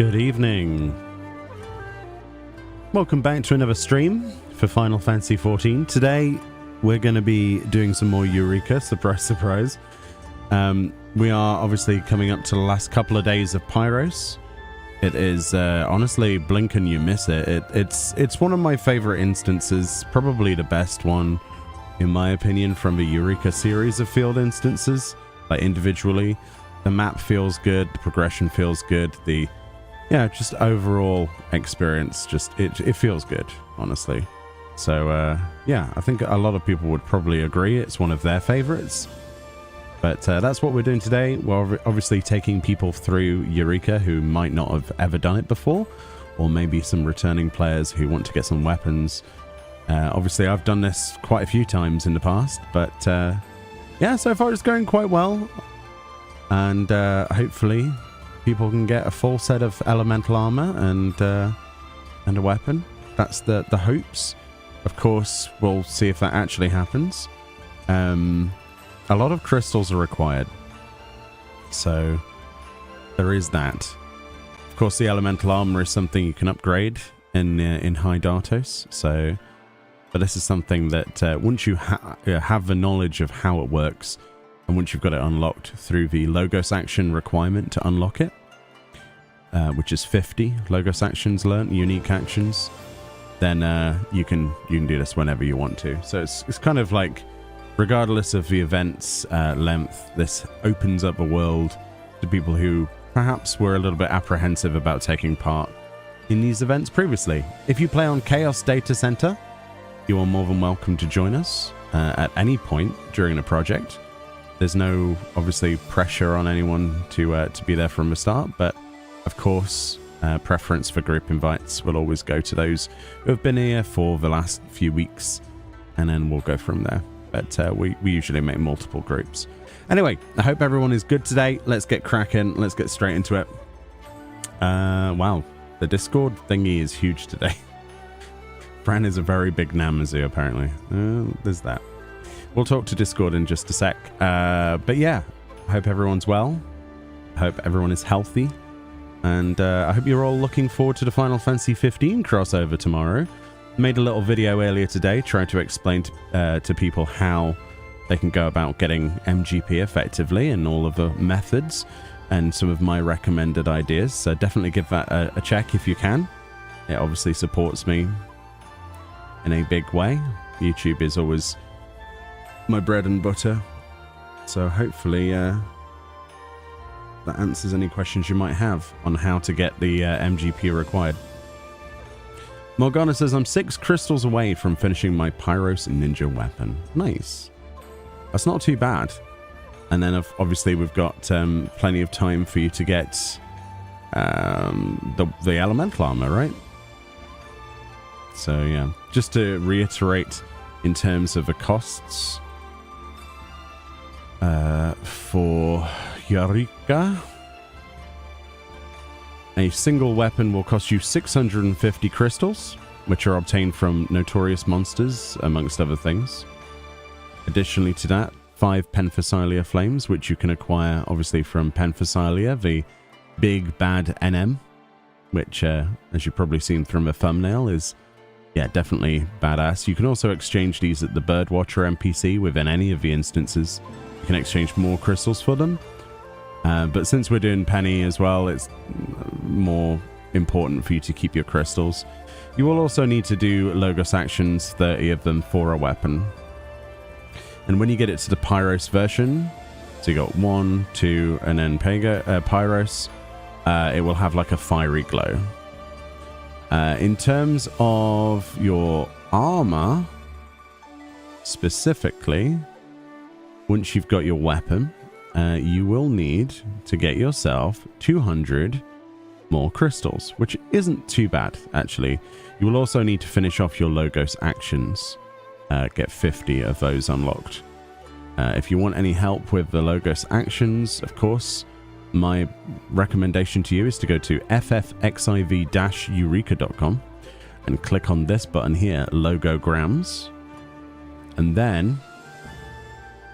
Good evening. Welcome back to another stream for Final Fantasy XIV. Today we're going to be doing some more Eureka, surprise, surprise. We are obviously coming up to the last couple of days of Pyros. It is honestly, blink and you miss it. It's one of my favorite instances, probably the best one in my opinion from the Eureka series of field instances. Like individually, the map feels good, the progression feels good, just overall experience, just it feels good, honestly. So yeah, I think a lot of people would probably agree it's one of their favorites. But that's what we're doing today. We're obviously taking people through Eureka who might not have ever done it before, or maybe some returning players who want to get some weapons. Obviously I've done this quite a few times in the past, but yeah, so far it's going quite well. And hopefully people can get a full set of elemental armor and a weapon. That's the hopes. Of course, we'll see if that actually happens. A lot of crystals are required, so there is that. Of course, the elemental armor is something you can upgrade in High Datos. So, but this is something that once you have the knowledge of how it works, and once you've got it unlocked through the Logos action requirement to unlock it, which is 50 Logos actions learnt, unique actions, then you can do this whenever you want to. So it's kind of like, regardless of the event's length, this opens up a world to people who perhaps were a little bit apprehensive about taking part in these events previously. If you play on Chaos Data Center, you are more than welcome to join us at any point during the project. There's no, obviously, pressure on anyone to be there from the start, but of course, preference for group invites will always go to those who have been here for the last few weeks, and then we'll go from there. But we usually make multiple groups. Anyway, I hope everyone is good today. Let's get cracking. Let's get straight into it. Wow, the Discord thingy is huge today. Fran is a very big Namazu, apparently. There's that. We'll talk to Discord in just a sec. But yeah, I hope everyone's well. I hope everyone is healthy. And I hope you're all looking forward to the Final Fantasy XV crossover tomorrow. Made a little video earlier today trying to explain to people how they can go about getting MGP effectively and all of the methods and some of my recommended ideas. So definitely give that a check if you can. It obviously supports me in a big way. YouTube is always my bread and butter. So hopefully that answers any questions you might have on how to get the MGP required. Morgana says, I'm 6 crystals away from finishing my Pyros ninja weapon. Nice. That's not too bad. And then obviously we've got plenty of time for you to get the elemental armor, right? So yeah, just to reiterate in terms of the costs for Eureka, a single weapon will cost you 650 crystals, which are obtained from Notorious monsters, amongst other things. Additionally to that, 5 Penphasilia flames, which you can acquire, obviously, from Penphasilia, the big bad NM, which, as you've probably seen from the thumbnail, is, yeah, definitely badass. You can also exchange these at the Birdwatcher NPC within any of the instances. You can exchange more crystals for them. But since we're doing Penny as well, it's more important for you to keep your crystals. You will also need to do Logos actions, 30 of them for a weapon. And when you get it to the Pyros version, so you got 1, 2, and then Pyros, it will have like a fiery glow. In terms of your armor, specifically, once you've got your weapon, you will need to get yourself 200 more crystals, which isn't too bad, actually. You will also need to finish off your Logos actions, get 50 of those unlocked. If you want any help with the Logos actions, of course, my recommendation to you is to go to ffxiv-eureka.com and click on this button here, Logograms, and then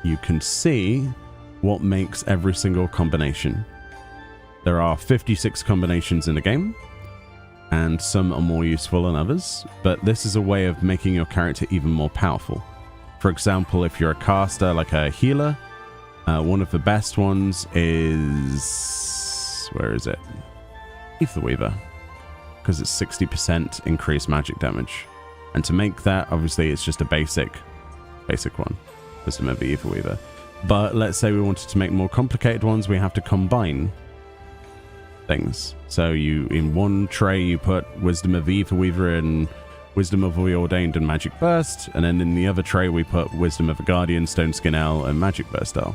you can see what makes every single combination. There are 56 combinations in the game, and some are more useful than others, but this is a way of making your character even more powerful. For example, if you're a caster, like a healer, one of the best ones is... where is it? Ether Weaver, because it's 60% increased magic damage. And to make that, obviously, it's just a basic one. Wisdom of the Ether Weaver. But let's say we wanted to make more complicated ones, we have to combine things. So in one tray you put Wisdom of the Ether Weaver and Wisdom of the Ordained and Magic Burst, and then in the other tray we put Wisdom of the Guardian, Stone Skin Owl, and Magic Burst Owl.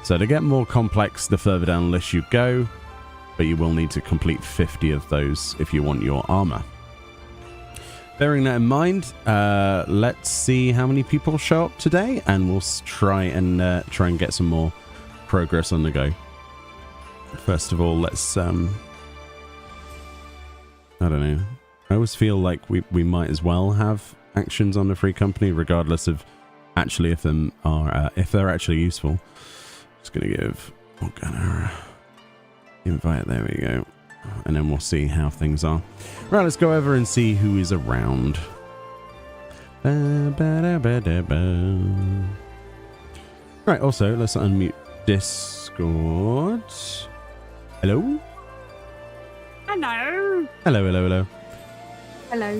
So to get more complex the further down the list you go, but you will need to complete 50 of those if you want your armor. Bearing that in mind, let's see how many people show up today, and we'll try and get some more progress on the go. First of all, let's I don't know. I always feel like we might as well have actions on the free company, regardless of actually if they're actually useful. Just gonna give Morgana invite. There we go. And then we'll see how things are. Right, let's go over and see who is around. Right, also, let's unmute Discord. Hello? Hello. Hello. Hello.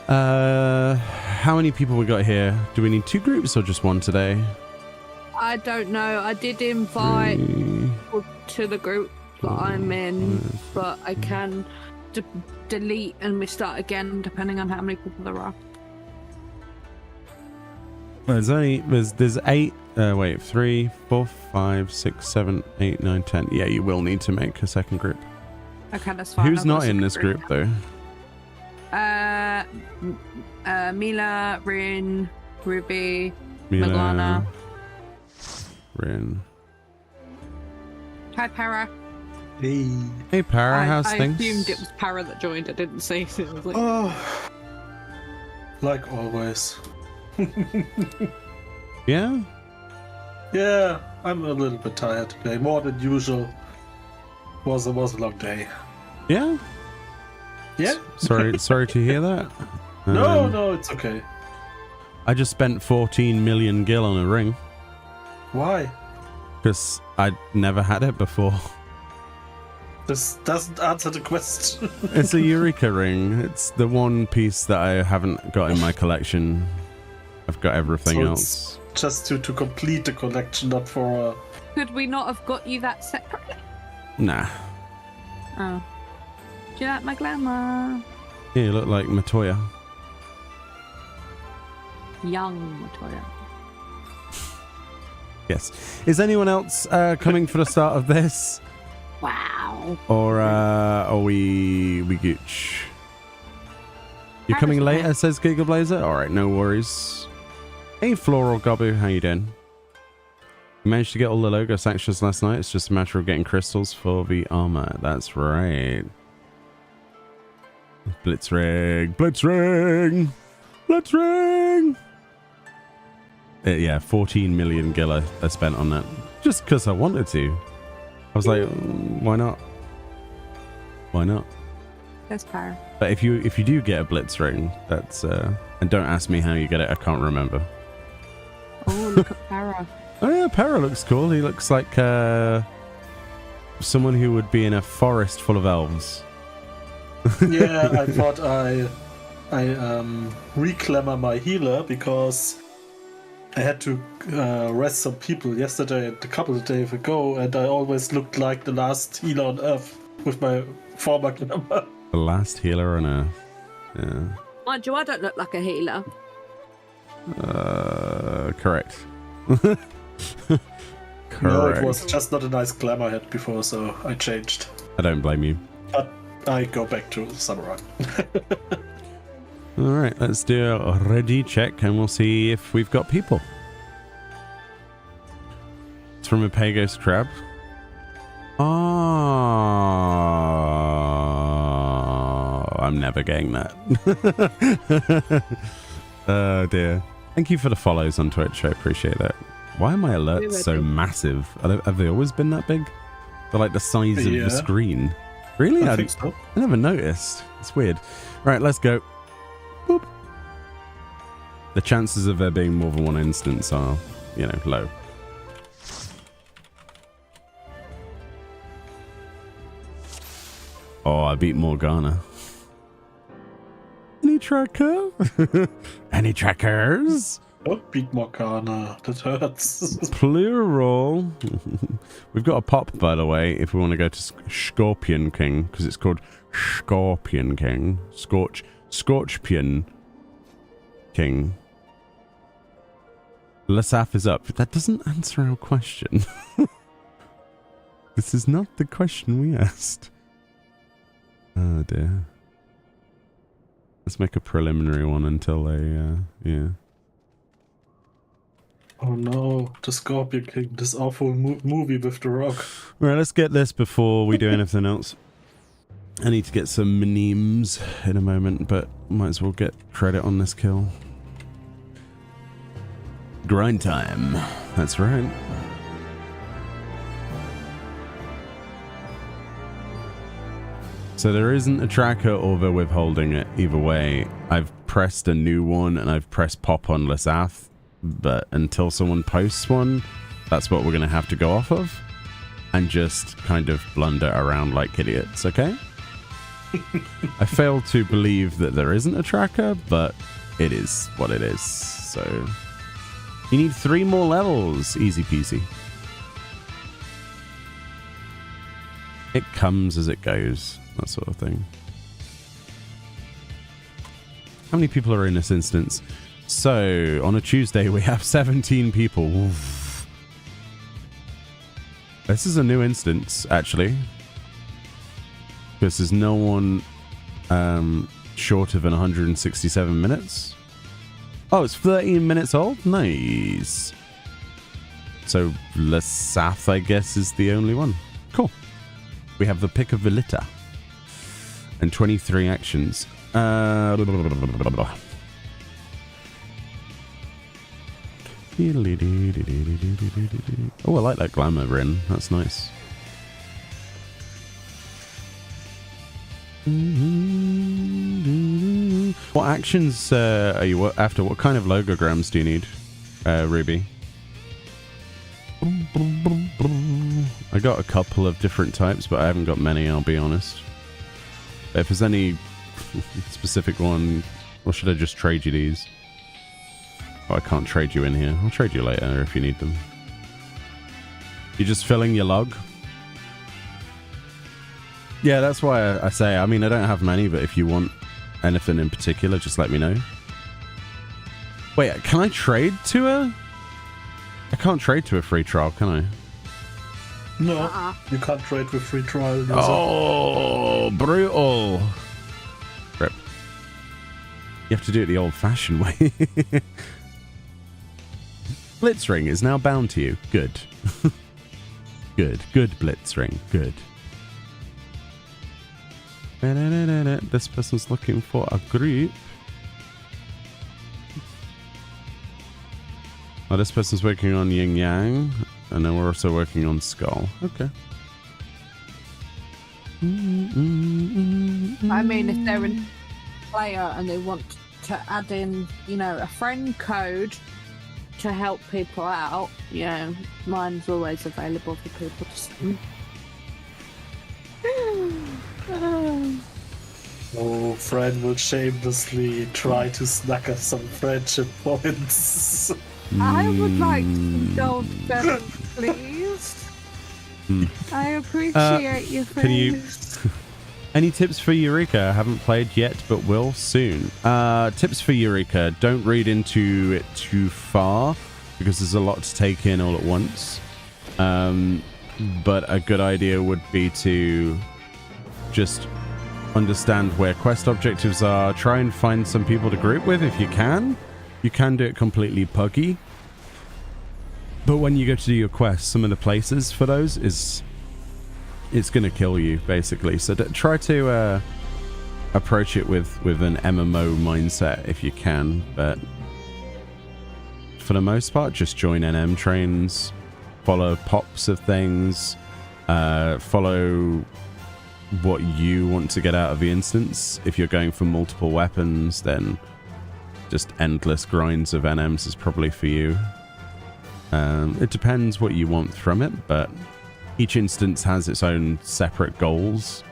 How many people we got here? Do we need 2 groups or just 1 today? I don't know. I did invite 3 to the group that I'm in, but I can delete and restart again depending on how many people there are. Well, there's 8. Wait, 3, 4, 5, 6, 7, 8, 9, 10. Yeah, you will need to make a second group. Okay, that's fine. Who's not in this group though? Mila, Rin, Ruby, Morgana. Rin. Hi, Para. Hey, Para, how's things? I assumed it was Para that joined. I didn't see it. I was like, oh, like always. Yeah? Yeah, I'm a little bit tired today, more than usual. Was a long day. Yeah? Yeah. Sorry to hear that. No, it's okay. I just spent 14 million gil on a ring. Why? Because I'd never had it before. This doesn't answer the question. It's a Eureka ring. It's the one piece that I haven't got in my collection. I've got everything So else. it's just to complete the collection, not for could we not have got you that separately? Nah. Oh. Do you like my glamour? Yeah, you look like Matoya. Young Notorious. Yes. Is anyone else coming for the start of this? Wow. Or are we gooch? You're coming later, says Gigablazer? Alright, no worries. Hey, Floral Gobu, how you doing? You managed to get all the logo sanctions last night. It's just a matter of getting crystals for the armor. That's right. Blitzring. Blitzring. Blitzring. Yeah, 14 million gil I spent on that. Just because I wanted to. I was like, why not? Why not? That's Para. But if you do get a blitz ring, that's and don't ask me how you get it. I can't remember. Oh, look at Para. Oh yeah, Para looks cool. He looks like someone who would be in a forest full of elves. Yeah, I thought I reclamor my healer because I had to rest some people yesterday and a couple of days ago, and I always looked like the last healer on Earth with my former glamour. The last healer on Earth. Yeah. Mind you, I don't look like a healer. Correct. Correct. No, it was just not a nice glamour I had before, so I changed. I don't blame you. But I go back to Samurai. Alright, let's do a ready check and we'll see if we've got people. It's from a Pagos crab. Oh, I'm never getting that. Oh dear. Thank you for the follows on Twitch. I appreciate that. Why are my alerts so massive? Have they always been that big? They're like the size of Yeah. the screen. Really? I think so. I never noticed. It's weird. Right, let's go. Boop. The chances of there being more than one instance are, you know, low. Oh, I beat Morgana. Any tracker? Any trackers? Don't beat Morgana. That hurts. Plural. We've got a pop, by the way, if we want to go to Scorpion King, because it's called Scorpion King. Scorpion King. Lasaf is up. That doesn't answer our question. This is not the question we asked. Oh dear. Let's make a preliminary one until they, yeah. Oh no, the Scorpion King, this awful movie with The Rock. Right, let's get this before we do anything else. I need to get some memes in a moment, but might as well get credit on this kill. Grind time. That's right. So there isn't a tracker or they're withholding it. Either way, I've pressed a new one and I've pressed pop on Lasath. But until someone posts one, that's what we're going to have to go off of. And just kind of blunder around like idiots, okay? I fail to believe that there isn't a tracker, but it is what it is. So you need 3 more levels. Easy peasy. It comes as it goes. That sort of thing. How many people are in this instance? So, on a Tuesday, we have 17 people. Oof. This is a new instance, actually. Because there's no one shorter than 167 minutes. Oh, it's 13 minutes old? Nice. So, Lasath, I guess, is the only one. Cool. We have the pick of the litter. And 23 actions. Oh, I like that glamour Rin. That's nice. What actions are you after? What kind of logograms do you need, Ruby? I got a couple of different types, but I haven't got many, I'll be honest. If there's any specific one, or should I just trade you these? Oh, I can't trade you in here. I'll trade you later if you need them. You're just filling your log? Yeah, that's why I say, I mean, I don't have many, but if you want anything in particular, just let me know. Wait, can I trade to a... I can't trade to a free trial, can I? No, you can't trade with free trial. Oh, brutal. Rip. You have to do it the old-fashioned way. Blitzring is now bound to you. Good. Good Blitzring. Good. This person's looking for a group. Oh, this person's working on Yin Yang, and then we're also working on Skull. Okay. I mean, if they're a player and they want to add in, you know, a friend code to help people out, you know, mine's always available for people to see. Oh, Fran will shamelessly try to snack us some friendship points. I would like some gold feathers, please. I appreciate you, friends. Can you... Any tips for Eureka? I haven't played yet, but will soon. Tips for Eureka. Don't read into it too far, because there's a lot to take in all at once. But a good idea would be to just understand where quest objectives are. Try and find some people to group with if you can. You can do it completely puggy. But when you go to do your quests, some of the places for those is... it's going to kill you, basically. So try to approach it with an MMO mindset if you can. But for the most part, just join NM trains, follow pops of things, Follow what you want to get out of the instance. If you're going for multiple weapons, then just endless grinds of NMs is probably for you. It depends what you want from it, but each instance has its own separate goals,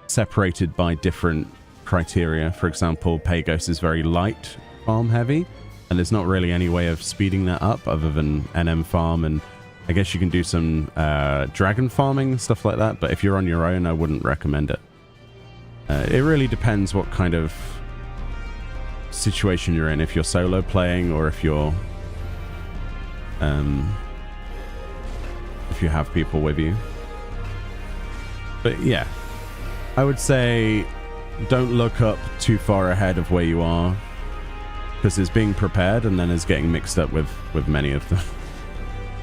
separated by different criteria. For example, Pagos is very light farm heavy, and there's not really any way of speeding that up other than NM farm, and I guess you can do some dragon farming, stuff like that, but if you're on your own, I wouldn't recommend it. It really depends what kind of situation you're in, if you're solo playing or if you have people with you. But yeah, I would say don't look up too far ahead of where you are, because there's being prepared and then there's getting mixed up with many of them.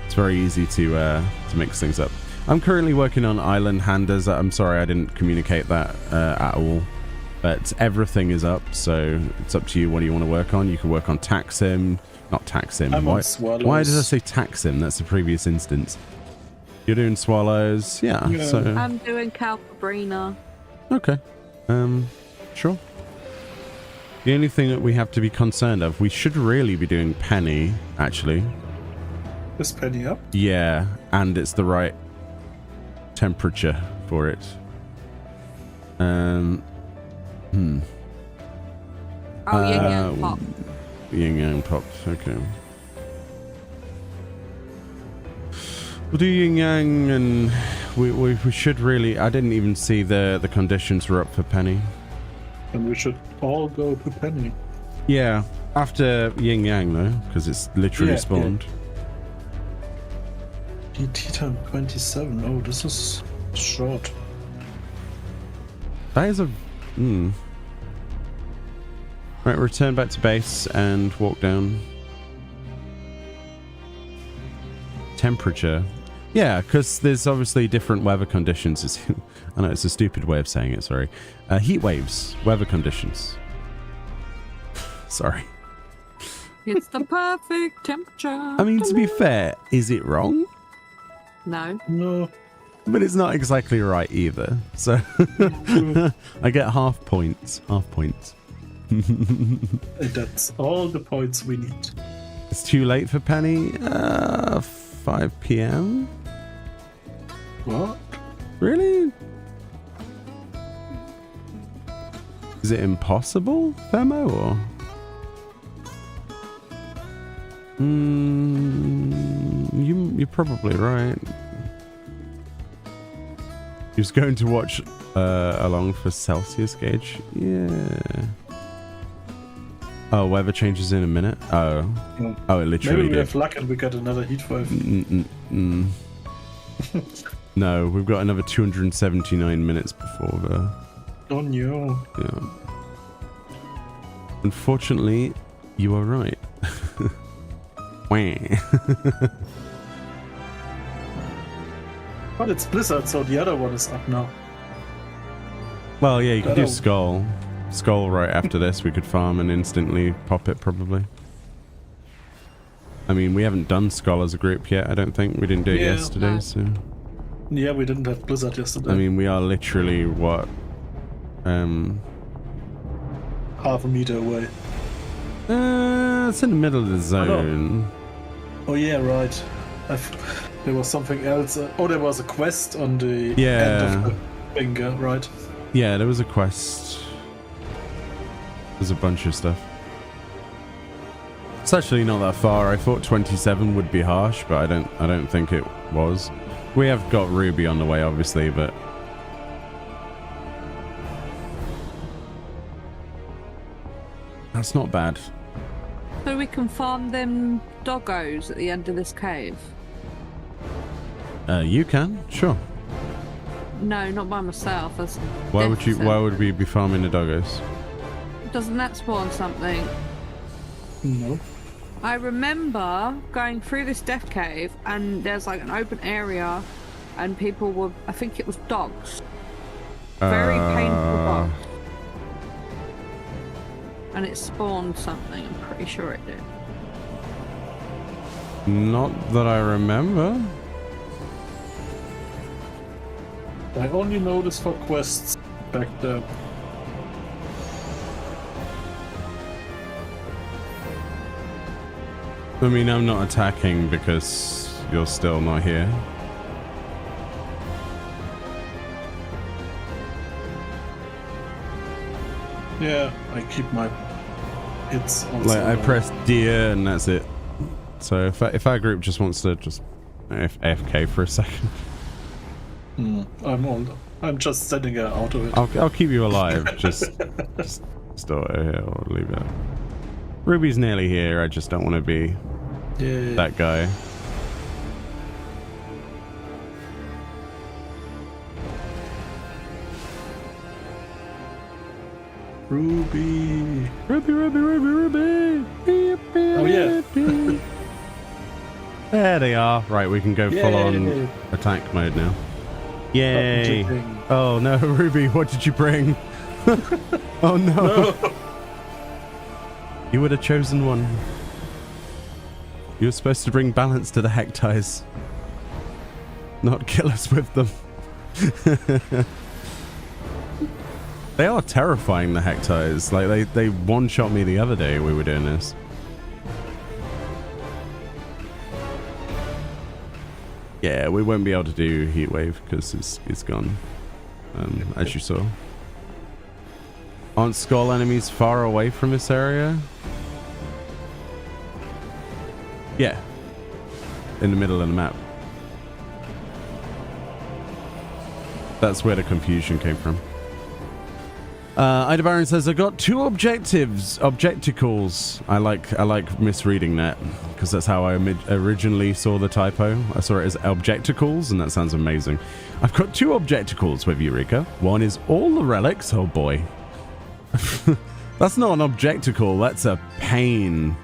It's very easy to mix things up. I'm currently working on Island Handers. I'm sorry I didn't communicate that at all, but everything is up, so it's up to you. What do you want to work on? You can work on Taxim, not Taxim. Why did I say Taxim? That's the previous instance. You're doing Swallows, yeah. So I'm doing Calcabrina. Okay, sure. The only thing that we have to be concerned of, we should really be doing Penny, actually. Is Penny up? Yeah, and it's the right temperature for it. Oh, Yin Yang Pop. Yin Yang popped, okay. We'll do Yin Yang, and we should really... I didn't even see the conditions were up for Penny. And we should all go to Penny. Yeah, after Yin Yang though, because it's literally spawned. Yeah. DT time 27. Oh, this is short. That is a... Right, return back to base and walk down. Temperature. Yeah, because there's obviously different weather conditions. I know it's a stupid way of saying it, sorry. Heat waves, weather conditions. Sorry. It's the perfect temperature. I mean, to be fair, is it wrong? No. No. But it's not exactly right either. So I get half points. Half points. That's all the points we need. It's too late for Penny. 5 p.m. What? Really? Is it impossible, Femo, or? You're probably right. You're just going to watch along for Celsius gauge? Yeah. Oh, weather changes in a minute? Oh. Oh, it literally Maybe we have luck and we get another heat wave. No, we've got another 279 minutes before the... Oh no. Yeah. Unfortunately, you are right. But it's Blizzard, so the other one is up now. Well, yeah, you can do Skull. Skull right after this, we could farm and instantly pop it, probably. I mean, we haven't done Skull as a group yet, I don't think. We didn't do it yesterday, so... Yeah, we didn't have Blizzard yesterday. I mean, we are literally, what... half a meter away. It's in the middle of the zone. Oh yeah, right. There was something else. There was a quest on the end of the finger, right? Yeah, there was a quest. There's a bunch of stuff. It's actually not that far. I thought 27 would be harsh, but I don't think it was. We have got Ruby on the way, obviously, but that's not bad. So we can farm them doggos at the end of this cave? You can, sure. No, not by myself. That's Why would we be farming the doggos? Doesn't that spawn something? No. I remember going through this death cave and there's like an open area and people were, I think it was dogs. Very painful dogs. And it spawned something, I'm pretty sure it did. Not that I remember. I only know this for quests back there. I mean, I'm not attacking because you're still not here. Yeah, I keep my hits on. Like, I press dear and that's it. So if our group just wants to just AFK for a second. I'm just sending her out of it. I'll keep you alive. just store it here or leave it. Ruby's nearly here. I just don't want to be that guy. Ruby. Ruby. Oh yeah. There they are. Right, we can go full on attack mode now. Yay! Oh no, Ruby, what did you bring? Oh no. You would have chosen one. You were supposed to bring balance to the hecties, not kill us with them. They are terrifying, the hecties. Like they one-shot me the other day we were doing this. Yeah, we won't be able to do Heatwave because it's gone, as you saw. Aren't skull enemies far away from this area? Yeah. In the middle of the map. That's where the confusion came from. Ida Baron says, I got 2 objecticles. I like misreading that because that's how I originally saw the typo. I saw it as objecticles and that sounds amazing. I've got 2 objecticles with Eureka. One is all the relics. Oh boy. That's not an objecticle. That's a pain.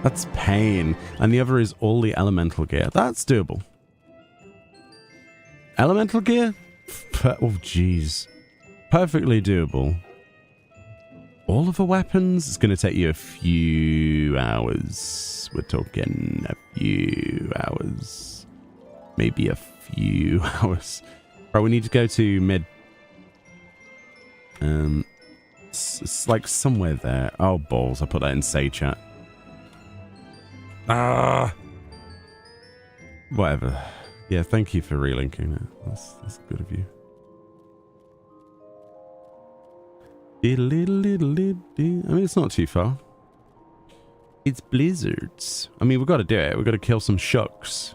That's pain. And the other is all the elemental gear. That's doable. Elemental gear? Oh jeez. Perfectly doable. All of the weapons, it's going to take you a few hours. We're talking a few hours. Maybe a few hours. Right, we need to go to mid. It's like somewhere there. Oh, balls. I put that in say chat. Ah! Whatever. Yeah, thank you for relinking it. That's good of you. I mean, it's not too far. It's blizzards. I mean, we've got to do it. We've got to kill some shucks.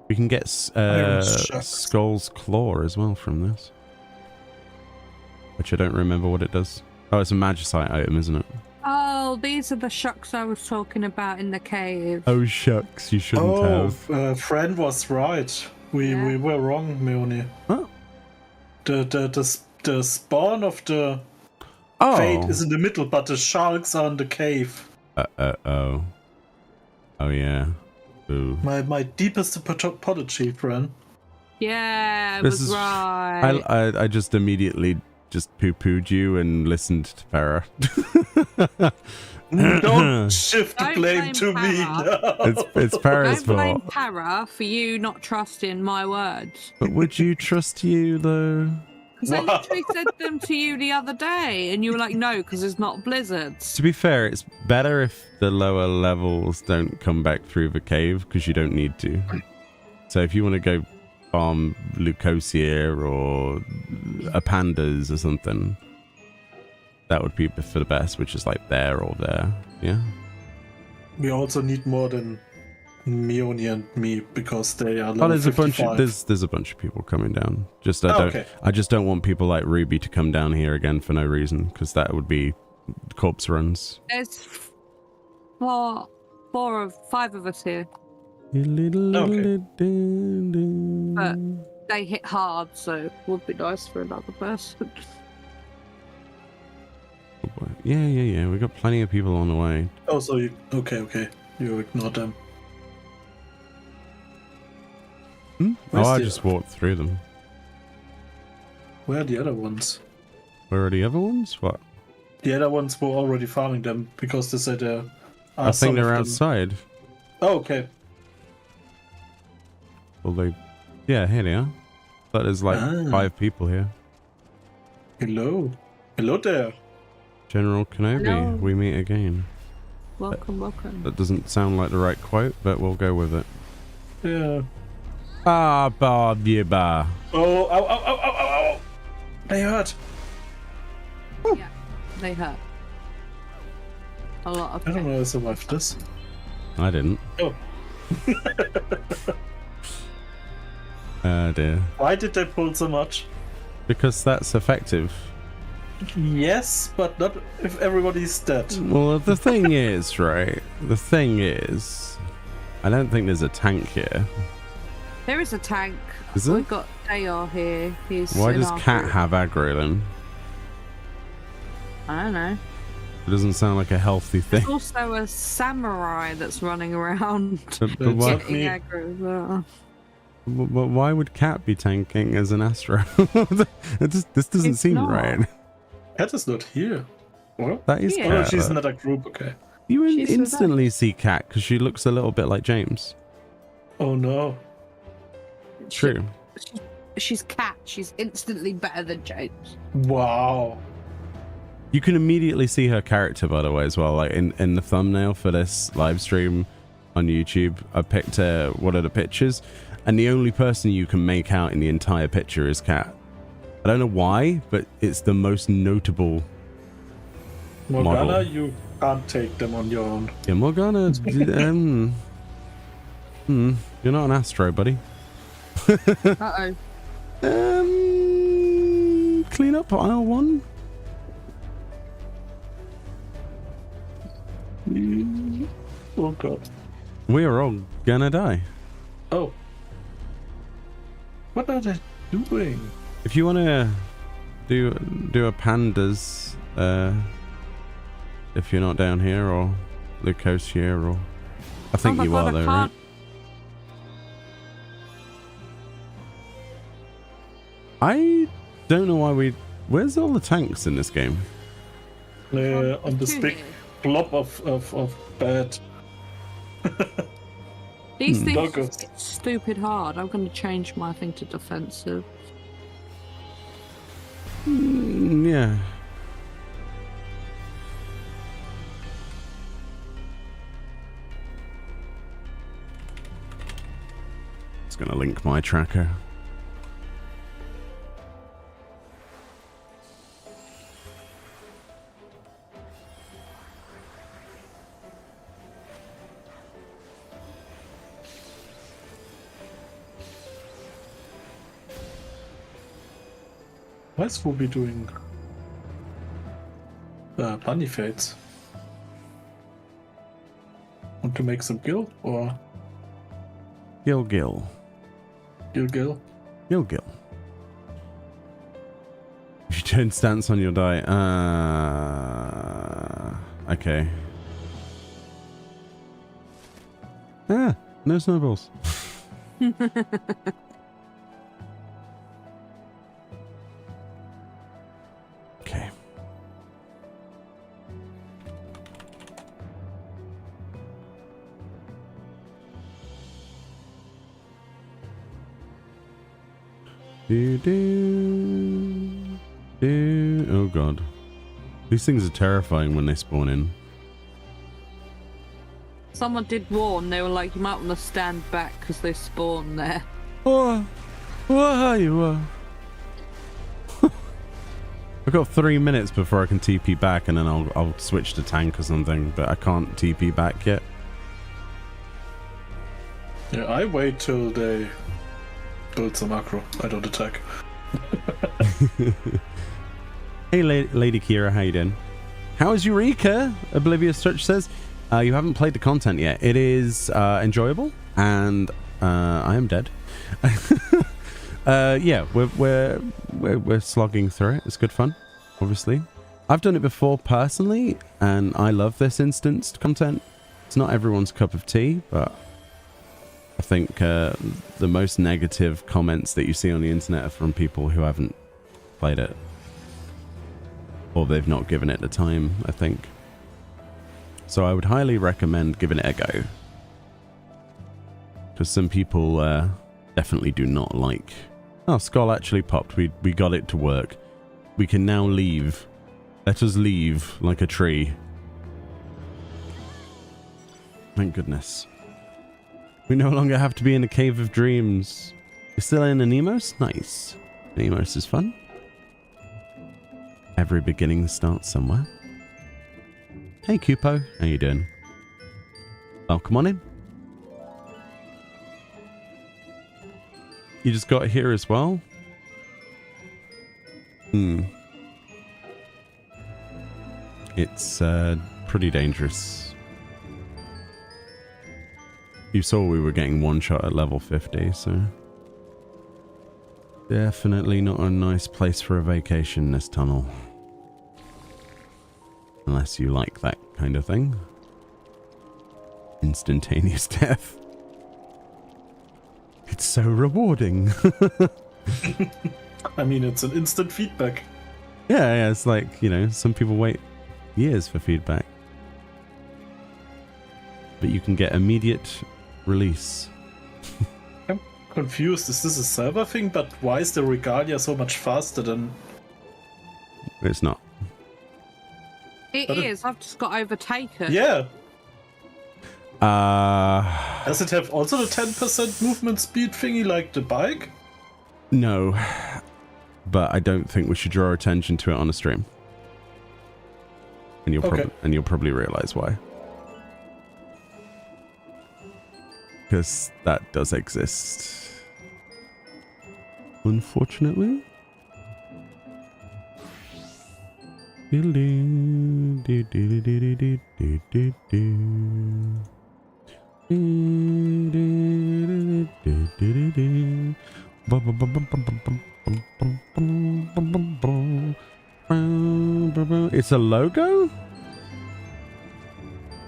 We can get Skull's Claw as well from this. Which I don't remember what it does. Oh, it's a magicite item, isn't it? Oh, these are the shucks I was talking about in the cave. Oh, shucks. You shouldn't have. Friend was right. We were wrong, Meoni. Huh? The spawn of the fate is in the middle, but the sharks are in the cave. Oh. Oh, yeah. Ooh. My deepest apology, friend. Yeah, I was right. I just immediately just poo-pooed you and listened to Para. Don't shift the blame to me. No. It's Para's fault. Don't blame Para for you not trusting my words. But would you trust you, though? Because I literally said them to you the other day, and you were like, no, because it's not blizzards. To be fair, it's better if the lower levels don't come back through the cave, because you don't need to. So if you want to go farm Lucosia or a Pandas or something, that would be for the best, which is like there or there. Yeah. We also need more than Meoni and me because they are level there's 55. there's a bunch of people coming down. I just don't want people like Ruby to come down here again for no reason, because that would be corpse runs. There's 5 of us here. Okay. But they hit hard, so it would be nice for another person. Yeah. We got plenty of people on the way. Oh, so you okay? You ignore them. I just walked through them. Where are the other ones? Where are the other ones? What? The other ones were already farming them because they said I think they're outside. Oh, okay. Although, yeah, here they are. But there's like 5 people here. Hello. Hello there. General Kenobi, Hello. we meet again. Welcome, welcome. That doesn't sound like the right quote, but we'll go with it. Yeah. BalBAra. Oh, ow, ow, ow, ow, ow, ow. They hurt. Yeah, they hurt. A lot of I don't know I survived this. I didn't. Oh. Oh dear. Why did they pull so much? Because that's effective. Yes, but not if everybody's dead. Well, the thing is, right? The thing is, I don't think there's a tank here. There is a tank. Is there? We've got JR here. He's Why in does our Cat group. have aggro then? I don't know. It doesn't sound like a healthy thing. There's also a samurai that's running around But why, It's- getting aggro as well. but why would Cat be tanking as an Astro? This doesn't It's seem not. right. Cat is not here. What? That is Yeah. Oh, no, Cat. she's in another group. Okay. You She's with instantly see Cat because she looks a little bit like James. Oh no. True. She's Cat. She's instantly better than James. Wow. You can immediately see her character, by the way, as well. Like in the thumbnail for this live stream on YouTube, I picked one of the pictures, and the only person you can make out in the entire picture is Cat. I don't know why, but it's the most notable. Morgana, Model. you can't take them on your own. Yeah, Morgana. You're not an Astro, buddy. Uh-oh. Clean up aisle 1. Oh god. We are all gonna die. Oh. What are they doing? If you want to do a pandas, if you're not down here or the coast here, or I think my you God, are I though, can't- right? I don't know why we. Where's all the tanks in this game? On this big blob of bad. These things Doggos. just get stupid hard. I'm going to change my thing to defensive. Yeah. It's gonna link my tracker. Why is Ruby doing bunny fates? Want to make some guild or Gil. guild? Gil. If you turn stance on your die, okay. No snowballs. Okay. Oh god. These things are terrifying when they spawn in. Someone did warn. They were like, you might want to stand back because they spawn there. Oh, why you? I've got 3 minutes before I can TP back, and then I'll switch to tank or something. But I can't TP back yet. Yeah, I wait till they build some macro. I don't attack. Hey, Lady Kira, how you doing? How is Eureka? Oblivious Touch says you haven't played the content yet. It is enjoyable, and I am dead. Yeah, we're slogging through it. It's good fun, obviously. I've done it before personally, and I love this instanced content. It's not everyone's cup of tea, but I think the most negative comments that you see on the internet are from people who haven't played it, or they've not given it the time, I think. So I would highly recommend giving it a go. Because some people definitely do not like... Oh, Skull actually popped. We got it to work. We can now leave. Let us leave like a tree. Thank goodness. We no longer have to be in a cave of dreams. You're still in Anemos? Nice. Anemos is fun. Every beginning starts somewhere. Hey, Kupo. How you doing? Oh, come on in. You just got here as well? It's pretty dangerous. You saw we were getting one shot at level 50, so... Definitely not a nice place for a vacation, this tunnel. Unless you like that kind of thing. Instantaneous death. It's so rewarding. I mean, it's an instant feedback. Yeah, it's like, you know, some people wait years for feedback. But you can get immediate release. I'm confused. Is this a server thing? But why is the Regalia so much faster than... It's not. It is. I've just got overtaken. Yeah. Does it have also the 10% movement speed thingy like the bike? No. But I don't think we should draw attention to it on a stream. And you'll probably realize why. Because that does exist. Unfortunately. It's a logo?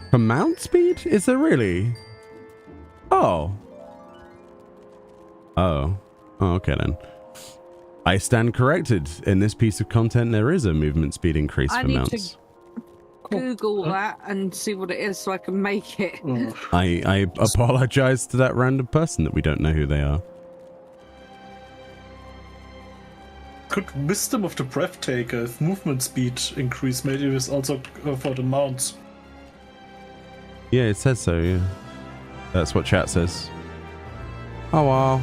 For mount speed? Is there really? Oh. Oh, okay then. I stand corrected. In this piece of content, there is a movement speed increase for mounts. Google that and see what it is so I can make it. I apologize to that random person that we don't know who they are. Could Wisdom of the Breathtaker if movement speed increase? Maybe it was also for the mounts. Yeah, it says so, yeah. That's what chat says. Oh wow.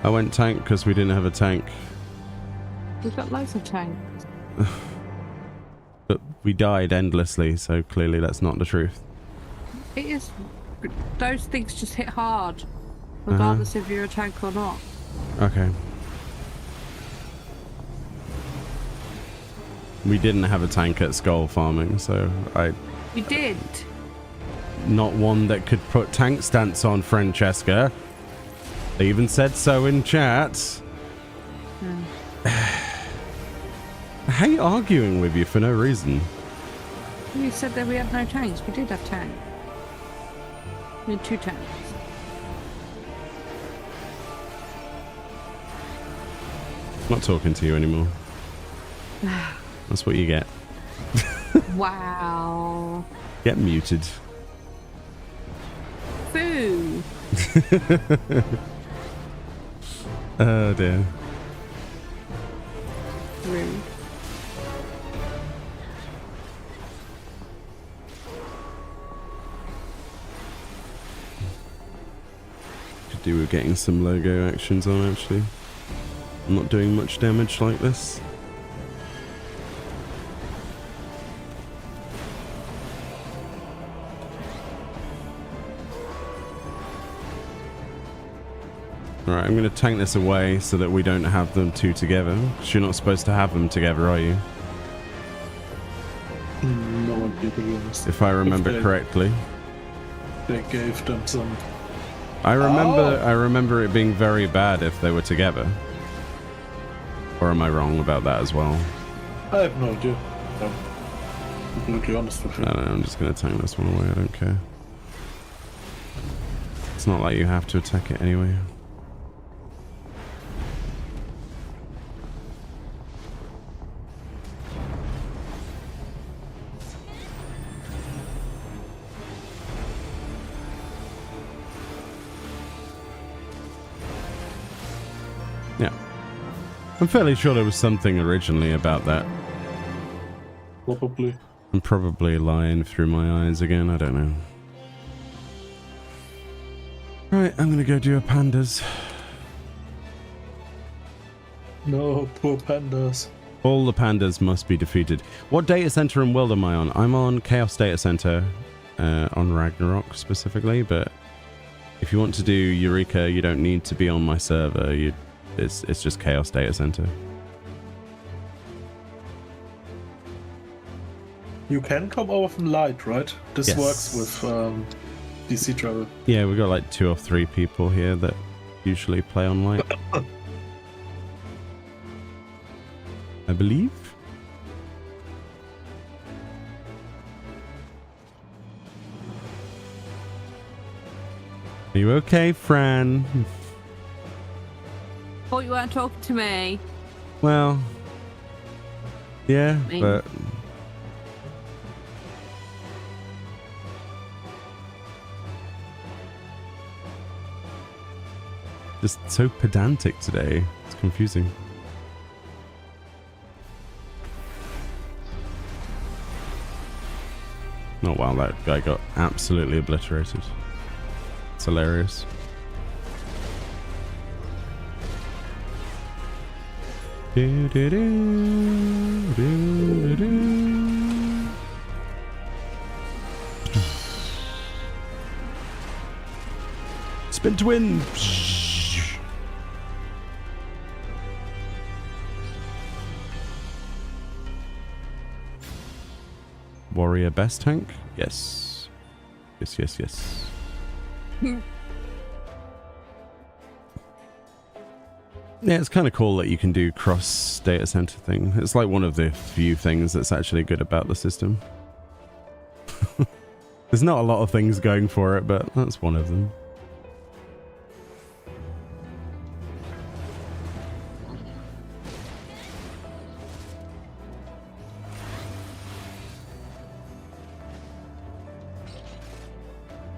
I went tank because we didn't have a tank. We've got loads of tanks. But we died endlessly, so clearly that's not the truth. It is. Those things just hit hard, regardless if you're a tank or not. Okay. We didn't have a tank at Skull farming, so We did. Not one that could put tank stance on, Francesca. They even said so in chat. I hate arguing with you for no reason. You said that we had no tanks. We did have tanks. We had 2 tanks. I'm not talking to you anymore. That's what you get. Wow. Get muted. Boo. Oh dear. Rude. Could do with getting some logo actions on actually. I'm not doing much damage like this. Alright, I'm going to tank this away so that we don't have them two together. Because you're not supposed to have them together, are you? No one did, to be honest. If I remember correctly. They gave them some... I remember it being very bad if they were together. Or am I wrong about that as well? I have no idea. I'm completely honest with you. I don't know, I'm just going to tank this one away, I don't care. It's not like you have to attack it anyway. I'm fairly sure there was something originally about that. Probably. I'm probably lying through my eyes again, I don't know. Right, I'm gonna go do a pandas. No, poor pandas. All the pandas must be defeated. What data center and world am I on? I'm on Chaos Data Center, on Ragnarok specifically, but if you want to do Eureka, you don't need to be on my server. It's just Chaos Data Center. You can come over from Light, right? This Yes. works with DC travel. Yeah, we've got like 2 or 3 people here that usually play on Light. I believe. Are you okay, Fran? Thought you weren't talking to me. Well, yeah, Me. but just so pedantic today. It's confusing. Oh wow, that guy got absolutely obliterated. It's hilarious. Do, do, do, do, do. Spin to win. Warrior best tank? Yes. Yes, yes, yes. Yeah, it's kind of cool that you can do cross data center thing. It's like one of the few things that's actually good about the system. There's not a lot of things going for it, but that's one of them.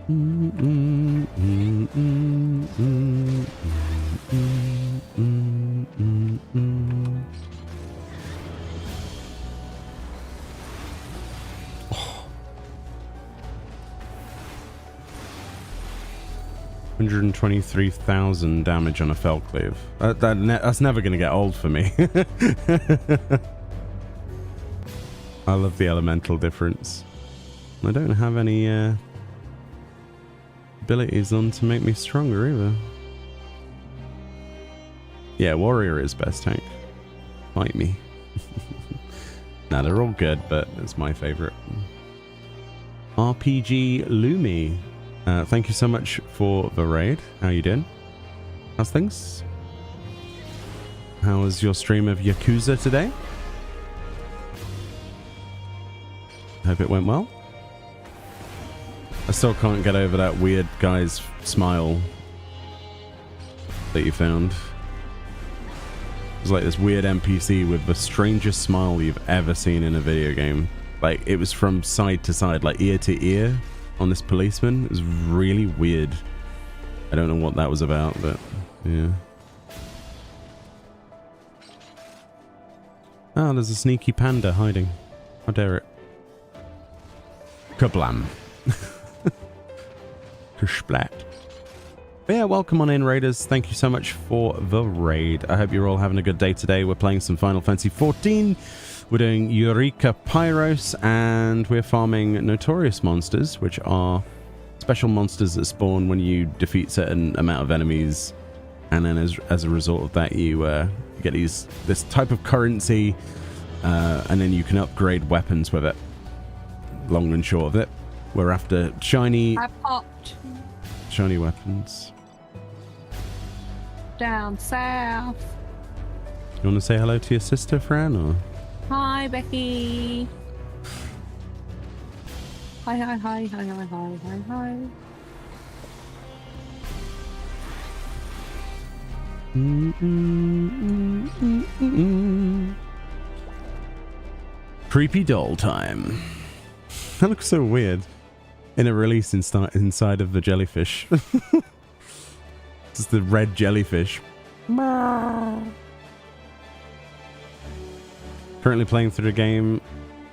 Oh. 123,000 damage on a Felcleave. That's never going to get old for me. I love the elemental difference. I don't have any abilities on to make me stronger either. Yeah, Warrior is best tank. Fight me. Nah, they're all good, but it's my favorite. RPG Lumi. Thank you so much for the raid. How you doing? How's things? How was your stream of Yakuza today? Hope it went well. I still can't get over that weird guy's smile that you found. It was like this weird NPC with the strangest smile you've ever seen in a video game. Like, it was from side to side, like ear to ear on this policeman. It was really weird. I don't know what that was about, but yeah. Ah, there's a sneaky panda hiding. How dare it. Kablam. Splat. Yeah, welcome on in, raiders. Thank you so much for the raid. I hope you're all having a good day today. We're playing some Final Fantasy 14. We're doing Eureka Pyros, and we're farming Notorious monsters, which are special monsters that spawn when you defeat certain amount of enemies, and then as a result of that, you get this type of currency, and then you can upgrade weapons with it. Long and short of it, we're after shiny weapons. Down south. You want to say hello to your sister, Fran, or? Hi, Becky. Hi, hi, hi, hi, hi, hi, hi, hi. Creepy doll time. That looks so weird. In a release inside of the jellyfish. It's the red jellyfish. Currently playing through the game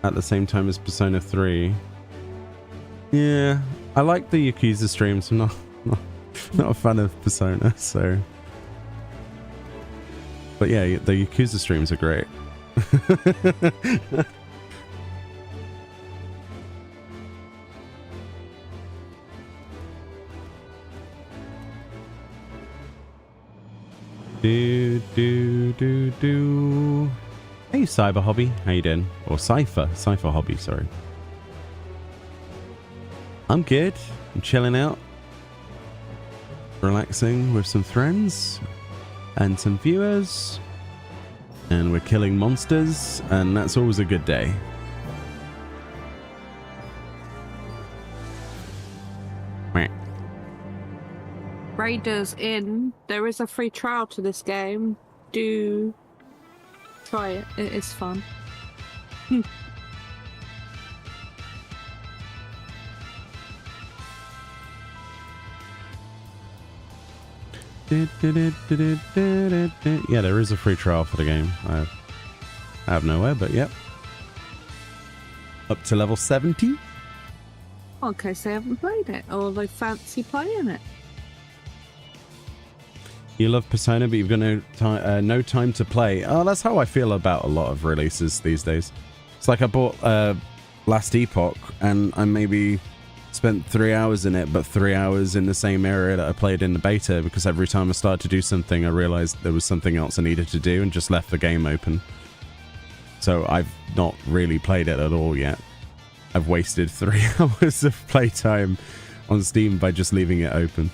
at the same time as Persona 3. Yeah, I like the Yakuza streams. I'm not a fan of Persona, so. But yeah, the Yakuza streams are great. Do. Hey, Cyber Hobby, how you doing? Or Cypher Hobby, sorry. I'm good. I'm chilling out, relaxing with some friends and some viewers, and we're killing monsters, and that's always a good day. Raiders in. There is a free trial to this game. Do try it. It is fun. Yeah, there is a free trial for the game. I have nowhere, but yep. Up to level 70. In case they haven't played it or they fancy playing it. You love Persona, but you've got no time to play. Oh, that's how I feel about a lot of releases these days. It's like I bought Last Epoch, and I maybe spent 3 hours in it, but 3 hours in the same area that I played in the beta, because every time I started to do something, I realized there was something else I needed to do and just left the game open. So I've not really played it at all yet. I've wasted 3 hours of playtime on Steam by just leaving it open.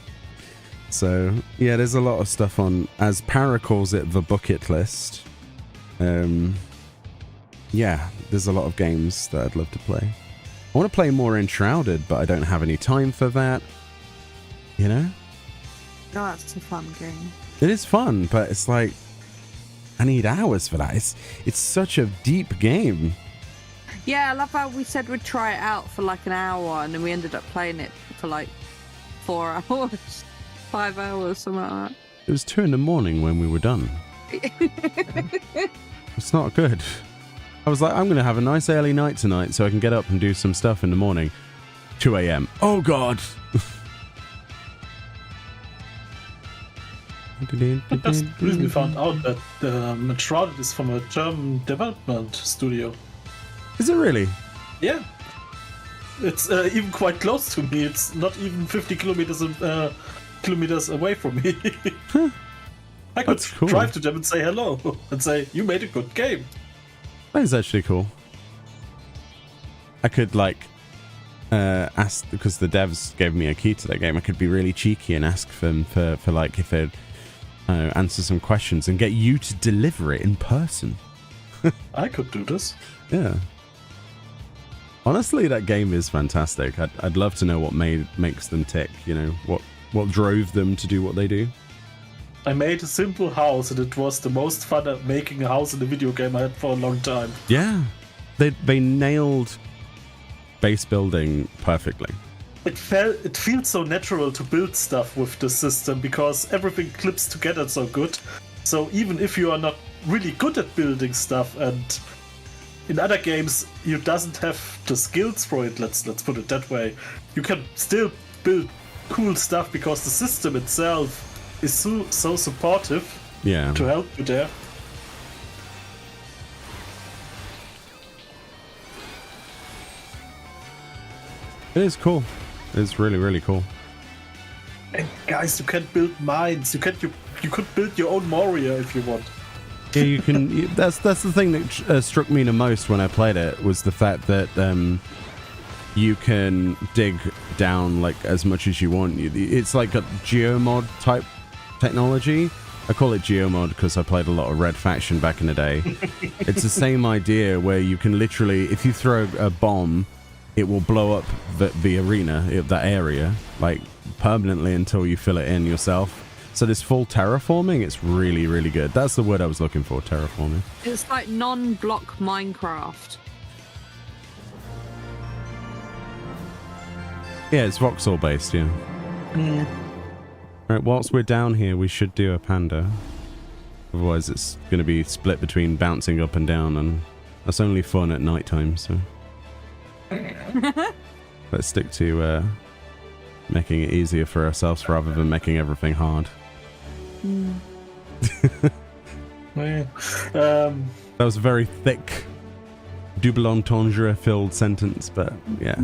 So, yeah, there's a lot of stuff on, as Para calls it, the bucket list. Yeah, there's a lot of games that I'd love to play. I want to play more Enshrouded, but I don't have any time for that. You know? Oh, that's a fun game. It is fun, but it's like, I need hours for that. It's such a deep game. Yeah, I love how we said we'd try it out for like an hour, and then we ended up playing it for like 4 hours. 5 hours, something like that. It was 2 in the morning when we were done. It's not good. I was like, I'm going to have a nice early night tonight so I can get up and do some stuff in the morning. 2 a.m. Oh, God. I just recently found out that Enshrouded is from a German development studio. Is it really? Yeah. It's even quite close to me. It's not even 50 kilometers away from me. Huh. I could That's cool. drive to them and say hello and say, you made a good game. That is actually cool. I could like ask, because the devs gave me a key to that game, I could be really cheeky and ask them for like if they'd answer some questions and get you to deliver it in person. I could do this. Yeah. Honestly, that game is fantastic. I'd love to know what makes them tick, you know, what drove them to do what they do. I made a simple house, and it was the most fun at making a house in a video game I had for a long time. Yeah. They nailed base building perfectly. It feels so natural to build stuff with the system because everything clips together so good. So even if you are not really good at building stuff, and in other games you doesn't have the skills for it, let's put it that way, you can still build cool stuff because the system itself is so supportive. Yeah. To help you there. It is cool. It's really, really cool. And guys, you can build mines. You could build your own Moria if you want. Yeah, you can. That's the thing that struck me the most when I played it, was the fact that you can dig down like as much as you want. It's like a geomod type technology. I call it geomod because I played a lot of Red Faction back in the day. It's the same idea where you can literally, if you throw a bomb, it will blow up the arena, that area, like permanently until you fill it in yourself. So this full terraforming, it's really, really good. That's the word I was looking for, terraforming. It's like non-block Minecraft. Yeah, it's voxel based, yeah. Yeah. Right, whilst we're down here, we should do a panda. Otherwise, it's going to be split between bouncing up and down and That's only fun at nighttime, so let's stick to making it easier for ourselves rather than making everything hard. Yeah. That was a very thick, double entendre filled sentence, but yeah.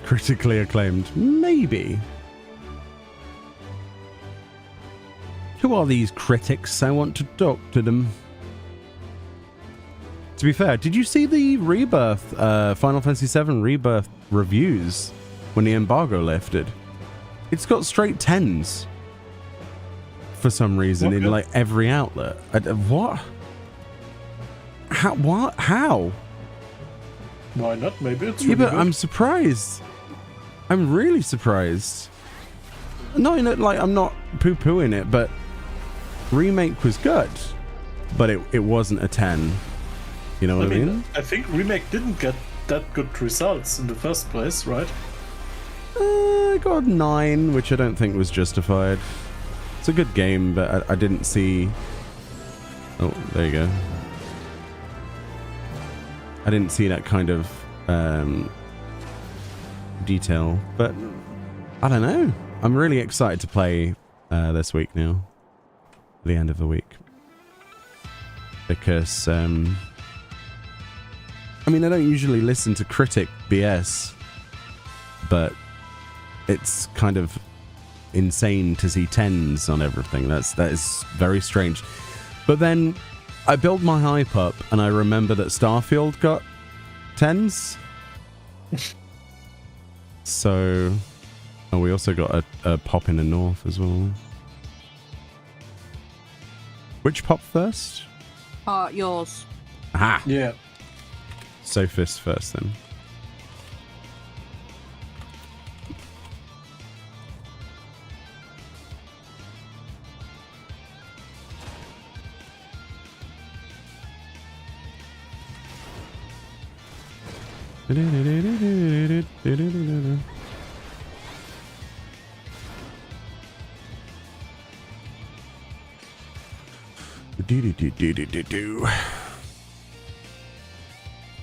Critically acclaimed. Maybe. Who are these critics? I want to talk to them. To be fair, did you see the Rebirth, Final Fantasy VII Rebirth reviews when the embargo lifted? It's got straight 10s for some reason in like every outlet. What? How? What? How? Why not? Maybe it's Yeah, really but good. I'm surprised. I'm really surprised. No, like I'm not poo-pooing it, but Remake was good, but it wasn't a 10. You know what I mean? I think Remake didn't get that good results in the first place, right? I got a 9, which I don't think was justified. It's a good game, but I didn't see... Oh, there you go. I didn't see that kind of detail, but I don't know. I'm really excited to play this week now. The end of the week. Because, I mean, I don't usually listen to critic BS, but it's kind of insane to see 10s on everything. That is very strange. But then I build my hype up and I remember that Starfield got 10s. So, oh, we also got a pop in the north as well. Which pop first? Yours. Aha! Yeah. Sophist first then.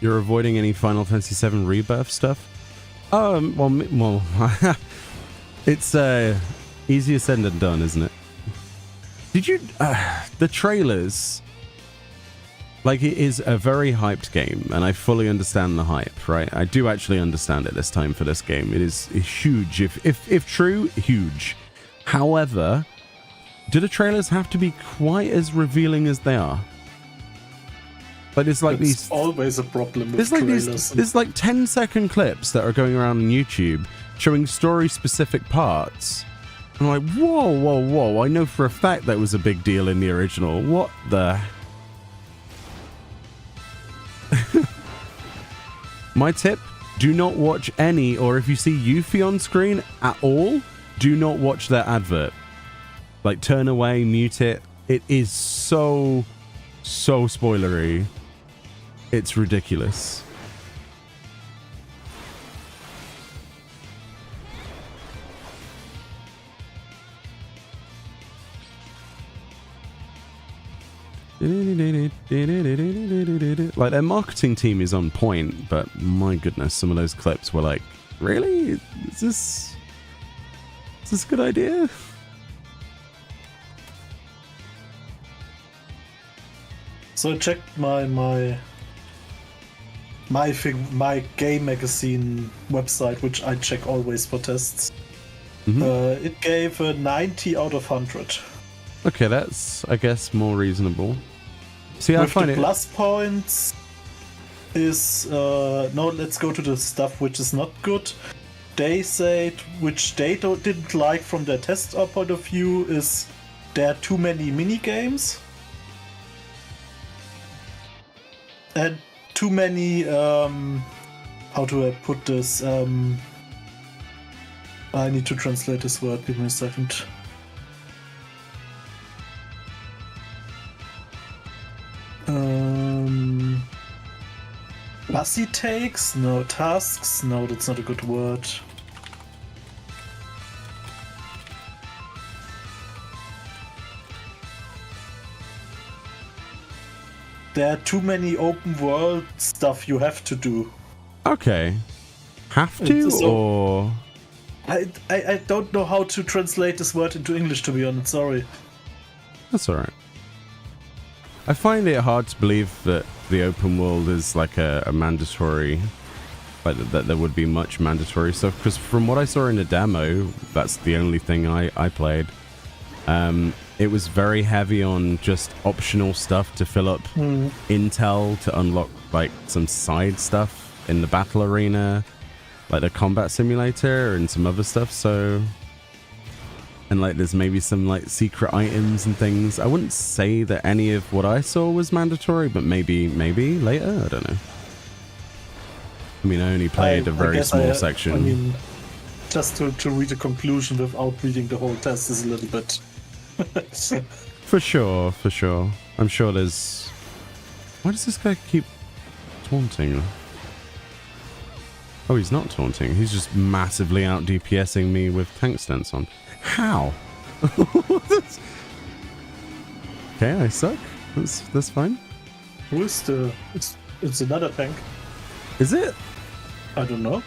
You're avoiding any Final Fantasy VII Rebirth stuff? Well, it's easier said than done, isn't it? Did you the trailers? Like, it is a very hyped game, and I fully understand the hype, right? I do actually understand it this time for this game. It is huge, if true, huge. However, do the trailers have to be quite as revealing as they are? Like, it's like It's always a problem with there's like trailers. there's like 10-second clips that are going around on YouTube showing story-specific parts. I'm like, whoa! I know for a fact that was a big deal in the original. What the? My tip: do not watch any, or if you see Yuffie on screen at all, do not watch their advert. Like, turn away, mute it. It is so spoilery. It's ridiculous. Like, their marketing team is on point, but my goodness, some of those clips were like, really? Is this a good idea? So I checked my game magazine website, which I check always for tests. Mm-hmm. It gave a 90 out of 100. Okay, that's, I guess, more reasonable. See, I With find the it... plus points is no. Let's go to the stuff which is not good. They said, which they didn't like from their test point of view, is there are too many mini games and too many. How do I put this? I need to translate this word. Give me a second. Fussy takes? No. Tasks? No, that's not a good word. there are too many open world stuff you have to do. Okay. Have to, or... I don't know how to translate this word into English, to be honest, sorry. That's alright. I find it hard to believe that the open world is like a mandatory... Like that there would be much mandatory stuff, because from what I saw in the demo, that's the only thing I played. It was very heavy on just optional stuff to fill up intel to unlock like some side stuff in the battle arena, like the combat simulator and some other stuff. So, and like there's maybe some like secret items and things. I wouldn't say that any of what I saw was mandatory, but maybe later. I don't know. I mean, I only played a very small section. I mean, just to read a conclusion without reading the whole test is a little bit... For sure. I'm sure there's... Why does this guy keep taunting? Oh, he's not taunting. He's just massively out DPSing me with tank stance on. How? Okay, I suck. That's fine. Who is the... It's another tank. Is it? I don't know.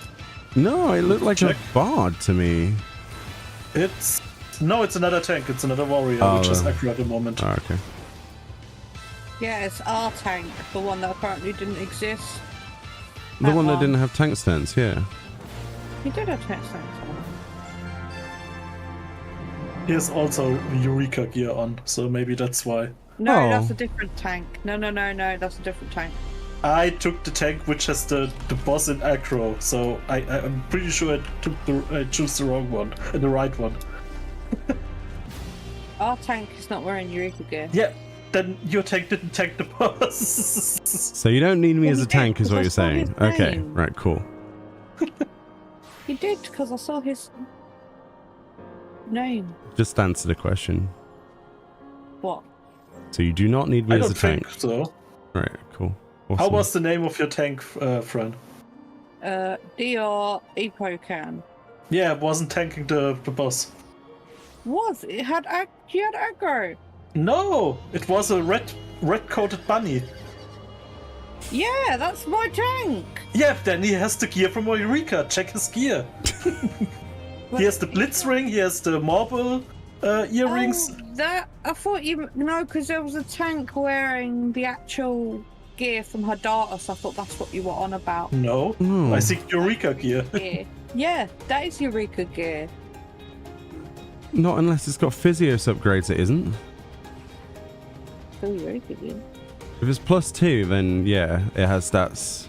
No, it looked like a bard to me. No, it's another tank. It's another warrior, which is accurate at the moment. Oh, okay. Yeah, it's our tank, the one that apparently didn't exist. The one that didn't have tank stance, yeah. He did have tank stance on. He has also Eureka gear on, so maybe that's why. No, that's a different tank. No, that's a different tank. I took the tank which has the boss in aggro, so I'm pretty sure I chose the wrong one, the right one. Our tank is not wearing Eureka gear. Yeah, then your tank didn't tank the boss. So you don't need me as a tank, is what you're saying? Okay, right, cool. He did, because I saw his name. Just answer the question. What? So you do not need me as a tank? I don't think so. Right, cool. Awesome. How was the name of your tank, friend? DR Epocan. Yeah, it wasn't tanking the boss. He had aggro. No, it was a red-coated bunny. Yeah, that's my tank. Yeah, then he has the gear from Eureka. Check his gear. He has the blitz ring. He has the marble earrings. Oh, I thought because there was a tank wearing the actual gear from her daughter, so I thought that's what you were on about. No, I think Eureka gear. Yeah, that is Eureka gear. Not unless it's got Physios upgrades, it isn't. Still Eureka gear. If it's +2, then yeah, it has stats.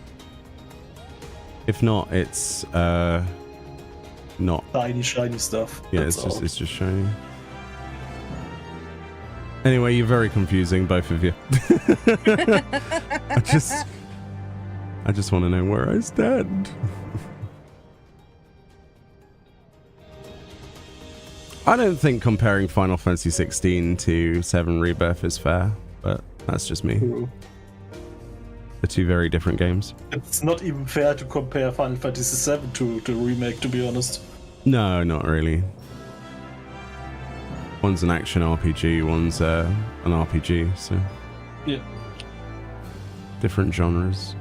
If not, it's not shiny stuff. Yeah, it's just shiny. Anyway, you're very confusing, both of you. I just want to know where I stand. I don't think comparing Final Fantasy 16 to 7 Rebirth is fair, but that's just me. True. They're two very different games. It's not even fair to compare Final Fantasy 7 to the remake, to be honest. No, not really. One's an action RPG, one's an RPG, so yeah, different genres.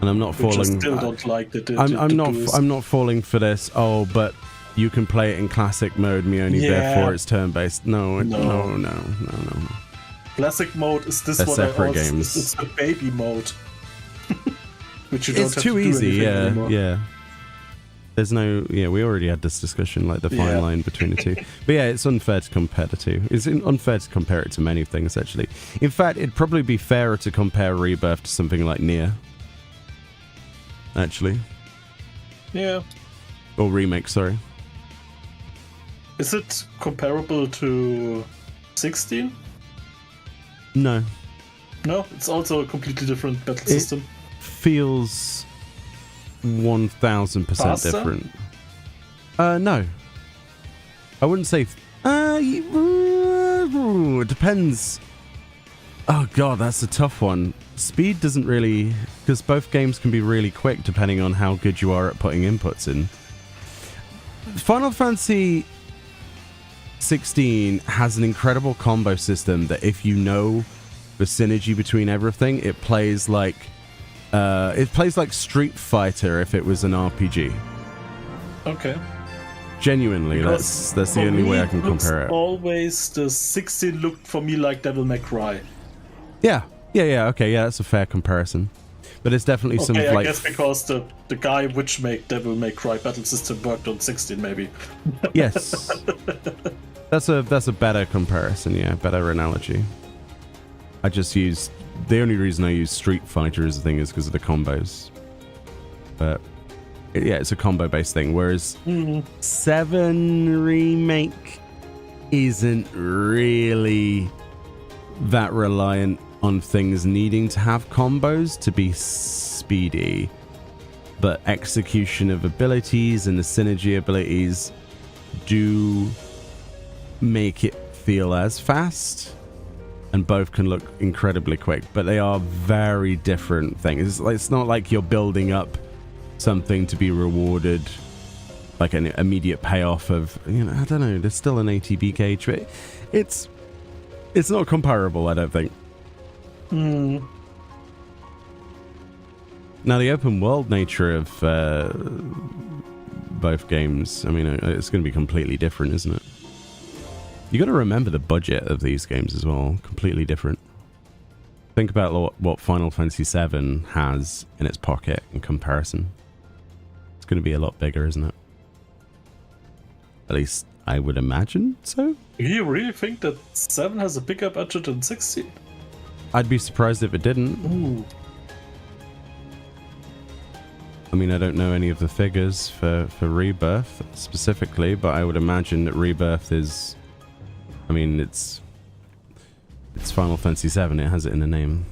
And I'm not falling. I still don't like that. I'm not falling for this. Oh, but you can play it in classic mode, Meoni, therefore it's turn-based. No. Classic mode is this They're one. Separate games. It's the baby mode, which you don't have too to do easy. anymore. Yeah. There's no, we already had this discussion, like the fine line between the two. But yeah, it's unfair to compare the two. It's unfair to compare it to many things, actually. In fact, it'd probably be fairer to compare Rebirth to something like Nier. Actually. Yeah. Or Remake, sorry. Is it comparable to 16? No. No, it's also a completely different battle system. Feels 1000% different. No. I wouldn't say... it depends. Oh god, that's a tough one. Speed doesn't really... Because both games can be really quick depending on how good you are at putting inputs in. Final Fantasy 16 has an incredible combo system that if you know the synergy between everything. It plays like Street Fighter if it was an RPG. Okay. Genuinely, Because that's the for only me, way I can looks compare it. Always the 16 looked for me like Devil May Cry. Yeah. Okay, yeah, that's a fair comparison. But it's definitely some I like guess because the guy which made Devil May Cry battle system worked on 16 maybe. yes. That's a better comparison, yeah, better analogy. I just use the only reason I use Street Fighter as a thing is because of the combos. But it's a combo based thing, whereas 7 Remake isn't really that reliant on things needing to have combos to be speedy, but execution of abilities and the synergy abilities do make it feel as fast, and both can look incredibly quick, but they are very different things. It's not like you're building up something to be rewarded like an immediate payoff of, I don't know, there's still an ATB gauge, but it's not comparable, I don't think. Now, the open world nature of both games, I mean, it's going to be completely different, isn't it? You got to remember the budget of these games as well. Completely different. Think about what Final Fantasy VII has in its pocket in comparison. It's going to be a lot bigger, isn't it? At least I would imagine so. Do you really think that 7 has a bigger budget than 16? I'd be surprised if it didn't. Ooh. I mean, I don't know any of the figures for Rebirth specifically, but I would imagine that Rebirth is... I mean, it's Final Fantasy VII. It has it in the name.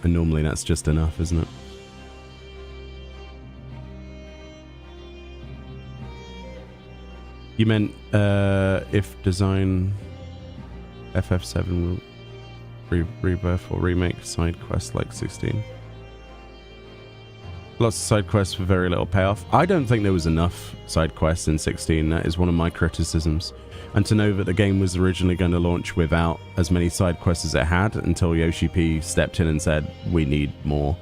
And normally that's just enough, isn't it? You meant if design FF7 Rebirth or remake side quests like 16. Lots of side quests for very little payoff. I don't think there was enough side quests in 16. That is one of my criticisms. And to know that the game was originally going to launch without as many side quests as it had until Yoshi P stepped in and said, we need more.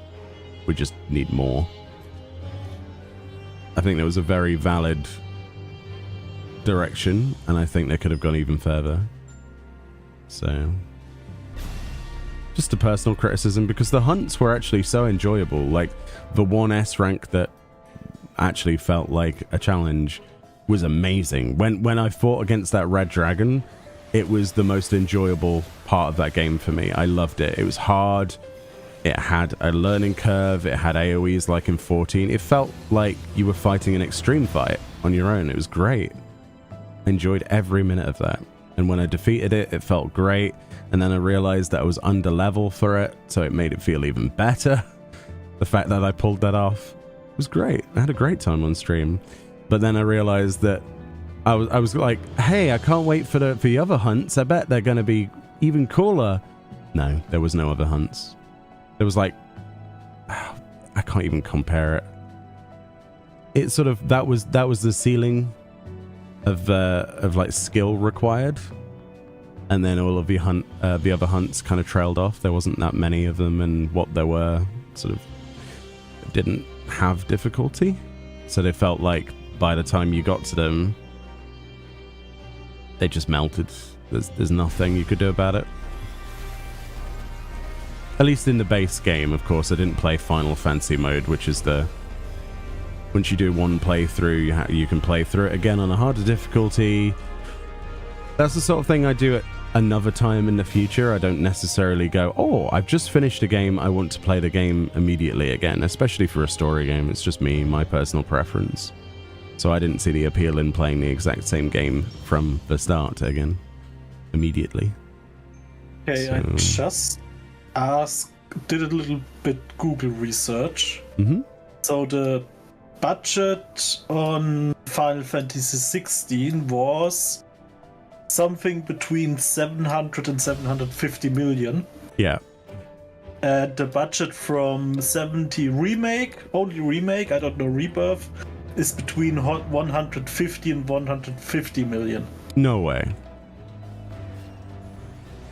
We just need more. I think that was a very valid direction, and I think they could have gone even further. So... just a personal criticism, because the hunts were actually so enjoyable. Like, the 1S rank that actually felt like a challenge was amazing. When I fought against that red dragon, it was the most enjoyable part of that game for me. I loved it. It was hard. It had a learning curve. It had AoEs like in 14. It felt like you were fighting an extreme fight on your own. It was great. I enjoyed every minute of that. And when I defeated it, it felt great. And then I realized that I was under level for it, so it made it feel even better. The fact that I pulled that off was great. I had a great time on stream. But then I realized that I was like, hey, I can't wait for the other hunts. I bet they're going to be even cooler. No, there was no other hunts. There was like, I can't even compare it. It sort of, that was the ceiling of like skill required. And then all of the other hunts kind of trailed off. There wasn't that many of them, and what there were sort of didn't have difficulty. So they felt like by the time you got to them, they just melted. There's nothing you could do about it. At least in the base game, of course. I didn't play Final Fantasy mode, which is once you do one playthrough, you can play through it again on a harder difficulty. That's the sort of thing I do at another time in the future. I don't necessarily go, oh, I've just finished a game, I want to play the game immediately again, especially for a story game. It's just me, my personal preference. So I didn't see the appeal in playing the exact same game from the start again, immediately. Okay, So... I just did a little bit Google research. Mm-hmm. So the budget on Final Fantasy 16 was something between 700 and 750 million. Yeah. And the budget from 70 remake, only remake, I don't know, Rebirth, is between 150 and 150 million. No way.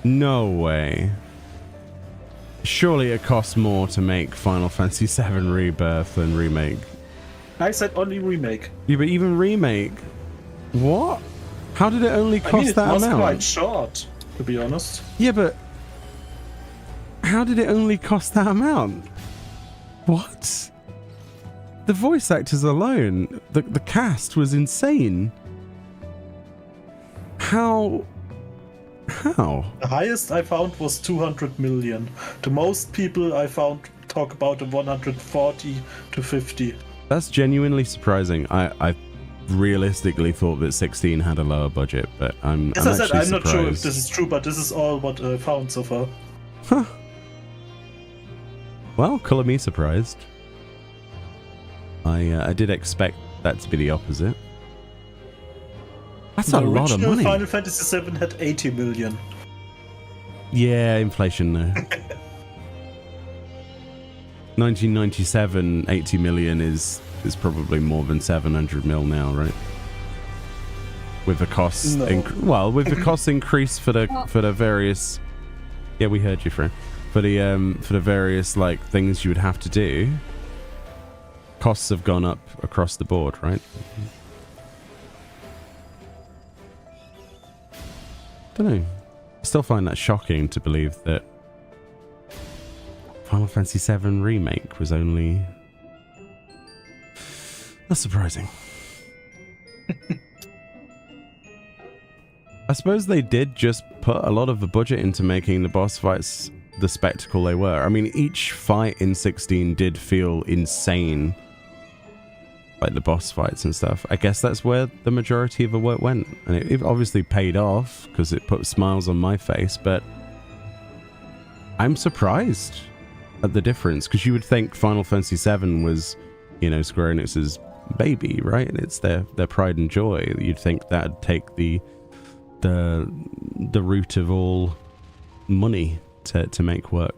No way. Surely it costs more to make Final Fantasy VII Rebirth than Remake. I said only remake. Yeah, but even Remake... What? How did it only cost that amount? It was quite short, to be honest. Yeah, but... How did it only cost that amount? What? The voice actors alone, the cast was insane. How? The highest I found was 200 million. The most people I found talk about a 140 to 50. That's genuinely surprising. I realistically thought that 16 had a lower budget, but I'm As I said, actually I'm not sure if surprised. this is true, but this is all what I found so far. Huh. Well, colour me surprised. I did expect that to be the opposite. That's a lot of money. Final Fantasy VII had 80 million. Yeah, inflation though. 1997, 80 million is probably more than 700 mil now, right? With the costs, No. with the costs increase for the various. Yeah, we heard you, friend. For the various like things you would have to do. Costs have gone up across the board, right? Don't know. I still find that shocking to believe that Final Fantasy VII Remake was only... That's surprising. I suppose they did just put a lot of the budget into making the boss fights the spectacle they were. I mean, each fight in 16 did feel insane. Like the boss fights and stuff. I guess that's where the majority of the work went. And it obviously paid off because it put smiles on my face, but I'm surprised at the difference because you would think Final Fantasy VII was, you know, Square Enix's baby, right? And it's their pride and joy. You'd think that'd take the root of all money to make work.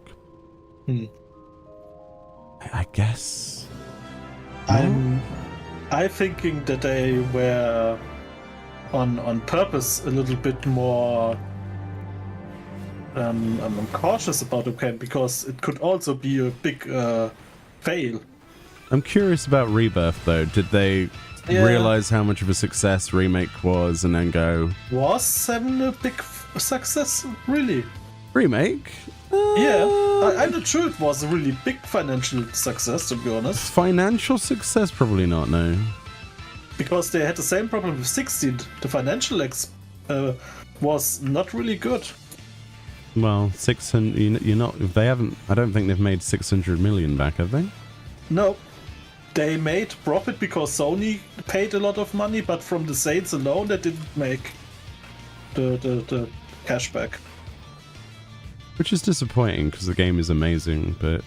I guess. I'm thinking that they were on purpose a little bit more I'm cautious about the game because it could also be a big fail. I'm curious about Rebirth though. Did they realize how much of a success Remake was and then go... Was 7 a big success? Really? Remake? Yeah, I'm not sure it was a really big financial success, to be honest. Financial success? Probably not, no. Because they had the same problem with 16. The financial was not really good. Well, 600. You're not. They haven't. I don't think they've made 600 million back, have they? No, they made profit because Sony paid a lot of money, but from the sales alone, they didn't make the cash back. Which is disappointing because the game is amazing, but...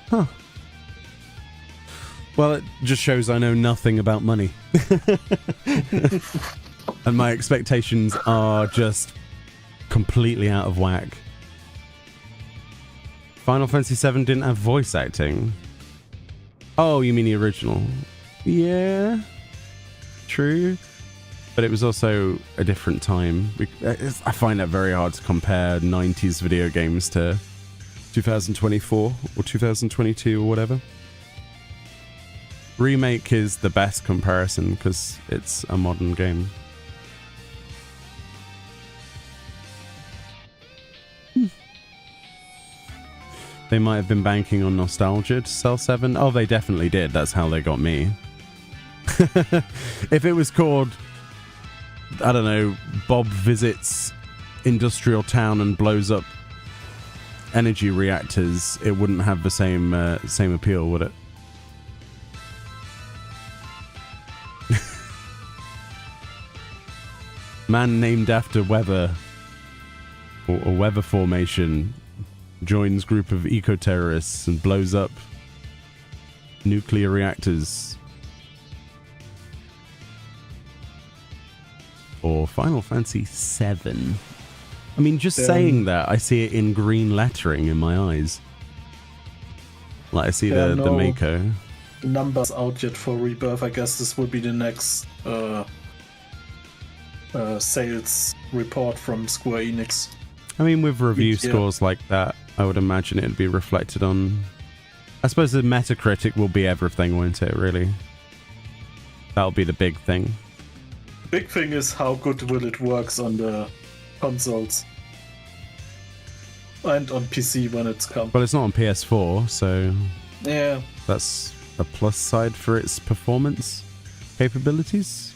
Huh. Well, it just shows I know nothing about money. And my expectations are just completely out of whack. Final Fantasy VII didn't have voice acting. Oh, you mean the original? Yeah. True. But it was also a different time. I find that very hard to compare 90s video games to 2024 or 2022 or whatever. Remake is the best comparison because it's a modern game. They might have been banking on nostalgia to sell 7. Oh, they definitely did. That's how they got me. If it was called... I don't know, Bob visits industrial town and blows up energy reactors, it wouldn't have the same appeal, would it? Man named after weather or weather formation joins group of eco-terrorists and blows up nuclear reactors. Or Final Fantasy VII. I mean, just saying that, I see it in green lettering in my eyes. Like, I see the Mako. Numbers out yet for Rebirth. I guess this will be the next sales report from Square Enix. I mean, with review Yeah. scores like that, I would imagine it'd be reflected on... I suppose the Metacritic will be everything, won't it, really? That'll be the big thing. Big thing is how good will it works on the consoles and on PC when it's come. Well, it's not on PS4, so Yeah, that's a plus side for its performance capabilities.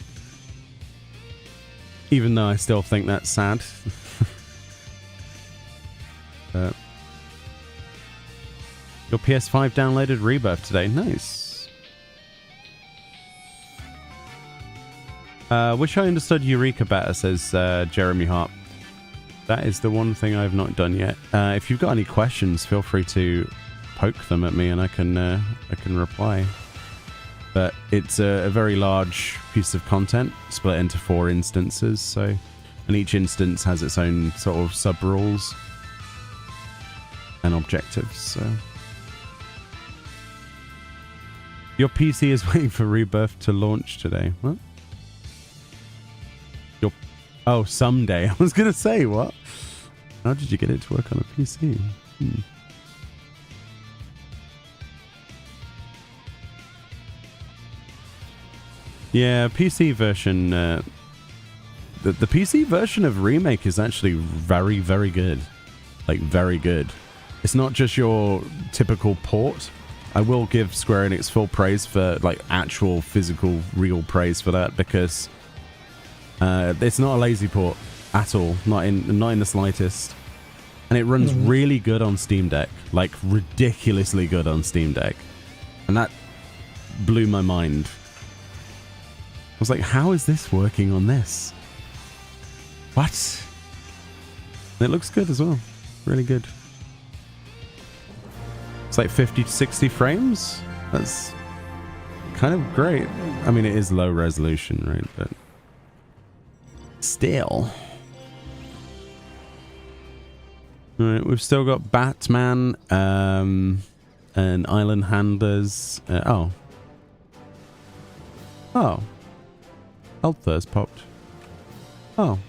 Even though I still think that's sad. Your PS5 downloaded Rebirth today. Nice. Wish I understood Eureka better, says Jeremy Hart. That is the one thing I've not done yet. If you've got any questions, feel free to poke them at me and I can reply. But it's a very large piece of content split into 4 instances, so and each instance has its own sort of sub rules and objectives. So your PC is waiting for Rebirth to launch today. What? Oh, someday. I was going to say, what? How did you get it to work on a PC? Yeah, PC version... the PC version of Remake is actually very, very good. Like, very good. It's not just your typical port. I will give Square Enix full praise for, like, actual, physical, real praise for that, because... it's not a lazy port at all, not in the slightest, and it runs really good on Steam Deck, like ridiculously good on Steam Deck, and that blew my mind. I was like, how is this working on this? What? And it looks good as well, really good. It's like 50 to 60 frames. That's kind of great. I mean, it is low resolution, right? But still. Alright, we've still got Batman, and Island Handlers. Oh. Elthur's popped. Oh.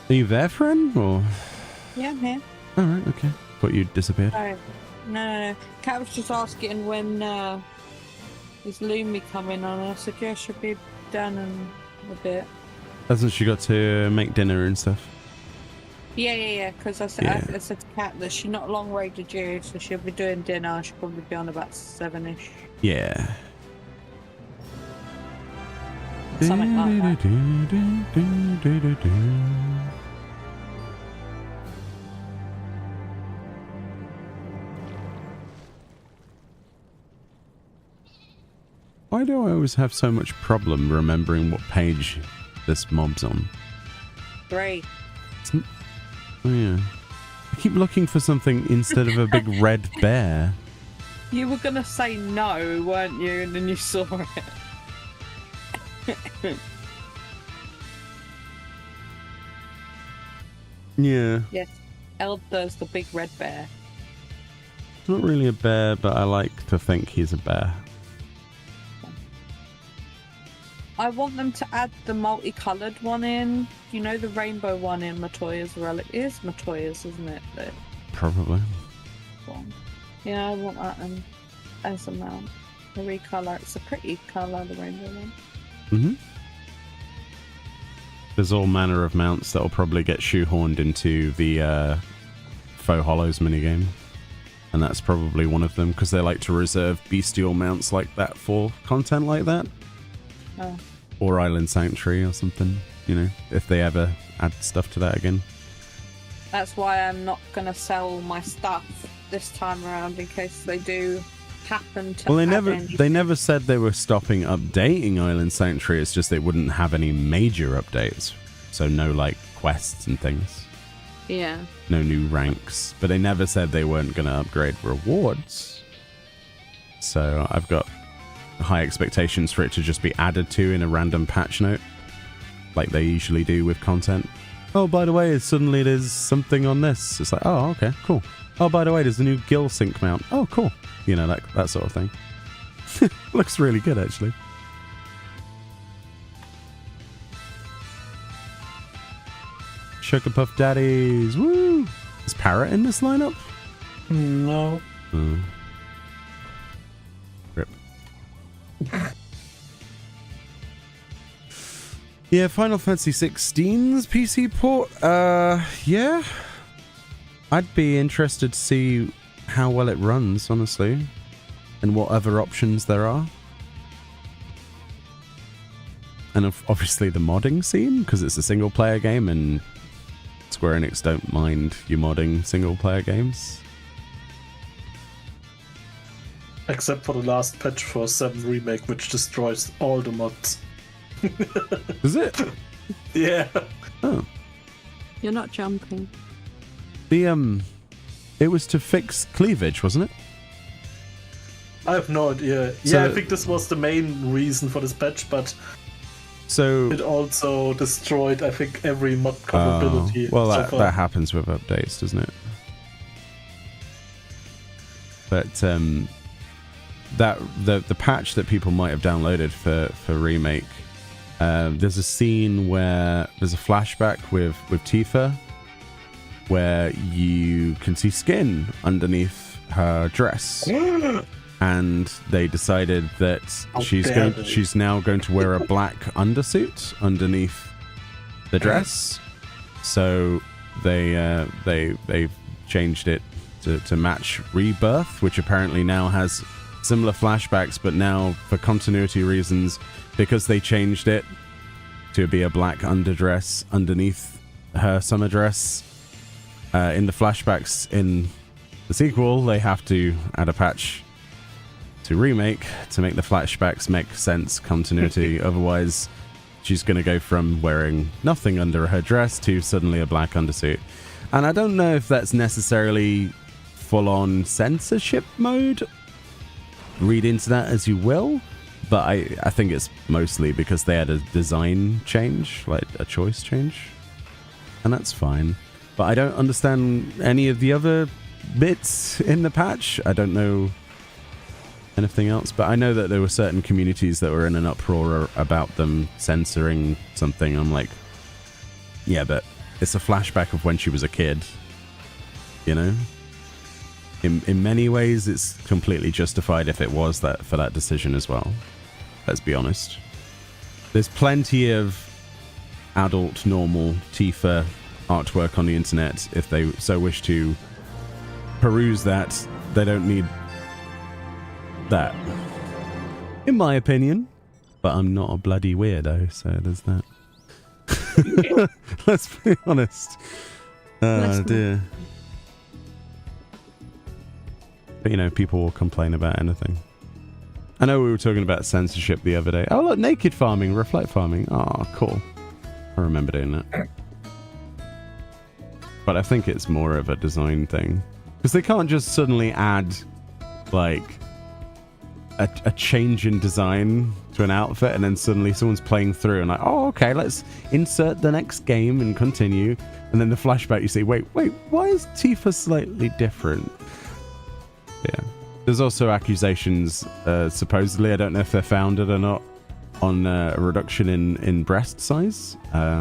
Are you there, friend? Or? Yeah, I'm here. Alright, okay. Thought you disappeared. Oh, no. Kat was just asking when is Lumi coming on, and I said, yeah, she'll be done in a bit. Hasn't she got to make dinner and stuff? Yeah, because I said, Yeah. I said to Kat that she's not long way to due, so she'll be doing dinner. She'll probably be on about 7ish. Yeah. Something like that. Why do I always have so much problem remembering what page this mob's on? 3. Oh yeah. I keep looking for something instead of a big red bear. You were gonna say no, weren't you? And then you saw it. Yeah. Yes, Eldur's the big red bear. It's not really a bear, but I like to think he's a bear. I want them to add the multicoloured one in. You know, the rainbow one in Matoya's relic. It is Matoya's, isn't it? The Probably. one. Yeah, I want that as a mount. The recolour. It's a pretty colour, the rainbow one. Mm-hmm. There's all manner of mounts that'll probably get shoehorned into the Faux Hollows minigame. And that's probably one of them, because they like to reserve bestial mounts like that for content like that. Oh. Or Island Sanctuary or something, you know, if they ever add stuff to that again. That's why I'm not going to sell my stuff this time around, in case they do happen to. Well, add they never said they were stopping updating Island Sanctuary. It's just they wouldn't have any major updates, so no like quests and things. Yeah. No new ranks, but they never said they weren't going to upgrade rewards. So I've got high expectations for it to just be added to in a random patch note, like they usually do with content. Oh, by the way, suddenly there's something on this. It's like, oh, okay, cool. Oh, by the way, there's a new Gill Sync mount. Oh, cool. You know, that sort of thing. Looks really good, actually. Sugar Puff Daddies. Woo! Is Parrot in this lineup? No. Oh. Rip. Yeah, Final Fantasy 16's PC port. Yeah. I'd be interested to see how well it runs, honestly, and what other options there are. And obviously the modding scene, because it's a single-player game, and Square Enix don't mind you modding single-player games. Except for the last patch for 7 Remake, which destroys all the mods. Is it? Yeah. Oh. You're not jumping. It was to fix cleavage, wasn't it? I have no idea. So, yeah, I think this was the main reason for this patch, but so it also destroyed, I think, every mod compatibility. Well, so that happens with updates, doesn't it? But that the patch that people might have downloaded for Remake, there's a scene where there's a flashback with Tifa, where you can see skin underneath her dress. And they decided that she's now going to wear a black undersuit underneath the dress. So they changed it to match Rebirth, which apparently now has similar flashbacks, but now for continuity reasons, because they changed it to be a black underdress underneath her summer dress. In the flashbacks in the sequel, they have to add a patch to Remake to make the flashbacks make sense continuity. Otherwise, she's going to go from wearing nothing under her dress to suddenly a black undersuit. And I don't know if that's necessarily full-on censorship mode. Read into that as you will. But I think it's mostly because they had a design change, like a choice change. And that's fine. But I don't understand any of the other bits in the patch. I don't know anything else, but I know that there were certain communities that were in an uproar about them censoring something. I'm like, yeah, but it's a flashback of when she was a kid, you know? In many ways, it's completely justified if it was that for that decision as well. Let's be honest. There's plenty of adult, normal Tifa artwork on the internet. If they so wish to peruse that, they don't need that, in my opinion. But I'm not a bloody weirdo, so there's that. Let's be honest. Oh dear. But you know, people will complain about anything. I know we were talking about censorship the other day. Oh look, naked farming, reflect farming. Oh, cool. I remember doing that. But I think it's more of a design thing. Because they can't just suddenly add, like, a change in design to an outfit and then suddenly someone's playing through and like, oh, okay, let's insert the next game and continue. And then the flashback, you see, wait, why is Tifa slightly different? Yeah. There's also accusations, supposedly, I don't know if they're founded or not, on a reduction in breast size. I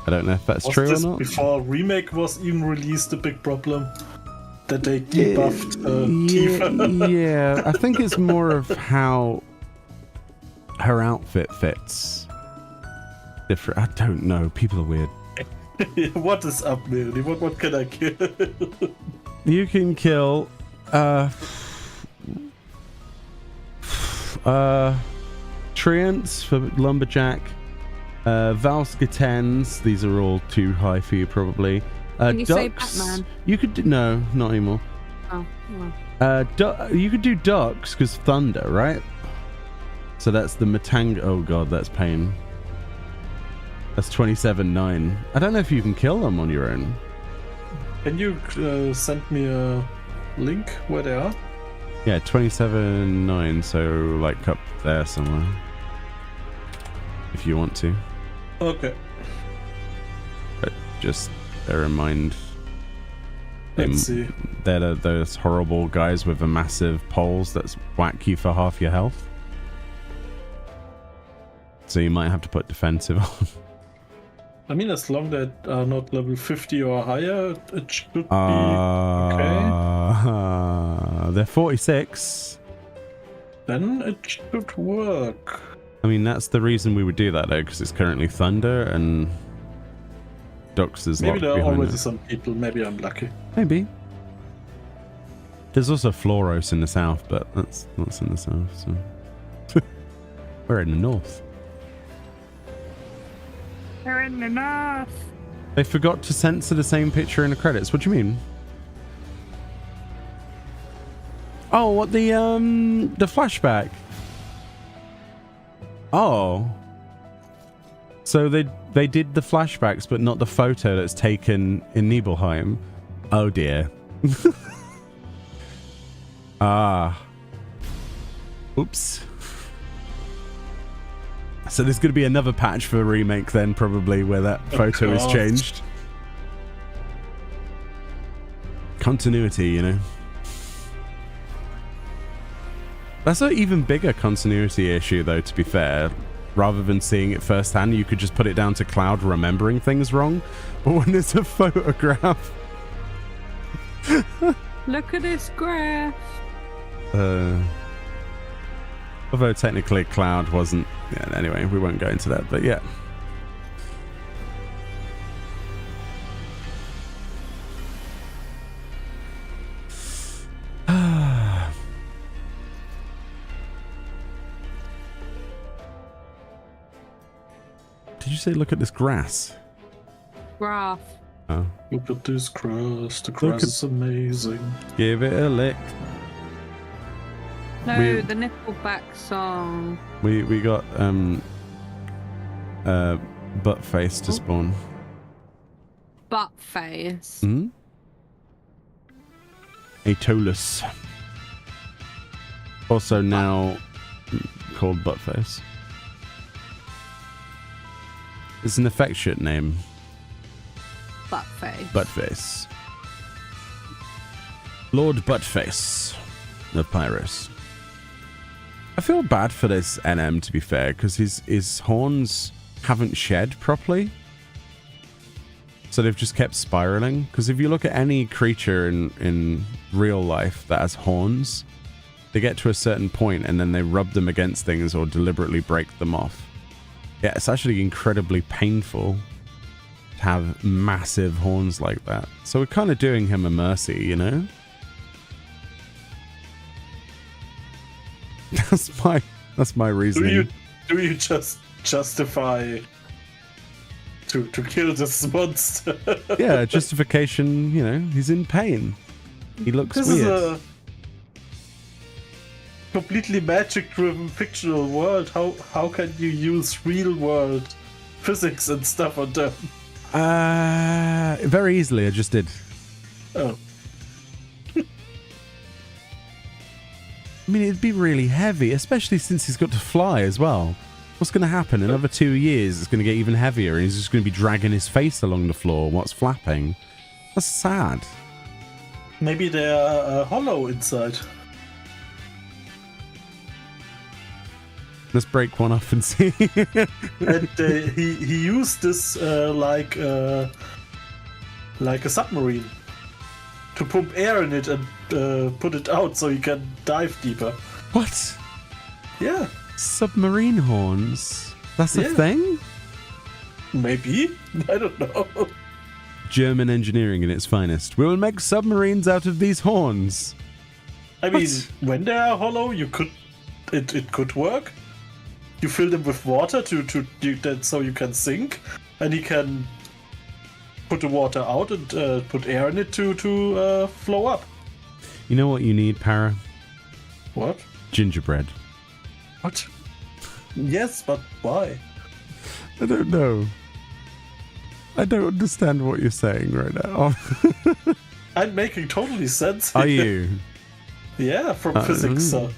don't know if that's true or not. Before Remake was even released, a big problem that they debuffed Tifa. Yeah, I think it's more of how her outfit fits. Different. I don't know. People are weird. What is up, Meoni? What can I kill? You can kill Treants for Lumberjack. Valskatens, these are all too high for you probably. Can you say ducks, Batman? You could no, not anymore. Oh, well. You could do ducks because thunder, right? So that's the Matang. Oh god, that's pain. That's 27.9. I don't know if you can kill them on your own. Can you send me a link where they are? Yeah, 27.9. So like up there somewhere. If you want to. Okay. But just bear in mind, Let's see. They're those horrible guys with the massive poles that whack you for half your health. So you might have to put defensive on. I mean, as long as they are not level 50 or higher, it should be okay. They're 46. Then it should work. I mean, that's the reason we would do that, though, because it's currently Thunder and Dux is Maybe locked there are behind already it. some people. Maybe I'm lucky. Maybe. There's also Floros in the south, but that's in the south, so... We're in the north. They're in the north. They forgot to censor the same picture in the credits. What do you mean? Oh, what the flashback? Oh. So they did the flashbacks, but not the photo that's taken in Nibelheim. Oh dear. Ah. Oops. So there's going to be another patch for the remake then, probably, where that photo is changed. Continuity, you know. That's an even bigger continuity issue, though, to be fair. Rather than seeing it firsthand, you could just put it down to Cloud remembering things wrong. But when there's a photograph... Look at this graph. Although technically Cloud wasn't... Yeah, anyway, we won't go into that, but yeah. Did you say look at this grass? Graph. Oh. Look at this grass. The grass is amazing. Give it a lick. No, the Nickelback song. We got butt face to spawn. Butt face. Hmm? Atolus. Also now called butt face. It's an affectionate name. Butt face. Buttface. Lord Buttface of Pyros. I feel bad for this NM, to be fair, because his horns haven't shed properly. So they've just kept spiraling. Because if you look at any creature in real life that has horns, they get to a certain point and then they rub them against things or deliberately break them off. Yeah, it's actually incredibly painful to have massive horns like that. So we're kind of doing him a mercy, you know? That's my reasoning. Do you just justify to kill this monster? Yeah, justification, you know, he's in pain. He looks this weird. Is a completely magic-driven fictional world. How can you use real-world physics and stuff on them? Very easily, I just did. Oh. I mean, it'd be really heavy, especially since he's got to fly as well. What's going to happen? In another 2 years, it's going to get even heavier, and he's just going to be dragging his face along the floor whilst flapping. That's sad. Maybe they're hollow inside. Let's break one off and see. And he used this like a submarine to pump air in it and put it out so you can dive deeper. What? Yeah. Submarine horns? That's a thing? Maybe. I don't know. German engineering in its finest. We will make submarines out of these horns. I mean, when they are hollow, it could work. You fill them with water so you can sink, and you can put the water out and put air in it to flow up. You know what you need, Para? What? Gingerbread. What? Yes, but why? I don't know. I don't understand what you're saying right now. I'm making totally sense. Are you? Yeah, from physics. So.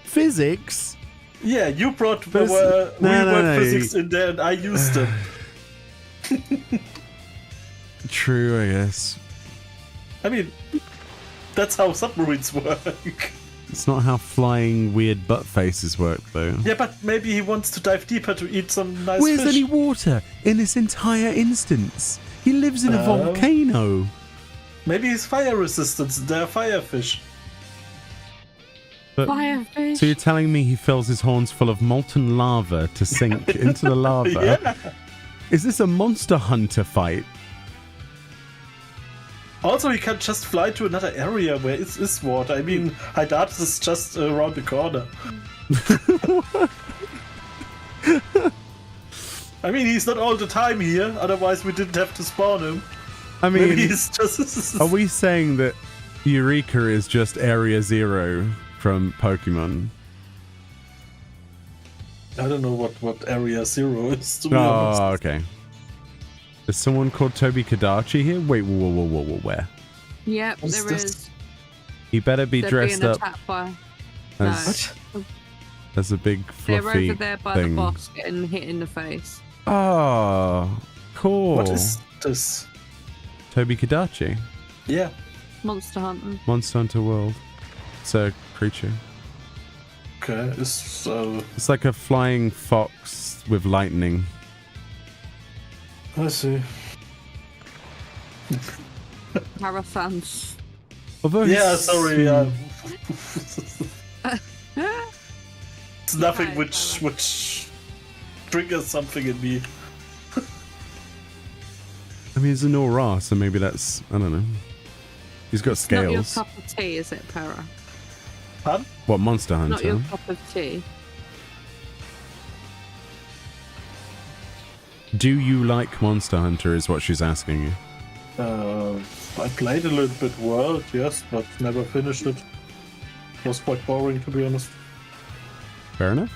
Physics? Yeah, you brought the real-world physics in there and I used them. True, I guess. I mean, that's how submarines work. It's not how flying weird butt faces work, though. Yeah, but maybe he wants to dive deeper to eat some nice Where's fish. any water in this entire instance? He lives in a volcano. Maybe he's fire resistant. They're firefish. But, Firefish. so you're telling me he fills his horns full of molten lava to sink into the lava? Yeah. Is this a Monster Hunter fight? Also, he can just fly to another area where it is water. I mean, Hydatis is just around the corner. I mean, he's not all the time here, otherwise we didn't have to spawn him. I mean, Maybe he's just... are we saying that Eureka is just Area Zero from Pokemon? I don't know what Area Zero is, to be honest. Oh, okay. Is someone called Toby Kadachi here? Wait, whoa, where? Yep, What's there this? is. He better be They're dressed being up attacked by... as, as a big They're fluffy over there by thing. the boss getting hit in the face. Oh, cool. What is this? Toby Kadachi? Yeah. Monster hunting. Monster Hunter World. It's a creature. Okay, It's like a flying fox with lightning. I see. Parafans. Although Yeah, he's- sorry. It's nothing Okay, which triggers something in me. I mean, he's a Nora, so maybe that's... I don't know. He's got It's not your scales. cup of tea, is it, Para? Huh? What, Monster Hunter? Not your cup of tea. Do you like Monster Hunter is what she's asking you. I played a little bit World, yes, but never finished it. It was quite boring, to be honest. Fair enough.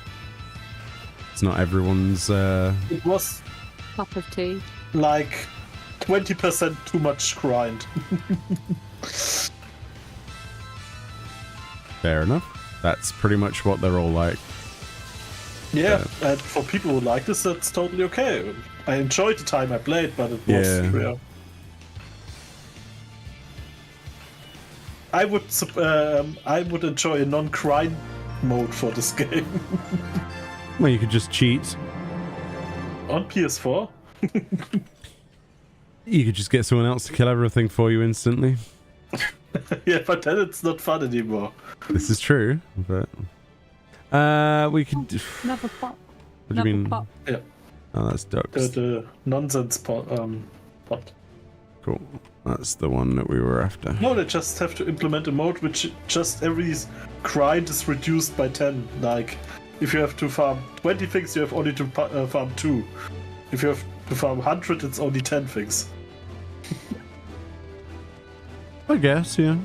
It's not everyone's... It was Cup of tea. like 20% too much grind. Fair enough. That's pretty much what they're all like. Yeah, and for people who like this, that's totally okay. I enjoyed the time I played, but it was... Yeah. I would enjoy a non-grind mode for this game. Well, you could just cheat. On PS4? You could just get someone else to kill everything for you instantly. Yeah, but then it's not fun anymore. This is true, but... we could... Another pot. What do you mean? Pot. Yeah, Oh, that's ducks. the nonsense pot. Cool. That's the one that we were after. No, they just have to implement a mode which just every grind is reduced by 10. Like, if you have to farm 20 things, you have only to farm 2. If you have to farm 100, it's only 10 things. I guess, yeah.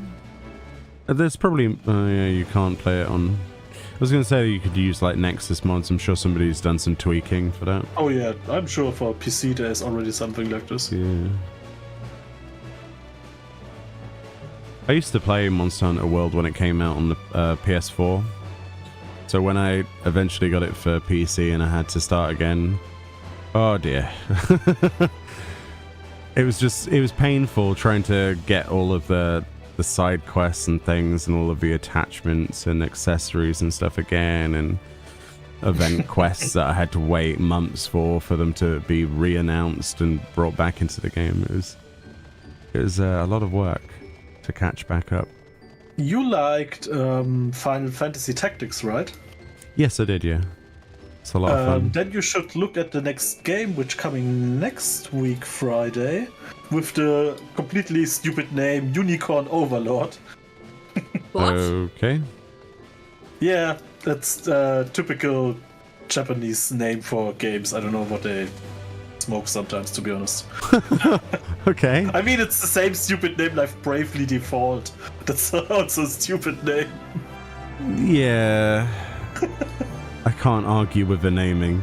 There's probably... yeah, you can't play it on... I was going to say you could use, like, Nexus mods. I'm sure somebody's done some tweaking for that. Oh yeah, I'm sure for PC there's already something like this. Yeah. I used to play Monster Hunter World when it came out on the PS4. So when I eventually got it for PC and I had to start again... Oh dear. It was painful trying to get all of the side quests and things and all of the attachments and accessories and stuff again, and event quests that I had to wait months for them to be re-announced and brought back into the game. It was a lot of work to catch back up. You liked Final Fantasy Tactics, right? Yes, I did, yeah. It's a lot of fun. Then you should look at the next game, which coming next week Friday, with the completely stupid name Unicorn Overlord. What? Okay. Yeah, that's typical Japanese name for games. I don't know what they smoke sometimes, to be honest. Okay. I mean, it's the same stupid name like Bravely Default. That's also a stupid name. Yeah. I can't argue with the naming.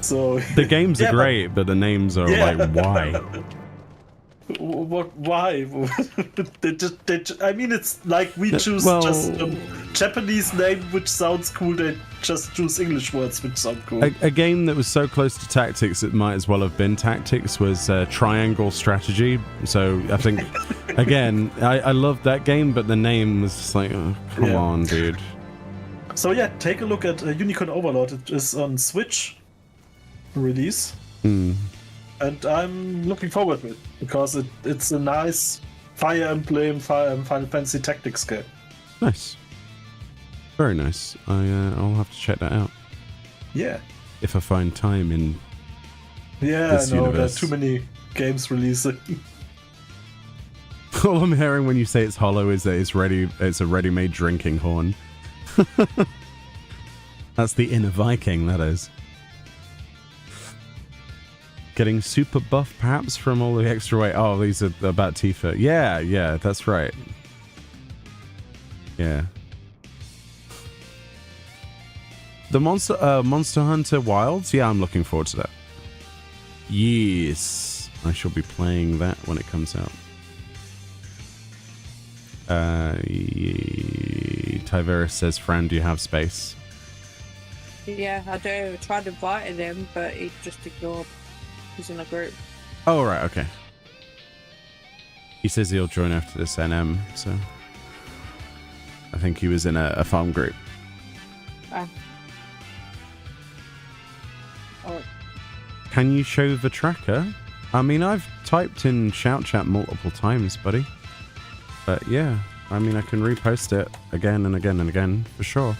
So The games Yeah, are but- great, but the names are Yeah. like, why? What? Why? I mean, it's like we choose Well- just Japanese name which sounds cool, they just choose English words which sound cool. A game that was so close to Tactics it might as well have been Tactics was Triangle Strategy. So I think, again, I loved that game, but the name was just like, oh, come on, dude. So yeah, take a look at Unicorn Overlord. It is on Switch release. And I'm looking forward to it, because it's a nice Fire Emblem, Final Fantasy Tactics game. Nice. Very nice. I'll have to check that out. Yeah. If I find time in this I know, universe. there are too many games releasing. All I'm hearing when you say it's hollow is that it's a ready-made drinking horn. That's the inner Viking, that is. Getting super buff, perhaps, from all the extra weight. Oh, these are about Tifa. Yeah, that's right. Yeah. The Monster Hunter Wilds? Yeah, I'm looking forward to that. Yes. I shall be playing that when it comes out. Tyveris says, Fran, do you have space? Yeah, I do. I tried inviting him, but he just ignored. He's in a group. Oh, right, okay. He says he'll join after this NM, so... I think he was in a farm group. Oh. Can you show the tracker? I mean, I've typed in shout chat multiple times, buddy. But yeah, I mean, I can repost it again and again and again, for sure.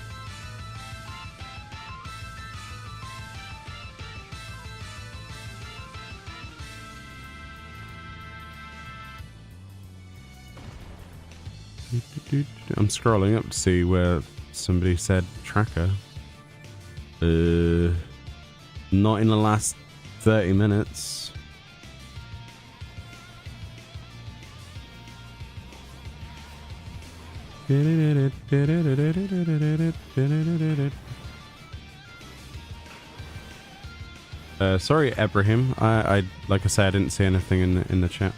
I'm scrolling up to see where somebody said tracker. Not in the last 30 minutes. Sorry, Abraham. I like I say, I didn't see anything in the chat.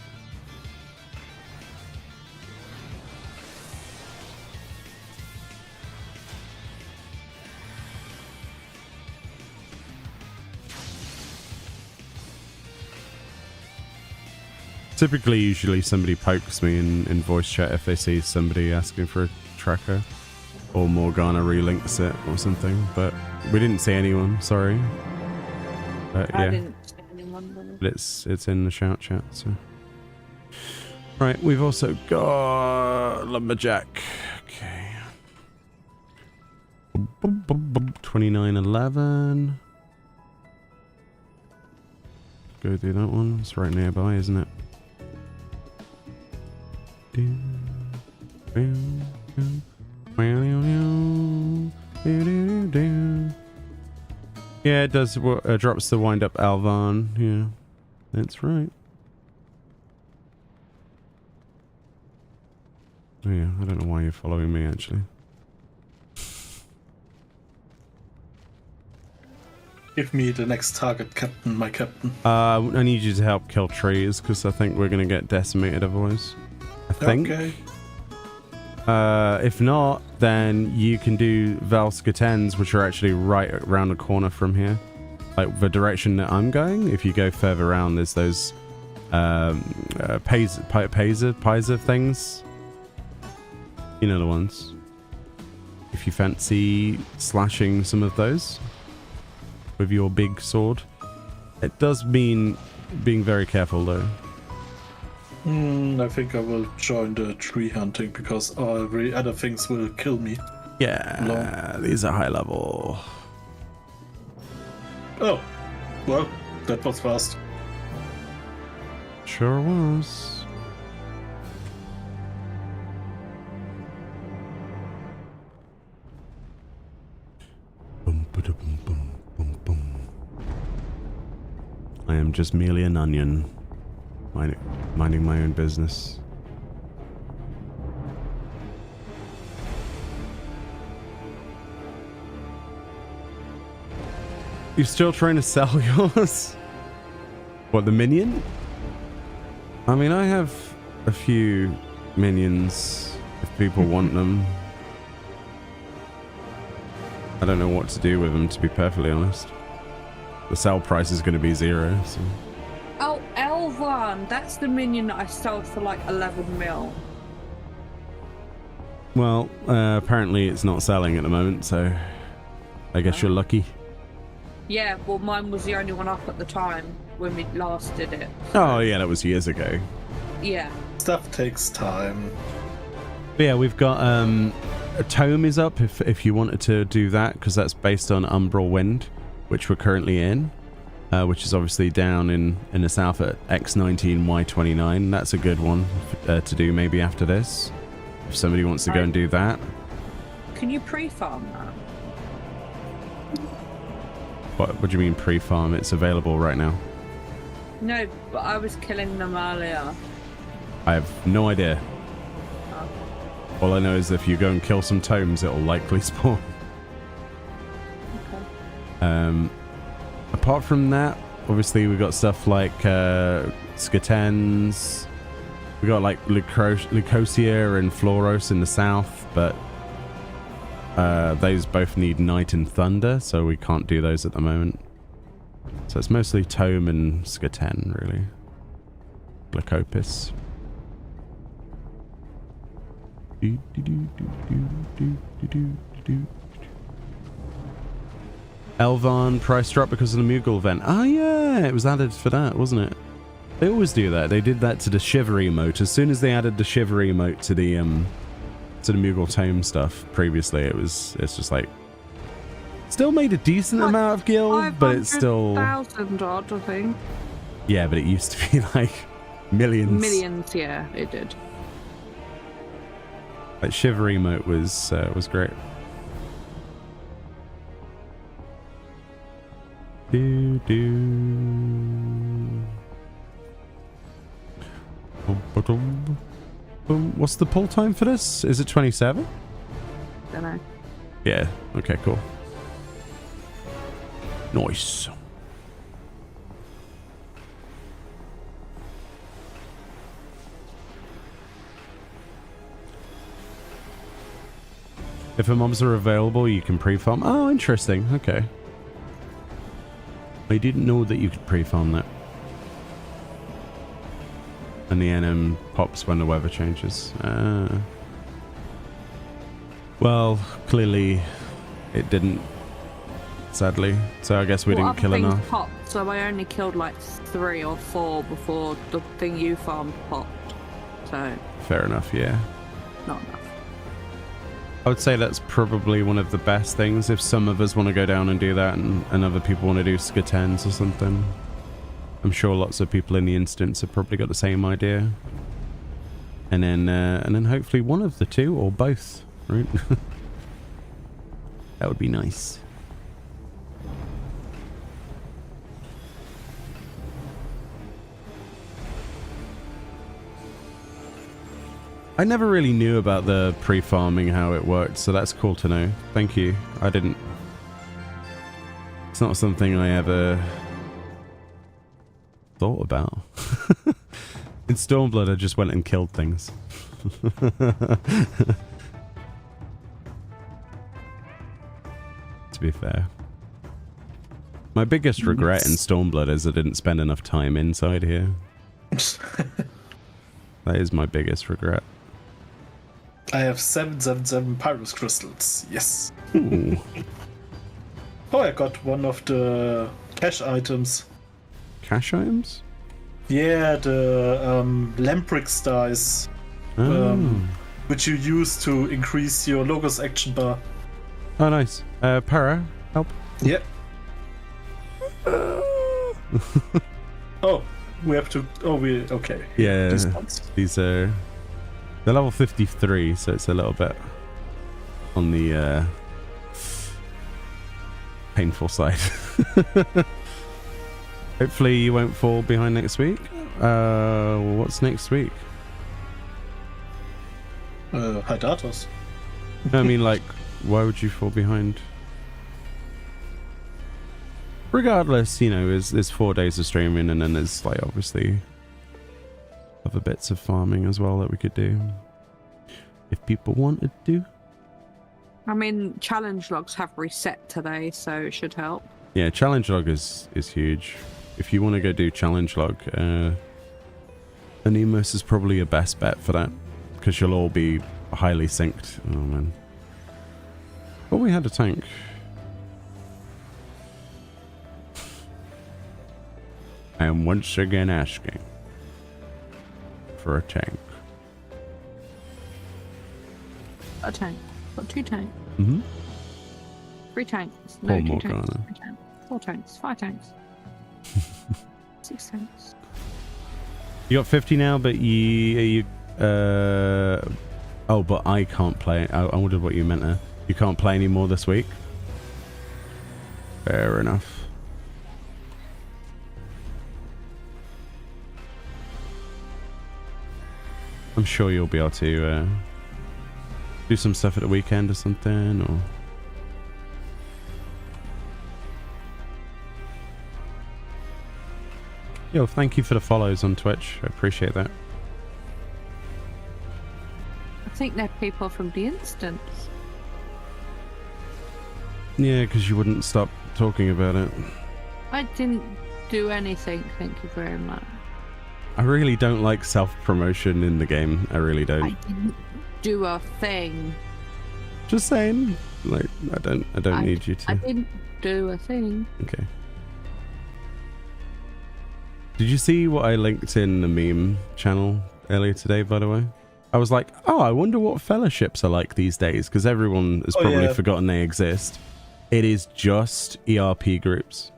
Typically, usually somebody pokes me in voice chat if they see somebody asking for a tracker, or Morgana relinks it or something, but we didn't see anyone, sorry. But yeah, I didn't see anyone. but it's in the shout chat, so. Right, we've also got Lumberjack. Okay. 2911. Go do that one. It's right nearby, isn't it? Yeah, it does. Drops the wind up Alvan. Yeah, that's right. Oh yeah, I don't know why you're following me actually. Give me the next target, Captain, my Captain. I need you to help kill trees because I think we're gonna get decimated otherwise. I think. Okay. If not, then you can do Valskatens, which are actually right around the corner from here. Like the direction that I'm going. If you go further around, there's those Paiza things. You know the ones. If you fancy slashing some of those with your big sword. It does mean being very careful though. I think I will join the tree hunting because every other things will kill me. Yeah, these are high level. Oh, well, that was fast. Sure was. I am just merely an onion, minding my own business. You're still trying to sell yours? What, the minion? I mean, I have a few minions if people want them. I don't know what to do with them, to be perfectly honest. The sell price is going to be 0. So. Oh, L1. That's the minion that I sold for like 11 mil. Well, apparently it's not selling at the moment, so I guess you're lucky. Yeah, well, mine was the only one up at the time when we last did it. Oh, yeah, that was years ago. Yeah. Stuff takes time. But yeah, we've got a tome is up if you wanted to do that, because that's based on Umbral Wind, which we're currently in, which is obviously down in the south at X19Y29. That's a good one to do maybe after this, if somebody wants to go and do that. Can you pre-farm that? What do you mean pre-farm? It's available right now. No, but I was killing them earlier. I have no idea. Oh. All I know is if you go and kill some tomes, it'll likely spawn. Okay. Apart from that, obviously we got stuff like Scatens. We got like Lycosia and Floros in the south, but those both need Night and Thunder, so we can't do those at the moment. So it's mostly Tome and Scaten, really. Glycopis. Elvan price drop because of the Moogle event. Oh yeah, it was added for that, wasn't it? They always do that. They did that to the Shivery emote. As soon as they added the Shivery emote to the Moogle Tome stuff previously, it's just like still made a decent amount of guild, but it's still 500,000 odd, I think. Yeah, but it used to be like millions. Millions, yeah, it did. Like Shivery emote was great. What's the pull time for this? Is it 27? Don't know. Yeah. Okay, cool. Nice. If the mobs are available, you can pre-farm. Oh, interesting. Okay. I didn't know that you could pre-farm that. And the NM pops when the weather changes. Well, clearly it didn't, sadly. So I guess we didn't kill enough. Popped, so I only killed like 3 or 4 before the thing you farmed popped. So Fair enough, yeah. not enough. I would say that's probably one of the best things if some of us want to go down and do that and other people want to do Scatens or something. I'm sure lots of people in the instance have probably got the same idea. And then hopefully one of the two or both, right? That would be nice. I never really knew about the pre-farming, how it worked, so that's cool to know. Thank you. I didn't... It's not something I ever thought about. In Stormblood, I just went and killed things. To be fair. My biggest regret in Stormblood is I didn't spend enough time inside here. That is my biggest regret. I have 777 Pyros crystals. Yes. Ooh. Oh, I got one of the cash items. Cash items? Yeah, the Lamprix dice, which you use to increase your Logos action bar. Oh, nice. Para, help. Yep. Oh, we have to. Oh, we okay. Yeah, these are. They're level 53, so it's a little bit on the painful side. Hopefully you won't fall behind next week. What's next week? Hydatos. I mean, like, why would you fall behind? Regardless, you know, there's 4 days of streaming, and then there's, like, obviously other bits of farming as well that we could do if people wanted to. I mean, challenge logs have reset today, so it should help. Yeah, challenge log is huge. If you want to go do challenge log, Anemos is probably your best bet for that, because you'll all be highly synced. Oh man. Oh, we had a tank. I am once again asking for a tank. A tank. Got 2 tanks. Mm-hmm. 3 tanks. No, Or 2 more, tanks. Ghana. 3 tanks. 4 tanks. 5 tanks. 6 tanks. You got 50 now, but oh, but I can't play. I wondered what you meant there. You can't play anymore this week? Fair enough. I'm sure you'll be able to do some stuff at the weekend or something, or... Yo, thank you for the follows on Twitch. I appreciate that. I think they're people from the instance. Yeah, because you wouldn't stop talking about it. I didn't do anything, thank you very much. I really don't like self-promotion in the game. I really don't. I didn't do a thing. Just saying. Like, I don't need you to. I didn't do a thing. Okay. Did you see what I linked in the meme channel earlier today, by the way? I was like, oh, I wonder what fellowships are like these days, because everyone has probably forgotten they exist. It is just ERP groups.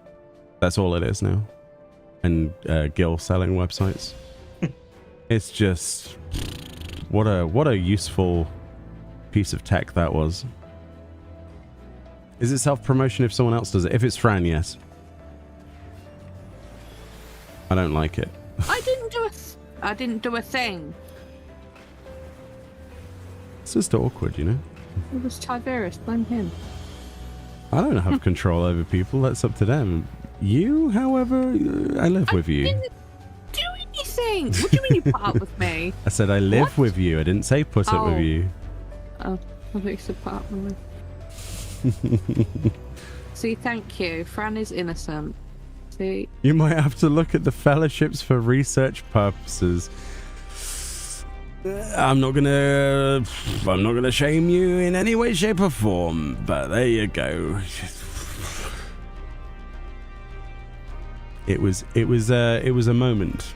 That's all it is now. And guild selling websites. It's just... What a useful piece of tech that was. Is it self-promotion if someone else does it? If it's Fran, yes. I don't like it. I didn't do a thing. It's just awkward, you know? It was Tiberius, blame him. I don't have control over people. That's up to them. You, however, I live with you. I didn't do anything. What do you mean you put up with me? I said I live with you. I didn't say put up with you. Oh, I think you said put up with me. See, thank you. Fran is innocent. See? You might have to look at the fellowships for research purposes. I'm not gonna shame you in any way, shape, or form. But there you go. It was a moment.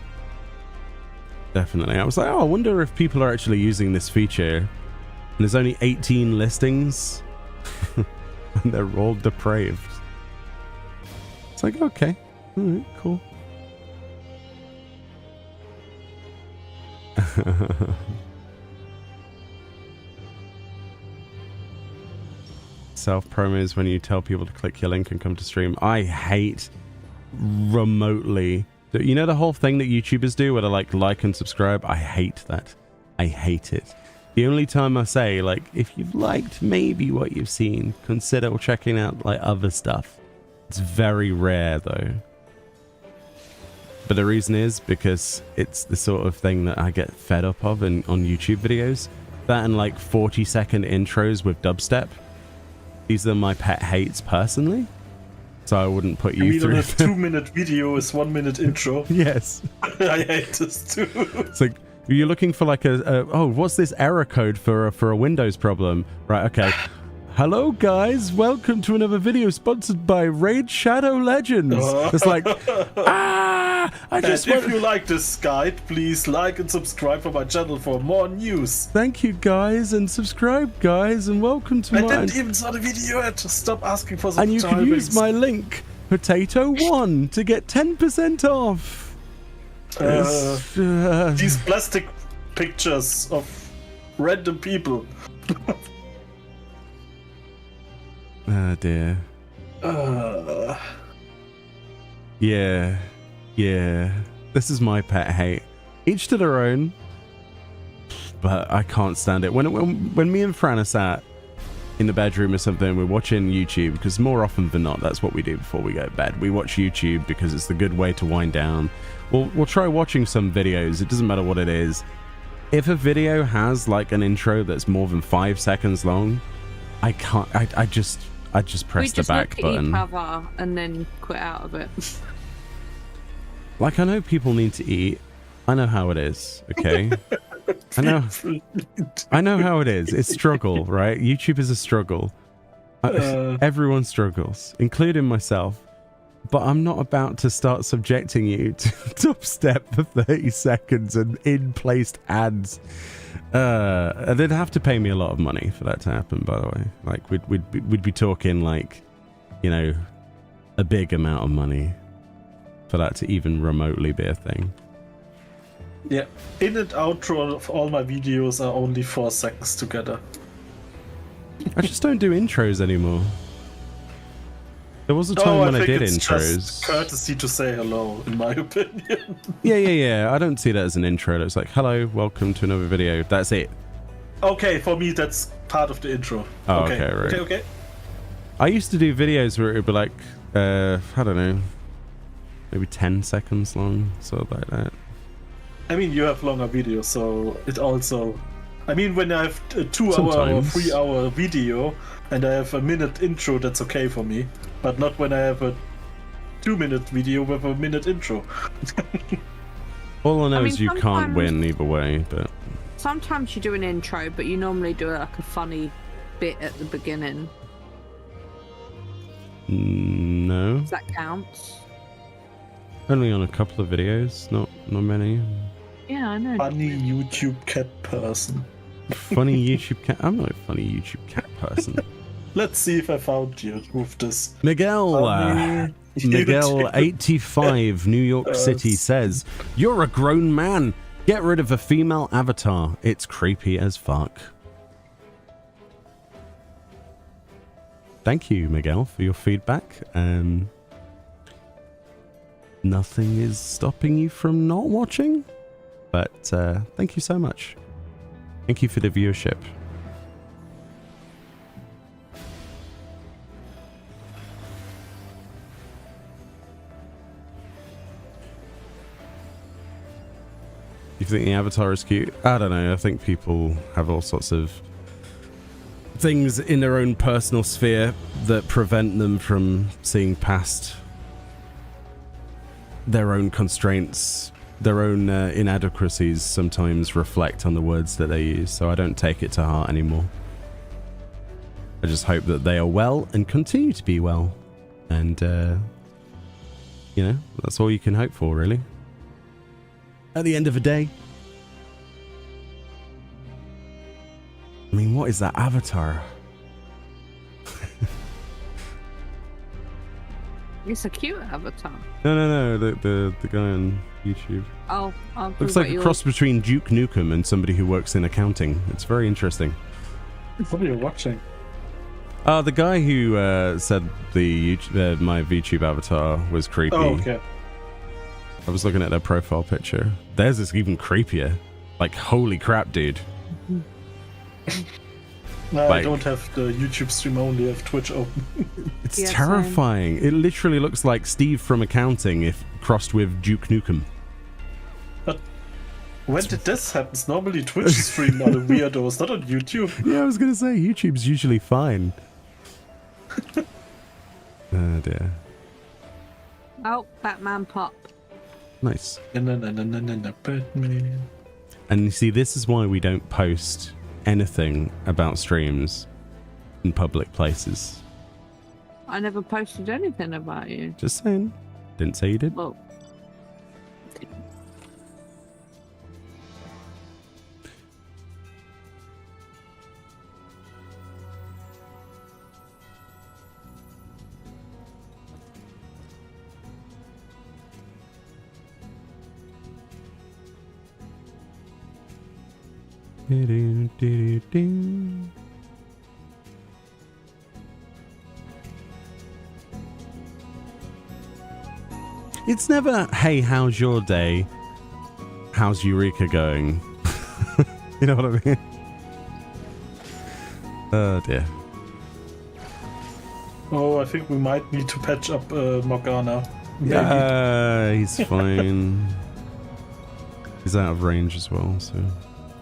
Definitely. I was like, oh, I wonder if people are actually using this feature. And there's only 18 listings. And they're all depraved. It's like, okay. Alright, cool. Self-promo is when you tell people to click your link and come to stream. I hate remotely. You know the whole thing that YouTubers do where they like and subscribe? I hate that. I hate it. The only time I say, like, if you've liked maybe what you've seen, consider checking out like other stuff. It's very rare though. But the reason is because it's the sort of thing that I get fed up of on YouTube videos. That and like 40-second intros with dubstep. These are my pet hates personally. So I wouldn't put you through. A 2-minute video is 1-minute intro. Yes. I hate this too. It's like, you're looking for like oh, what's this error code for a Windows problem? Right, okay. Hello guys, welcome to another video sponsored by Raid Shadow Legends. It's like, if you like this guide, please like and subscribe for my channel for more news. Thank you guys, and subscribe guys, and welcome to I didn't even start the video yet. Stop asking for some And you can use my link, Potato1, to get 10% off. These plastic pictures of random people. Oh dear. Yeah. This is my pet hate. Each to their own. But I can't stand it. When me and Fran are sat in the bedroom or something, we're watching YouTube, because more often than not, that's what we do before we go to bed. We watch YouTube because it's the good way to wind down. We'll try watching some videos. It doesn't matter what it is. If a video has like an intro that's more than 5 seconds long, I can't. I just press the back button. Each other and then quit out of it. Like, I know people need to eat. I know how it is. Okay. I know how it is. It's struggle, right? YouTube is a struggle. Everyone struggles, including myself. But I'm not about to start subjecting you to dubstep for 30 seconds and in-placed ads. They'd have to pay me a lot of money for that to happen, by the way. Like, we'd be talking, like, you know, a big amount of money for that to even remotely be a thing. Yeah, in and outro of all my videos are only 4 seconds together. I just don't do intros anymore. There was a time when I did it's intros. Just courtesy to say hello, in my opinion. Yeah. I don't see that as an intro. It's like, hello, welcome to another video. That's it. Okay, for me that's part of the intro. Oh, okay, right. Okay. I used to do videos where it would be like, I don't know, maybe 10 seconds long, sort of like that. I mean, you have longer videos, so it also... I mean, when I have a 2 hour or 3 hour video and I have a minute intro, that's okay for me. But not when I have a 2-minute video with a minute intro. All I know is you can't win either way, but... Sometimes you do an intro, but you normally do like a funny bit at the beginning. No. Does that count? Only on a couple of videos, not many. Yeah, I know. Funny YouTube cat person. Funny YouTube cat? I'm not a funny YouTube cat person. Let's see if I found you with this. Miguel85, New York City says, "You're a grown man. Get rid of a female avatar. It's creepy as fuck." Thank you, Miguel, for your feedback. Nothing is stopping you from not watching, but thank you so much. Thank you for the viewership. You think the avatar is cute? I don't know. I think people have all sorts of things in their own personal sphere that prevent them from seeing past their own constraints. Their own inadequacies sometimes reflect on the words that they use, so I don't take it to heart anymore. I just hope that they are well and continue to be well. And, you know, that's all you can hope for, really. At the end of the day. I mean, what is that avatar? It's a cute avatar. No, the guy on YouTube. Oh, looks like a cross between Duke Nukem and somebody who works in accounting. It's very interesting. What are you watching? The guy who said my VTube avatar was creepy. Oh, okay. I was looking at their profile picture. Theirs is even creepier. Like, holy crap, dude. No, I don't have the YouTube stream, I only have Twitch open. It's terrifying. It literally looks like Steve from accounting if crossed with Duke Nukem. But when did this happen? Normally Twitch stream are the weirdos, not on YouTube. Yeah, I was going to say, YouTube's usually fine. Oh, dear. Oh, Batman pop. Nice. Batman. And you see, this is why we don't post anything about streams in public places. I never posted anything about you. Just saying. Didn't say you did. Well, It's never, hey, how's your day? How's Eureka going? You know what I mean? Oh dear. Oh, I think we might need to patch up Morgana. Yeah, he's fine. He's out of range as well, so...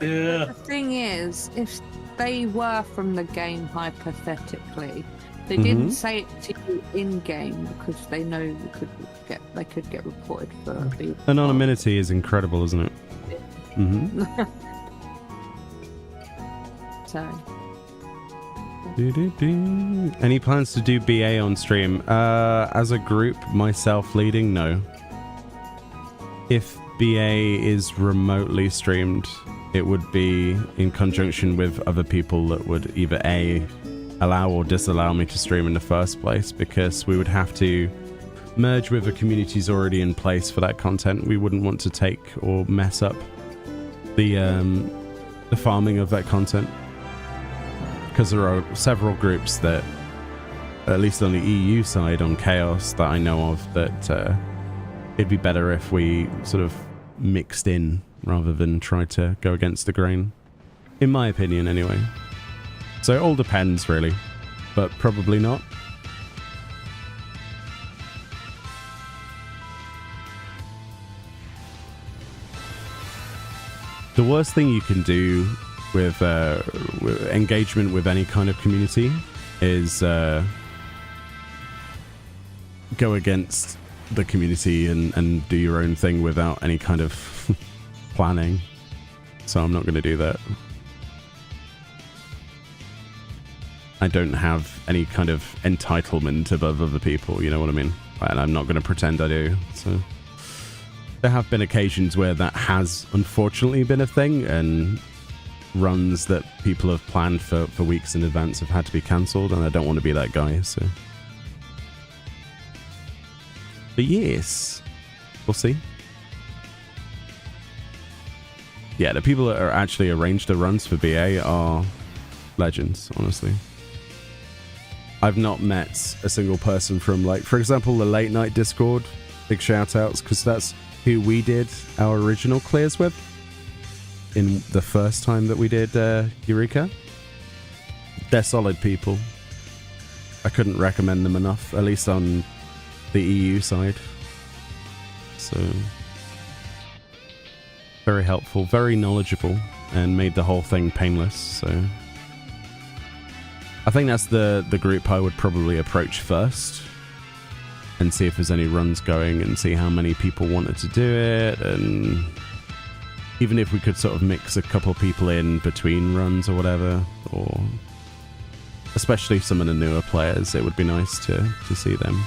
Yeah. the thing is, if they were from the game hypothetically. They didn't say it to you in game because they know they could get reported for the Anonymity is incredible, isn't it? So. Any plans to do BA on stream? As a group, myself leading, no. If BA is remotely streamed, it would be in conjunction with other people that would either A, allow or disallow me to stream in the first place, because we would have to merge with the communities already in place for that content. We wouldn't want to take or mess up the farming of that content, because there are several groups that, at least on the EU side, on Chaos, that I know of, that it'd be better if we sort of mixed in rather than try to go against the grain, in my opinion anyway. So it all depends really, but probably not. The worst thing you can do with engagement with any kind of community is go against the community and do your own thing without any kind of planning. So I'm not going to do that. I don't have any kind of entitlement above other people, you know what I mean? And I'm not going to pretend I do. So there have been occasions where that has unfortunately been a thing, and runs that people have planned for weeks in advance have had to be cancelled, and I don't want to be that guy, so. But yes, we'll see. Yeah, the people that are actually arranged the runs for BA are legends, honestly. I've not met a single person from, like, for example, the late night Discord. Big shout outs, because that's who we did our original clears with in the first time that we did Eureka. They're solid people. I couldn't recommend them enough, at least on the EU side. So very helpful, very knowledgeable, and made the whole thing painless. So I think that's the group I would probably approach first, and see if there's any runs going, and see how many people wanted to do it, and even if we could sort of mix a couple people in between runs or whatever, or especially some of the newer players, it would be nice to see them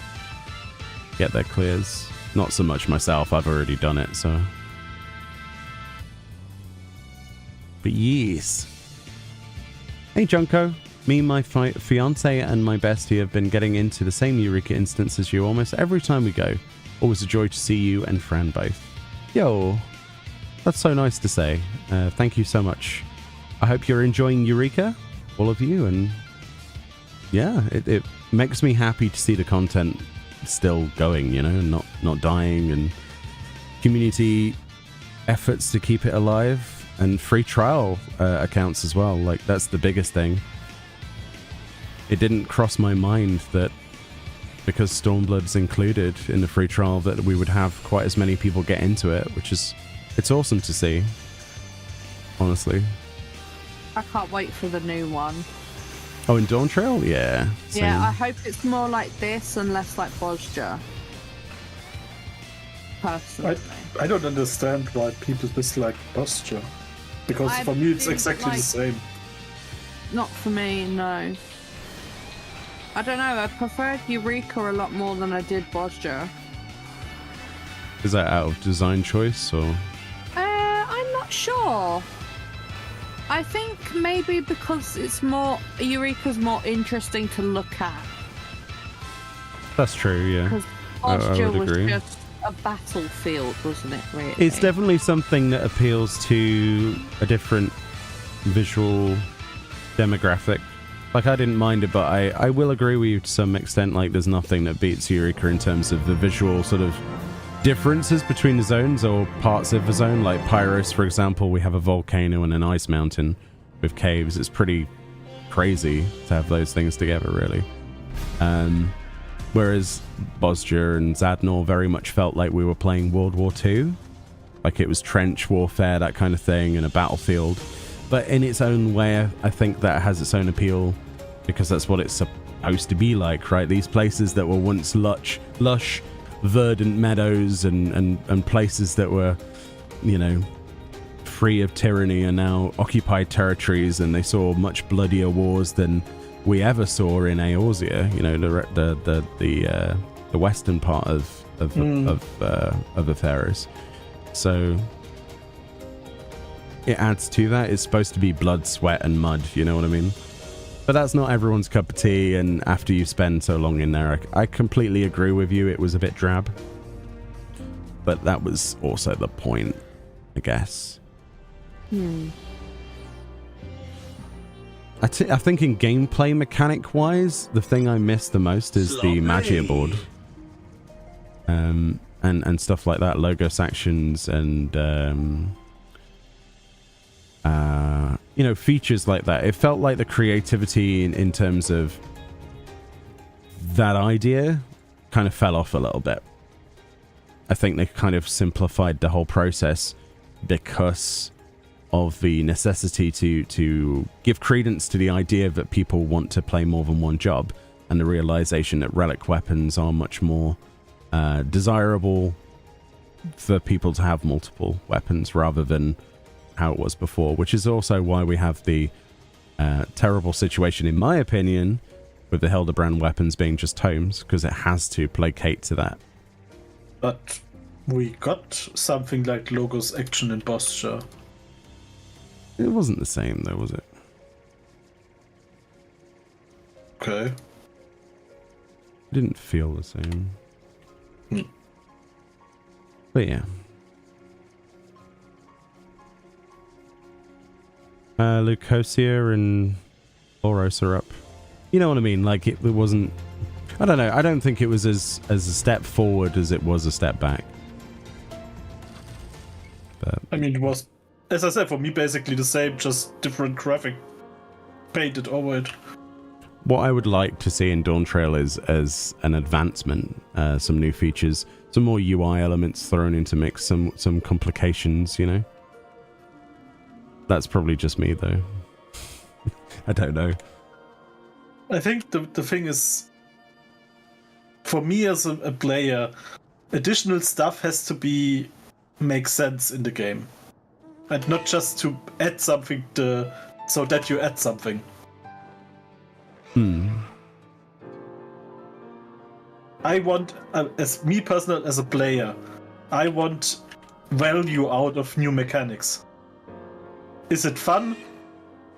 get their clears. Not so much myself, I've already done it, so. But yes. Hey Junko, me, my fiance and my bestie have been getting into the same Eureka instance as you almost every time we go. Always a joy to see you and Fran both. Yo, that's so nice to say. Thank you so much. I hope you're enjoying Eureka, all of you, and yeah, it makes me happy to see the content still going, you know, and not dying, and community efforts to keep it alive, and free trial accounts as well. Like, that's the biggest thing. It didn't cross my mind that because Stormblood's included in the free trial that we would have quite as many people get into it, which is, it's awesome to see, honestly. I can't wait for the new one. Oh, in Dawn Trail? Yeah. Same. Yeah, I hope it's more like this and less like Bozja. Personally. I don't understand why people dislike Bozja. Because for me it's exactly the same. Not for me, no. I don't know, I preferred Eureka a lot more than I did Bozja. Is that out of design choice, or? I'm not sure. I think maybe because it's more, Eureka's more interesting to look at. That's true, yeah. Because Bozja was agree. just a battlefield, wasn't it, really? It's definitely something that appeals to a different visual demographic. Like, I didn't mind it, but I will agree with you to some extent. Like, there's nothing that beats Eureka in terms of the visual sort of differences between the zones or parts of the zone. Like Pyros, for example, we have a volcano and an ice mountain with caves. It's pretty crazy to have those things together, really. Whereas Bozja and Zadnor very much felt like we were playing World War II. Like, it was trench warfare, that kind of thing, and a battlefield. But in its own way, I think that has its own appeal because that's what it's supposed to be like, right? These places that were once lush, verdant meadows and places that were, you know, free of tyranny are now occupied territories, and they saw much bloodier wars than we ever saw in Eorzea, you know, the western part of Etheirys. So it adds to that. It's supposed to be blood, sweat, and mud, you know what I mean? But that's not everyone's cup of tea, and after you spend so long in there, I completely agree with you. It was a bit drab. But that was also the point, I guess. I think in gameplay mechanic-wise, the thing I miss the most is the Magia board. And stuff like that, Logos actions and you know, features like that. It felt like the creativity in terms of that idea kind of fell off a little bit. I think they kind of simplified the whole process because of the necessity to give credence to the idea that people want to play more than one job, and the realization that relic weapons are much more desirable for people to have multiple weapons rather than how it was before, which is also why we have the terrible situation, in my opinion, with the Hildebrand weapons being just tomes, because it has to placate to that. But we got something like Logos action in Bozja. It wasn't the same though, was it? Okay. It didn't feel the same. But yeah. Lucosia and Pyros are up. You know what I mean? Like it wasn't... I don't know. I don't think it was as a step forward as it was a step back. But I mean, it was, as I said, for me basically the same, just different graphic painted over it. what I would like to see in Dawn Trail is as an advancement, some new features, some more UI elements thrown into mix, some complications, you know. That's probably just me though. I don't know. I think the thing is, for me as a player, additional stuff has to make sense in the game, and not just to add something so that you add something. I want, as me personal as a player, I want value out of new mechanics. Is it fun,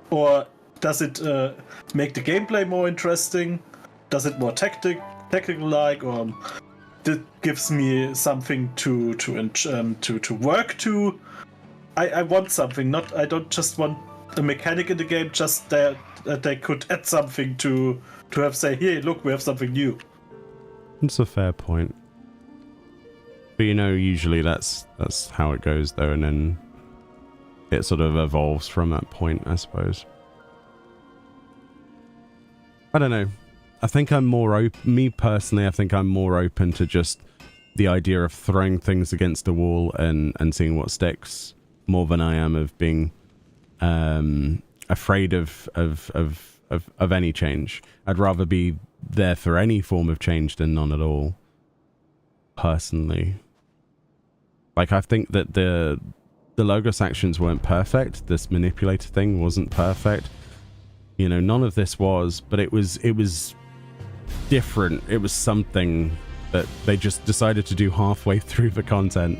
or does it make the gameplay more interesting? Does it more tactical-like, or that gives me something to work to? I want something. I don't just want a mechanic in the game. Just that they could add something to have say, here, look, we have something new. That's a fair point. But you know, usually that's how it goes though, and then it sort of evolves from that point, I suppose. I don't know. I think I'm more open. Me personally, I think I'm more open to just the idea of throwing things against the wall and seeing what sticks, more than I am of being afraid of any change. I'd rather be there for any form of change than none at all. Personally, like I think that the Logos actions weren't perfect. This manipulator thing wasn't perfect. You know, none of this was, but it was different. It was something that they just decided to do halfway through the content.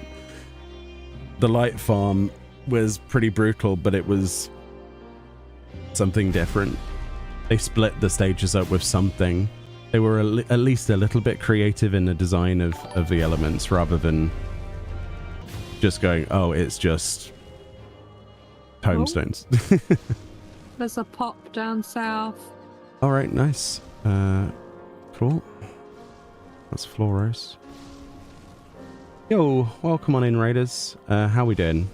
The light farm was pretty brutal, but it was something different. They split the stages up with something. They were at least a little bit creative in the design of the elements, rather than just going, oh, it's just tomestones. Oh. There's a pop down south. All right, nice. Cool. That's Floros. Yo, welcome on in, raiders. How we doing?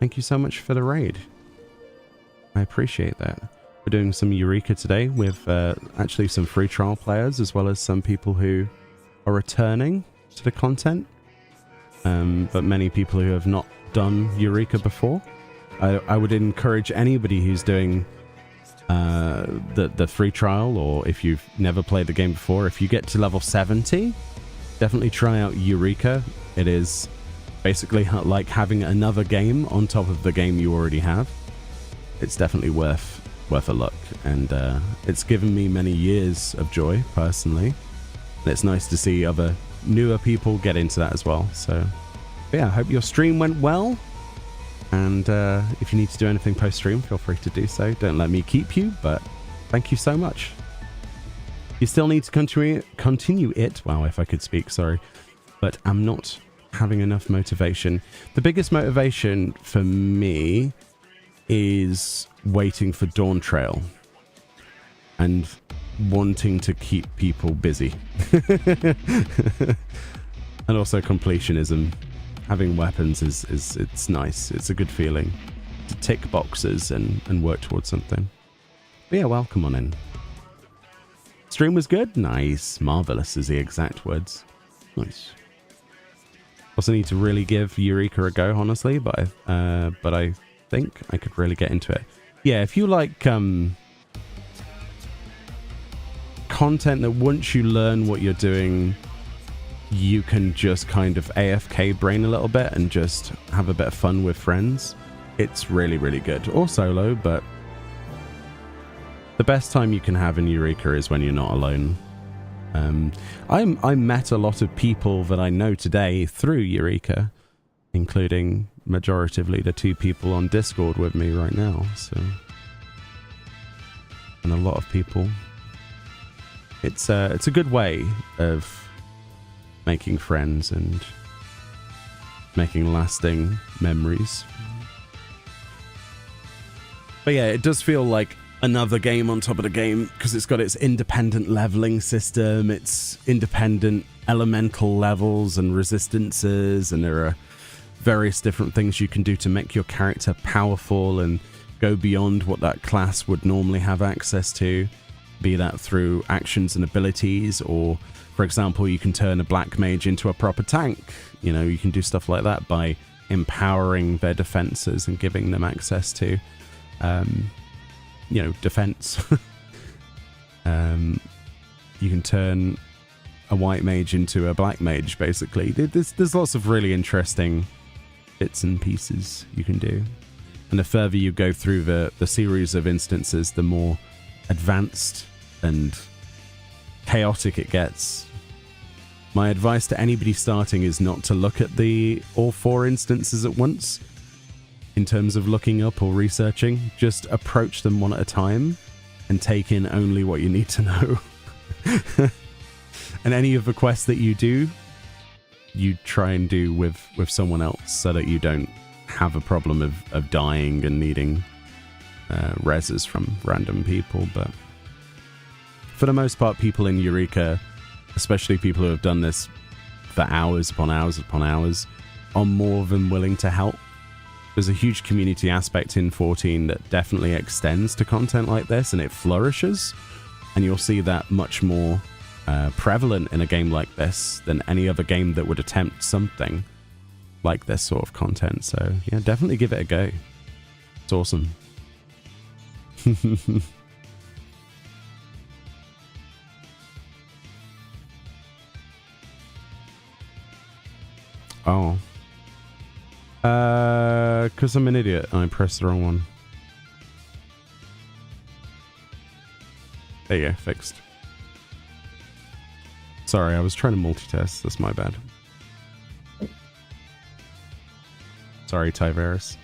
Thank you so much for the raid. I appreciate that. We're doing some Eureka today with actually some free trial players, as well as some people who are returning to the content. But many people who have not done Eureka before. I would encourage anybody who's doing the free trial, or if you've never played the game before, if you get to level 70, definitely try out Eureka. It is basically like having another game on top of the game you already have. It's definitely worth a look, and it's given me many years of joy personally. And it's nice to see other newer people get into that as well. So yeah, I hope your stream went well, and if you need to do anything post stream, feel free to do so. Don't let me keep you, but thank you so much. You still need to continue it. Wow, if I could speak, sorry, but I'm not having enough motivation. The biggest motivation for me is waiting for Dawn Trail and wanting to keep people busy. And also completionism. Having weapons is it's nice. It's a good feeling to tick boxes and work towards something. But yeah, welcome on in. Stream was good? Nice. Marvelous is the exact words. Nice. Also need to really give Eureka a go, honestly, but I think I could really get into it. Yeah, if you like content that once you learn what you're doing, you can just kind of AFK brain a little bit and just have a bit of fun with friends, it's really, really good. Or solo, but the best time you can have in Eureka is when you're not alone. I met a lot of people that I know today through Eureka, including majoritively the 2 people on Discord with me right now. So, and a lot of people. It's a good way of making friends and making lasting memories. But yeah, it does feel like another game on top of the game, because it's got its independent leveling system, its independent elemental levels and resistances, and there are various different things you can do to make your character powerful and go beyond what that class would normally have access to, be that through actions and abilities, or for example, you can turn a black mage into a proper tank. You know, you can do stuff like that by empowering their defenses and giving them access to you know, defense. You can turn a white mage into a black mage, basically. There's lots of really interesting bits and pieces you can do. And the further you go through the series of instances, the more advanced and chaotic it gets. My advice to anybody starting is not to look at all 4 instances at once in terms of looking up or researching. Just approach them one at a time and take in only what you need to know. And any of the quests that you do, you try and do with someone else, so that you don't have a problem of dying and needing reses from random people. But for the most part, people in Eureka, especially people who have done this for hours upon hours upon hours, are more than willing to help. There's a huge community aspect in 14 that definitely extends to content like this, and it flourishes, and you'll see that much more prevalent in a game like this than any other game that would attempt something like this sort of content. So yeah, definitely give it a go. It's awesome. Oh. Because I'm an idiot and I pressed the wrong one. There you go, fixed. Sorry, I was trying to multitask. That's my bad. Sorry, Tyverus.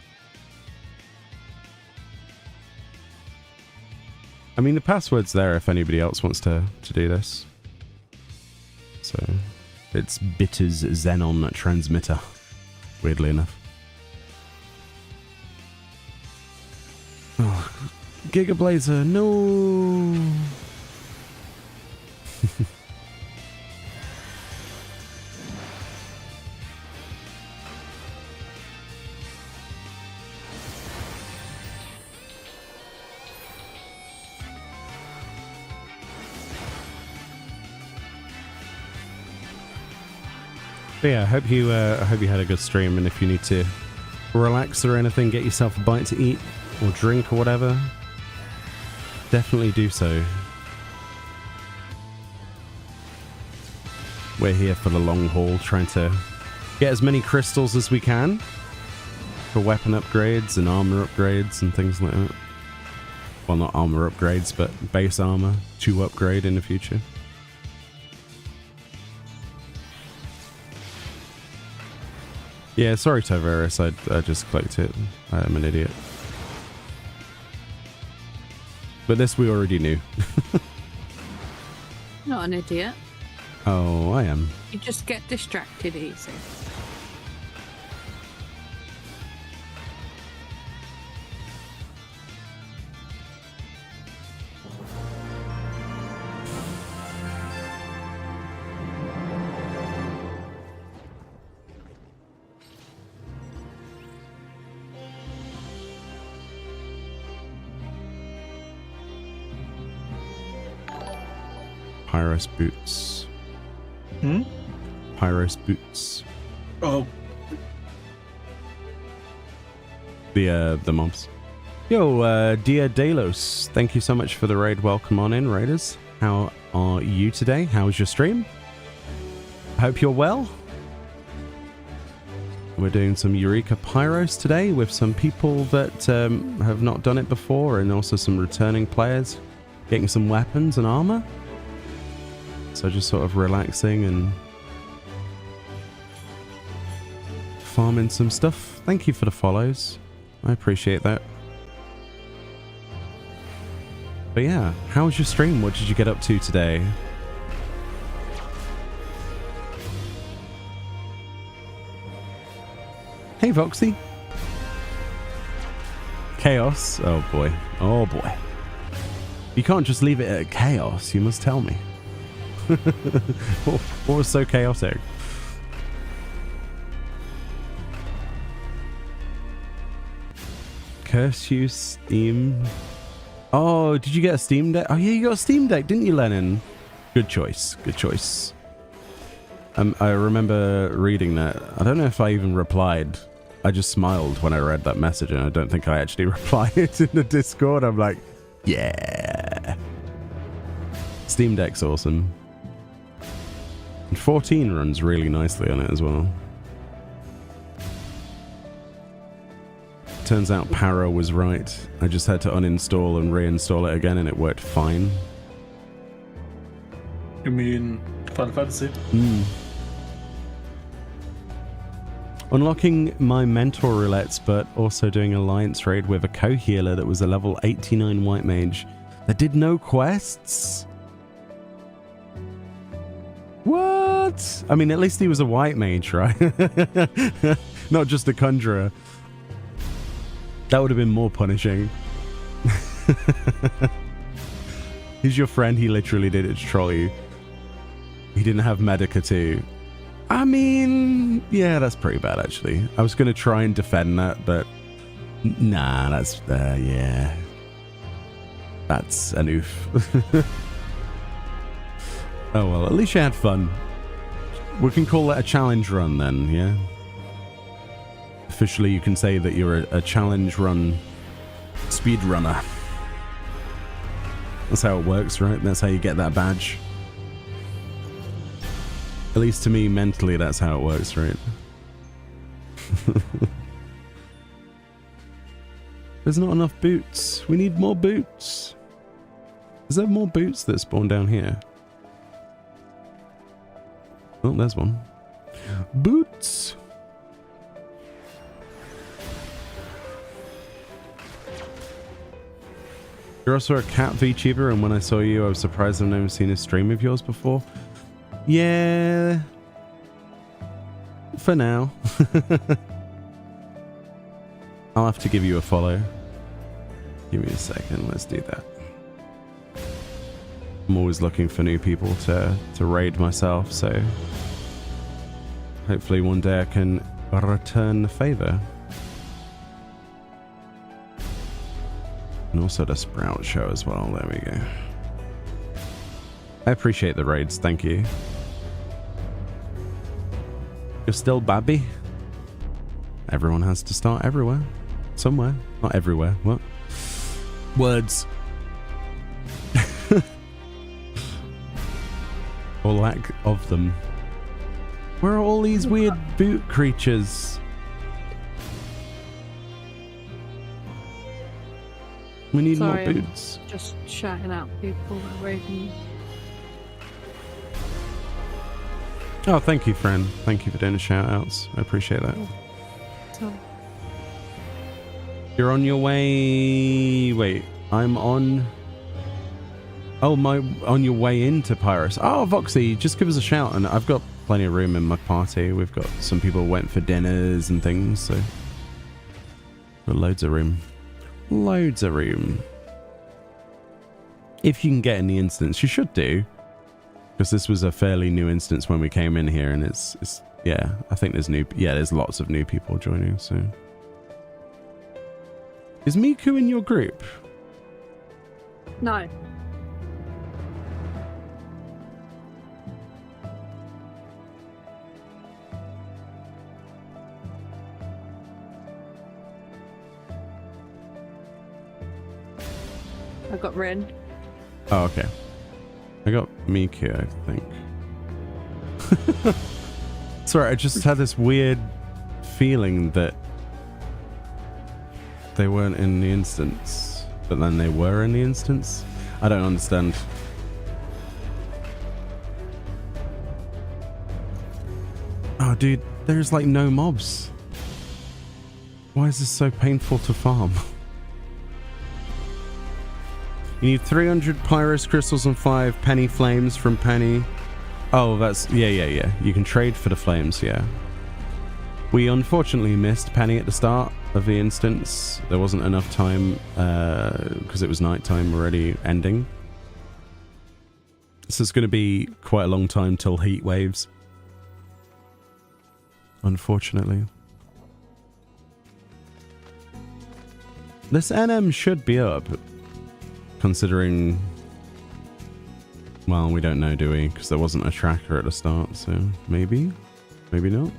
I mean, the password's there if anybody else wants to do this. So, it's Bitter's Xenon transmitter, weirdly enough. Oh, Gigablazer, no! But yeah, I hope you had a good stream, and if you need to relax or anything, get yourself a bite to eat or drink or whatever, definitely do so. We're here for the long haul, trying to get as many crystals as we can for weapon upgrades and armor upgrades and things like that. Well, not armor upgrades, but base armor to upgrade in the future. Yeah, sorry, Notorious, I just clicked it. I'm an idiot. But this we already knew. Not an idiot. Oh, I am. You just get distracted easy. Pyros boots. Hmm? Pyros boots. Oh, The mobs. Yo, Dia Delos, thank you so much for the raid. Welcome on in, raiders. How are you today? How's your stream? I hope you're well. We're doing some Eureka Pyros today with some people that have not done it before, and also some returning players getting some weapons and armor. So just sort of relaxing and farming some stuff. Thank you for the follows. I appreciate that. But yeah, how was your stream? What did you get up to today? Hey, Voxy. Chaos. Oh boy. Oh boy. You can't just leave it at chaos. You must tell me. What was so chaotic? Curse you, Steam. Oh, did you get a Steam Deck? Oh yeah, you got a Steam Deck, didn't you, Lennon? Good choice. Good choice. I remember reading that. I don't know if I even replied. I just smiled when I read that message, and I don't think I actually replied in the Discord. I'm like, yeah. Steam Deck's awesome. And 14 runs really nicely on it as well. Turns out Pyro was right. I just had to uninstall and reinstall it again, and it worked fine. you mean Final Fantasy? Unlocking my mentor roulettes, but also doing alliance raid with a co-healer that was a level 89 white mage that did no quests. What? I mean, at least he was a white mage, right? Not just a conjurer. That would have been more punishing. He's your friend. He literally did it to troll you. He didn't have Medica too. I mean, yeah, that's pretty bad, actually. I was going to try and defend that, but nah, that's, yeah. That's an oof. Oh, well, at least you had fun. We can call that a challenge run then, yeah? Officially, you can say that you're a challenge run speedrunner. That's how it works, right? That's how you get that badge. At least to me, mentally, that's how it works, right? There's not enough boots. We need more boots. Is there more boots that spawn down here? Oh, there's one. Boots. You're also a cat VTuber, and when I saw you, I was surprised I've never seen a stream of yours before. Yeah. For now. I'll have to give you a follow. Give me a second. Let's do that. I'm always looking for new people to raid myself, so hopefully one day I can return the favor. And also the Sprout show as well. There we go. I appreciate the raids. Thank you. You're still Babby? Everyone has to start everywhere. Somewhere. Not everywhere. What? Words. Or lack of them. Where are all these weird boot creatures? We need Sorry, more boots. Just shouting out people that are raving. Oh, thank you, friend. Thank you for doing the shout outs. I appreciate that. So, You're on your way. Wait, I'm on. Oh, on your way into Pyros. Oh, Voxy, just give us a shout. And I've got plenty of room in my party. We've got some people who went for dinners and things, so got loads of room. Loads of room. If you can get in the instance, you should do, because this was a fairly new instance when we came in here, and it's yeah. I think there's lots of new people joining. So, is Miku in your group? no. I got Rin. Oh, okay. I got Miku, I think. Sorry, I just had this weird feeling that they weren't in the instance, but then they were in the instance. I don't understand. Oh, dude, there's like no mobs. Why is this so painful to farm? You need 300 Pyros crystals and 5 penny flames from Penny. Oh, that's... Yeah. You can trade for the flames, yeah. We unfortunately missed Penny at the start of the instance. There wasn't enough time because it was nighttime already ending. So it's going to be quite a long time till heat waves. Unfortunately. This NM should be up. Considering, well, we don't know, do we? Because there wasn't a tracker at the start, so maybe not.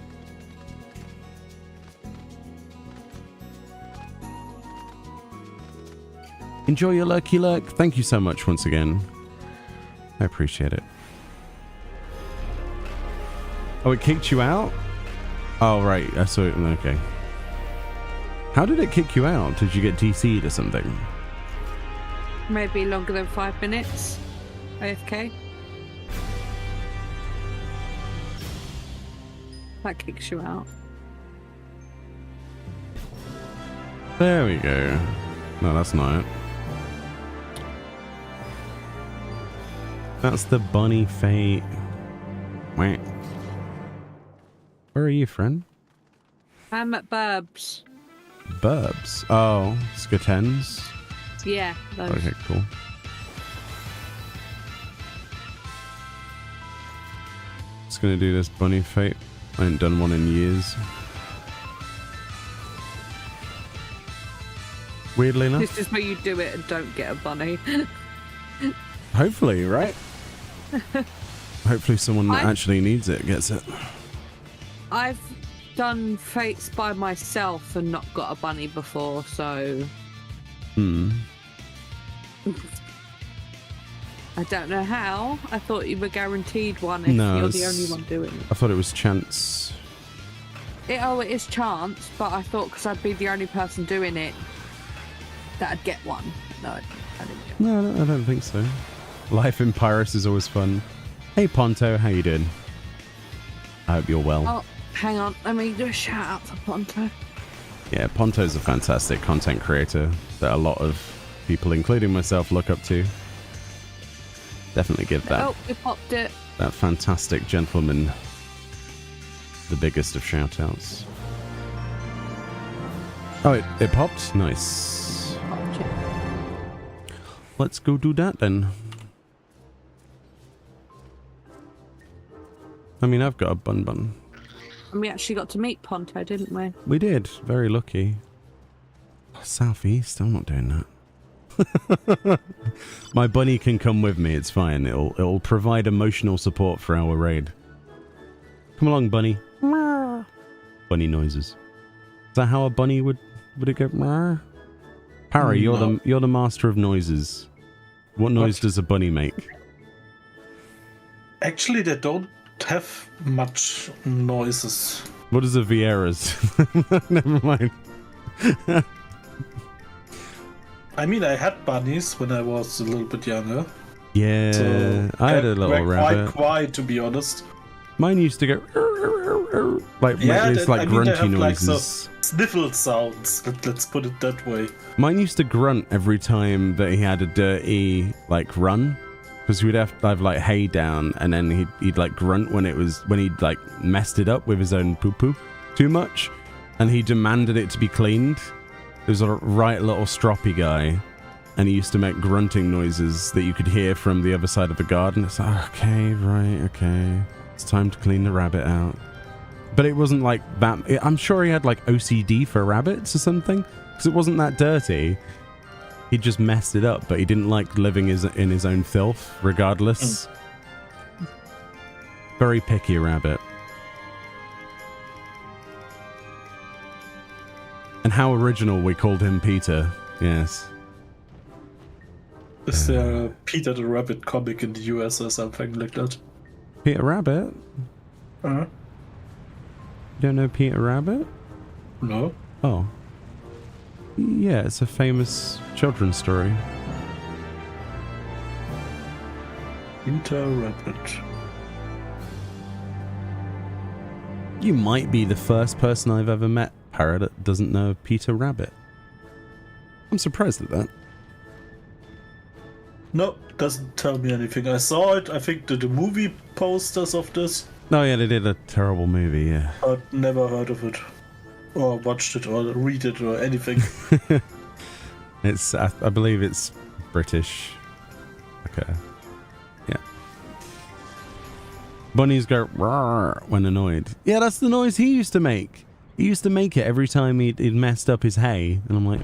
Enjoy your lurky lurk. Thank you so much once again. I appreciate it. Oh, it kicked you out? Oh, right. I saw it. Okay. How did it kick you out? Did you get DC'd or something? Maybe longer than 5 minutes. AFK. That kicks you out. There we go. No, that's not it. That's the bunny fate. Wait. Where are you, friend? I'm at Burbs. Burbs. Oh, Skatens. Yeah, those. Okay, cool. Just gonna do this bunny fate. I ain't done one in years. Weirdly enough. This is where you do it and don't get a bunny. Hopefully, right? Hopefully someone that actually needs it gets it. I've done fates by myself and not got a bunny before, so... I don't know how. I thought you were guaranteed one if you're the only one doing it. I thought it was chance. It is chance, but I thought because I'd be the only person doing it that I'd get one. No, I didn't get one. No, I don't think so. Life in Pyros is always fun. Hey Ponto, how you doing? I hope you're well. Oh, hang on. Let me do a shout out to Ponto. Yeah, Ponto's a fantastic content creator that a lot of people, including myself, look up to. Definitely give that. Oh, we popped it. That fantastic gentleman the biggest of shout-outs. Oh, it popped? Nice. Popped it. Let's go do that then. I mean, I've got a bun. And we actually got to meet Ponto, didn't we? We did. Very lucky. Southeast? I'm not doing that. My bunny can come with me. It's fine. It'll provide emotional support for our raid. Come along, bunny. Bunny noises. that how a bunny would it go? Rawr? Parry, you're the master of noises. What noise does a bunny make? Actually, they don't have much noises. What is a Vieira's? Never mind. I mean, I had bunnies when I was a little bit younger. Yeah, So I had a little they're rabbit. quite quiet, to be honest. Mine used to go like it's like they grunty have like noises. sniffle sounds. Let's put it that way. Mine used to grunt every time that he had a dirty like run, because we'd have to have like hay down, and then he'd like grunt when he'd like messed it up with his own poo poo too much, and he demanded it to be cleaned. He was a right little stroppy guy, and he used to make grunting noises that you could hear from the other side of the garden. It's like, okay, right, okay, it's time to clean the rabbit out. But it wasn't like that. I'm sure he had like OCD for rabbits or something, because it wasn't that dirty. He just messed it up, but he didn't like living in his own filth, regardless. Very picky rabbit. And how original we called him Peter. Yes. Is there a Peter the Rabbit comic in the US or something like that? Peter Rabbit? Uh-huh. You don't know Peter Rabbit? No. Oh. Yeah, it's a famous children's story. Peter Rabbit. You might be the first person I've ever met, Parrot, that doesn't know Peter Rabbit. I'm surprised at that. No, doesn't tell me anything. I saw it. I think the movie posters of this, Oh yeah, they did a terrible movie, yeah. but never heard of it. Or watched it, or read it, or anything. It's, I believe it's British. Okay. Yeah. Bunnies go roar when annoyed. Yeah, that's the noise he used to make. He used to make it every time he'd messed up his hay. And I'm like,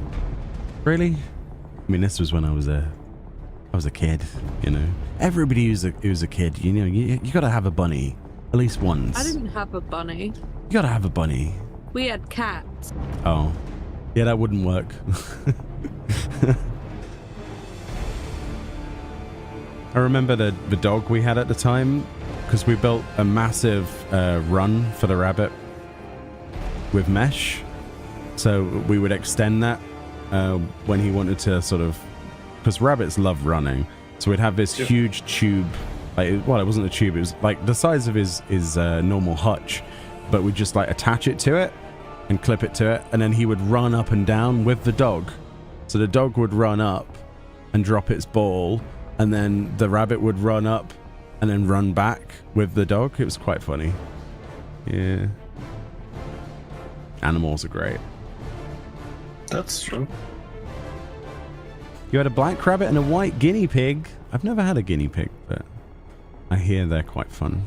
really? I mean, this was when I was a kid, you know. Everybody who's a kid, you know, you gotta have a bunny. At least once. I didn't have a bunny. You gotta have a bunny. We had cats. Oh. Yeah, that wouldn't work. I remember the dog we had at the time, because we built a massive run for the rabbit with mesh. So we would extend that when he wanted to sort of... Because rabbits love running. So we'd have this huge tube. Well, it wasn't a tube. It was like the size of his normal hutch. But we'd just like attach it to it and clip it to it. And then he would run up and down with the dog. So the dog would run up and drop its ball. And then the rabbit would run up and then run back with the dog. It was quite funny. Yeah. Animals are great. That's true. You had a black rabbit and a white guinea pig. I've never had a guinea pig, but I hear they're quite fun.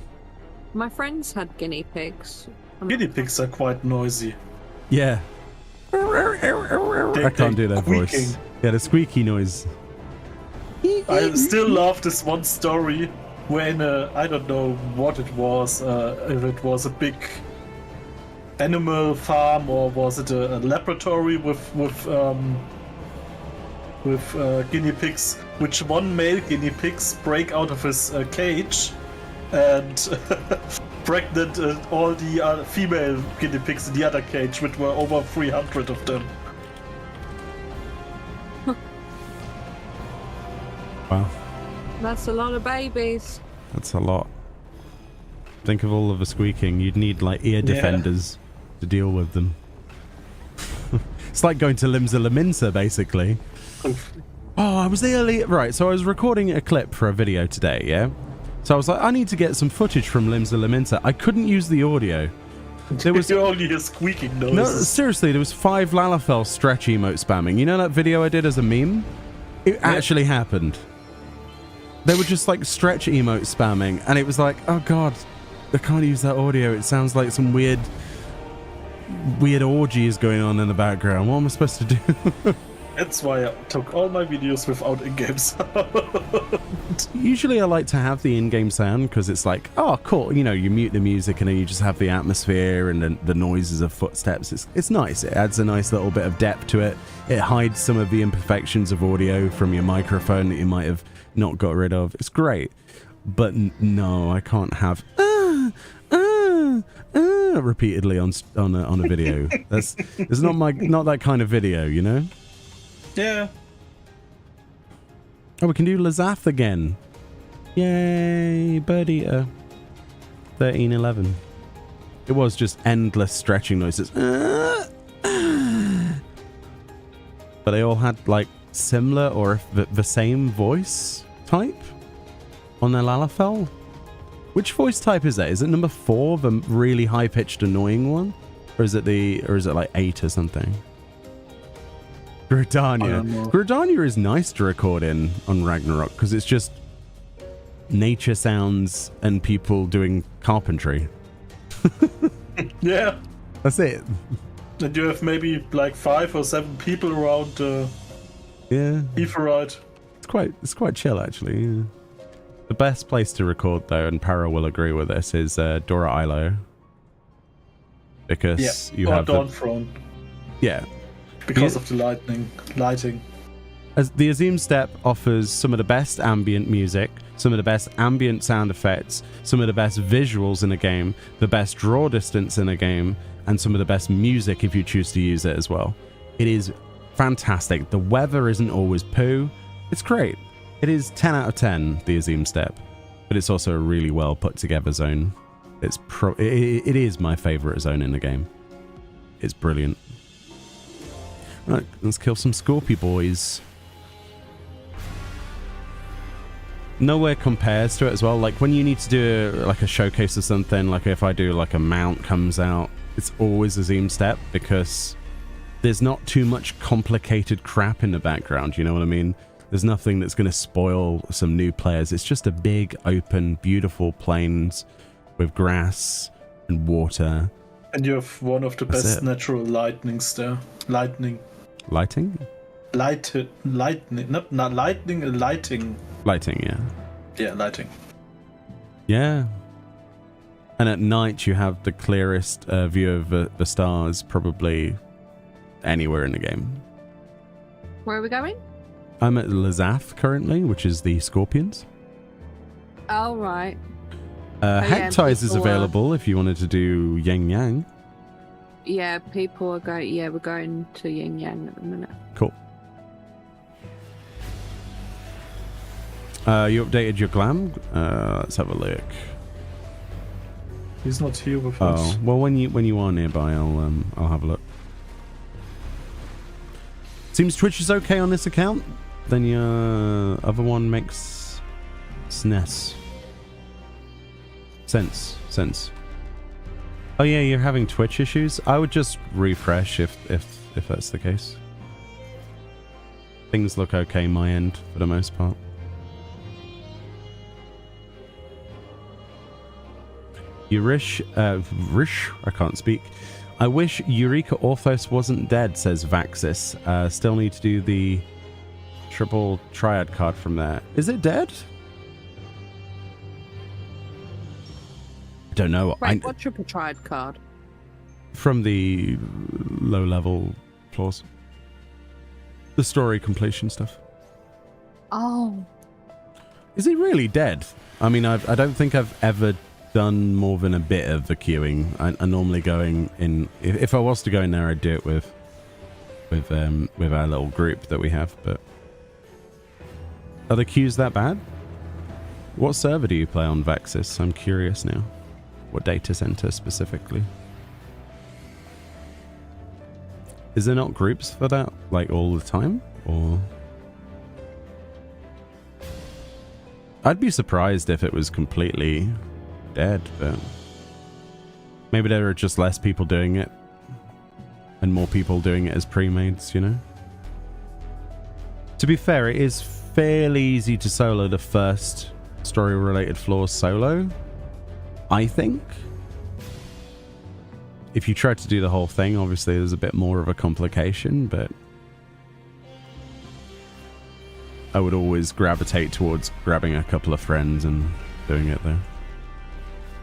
My friends had guinea pigs. Guinea pigs are quite noisy. Yeah. I can't do their voice. Yeah, the squeaky noise. I still love this one story when I don't know what it was, if it was a big animal farm or was it a laboratory with guinea pigs, which one male guinea pigs break out of his cage and pregnant all the female guinea pigs in the other cage, which were over 300 of them. Wow. That's a lot of babies. That's a lot. Think of all of the squeaking. You'd need like ear defenders to deal with them. It's like going to Limsa Laminsa, basically. Oh, I was there. Right, so I was recording a clip for a video today, yeah? So I was like, I need to get some footage from Limsa Laminsa. I couldn't use the audio. There was only a squeaking noise. No, seriously, there was 5 Lalafell stretch emote spamming. You know that video I did as a meme? It actually happened. They were just like stretch emote spamming, and it was like, oh god, I can't use that audio. It sounds like some weird orgy is going on in the background. What am I supposed to do? That's why I took all my videos without in-game sound. Usually I like to have the in-game sound because it's like, oh, cool. You know, you mute the music and then you just have the atmosphere and the noises of footsteps. It's nice. It adds a nice little bit of depth to it. It hides some of the imperfections of audio from your microphone that you might have not got rid of. It's great. But no, I can't have repeatedly on a video. It's not that kind of video, you know? Yeah. Oh, we can do Lazaf again. Yay, bird eater. 1311. It was just endless stretching noises. But they all had like similar or the same voice type on their Lalafell. Which voice type is that? Is it number 4, the really high-pitched annoying one? Or is it like 8 or something? Gridania. Gridania is nice to record in on Ragnarok because it's just nature sounds and people doing carpentry. Yeah. That's it. And you have maybe like 5 or 7 people around Yeah. Etherite. It's quite chill actually. Yeah. The best place to record though, and Para will agree with this, is Dora Ilo. Because you have Dawnfront. Yeah. Because of the lighting. As the Azim Step offers some of the best ambient music, some of the best ambient sound effects, some of the best visuals in a game, the best draw distance in a game, and some of the best music if you choose to use it as well. It is fantastic. The weather isn't always poo. It's great. It is 10 out of 10, the Azim Step, but it's also a really well put together zone. It is my favorite zone in the game. It's brilliant. Right, let's kill some Scorpy boys. Nowhere compares to it as well. Like when you need to do like a showcase or something, like if I do like a mount comes out, it's always Azim Step because there's not too much complicated crap in the background, you know what I mean? There's nothing that's going to spoil some new players. It's just a big, open, beautiful plains with grass and water. And you have one of the best natural lightnings there. Lighting? Lighting, not lightning, lighting. Lighting, yeah. Yeah, lighting. Yeah. And at night you have the clearest view of the stars probably anywhere in the game. Where are we going? I'm at Lazaf currently, which is the Scorpions. Oh, right. Hectize is available if you wanted to do Yang Yang. Yeah, people are going. Yeah, we're going to Yin Yang at the minute. Cool. You updated your glam? Let's have a look. He's not here with us. Oh, well, when you are nearby, I'll have a look. Seems Twitch is okay on this account. Then your other one makes sense. Oh yeah, you're having Twitch issues? I would just refresh if that's the case. Things look okay my end for the most part. Rish, I can't speak. I wish Eureka Orthos wasn't dead, says Vaxis. Still need to do the triple triad card from there. Is it dead? I don't know. Wait, what triple triad card? From the low level floors. The story completion stuff. Oh. Is he really dead? I mean, I don't think I've ever done more than a bit of the queuing. I normally going in. If I was to go in there, I'd do it with our little group that we have. But are the queues that bad? What server do you play on, Vaxis? I'm curious now. What data center specifically? Is there not groups for that, like all the time, or? I'd be surprised if it was completely dead, but maybe there are just less people doing it and more people doing it as pre-mades, you know? To be fair, it is fairly easy to solo the first story-related floors solo, I think. If you try to do the whole thing, obviously there's a bit more of a complication, but I would always gravitate towards grabbing a couple of friends and doing it there.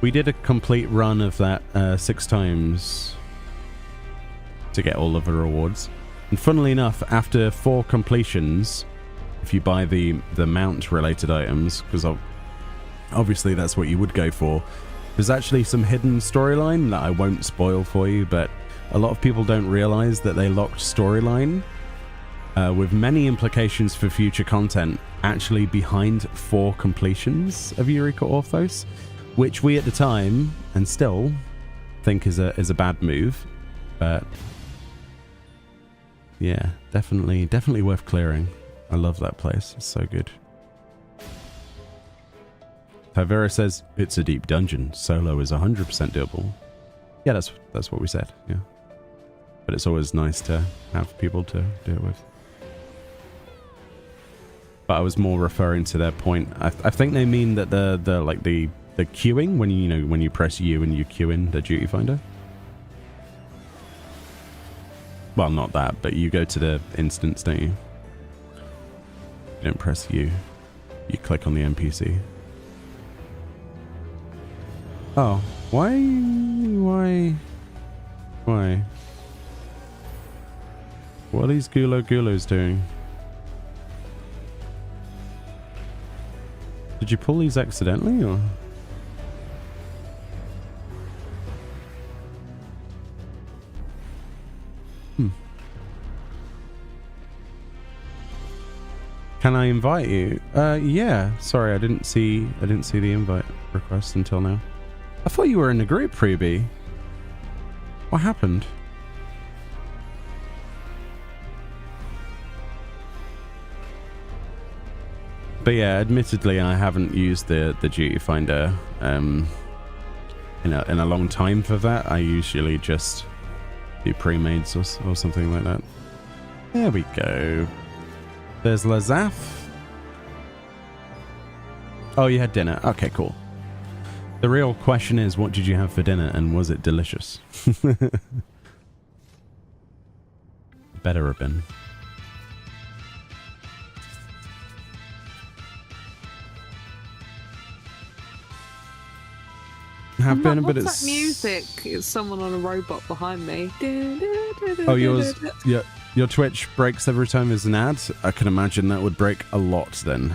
We did a complete run of that 6 times to get all of the rewards. And funnily enough, after 4 completions, if you buy the mount related items, because obviously that's what you would go for, there's actually some hidden storyline that I won't spoil for you, but a lot of people don't realize that they locked storyline with many implications for future content actually behind 4 completions of Eureka Orthos, which we at the time and still think is a bad move, but yeah, definitely worth clearing. I love that place. It's so good. Pyros says it's a deep dungeon. Solo is 100% doable. Yeah, that's what we said. Yeah, but it's always nice to have people to do it with. But I was more referring to their point. I think they mean that the queuing when you press U and you queue in the duty finder. Well, not that, but you go to the instance, don't you? You don't press U. You click on the NPC. Oh, why? What are these gulos doing? Did you pull these accidentally, or? Can I invite you? Yeah. Sorry, I didn't see the invite request until now. I thought you were in the group, Freebie. What happened? But yeah, admittedly, I haven't used the duty finder in a long time for that. I usually just do pre-mades or something like that. There we go. There's Lazaf. Oh, you had dinner. Okay, cool. The real question is, what did you have for dinner, and was it delicious? Better have been. Have been, but it's that music. It's someone on a robot behind me. Oh, yours. Yeah. Your Twitch breaks every time there's an ad? I can imagine that would break a lot then.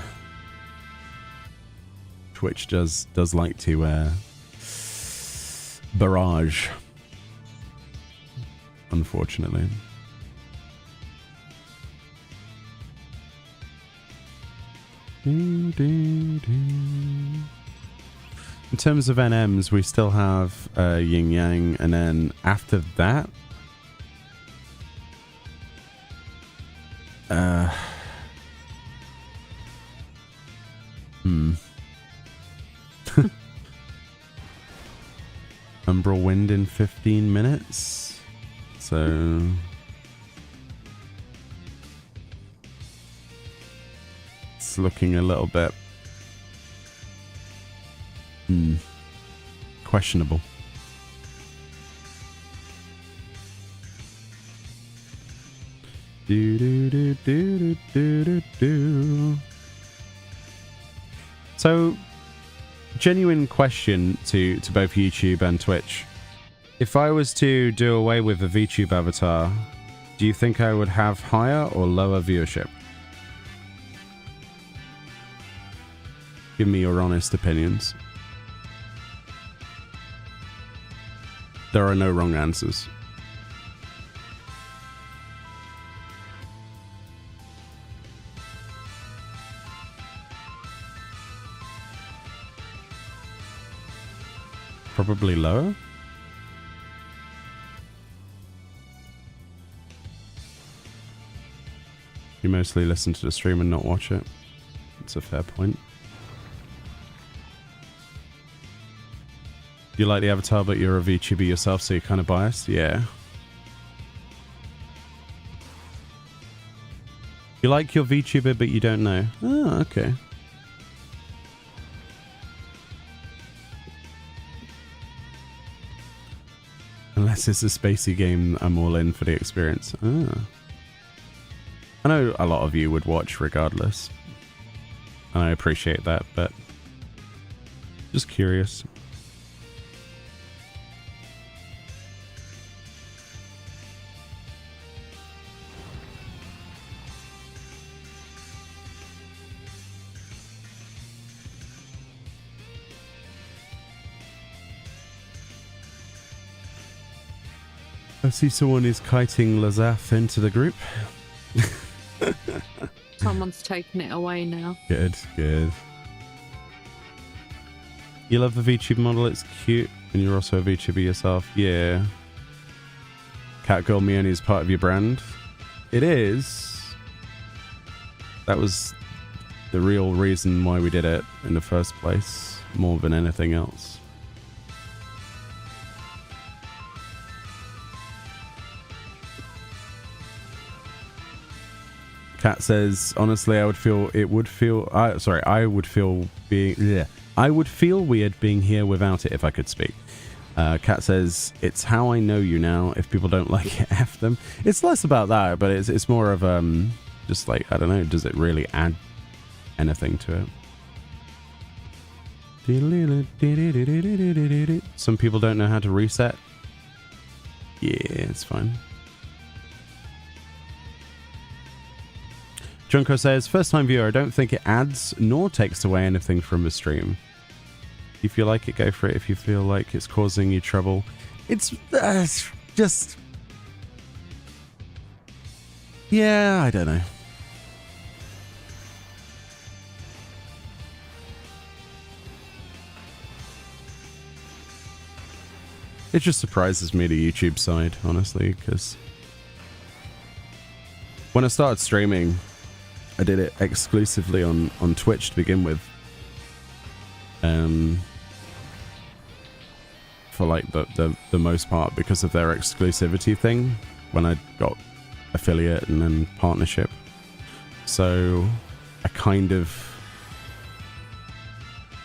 Twitch does like to barrage. Unfortunately. In terms of NMs, we still have Yin Yang, and then after that, Umbral Wind in 15 minutes. So it's looking a little bit questionable. So, genuine question to both YouTube and Twitch. If I was to do away with the VTube avatar, do you think I would have higher or lower viewership? Give me your honest opinions. There are no wrong answers. Probably lower. You mostly listen to the stream and not watch it. It's a fair point. You like the avatar, but you're a VTuber yourself, so you're kind of biased? Yeah. You like your VTuber, but you don't know? Oh, okay. Unless it's a spacey game, I'm all in for the experience. Ah. I know a lot of you would watch regardless. and I appreciate that, but just curious. I see someone is kiting Lazaf into the group. Someone's taken it away now. Good, good. You love the VTube model, it's cute, and you're also a VTuber yourself. Yeah. Catgirl Meoni is part of your brand. It is. That was the real reason why we did it in the first place, more than anything else. Kat says, honestly, I would feel weird being here without it if I could speak. Kat says, it's how I know you now. If people don't like it, F them. It's less about that, but it's more of just like, I don't know, does it really add anything to it? Some people don't know how to reset. Yeah, it's fine. Junko says, first time viewer, I don't think it adds nor takes away anything from the stream. If you like it, go for it. If you feel like it's causing you trouble, it's just... Yeah, I don't know. It just surprises me, the YouTube side, honestly, because when I started streaming, I did it exclusively on Twitch to begin with. For like the most part, because of their exclusivity thing, when I got affiliate and then partnership. So I kind of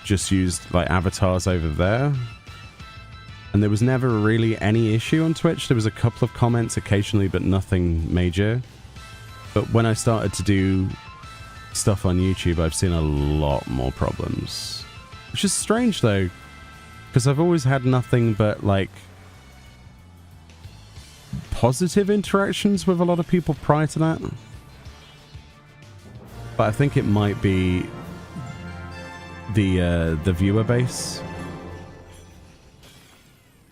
just used like avatars over there. And there was never really any issue on Twitch. There was a couple of comments occasionally, but nothing major. But when I started to do stuff on YouTube, I've seen a lot more problems. Which is strange though, because I've always had nothing but like positive interactions with a lot of people prior to that. But I think it might be the viewer base,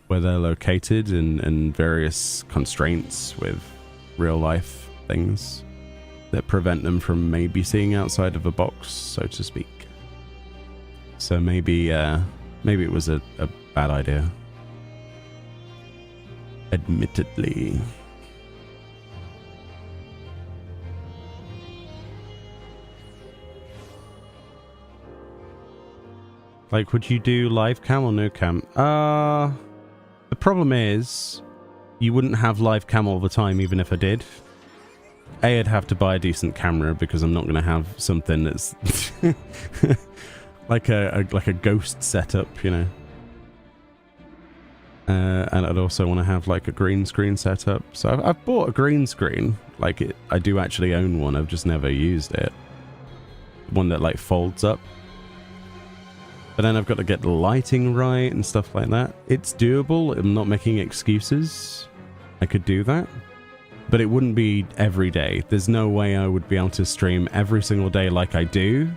where they're located, and various constraints with real life things that prevent them from maybe seeing outside of the box, so to speak. So maybe it was a bad idea. Admittedly. Like, would you do live cam or no cam? The problem is, you wouldn't have live cam all the time, even if I did. I'd have to buy a decent camera, because I'm not going to have something that's like a ghost setup, you know. And I'd also want to have like a green screen setup. So I've bought a green screen. Like I do actually own one. I've just never used it. One that like folds up. But then I've got to get the lighting right and stuff like that. It's doable. I'm not making excuses. I could do that. But it wouldn't be every day. There's no way I would be able to stream every single day like I do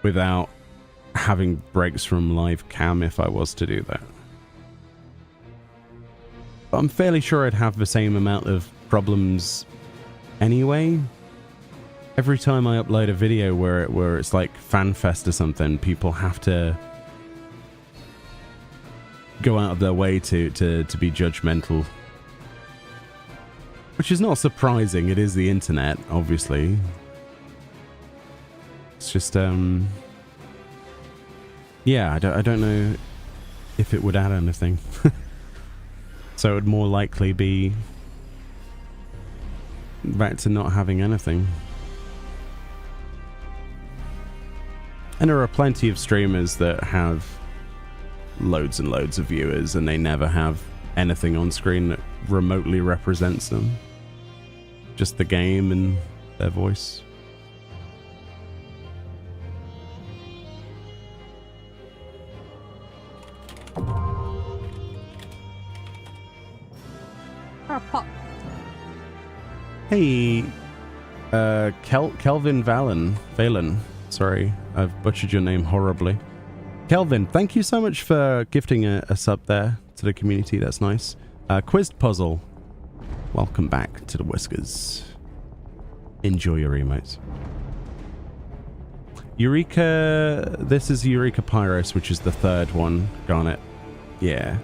without having breaks from live cam if I was to do that. But I'm fairly sure I'd have the same amount of problems anyway. Every time I upload a video where it's like FanFest or something, people have to go out of their way to be judgmental. Which is not surprising. It is the internet, obviously. It's just, yeah, I don't know if it would add anything. So it would more likely be back to not having anything. And there are plenty of streamers that have loads and loads of viewers and they never have anything on screen that remotely represents them. Just the game and their voice. a pot. Hey, Kelvin Valen. Sorry, I've butchered your name horribly. Kelvin, thank you so much for gifting a sub there to the community. That's nice. Quizzed Puzzle, welcome back to the Whiskers. Enjoy your emotes. Eureka, this is Eureka Pyros, which is the third one, Garnet. Yeah.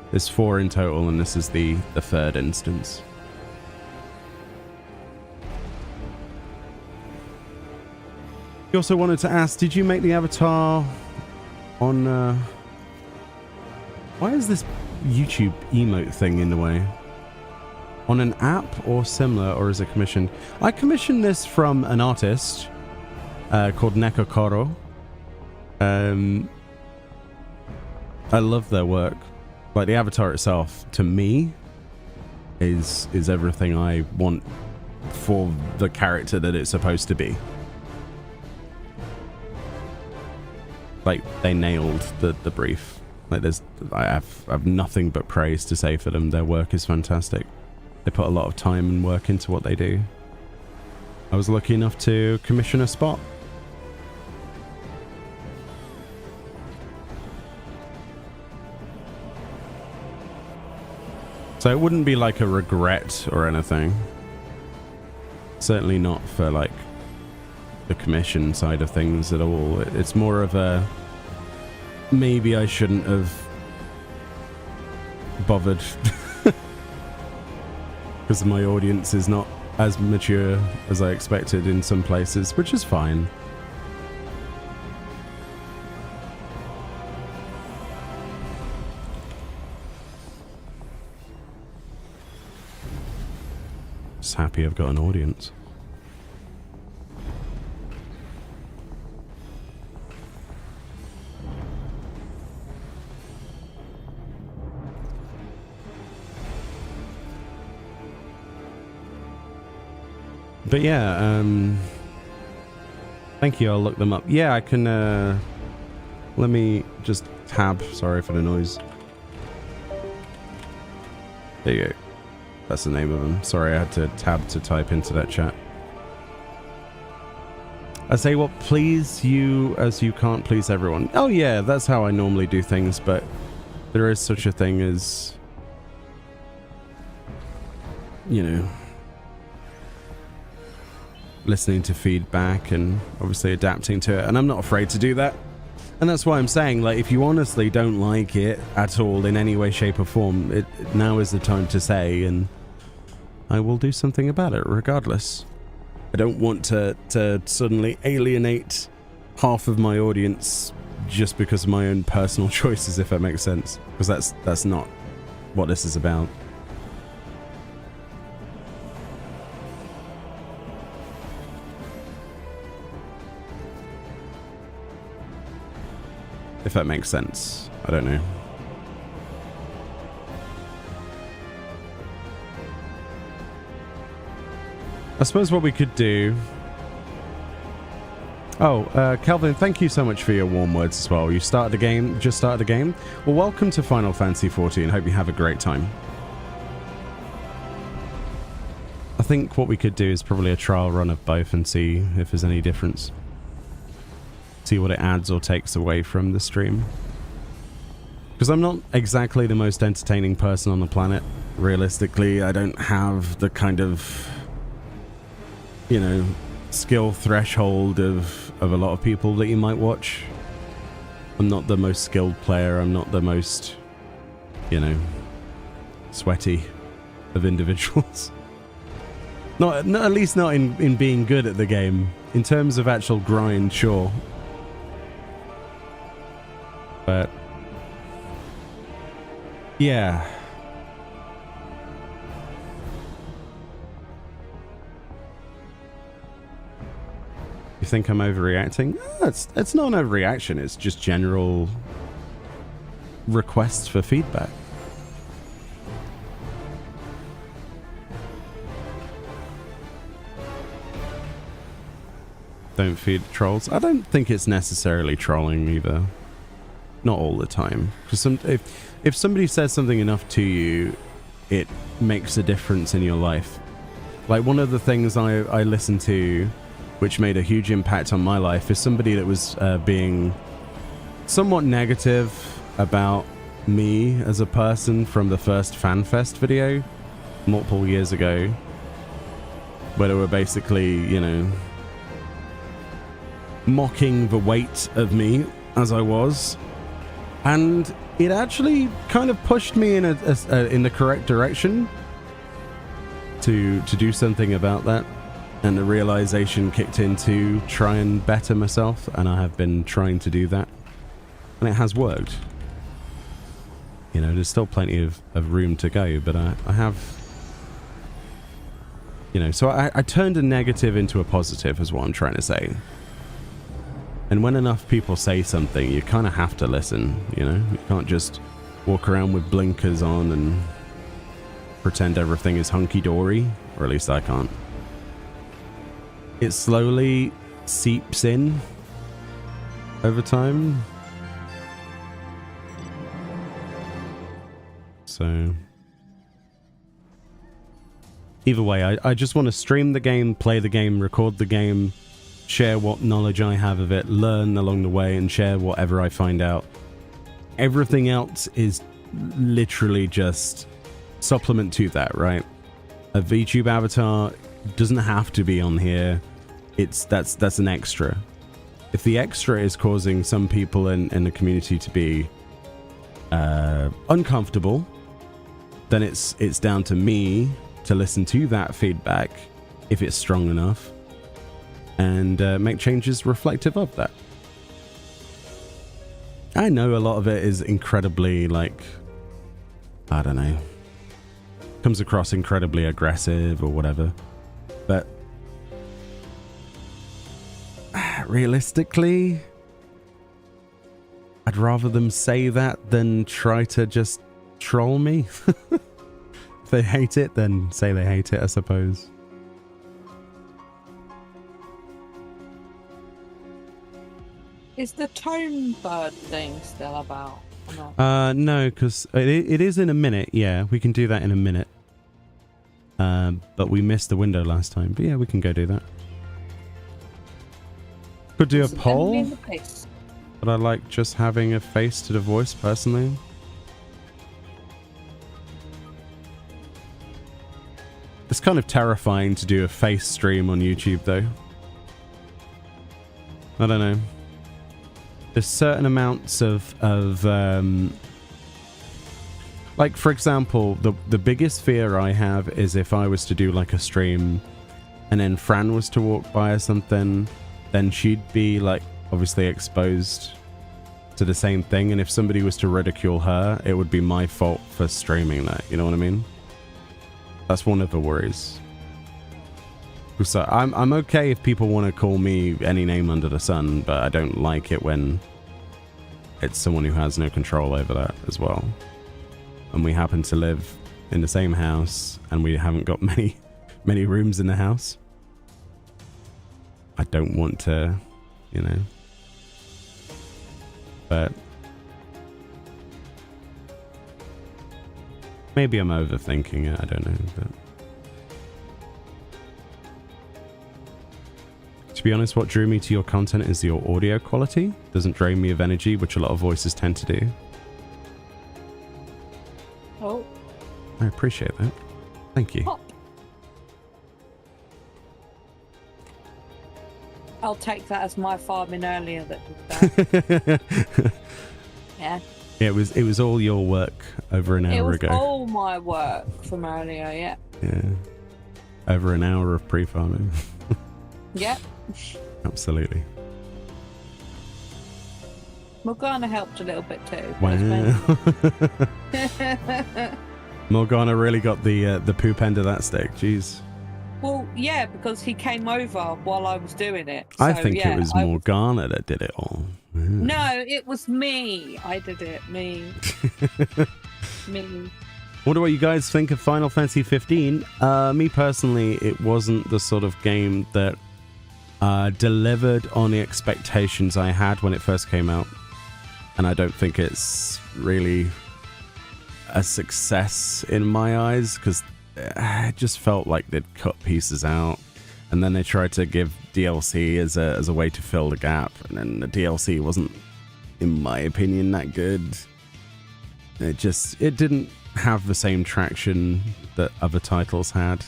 There's 4 in total, and this is the third instance. You also wanted to ask, did you make the avatar on... Why is this YouTube emote thing in the way? On an app or similar, or is it commissioned? I commissioned this from an artist called Nekokoro. I love their work. Like, the avatar itself, to me, is everything I want for the character that it's supposed to be. Like, they nailed the brief. Like, I have nothing but praise to say for them. Their work is fantastic. They put a lot of time and work into what they do. I was lucky enough to commission a spot. So it wouldn't be like a regret or anything. Certainly not for like the commission side of things at all. It's more of a maybe I shouldn't have bothered because my audience is not as mature as I expected in some places, which is fine. Just happy I've got an audience. But yeah, thank you, I'll look them up. Yeah, I can, let me just tab, sorry for the noise. There you go. That's the name of them. Sorry, I had to tab to type into that chat. I say what please you as you can't please everyone. Oh yeah, that's how I normally do things, but there is such a thing as, you know, listening to feedback and obviously adapting to it, and I'm not afraid to do that. And that's why I'm saying, like, if you honestly don't like it at all in any way, shape or form, now is the time to say, and I will do something about it regardless. I don't want to suddenly alienate half of my audience just because of my own personal choices, if that makes sense, because that's not what this is about. If that makes sense. I don't know. I suppose what we could do... Oh, Kelvin, thank you so much for your warm words as well. You started the game, just started the game. Well, welcome to Final Fantasy 14. Hope you have a great time. I think what we could do is probably a trial run of both and see if there's any difference. See what it adds or takes away from the stream. Because I'm not exactly the most entertaining person on the planet. Realistically, I don't have the kind of, you know, skill threshold of a lot of people that you might watch. I'm not the most skilled player. I'm not the most, you know, sweaty of individuals. Not at least not in being good at the game. In terms of actual grind, sure. But yeah, you think I'm overreacting? It's not an overreaction. It's just general requests for feedback. Don't feed trolls. I don't think it's necessarily trolling either. Not all the time. Because if somebody says something enough to you, it makes a difference in your life. Like, one of the things I listened to, which made a huge impact on my life, is somebody that was being somewhat negative about me as a person from the first FanFest video multiple years ago, where they were basically, you know, mocking the weight of me as I was. And it actually kind of pushed me in in the correct direction to do something about that. And the realization kicked in to try and better myself, and I have been trying to do that. And it has worked. You know, there's still plenty of room to go, but I have... You know, so I turned a negative into a positive, is what I'm trying to say. And when enough people say something, you kind of have to listen, you know? You can't just walk around with blinkers on and pretend everything is hunky-dory, or at least I can't. It slowly seeps in over time. So... Either way, I just want to stream the game, play the game, record the game, share what knowledge I have of it, learn along the way, and share whatever I find out. Everything else is literally just supplement to that, right? A VTube avatar doesn't have to be on here. That's an extra. If the extra is causing some people in the community to be uncomfortable, then it's down to me to listen to that feedback if it's strong enough and make changes reflective of that. I know a lot of it is incredibly, like, I don't know, comes across incredibly aggressive or whatever, but realistically, I'd rather them say that than try to just troll me. If they hate it, then say they hate it, I suppose. Is the tone bird thing still about? No, no, because it is in a minute. Yeah, we can do that in a minute. But we missed the window last time. But yeah, we can go do that. Could do a poll. But I like just having a face to the voice, personally. It's kind of terrifying to do a face stream on YouTube, though. I don't know. There's certain amounts of like, for example, the biggest fear I have is if I was to do like a stream and then Fran was to walk by or something, then she'd be like obviously exposed to the same thing, and if somebody was to ridicule her, it would be my fault for streaming that, you know what I mean? That's one of the worries. So I'm okay if people want to call me any name under the sun, but I don't like it when it's someone who has no control over that as well. And we happen to live in the same house, and we haven't got many rooms in the house. I don't want to, you know. But maybe I'm overthinking it, I don't know. But to be honest, what drew me to your content is your audio quality. Doesn't drain me of energy, which a lot of voices tend to do. Oh. I appreciate that. Thank you. Pop. I'll take that as my farming earlier that did that. Yeah. Yeah, it was all your work over an hour ago. It was all my work from earlier, yeah. Yeah. Over an hour of pre-farming. Yep. Absolutely. Morgana helped a little bit too. Wow. Morgana really got the poop end of that stick. Jeez. Well, yeah, because he came over while I was doing it. So, I think it was Morgana that did it all. Yeah. No, it was me. I did it. Me. Me. What do you guys think of Final Fantasy 15? Me personally, it wasn't the sort of game that delivered on the expectations I had when it first came out. And I don't think it's really a success in my eyes, because it just felt like they'd cut pieces out, and then they tried to give DLC as a way to fill the gap, and then the DLC wasn't, in my opinion, that good. It didn't have the same traction that other titles had.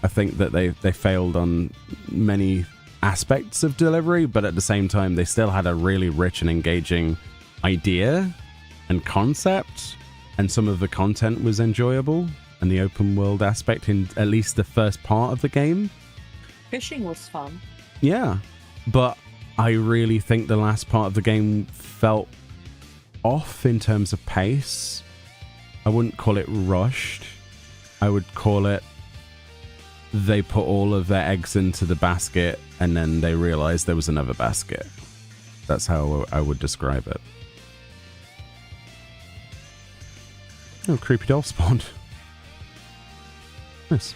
I think that they failed on many aspects of delivery, but at the same time they still had a really rich and engaging idea and concept, and some of the content was enjoyable, and the open world aspect in at least the first part of the game. Fishing was fun. Yeah, but I really think the last part of the game felt off in terms of pace. I wouldn't call it rushed. I would call it they put all of their eggs into the basket and then they realized there was another basket. That's how I would describe it. Oh, creepy doll spawned. Nice.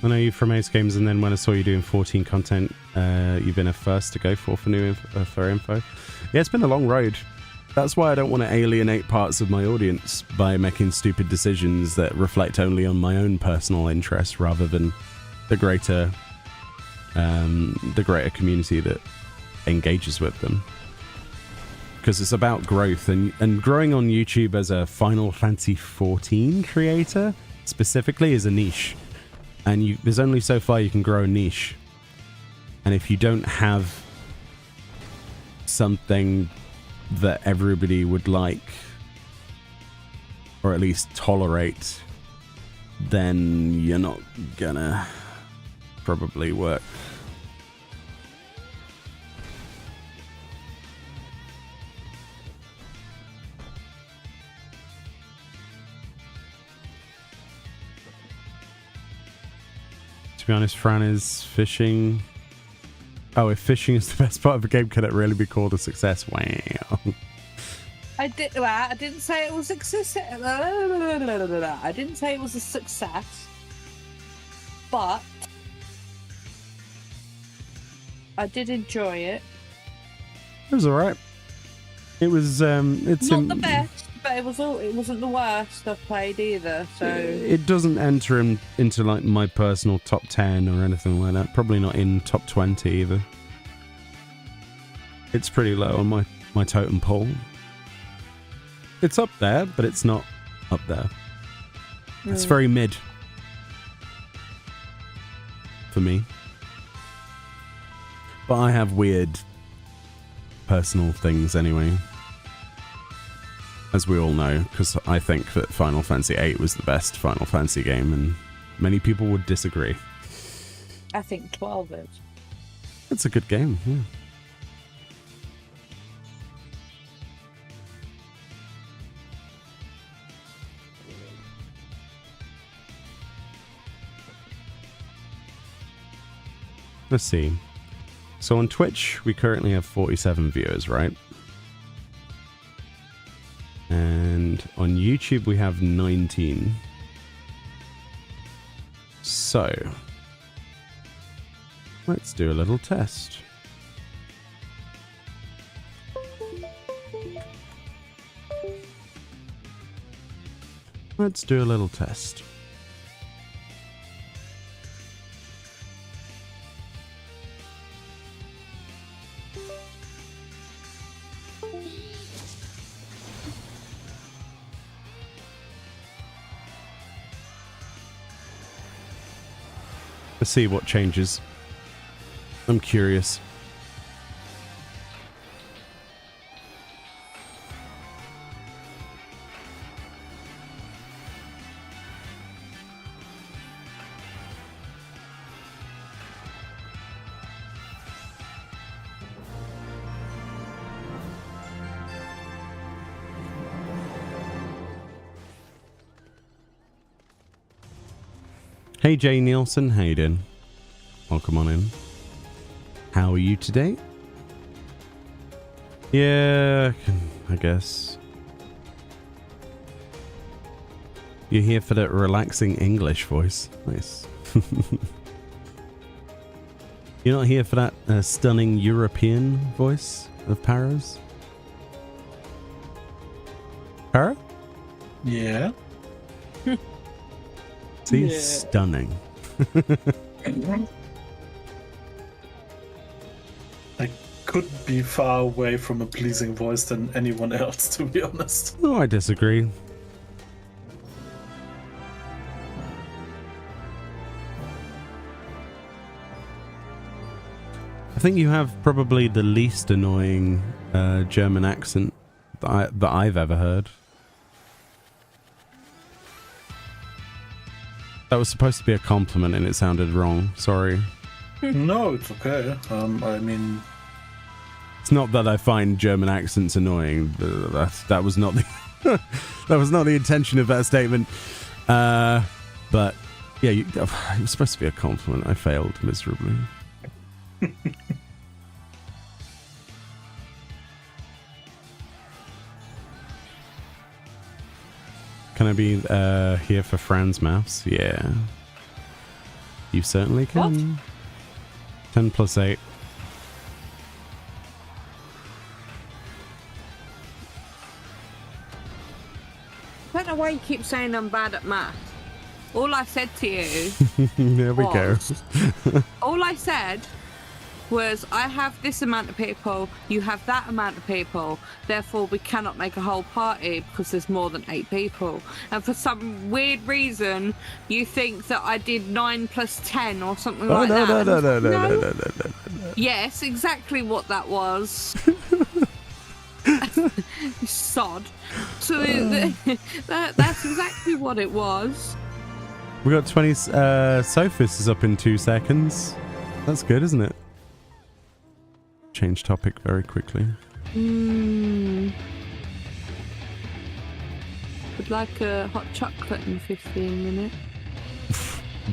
I know you from Ace Games, and then when I saw you doing 14 content, you've been a first to go for new info. Yeah, it's been a long road. That's why I don't want to alienate parts of my audience by making stupid decisions that reflect only on my own personal interests rather than the greater community that engages with them. Because it's about growth, and growing on YouTube as a Final Fantasy 14 creator specifically is a niche. And there's only so far you can grow a niche. And if you don't have something that everybody would like, or at least tolerate, then you're not gonna probably work. To be honest, Fran, is fishing... Oh, if fishing is the best part of the game, can it really be called a success? Wow. I didn't say it was a success. I didn't say it was a success. But I did enjoy it. It was alright. It was it's not the best, but it wasn't the worst I've played either. So it doesn't enter into like my personal top 10 or anything like that. Probably not in top 20 either. It's pretty low on my totem pole. It's up there, but it's not up there. It's very mid for me. But I have weird personal things anyway, as we all know, because I think that Final Fantasy VIII was the best Final Fantasy game, and many people would disagree. I think 12 is. It's a good game, yeah. Let's see. So on Twitch, we currently have 47 viewers, right? And on YouTube, we have 19. So, let's do a little test. Let's do a little test. Let's see what changes. I'm curious. Hey Jay Nielsen, how you doing? Welcome on in. How are you today? Yeah, I guess. You're here for that relaxing English voice. Nice. You're not here for that stunning European voice of Pyros? Pyro? Yeah. See? Yeah. Stunning. I couldn't be far away from a pleasing voice than anyone else, to be honest. Oh, I disagree. I think you have probably the least annoying German accent that I've ever heard. That was supposed to be a compliment and it sounded wrong. Sorry. No, it's okay. I mean, It's not that I find German accents annoying. That was not the that was not the intention of that statement. But yeah, it was supposed to be a compliment. I failed miserably. Can I be here for Fran's maths? Yeah. You certainly can. What? 10 plus 8. I don't know why you keep saying I'm bad at math. All I said to you There we go. all I said was, I have this amount of people, you have that amount of people, therefore we cannot make a whole party because there's more than 8 people. And for some weird reason, you think that I did 9 plus 10 or something like that. No. Yes, exactly what that was. Sod. So that's exactly what it was. We got 20 Sophist is up in 2 seconds. That's good, isn't it? Change topic very quickly. Would like a hot chocolate in 15 minutes.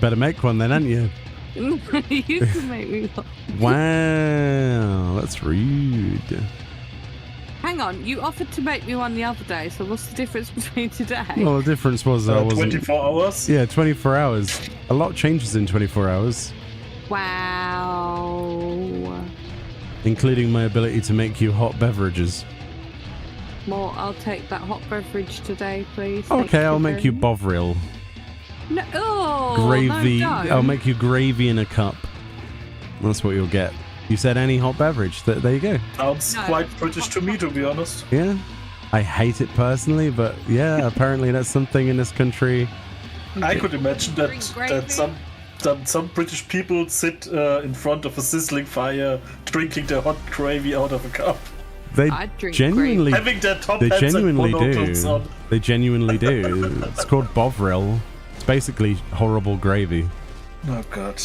Better make one then, aren't you? You can make me one. Wow, that's rude. Hang on, you offered to make me one the other day, so what's the difference between today? Well, the difference was I wasn't... 24 hours? Yeah, 24 hours. A lot changes in 24 hours. Wow. Including my ability to make you hot beverages. Well, I'll take that hot beverage today, please. Okay, I'll make you bovril. No, oh, Gravy. No, I'll make you gravy in a cup. That's what you'll get. You said any hot beverage. There you go. Sounds quite British to me, to be honest. Yeah. I hate it personally, but yeah, apparently that's something in this country. I could imagine that some British people sit in front of a sizzling fire, drinking their hot gravy out of a cup. They genuinely, having their top they hats genuinely and monocles do. on. They genuinely do. It's called bovril. It's basically horrible gravy. Oh god.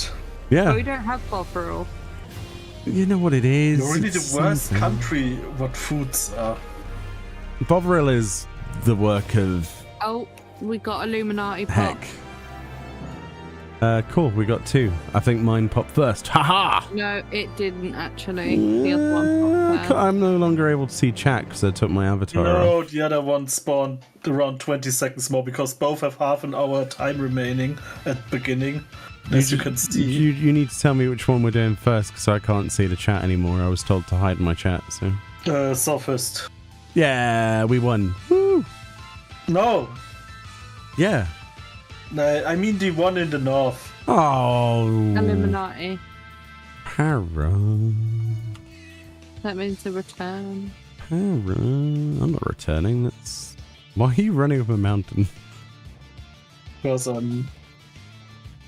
Yeah. Oh, we don't have bovril. You know what it is. You're really It's the worst something. country what foods are. Bovril is the work of... Oh, we got Illuminati pop. Heck. Cool, we got 2. I think mine popped first. Haha! No, it didn't actually. The other one popped first. I'm no longer able to see chat because I took my avatar off. No, the other one spawned around 20 seconds more because both have half an hour time remaining at the beginning. As you can see. You need to tell me which one we're doing first because I can't see the chat anymore. I was told to hide my chat, so... Sophist. Yeah, we won. Woo! No, Yeah. I mean the one in the north. Oh. Illuminati. Para. That means a return. Para. I'm not returning. That's... Why are you running up a mountain? Because I'm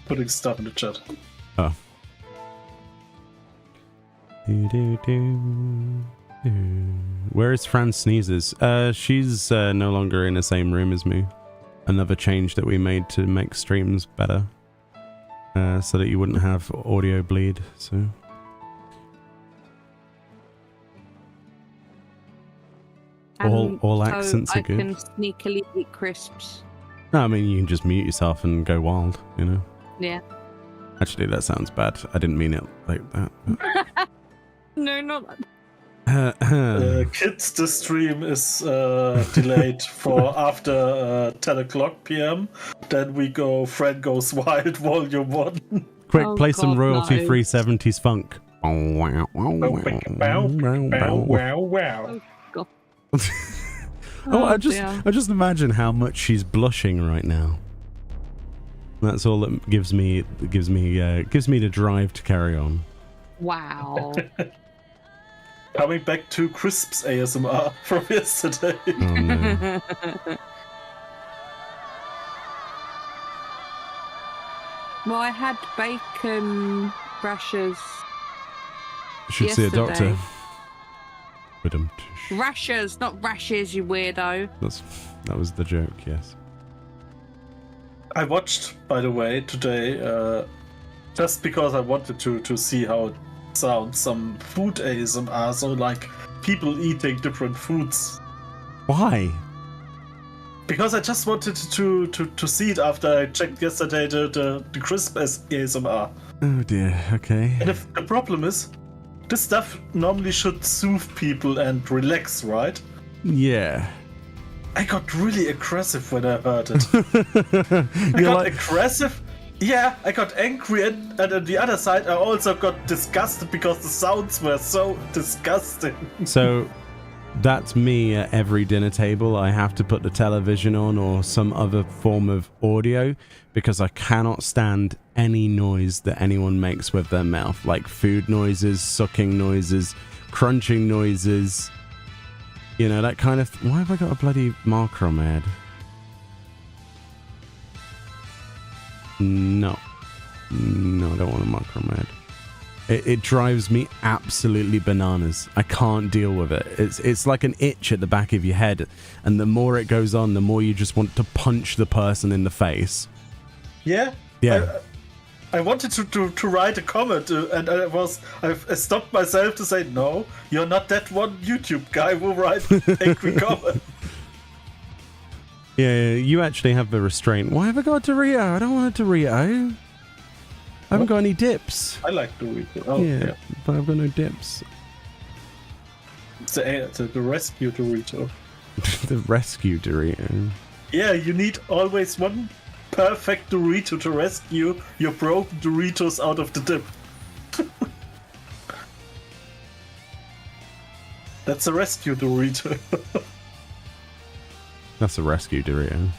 putting stuff in the chat. Oh. Where is Fran Sneezes? She's no longer in the same room as me. Another change that we made to make streams better. So that you wouldn't have audio bleed, so... All accents are good. I can sneakily eat crisps. No, I mean, you can just mute yourself and go wild, you know? Yeah. Actually, that sounds bad. I didn't mean it like that. No, not that. Kids, the stream is delayed for after 10 o'clock p.m. Then we go Friend Goes Wild Volume 1. Quick, Oh, play some God, royalty-free no. 70s funk. Wow, wow. God. Oh, I dear. just imagine how much she's blushing right now. That's all that gives me the drive to carry on. Wow. Coming back to Crisp's ASMR from yesterday. Oh no. Well, I had bacon rashers. Should see a doctor. Yesterday. Rashers, not rashes, you weirdo. That was the joke, yes. I watched, by the way, today, just because I wanted to see how it sounds, some food ASMR, so like people eating different foods. Why? Because I just wanted to see it after I checked yesterday the Crisp ASMR. Oh dear, okay. And if the problem is, this stuff normally should soothe people and relax, right? Yeah. I got really aggressive when I heard it. I got aggressive? Yeah, I got angry, and on the other side I also got disgusted because the sounds were so disgusting. So that's me at every dinner table. I have to put the television on or some other form of audio because I cannot stand any noise that anyone makes with their mouth, like food noises, sucking noises, crunching noises, you know, that kind of... Why have I got a bloody marker on my head? No, I don't want a marker on my head. It drives me absolutely bananas. I can't deal with it. It's like an itch at the back of your head, and the more it goes on, the more you just want to punch the person in the face. Yeah? Yeah. I wanted to write a comment, and I stopped myself to say, no, you're not that one YouTube guy who writes angry comment. Yeah, you actually have the restraint. Why have I got a Dorito? I don't want a Dorito. I haven't got any dips. I like Dorito. Oh, yeah, but I've got no dips. It's the rescue Dorito. The rescue Dorito. Yeah, you need always one perfect Dorito to rescue your broken Doritos out of the dip. That's a rescue Dorito. That's a rescue Dorito.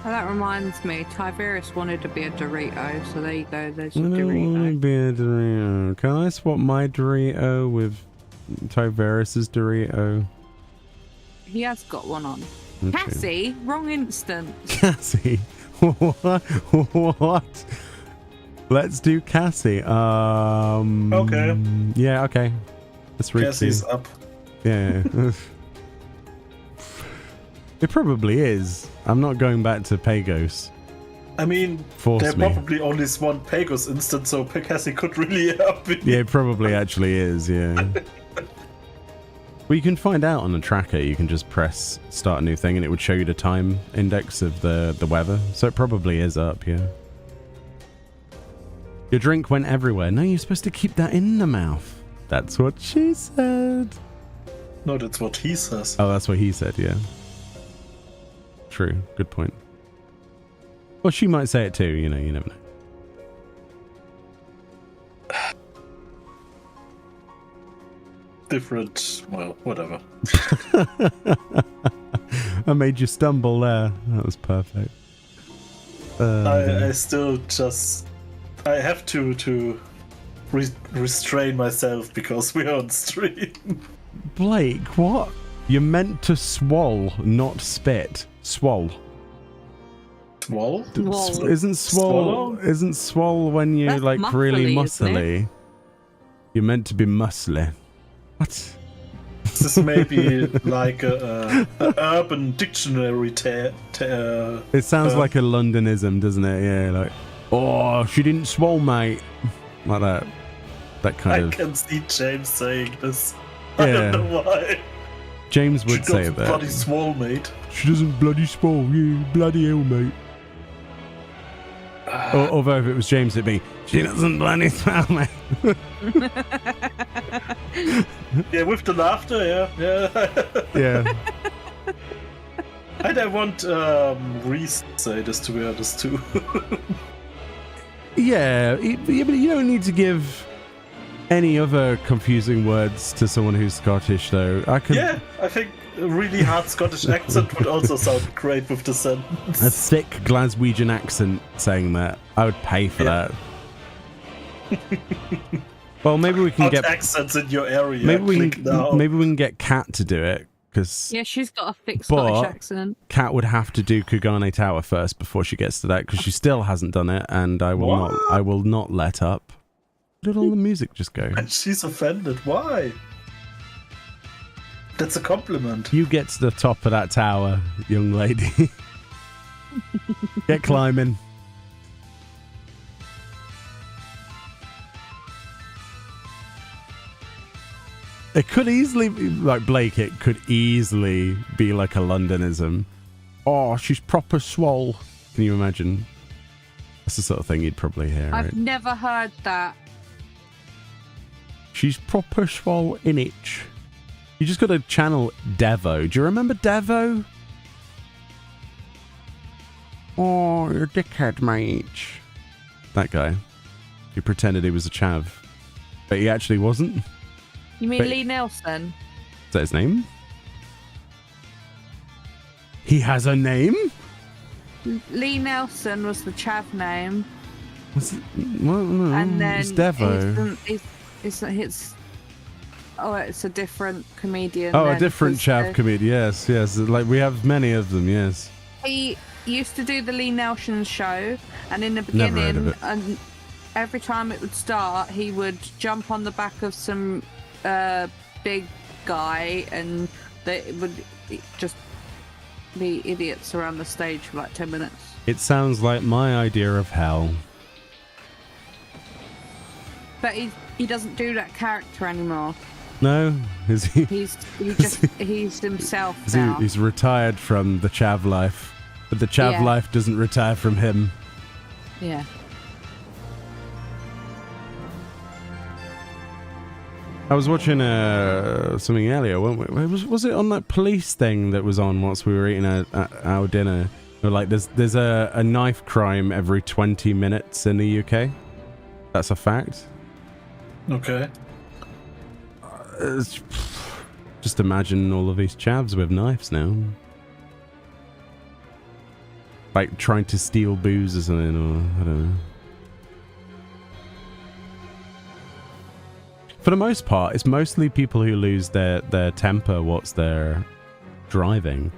Well, that reminds me, Tiberius wanted to be a Dorito, so there you go, there's I your don't want to Dorito. be a Dorito. Can I swap my Dorito with Tiberius's Dorito? He has got one on. Okay. Cassie, wrong instance. Cassie? What? Let's do Cassie. Okay. Yeah, okay. Let's read Cassie's up. Yeah. It probably is. I'm not going back to Pagos. I mean, Force there me. probably only is one Pagos instance, so Cassie could really help me. Yeah, it probably actually is, yeah. Well, you can find out on the tracker. You can just press start a new thing and it would show you the time index of the weather. So it probably is up, yeah. Your drink went everywhere. No, you're supposed to keep that in the mouth. That's what she said. No, that's what he says. Oh, that's what he said, yeah. True. Good point. Well, she might say it too, you know, you never know. Different, well, whatever. I made you stumble there. That was perfect. I still just... I have to restrain myself because we're on stream. Blake, what? You're meant to swole, not spit. Swole. Swole? Swole. Isn't swole? Isn't swole when you're That's like really muscly, isn't it? muscly? You're meant to be muscly. What? This is maybe like a urban dictionary It sounds like a Londonism, doesn't it? Yeah, like, oh, she didn't swole, mate. Like that. That kind of. I can see James saying this. Yeah. I don't know why. James would She say got that. bloody swole, mate. She doesn't bloody swole, you bloody hell, mate. Although if it was James, it'd be, she doesn't bloody smell me. Yeah, with the laughter, yeah. Yeah. And I want Reese to say this, to be honest, too. Yeah, but you don't need to give any other confusing words to someone who's Scottish, though. Yeah, I think a really hard Scottish accent would also sound great with the sentence. A thick Glaswegian accent saying that. I would pay for that. Well, maybe we can get accents in your area. Maybe we can get Kat to do it, because Yeah, she's got a thick Scottish accent. Kat would have to do Kugane Tower first before she gets to that, because she still hasn't done it, and I will not let up. Let all the music just go. And she's offended. Why? That's a compliment. You get to the top of that tower, young lady. Get climbing. It could easily be, like Blake, it could easily be like a Londonism. Oh, she's proper swole. Can you imagine? That's the sort of thing you'd probably hear, right? I've never heard that. She's proper swole in it. You just got to channel Devo. Do you remember Devo? Oh, you're a dickhead, mate. That guy. He pretended he was a chav. But he actually wasn't. You mean Lee Nelson? Is that his name? He has a name? Lee Nelson was the chav name. What's it? Well, no, And then it's Devo. It's a different comedian. Oh, then, a different 'cause, chav comedian. Yes. Like, we have many of them, yes. He used to do the Lee Nelson show, and in the Never heard of beginning, it. and every time it would start, he would jump on the back of some big guy, and they would just be idiots around the stage for like 10 minutes. It sounds like my idea of hell. But he doesn't do that character anymore. No? Is he? He's himself Is he now. he's retired from the chav life. But the chav Yeah. life doesn't retire from him. Yeah. I was watching something earlier, weren't we? Was it on that police thing that was on whilst we were eating our dinner? Or like, there's a knife crime every 20 minutes in the UK. That's a fact. Okay. Just imagine all of these chavs with knives now. Like trying to steal booze or something, or I don't know. For the most part, it's mostly people who lose their temper whilst they're driving.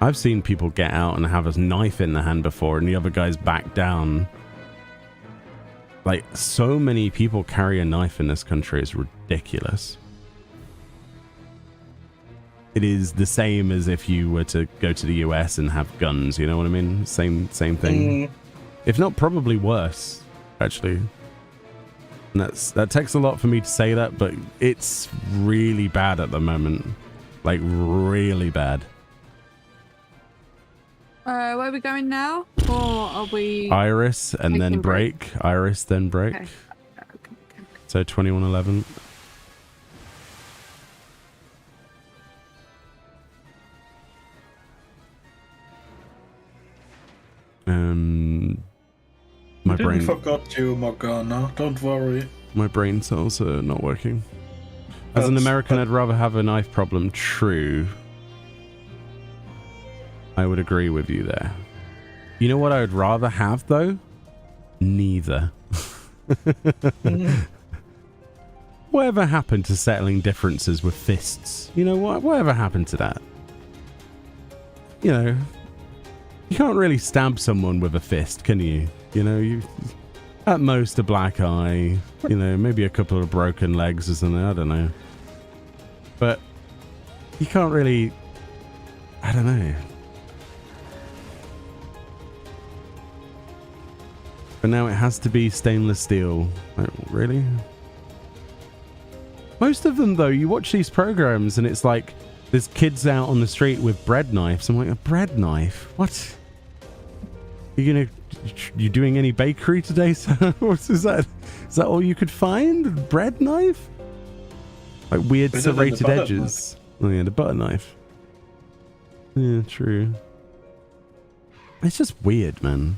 I've seen people get out and have a knife in the hand before, and the other guy's back down. Like, so many people carry a knife in this country. It's ridiculous. It is the same as if you were to go to the US and have guns, you know what I mean? Same thing. If not, probably worse, actually. And that takes a lot for me to say that, but it's really bad at the moment. Like, really bad. Where are we going now? Or are we... Iris and then Taking break. Iris, then break. Okay. So 21:11. My brain forgot you, Morgana. Don't worry. My brain cells are not working. As an American, I'd rather have a knife problem. True. I would agree with you there. You know what I would rather have, though? Neither. Whatever happened to settling differences with fists? You know what? Whatever happened to that? You know, you can't really stab someone with a fist, can you? You know, you at most a black eye, you know, maybe a couple of broken legs or something, I don't know. But you can't really, I don't know. But now it has to be stainless steel. Like, really? Most of them, though, you watch these programs and it's like there's kids out on the street with bread knives. I'm like, a bread knife? What? You're gonna You doing any bakery today, sir? Is that all you could find? Bread knife? Like weird serrated edges. Oh yeah, the butter knife. Yeah, true. It's just weird, man.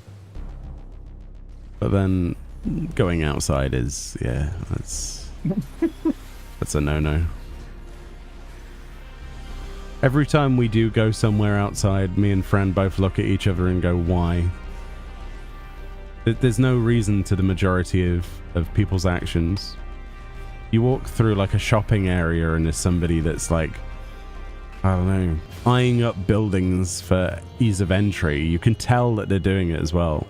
But then going outside is, yeah, that's a no-no. Every time we do go somewhere outside, me and Fran both look at each other and go, why? There's no reason to the majority of people's actions. You walk through like a shopping area and there's somebody that's like, I don't know, eyeing up buildings for ease of entry. You can tell that they're doing it as well.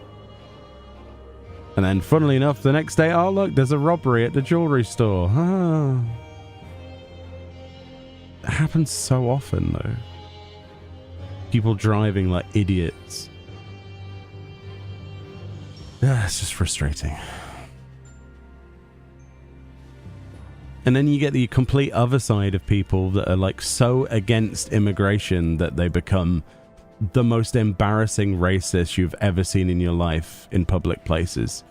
And then funnily enough, the next day, oh look, there's a robbery at the jewelry store. Ah. It happens so often though. People driving like idiots. Yeah, it's just frustrating. And then you get the complete other side of people that are like so against immigration that they become the most embarrassing racist you've ever seen in your life in public places.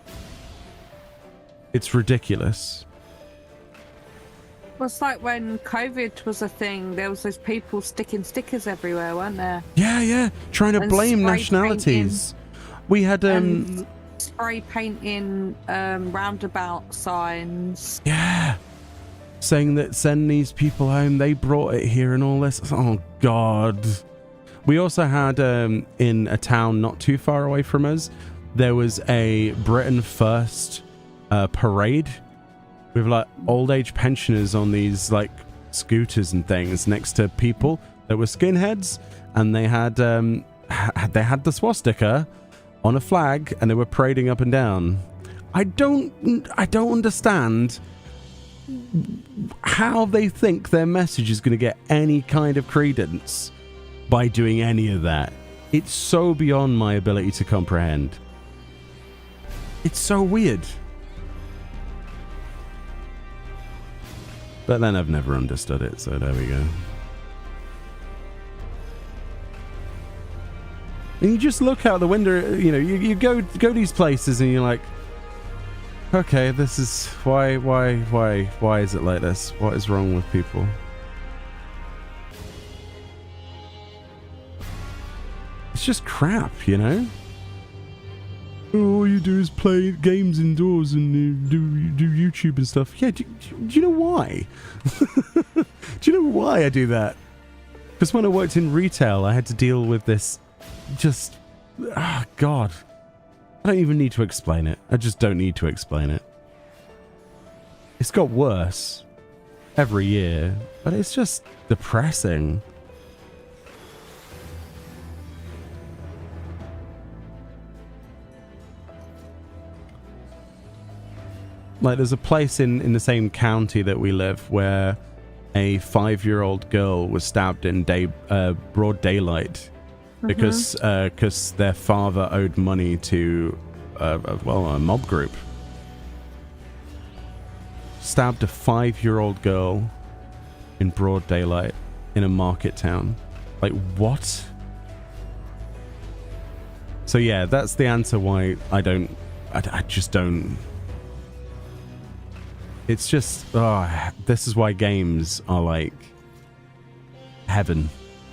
It's ridiculous. Well, it's like when COVID was a thing, there was those people sticking stickers everywhere, weren't there? Yeah. Trying to blame nationalities. We had spray painting roundabout signs. Yeah. Saying that send these people home, they brought it here and all this. Oh, God. We also had, in a town not too far away from us, there was a Britain First parade with like old age pensioners on these like scooters and things next to people that were skinheads, and they had the swastika on a flag and they were parading up and down. I don't understand how they think their message is going to get any kind of credence by doing any of that. It's so beyond my ability to comprehend. It's so weird. But then I've never understood it, so there we go. And you just look out the window, you know, you go these places and you're like, okay, this is why is it like this? What is wrong with people? It's just crap, you know? All you do is play games indoors and do YouTube and stuff. Yeah, do you know why? Do you know why I do that? Because when I worked in retail, I had to deal with this just... Ah, God. I don't even need to explain it. I just don't need to explain it. It's got worse every year, but it's just depressing. Like, there's a place in the same county that we live where a 5-year-old girl was stabbed in broad daylight because their father owed money to a mob group. Stabbed a 5-year-old girl in broad daylight in a market town. Like, what? So yeah, that's the answer why I just don't. It's just, this is why games are like heaven.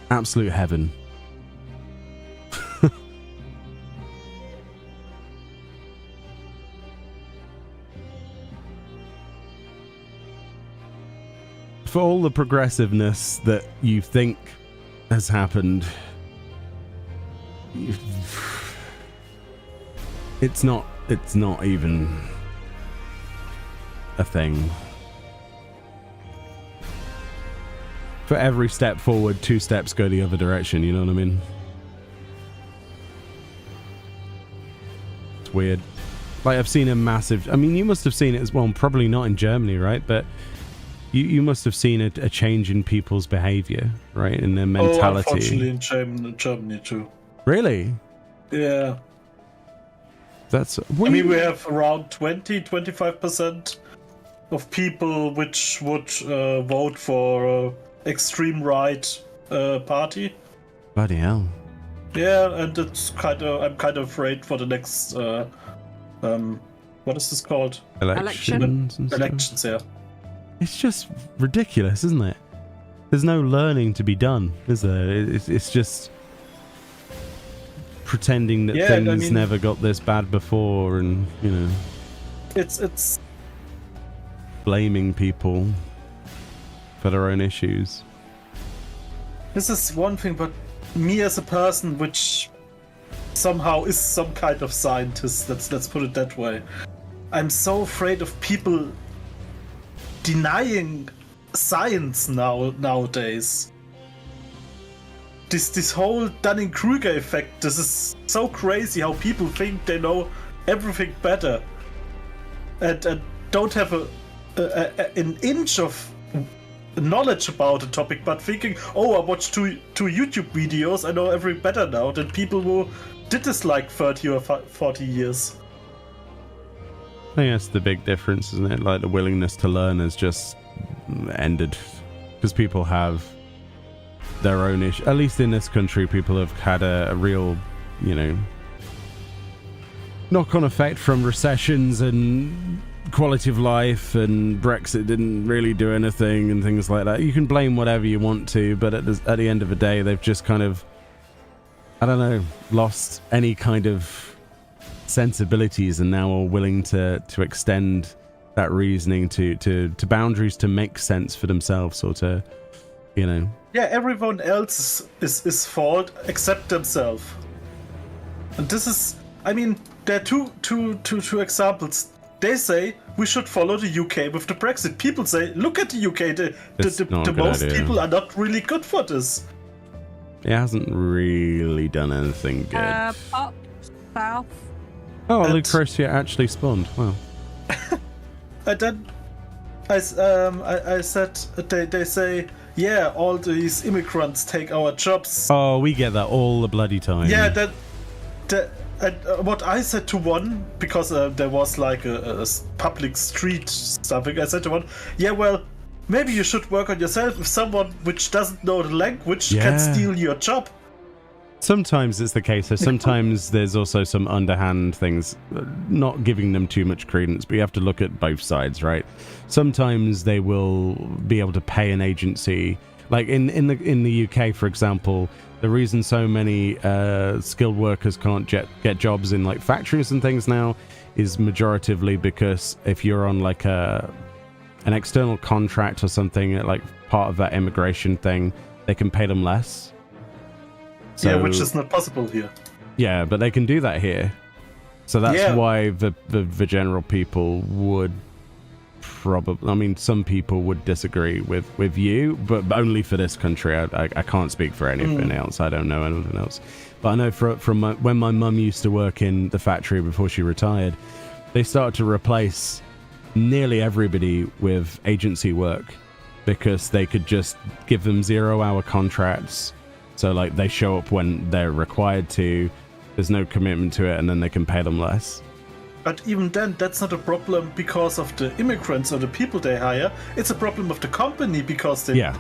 Absolute heaven. For all the progressiveness that you think has happened, it's not even a thing. For every step forward, 2 steps go the other direction, you know what I mean? It's weird. Like, I've seen a massive... I mean, you must have seen it as well, probably not in Germany, right? But you must have seen a change in people's behavior, right? In their mentality. Oh, unfortunately in Germany too. Really? Yeah. That's... I mean, we have around 20-25% of people which would vote for extreme right party. Bloody hell. Yeah, and I'm kind of afraid for the next what is this called? Elections. And stuff. Elections, yeah. It's just ridiculous, isn't it? There's no learning to be done, is there? It's just pretending that things never got this bad before, and it's blaming people for their own issues. This is one thing, but me as a person, which somehow is some kind of scientist, let's put it that way, I'm so afraid of people denying science nowadays. This whole Dunning-Kruger effect, this is so crazy how people think they know everything better and don't have an inch of knowledge about the topic, but thinking, I watched two YouTube videos, I know everything better now than people who did this like 30 or 40 years. I think that's the big difference, isn't it? Like the willingness to learn has just ended because people have their own issue. At least in this country, people have had a real, knock-on effect from recessions and quality of life, and Brexit didn't really do anything and things like that. You can blame whatever you want to, but at the end of the day, they've just kind of, I don't know, lost any kind of sensibilities and now are willing to extend that reasoning to boundaries to make sense for themselves, or to, Yeah, everyone else is fault except themselves. And this is, there are two examples. They say we should follow the UK with the Brexit. People say, look at the UK. The most idea. People are not really good for this. It hasn't really done anything good. Up south. Oh, Lucretia actually spawned. Wow. And then I said, they say, yeah, all these immigrants take our jobs. Oh, we get that all the bloody time. Yeah, what I said to one, because there was like a public street something, I said to one, yeah, well, maybe you should work on yourself. If someone which doesn't know the language can steal your job. Sometimes it's the case. So sometimes there's also some underhand things, not giving them too much credence, but you have to look at both sides, right? Sometimes they will be able to pay an agency, like in the UK, for example. The reason so many skilled workers can't get jobs in like factories and things now is majoritively because if you're on like an external contract or something, like part of that immigration thing, they can pay them less. So, yeah, which is not possible here. Yeah, but they can do that here. So that's why the general people would probably, some people would disagree with you, but only for this country. I can't speak for anything else. I don't know anything else. But I know from when my mum used to work in the factory before she retired, they started to replace nearly everybody with agency work because they could just give them 0-hour contracts. So like they show up when they're required to, there's no commitment to it, and then they can pay them less. But even then, that's not a problem because of the immigrants or the people they hire. It's a problem of the company because they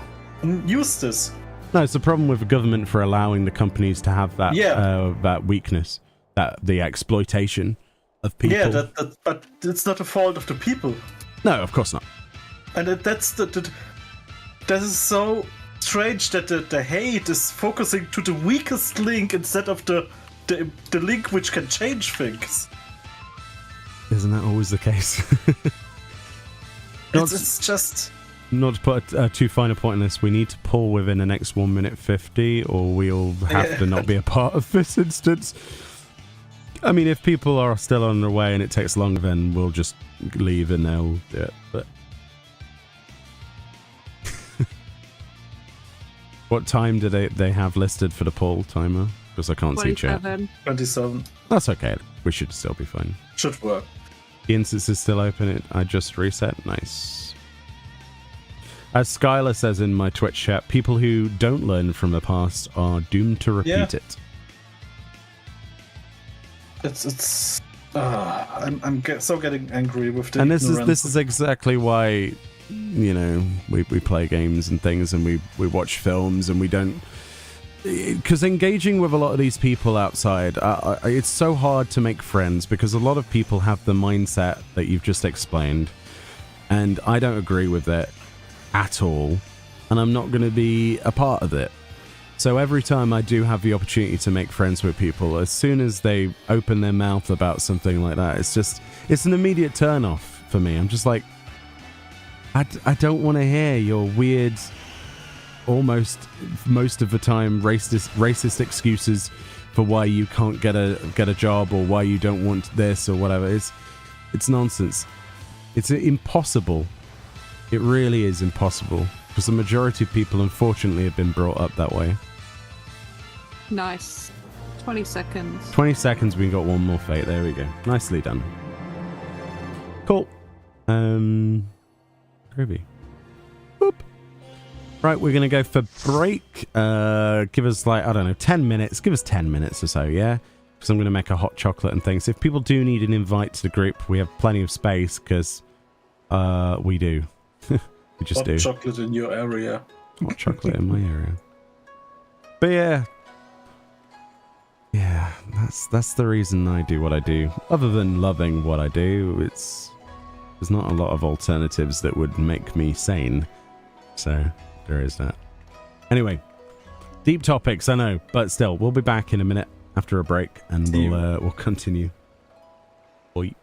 use this. No, it's a problem with the government for allowing the companies to have that that weakness, the exploitation of people. Yeah, but it's not a fault of the people. No, of course not. And that's that is so strange that the hate is focusing to the weakest link instead of the link which can change things. Isn't that always the case? It's just... Not to put too fine a point on this, we need to pull within the next 1 minute 50 or we'll have to not be a part of this instance. I mean, if people are still on their way and it takes longer, then we'll just leave and they'll do it. But what time do they have listed for the poll timer? Because I can't see chat. 27. That's okay. We should still be fine. Should work. The instance is still open. I just reset. Nice. As Skylar says in my Twitch chat, people who don't learn from the past are doomed to repeat it. I'm so getting angry with the and this is exactly why, you know, we play games and things and we watch films and we don't. because engaging with a lot of these people outside, it's so hard to make friends because a lot of people have the mindset that you've just explained, and I don't agree with it at all, and I'm not going to be a part of it. So every time I do have the opportunity to make friends with people, as soon as they open their mouth about something like that, it's an immediate turn off for me. I'm just like, I don't want to hear your weird, almost most of the time racist excuses for why you can't get a job or why you don't want this or whatever. It's nonsense. It's impossible. It really is impossible because the majority of people, unfortunately, have been brought up that way. Nice. 20 seconds. 20 seconds. We got one more fate. There we go. Nicely done. Cool. Groovy. Boop. Right, we're going to go for break. Give us, like, I don't know, 10 minutes. Give us 10 minutes or so, yeah? Because I'm going to make a hot chocolate and things. If people do need an invite to the group, we have plenty of space because we do. We just do. Hot chocolate in your area. Hot chocolate in my area. But yeah. Yeah, that's the reason I do what I do. Other than loving what I do, there's not a lot of alternatives that would make me sane. So there is that. Anyway, deep topics, I know, but still, we'll be back in a minute after a break, and we'll continue. Oi.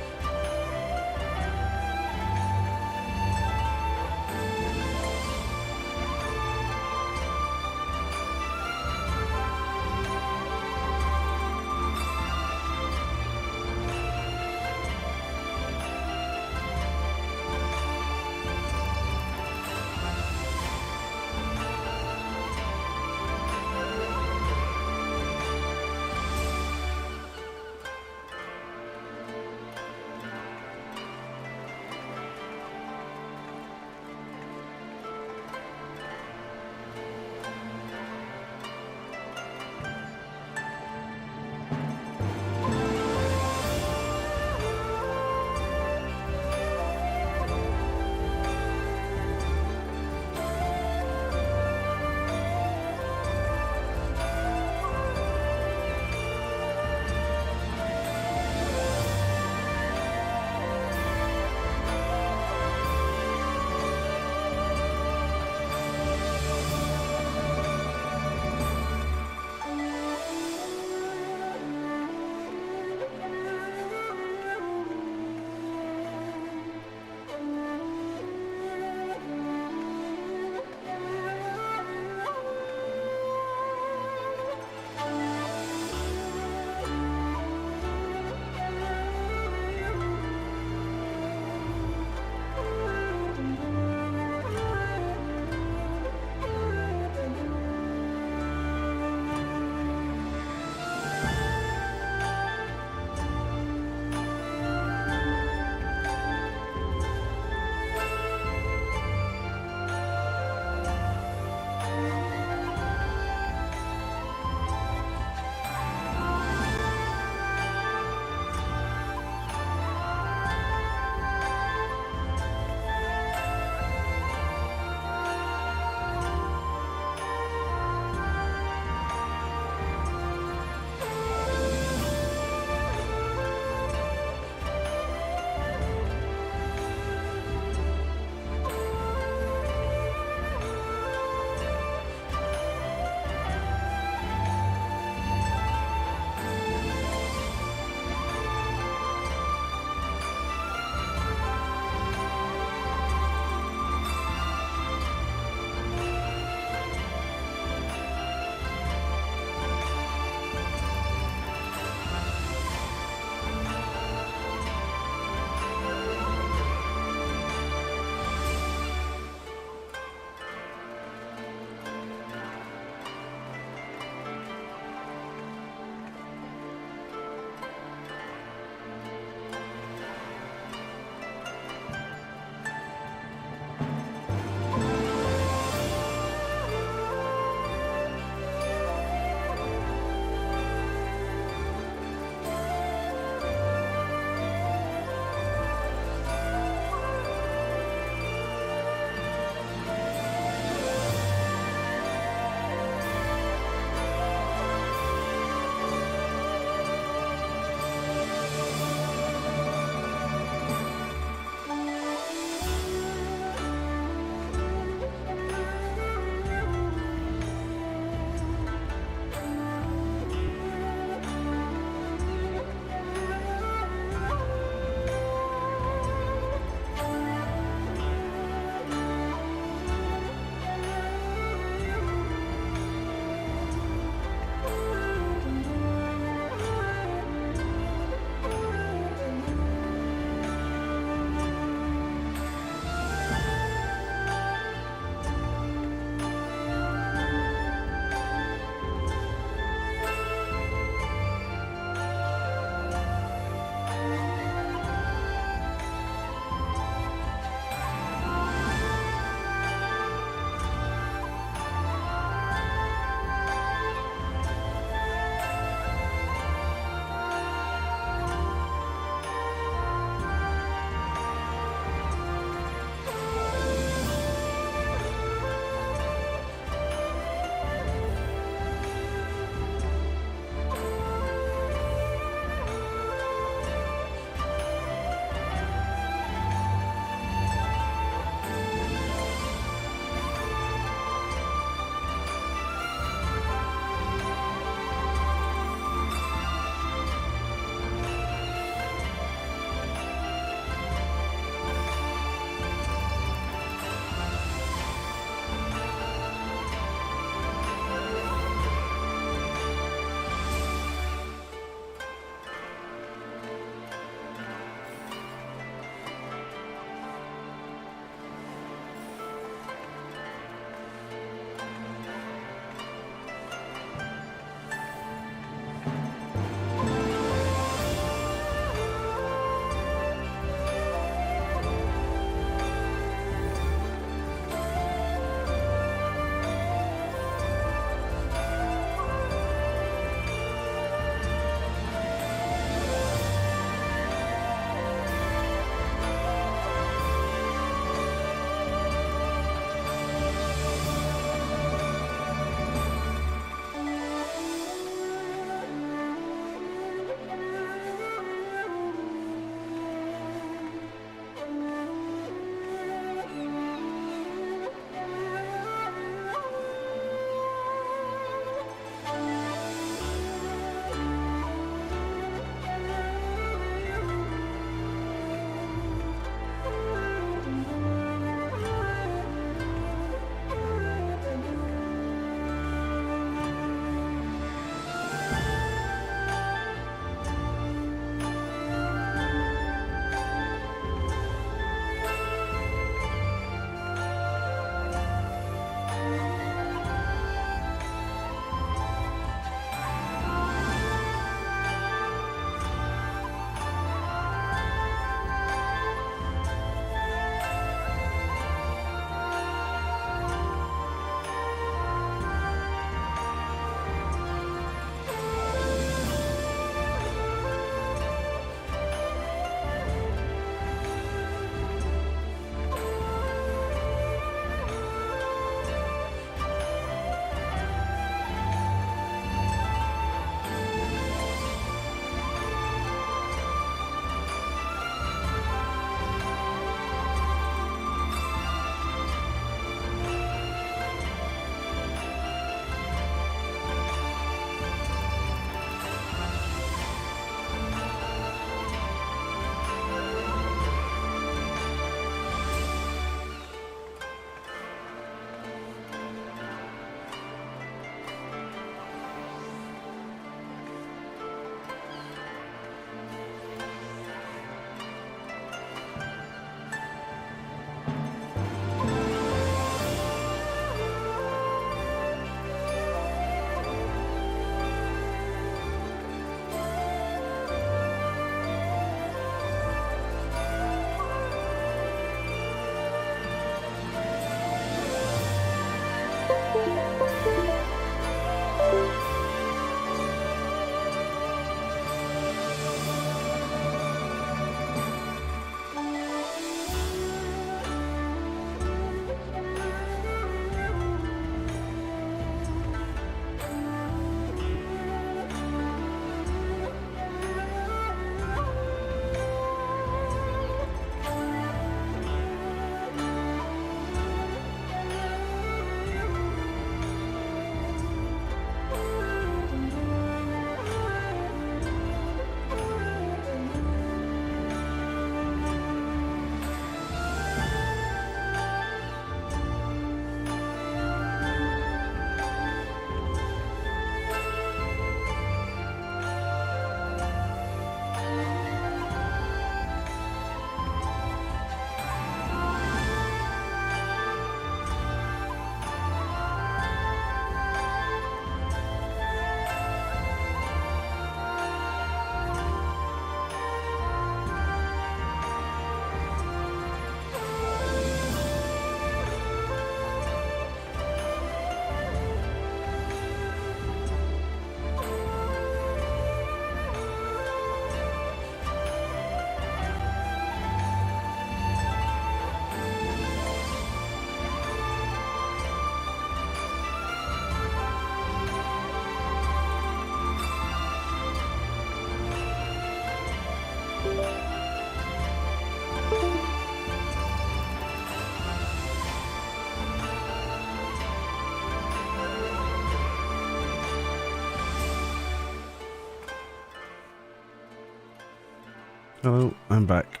Hello, I'm back.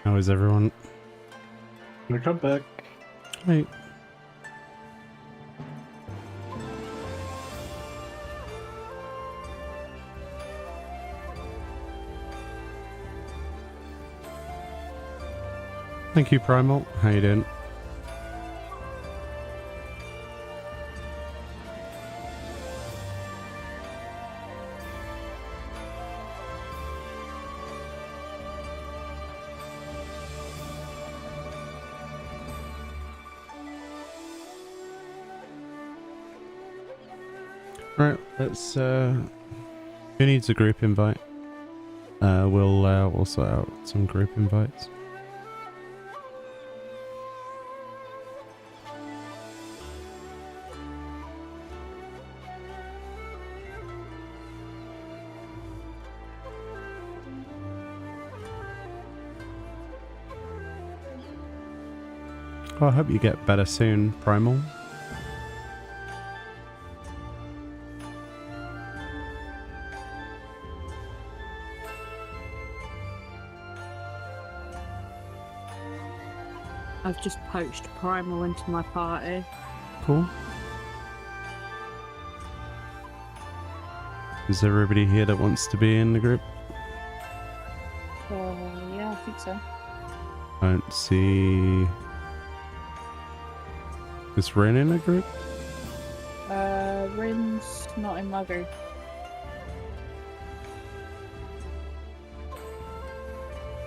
How is everyone? Welcome back. Hey. Thank you, Primal. How you doing? Right, let's who needs a group invite? We'll sort out some group invites. Oh, I hope you get better soon, Primal. I've just poached Primal into my party. Cool. Is everybody here that wants to be in the group? Yeah, I think so. I don't see... Is Rin in a group? Rin's not in my group.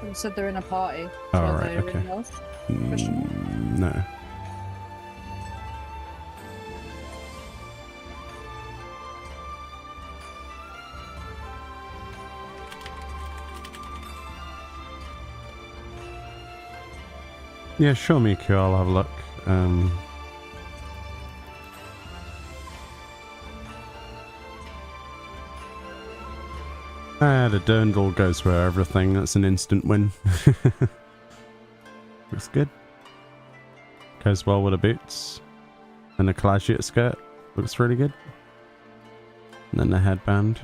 They said they're in a party. Oh, So right, they're okay. in yours? Question mark? No. Yeah, sure, Miku, I'll have a look. The dirndl goes for everything. That's an instant win. Looks good. Goes well with the boots. And the collegiate skirt. Looks really good. And then the headband.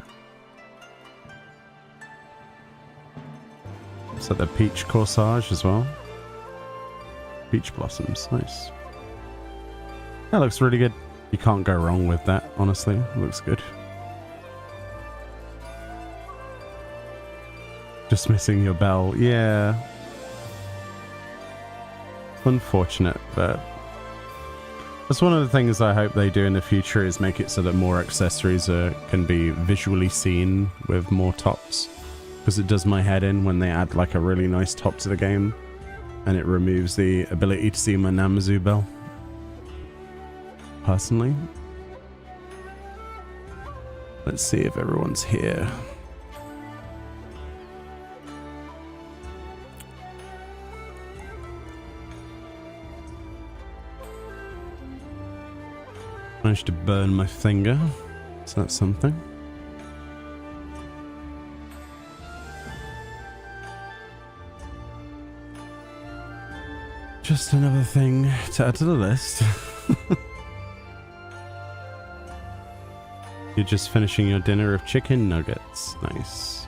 So the peach corsage as well. Peach blossoms. Nice. That looks really good. You can't go wrong with that, honestly. It looks good. Just missing your bell. Yeah. Unfortunate, but that's one of the things I hope they do in the future is make it so that more accessories can be visually seen with more tops. Because it does my head in when they add like a really nice top to the game and it removes the ability to see my Namazu bell. Personally. Let's see if everyone's here. Managed to burn my finger, so that's something. Just another thing to add to the list. You're just finishing your dinner of chicken nuggets. Nice.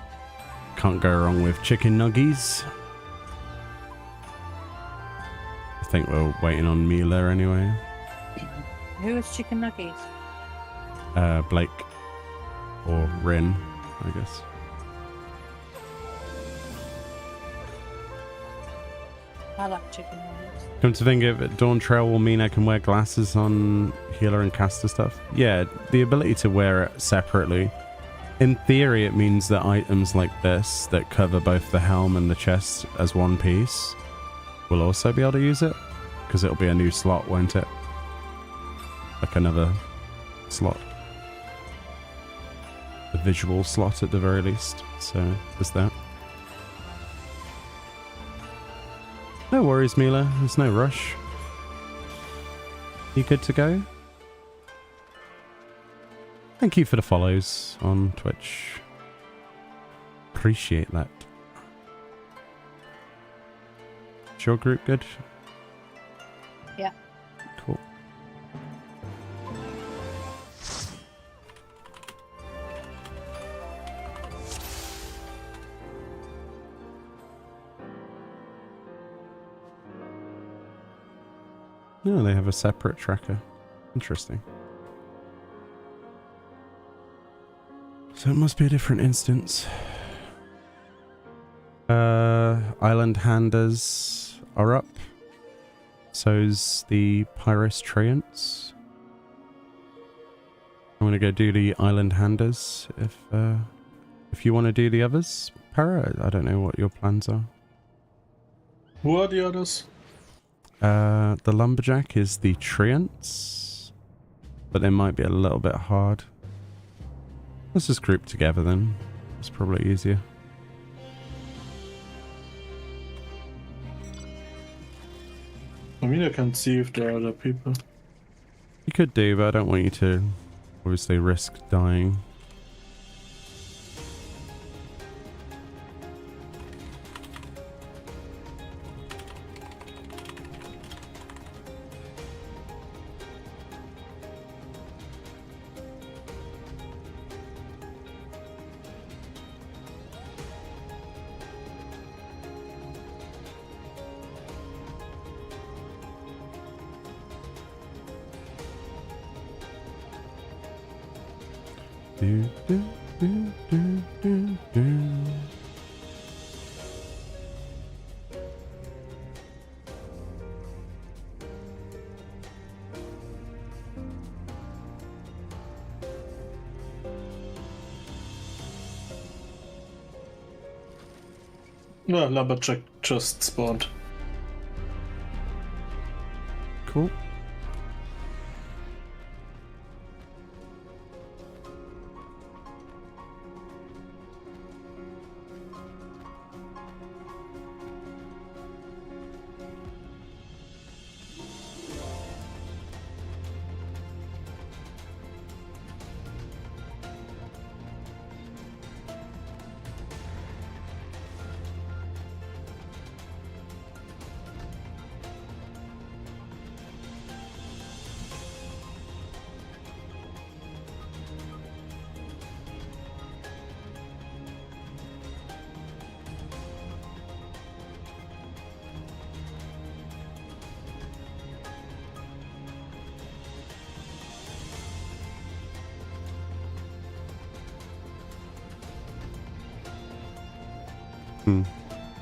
Can't go wrong with chicken nuggies. I think we're waiting on Mila anyway. Who is Chicken Nuggies? Blake. Or Rin, I guess. I like chicken nuggets. Come to think of it, Dawn Trail will mean I can wear glasses on healer and caster stuff. Yeah, the ability to wear it separately. In theory, it means that items like this that cover both the helm and the chest as one piece will also be able to use it. Because it'll be a new slot, won't it? Like another slot. A visual slot at the very least. So, there's that. No worries, Mila. There's no rush. You good to go? Thank you for the follows on Twitch. Appreciate that. Is your group good? Yeah. Cool. No, they have a separate tracker. Interesting. So it must be a different instance. Island handers are up. So's the Pyros treants. I'm gonna go do the island handers if you want to do the others. Para, I don't know what your plans are. Who are the others? The lumberjack is the treants, but they might be a little bit hard. Let's just group together then. It's probably easier. I mean, I can see if there are other people. You could do, but I don't want you to obviously risk dying. Do, do, do, do, do, do. No, lumberjack just spawned. Cool.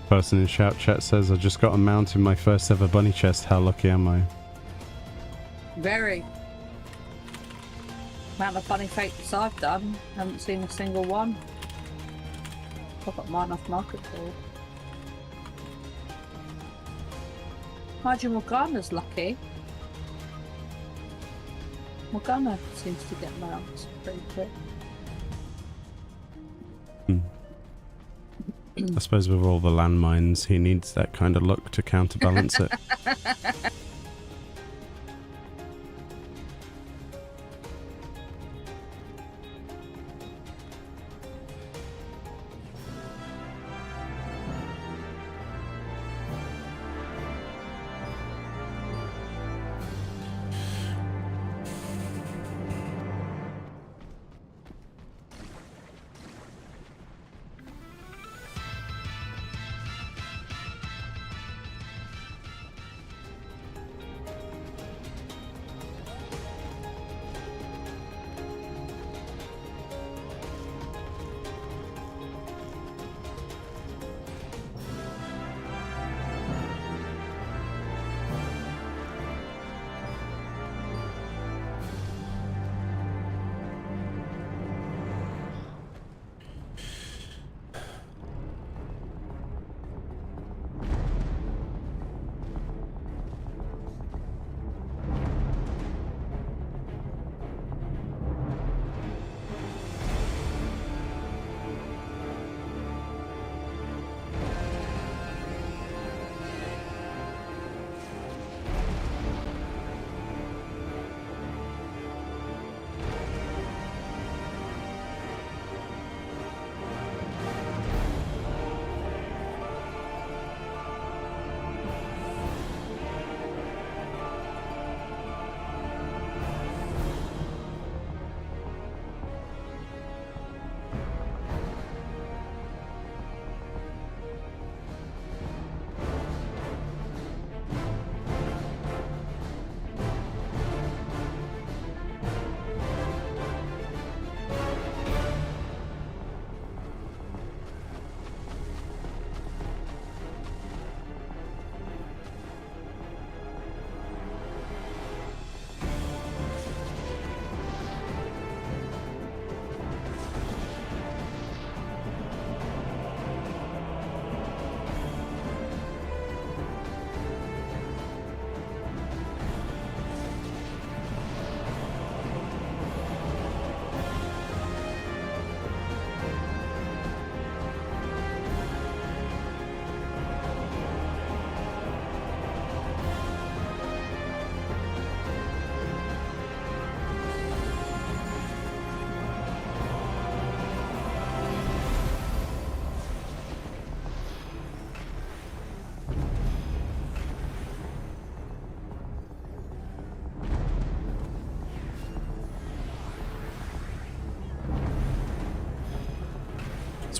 Person in shout chat says, I just got a mount in my first ever bunny chest. How lucky am I? Very. Amount of bunny fakes I've done, haven't seen a single one. I've got mine off market for. Haji Morgana's lucky. Morgana seems to get mounts pretty quick. I suppose with all the landmines, he needs that kind of luck to counterbalance it.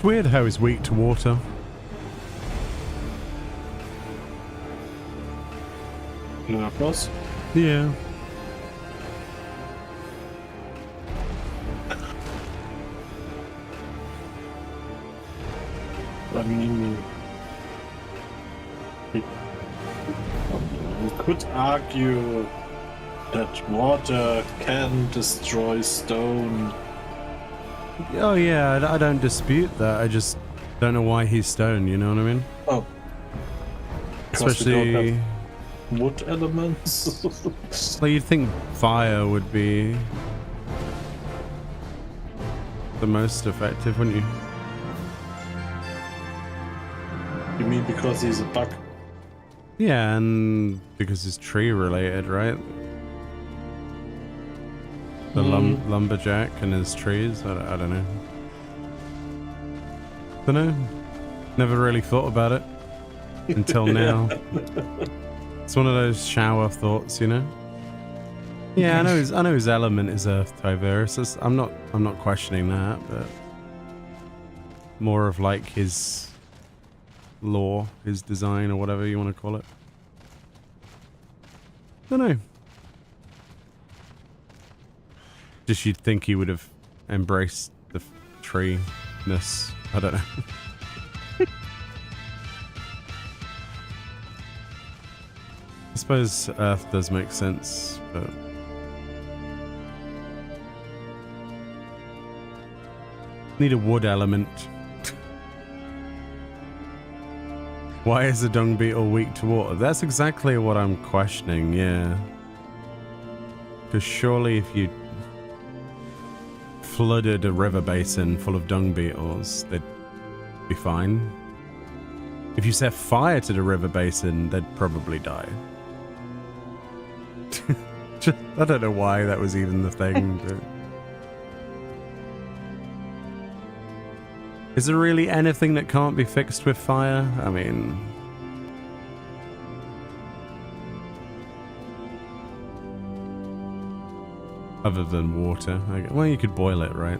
It's weird how he's weak to water. Yeah, of course. Yeah. I mean, you could argue that water can destroy stone. Oh yeah, I don't dispute that. I just don't know why he's stone, you know what I mean? Oh. Because we don't Especially... have wood elements. Well, you'd think fire would be the most effective, wouldn't you? You mean because he's a bug? Yeah, and because it's tree related, right? The lumberjack and his trees. I don't know. Don't know. Never really thought about it until now. It's one of those shower thoughts, you know. Yeah, I know his element is earth type. I'm not questioning that, but more of like his lore, his design, or whatever you want to call it. Don't know. Just you'd think he would have embraced the tree-ness. I don't know. I suppose Earth does make sense, but need a wood element. Why is a dung beetle weak to water? That's exactly what I'm questioning, yeah. Because surely if you flooded a river basin full of dung beetles, they'd be fine. If you set fire to the river basin, they'd probably die. I don't know why that was even the thing, but... Is there really anything that can't be fixed with fire? I mean... Other than water. Well, you could boil it, right?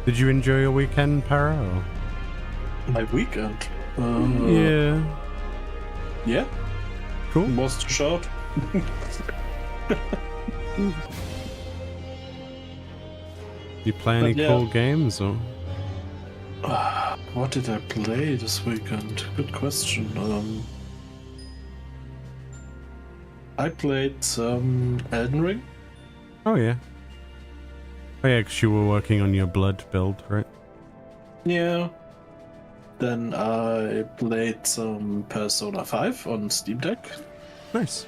Did you enjoy your weekend, Pyro? My weekend? Yeah. Yeah? Cool. Was too short. You play any cool games, or? What did I play this weekend? Good question. I played some Elden Ring. Oh yeah. Oh yeah, because you were working on your blood build, right? Yeah. Then I played some Persona 5 on Steam Deck. Nice.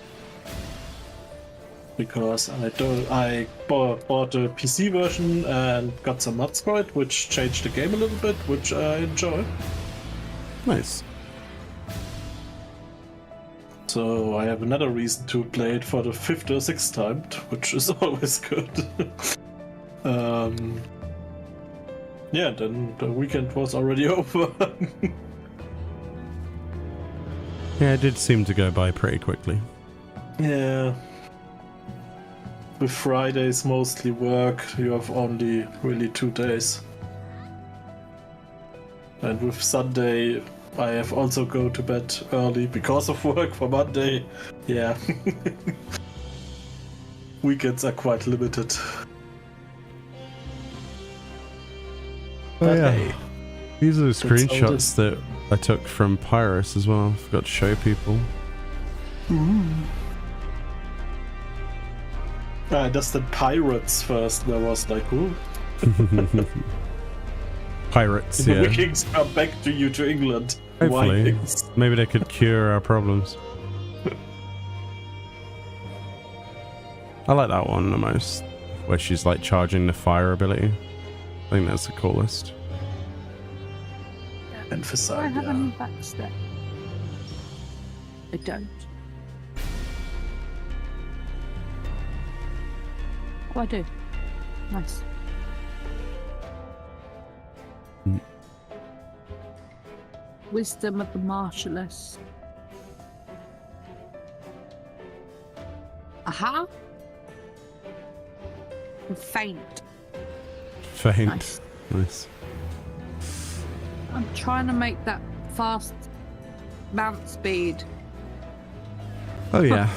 Because I bought a PC version and got some mods for it, which changed the game a little bit, which I enjoy. Nice. So I have another reason to play it for the 5th or 6th time, which is always good. Yeah, then the weekend was already over. Yeah, it did seem to go by pretty quickly. Yeah. With Fridays mostly work, you have only really 2 days. And with Sunday, I have also go to bed early because of work for Monday. Yeah. weekends are quite limited. Oh But yeah. hey, These are the that's all it screenshots is. that I took from Pyros as well. I forgot to show people. I just did pirates first, and I was like, ooh. Pirates, The yeah. Vikings come back to you to England. Hopefully. Vikings. Maybe they could cure our problems. I like that one the most, where she's like charging the fire ability. I think that's the coolest. Do I Emphasize, have yeah. any backstep? I don't. Oh, I do. Nice. Mm. Wisdom of the Marshalless. Aha! And faint. Faint. Nice. Nice. I'm trying to make that fast mount speed. Oh yeah.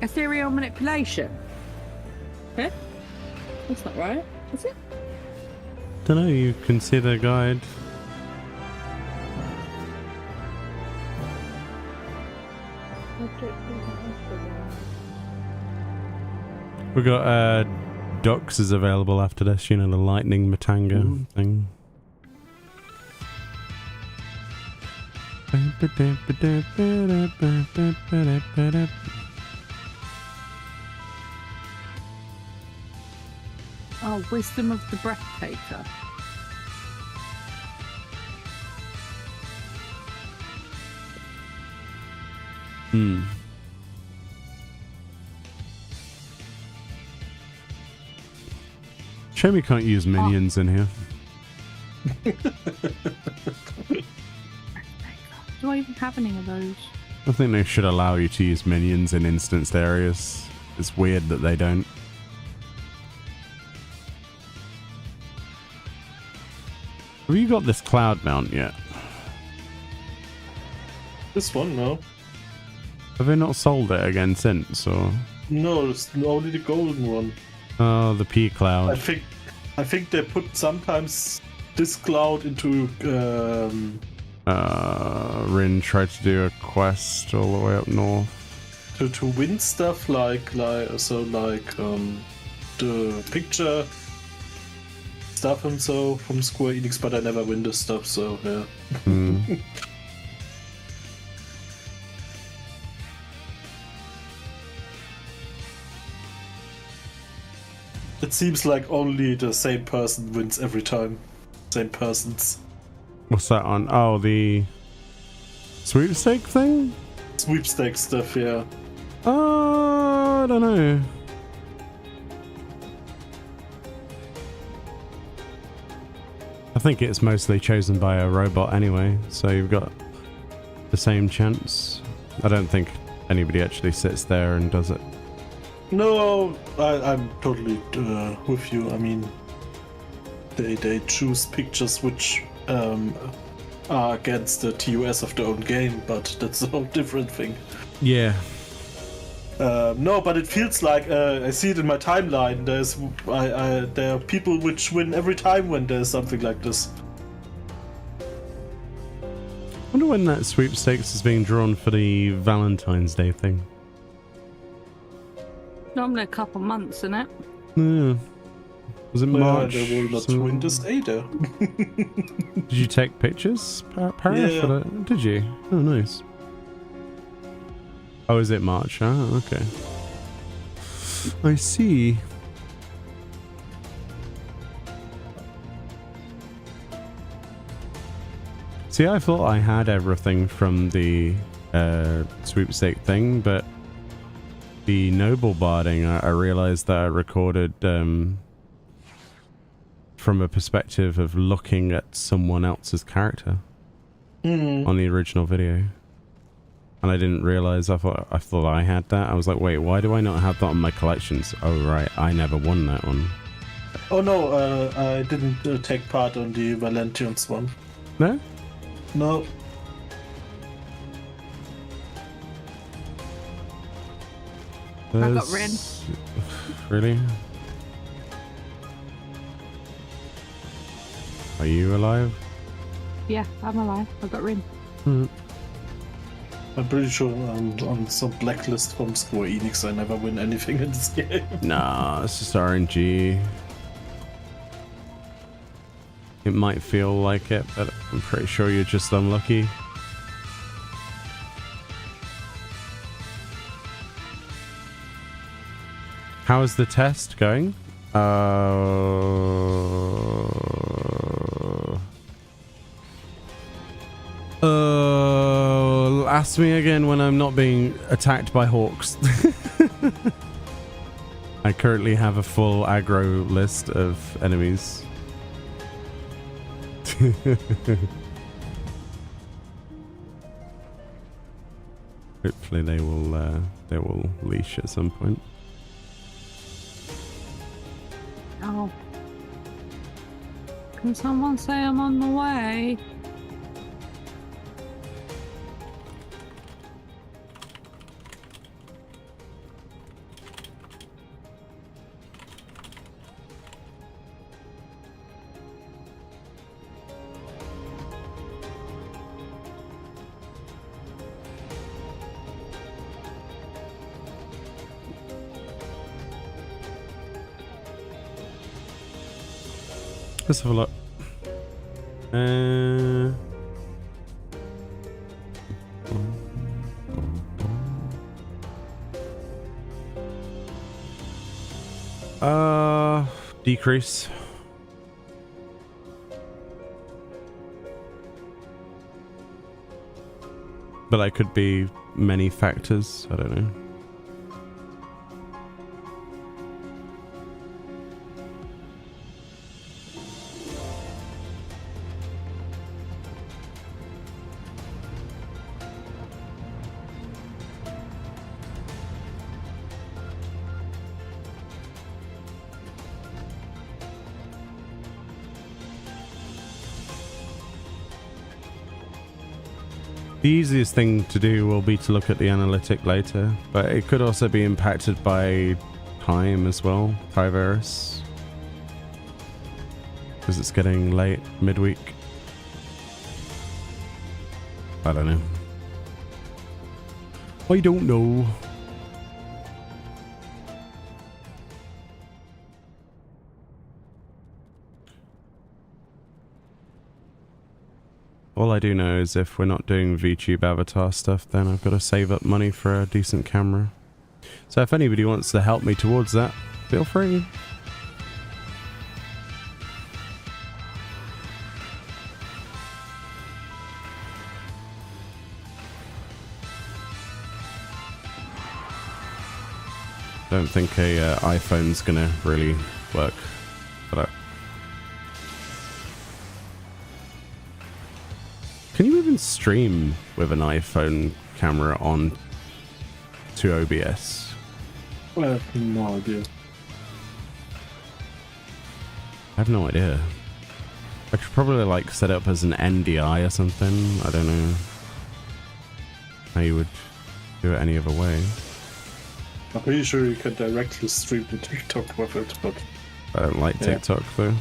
Ethereal manipulation. Eh? That's not right, is it? Don't know, you can see the guide. We got Dux is available after this, you know, the lightning Matanga thing. Oh, Wisdom of the Breathtaker. Hmm. Shame we can't use minions in here. Do I even have any of those? I think they should allow you to use minions in instanced areas. It's weird that they don't. Have you got this cloud mount yet? This one, no. Have they not sold it again since, or? No, it's only the golden one. Oh, the P cloud. I think they put sometimes this cloud into Rin tried to do a quest all the way up north. to win stuff like the picture stuff and so from Square Enix, but I never win this stuff, so yeah. Hmm. It seems like only the same person wins every time. Same persons. What's that on? Oh, the sweepstake thing? Sweepstake stuff, yeah. I don't know. I think it's mostly chosen by a robot anyway, so you've got the same chance. I don't think anybody actually sits there and does it. No, I'm totally with you. I mean, they choose pictures which are against the TOS of their own game, but that's a whole different thing. Yeah. No, but it feels like I see it in my timeline. There are people which win every time when there's something like this. I wonder when that sweepstakes is being drawn for the Valentine's Day thing. Normally a couple months, isn't it? Yeah. Was it March? They will not So- win this either. Did you take pictures, Para, Yeah. for that? Did you? Oh, nice. Oh, is it March? Ah, okay. I see. See, I thought I had everything from the sweepstake thing, but the noble barding, I realized that I recorded from a perspective of looking at someone else's character on the original video. And I didn't realize, I thought I had that. I was like, wait, why do I not have that on my collections? Oh, right, I never won that one. Oh no, I didn't take part on the Valentine's one. No? No. I got Rin. Really? Are you alive? Yeah, I'm alive. I got Rin. Hmm. I'm pretty sure I'm on some blacklist from Square Enix. I never win anything in this game. Nah, it's just RNG. It might feel like it, but I'm pretty sure you're just unlucky. How is the test going? Ask me again when I'm not being attacked by hawks. I currently have a full aggro list of enemies. Hopefully they will leash at some point. Oh. Can someone say I'm on the way? Let's have a look. Decrease. But that could be many factors. I don't know. The easiest thing to do will be to look at the analytic later, but it could also be impacted by time as well, Pyros, because it's getting late midweek. I don't know. I don't know. All I do know is if we're not doing VTube avatar stuff, then I've got to save up money for a decent camera. So if anybody wants to help me towards that, feel free. Don't think a iPhone's gonna really work for that. Can you even stream with an iPhone camera on to OBS? I have no idea. I have no idea. I could probably like set it up as an NDI or something. I don't know how you would do it any other way. I'm pretty sure you can directly stream to TikTok with it, but I don't like TikTok though.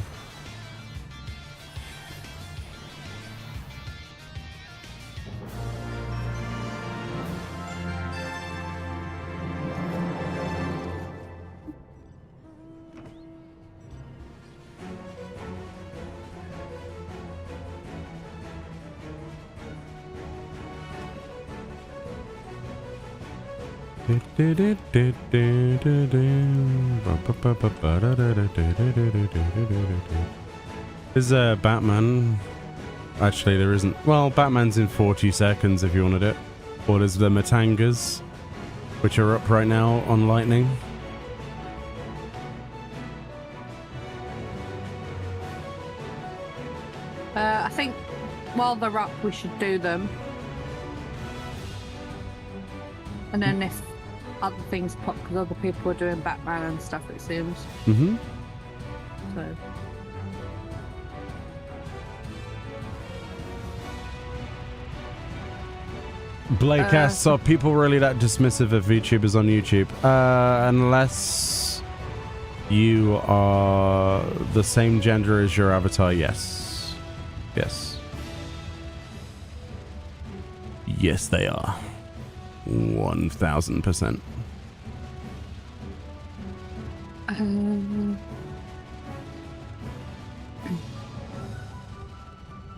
Is Batman? Actually, there isn't. Well, Batman's in 40 seconds if you wanted it. Or there's the Matangas, which are up right now on Lightning. I think while they're up, we should do them. And then if other things pop, because other people are doing Batman and stuff, it seems. Mm-hmm. So. Blake asks, are people really that dismissive of VTubers on YouTube? Unless you are the same gender as your avatar, yes. Yes. Yes, they are. 1000%.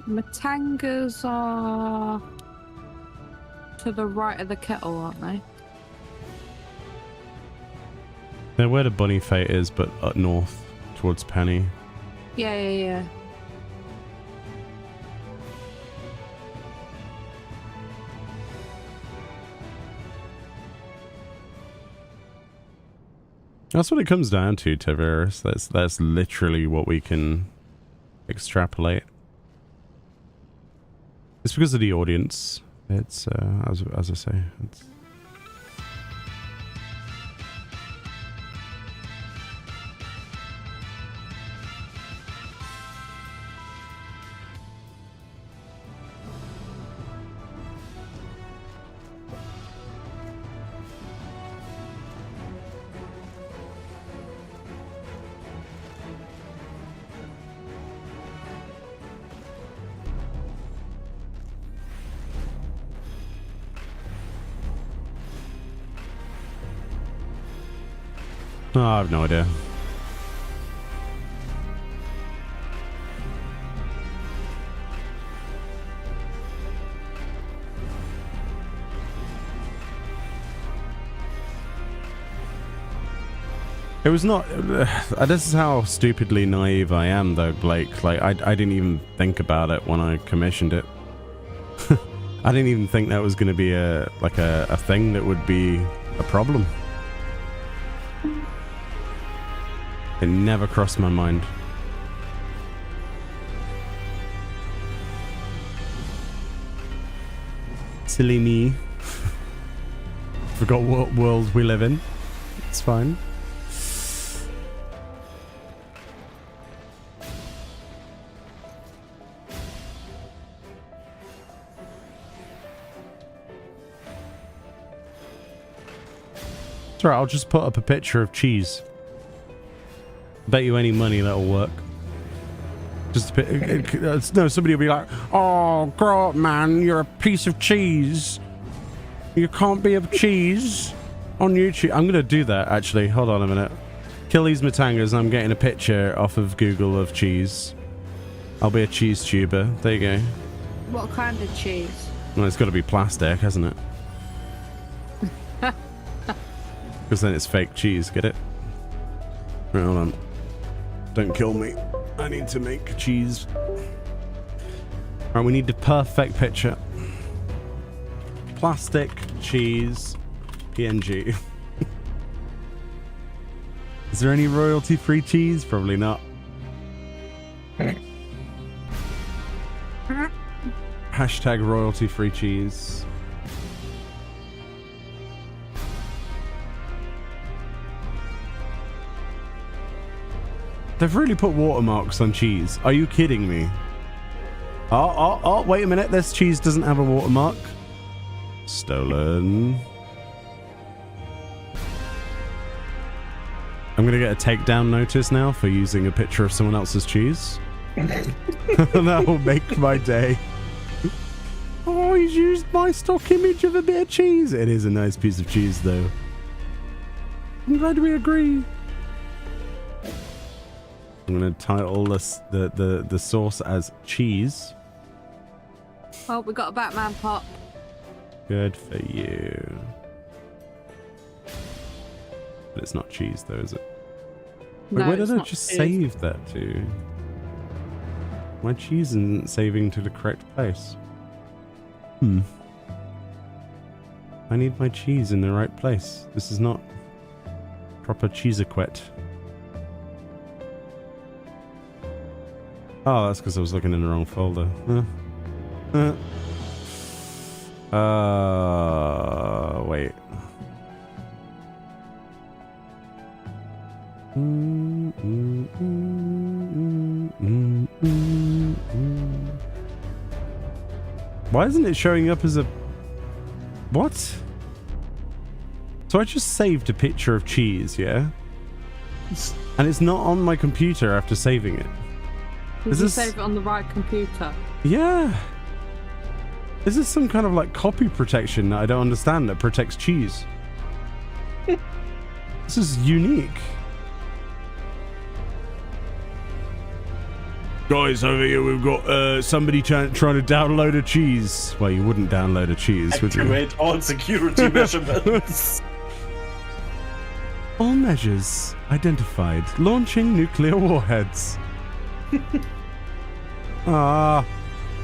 Matangas are to the right of the kettle, aren't they? They're where the bunny fate is, but up north towards Penny. Yeah. That's what it comes down to, Tavares. That's literally what we can extrapolate. It's because of the audience. It's as I say. It's I have no idea. It was not... this is how stupidly naive I am, though, Blake. Like, I didn't even think about it when I commissioned it. I didn't even think that was going to be a thing that would be a problem. It never crossed my mind. Silly me. Forgot what world we live in. It's fine. It's alright, I'll just put up a picture of cheese. Bet you any money that'll work. Just a bit. No, somebody will be like, "Oh, grow up, man! You're a piece of cheese. You can't be a cheese on YouTube." I'm gonna do that actually. Hold on a minute. Kill these matangas. I'm getting a picture off of Google of cheese. I'll be a cheese tuber. There you go. What kind of cheese? Well, it's got to be plastic, hasn't it? Because then it's fake cheese. Get it? Right, hold on. Don't kill me. I need to make cheese. Alright, we need the perfect picture. Plastic, cheese, PNG. Is there any royalty-free cheese? Probably not. Hashtag royalty-free cheese. They've really put watermarks on cheese. Are you kidding me? Oh, wait a minute. This cheese doesn't have a watermark. Stolen. I'm going to get a takedown notice now for using a picture of someone else's cheese. That will make my day. Oh, he's used my stock image of a bit of cheese. It is a nice piece of cheese, though. I'm glad we agree. I'm going to title this the sauce as cheese. Oh, we got a Batman pop. Good for you. But it's not cheese though, is it? Wait, No, where did it's I not just cheese. save that to? My cheese isn't saving to the correct place. I need my cheese in the right place. This is not proper cheese-equette. Oh, that's because I was looking in the wrong folder. Wait. Why isn't it showing up as a What? So I just saved a picture of cheese, yeah? And it's not on my computer after saving it. Did you save it on the right computer? Yeah. Is this some kind of like copy protection that I don't understand that protects cheese? This is unique. Guys, over here we've got somebody trying to download a cheese. Well, you wouldn't download a cheese, would you? Activate all security measurements. All measures identified. Launching nuclear warheads. Ah,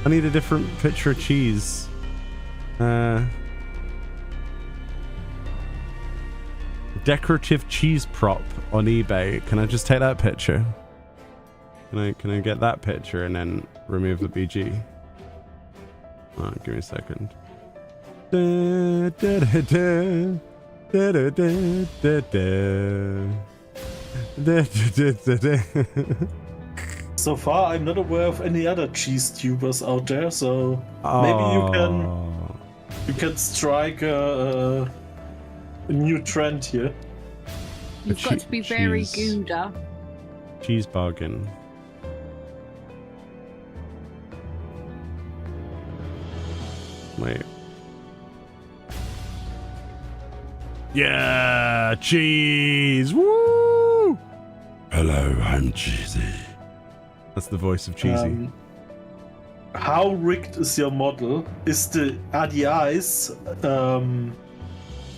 I need a different picture of cheese. Decorative cheese prop on eBay. Can I just take that picture? Can I get that picture and then remove the BG? Oh, give me a second. Da, da, da, da. Da, da, da, da, da. Da, da, da, da. So far, I'm not aware of any other cheese tubers out there, so maybe you can strike a new trend here. You've got to be very Gouda. Cheese bargain. Wait. Yeah, cheese! Woo! Hello, I'm Cheesy. That's the voice of Cheesy. How rigged is your model? Are the eyes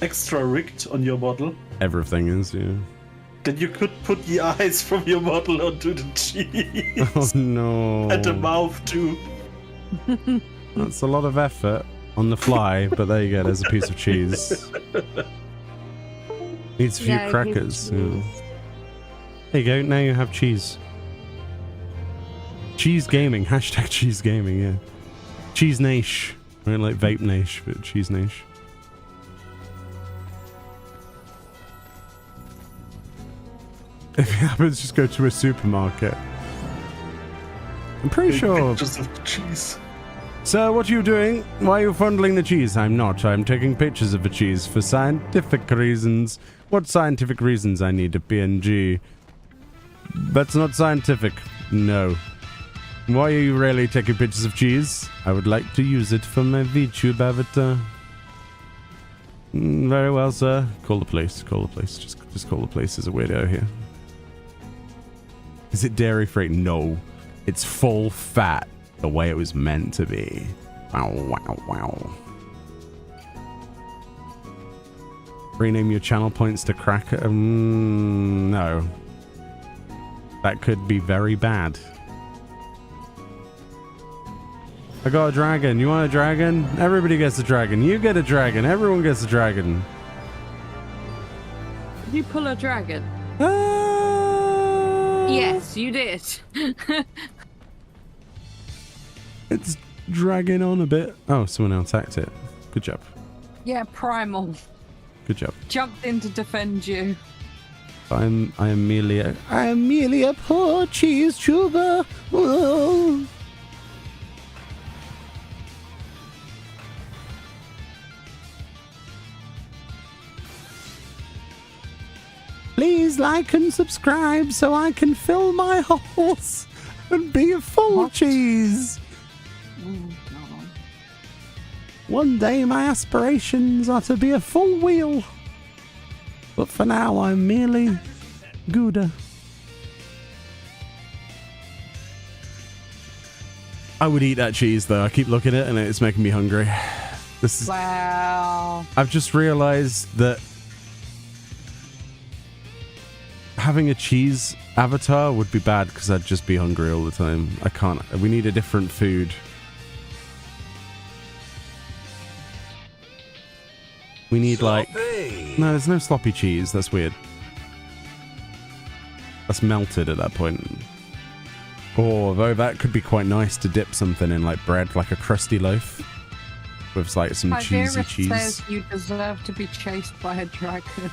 extra rigged on your model? Everything is, yeah. Then you could put the eyes from your model onto the cheese. Oh no. And the mouth too. That's a lot of effort on the fly, but there you go, there's a piece of cheese. Needs a few crackers. Yeah. There you go, now you have cheese. Cheese gaming, hashtag cheese gaming, yeah. Cheese niche. I don't like vape niche, but cheese niche. If it happens, just go to a supermarket. I'm pretty sure. Just of cheese. So, what are you doing? Why are you fondling the cheese? I'm not. I'm taking pictures of the cheese for scientific reasons. What scientific reasons? I need a PNG. That's not scientific. No. Why are you really taking pictures of cheese? I would like to use it for my VTube avatar. Very well, sir. Call the police. Call the police. Just call the police. There's a weirdo here. Is it dairy free? No. It's full fat. The way it was meant to be. Wow, wow, wow. Rename your channel points to cracker? No. That could be very bad. I got a dragon. You want a dragon? Everybody gets a dragon. You get a dragon. Everyone gets a dragon. Did you pull a dragon? Yes, you did. It's dragging on a bit. Oh, someone else attacked it. Good job. Yeah, primal. Good job. Jumped in to defend you. I am merely a poor cheese tuber. Whoa. Please like and subscribe so I can fill my holes and be a full cheese. One day my aspirations are to be a full wheel. But for now I'm merely Gouda. I would eat that cheese though. I keep looking at it and it's making me hungry. This is Wow. I've just realized that having a cheese avatar would be bad because I'd just be hungry all the time. I can't. We need a different food. We need like... No, there's no sloppy cheese. That's weird. That's melted at that point. Oh, though that could be quite nice to dip something in, like bread, like a crusty loaf. With like some cheesy cheese. Says you deserve to be chased by a dragon.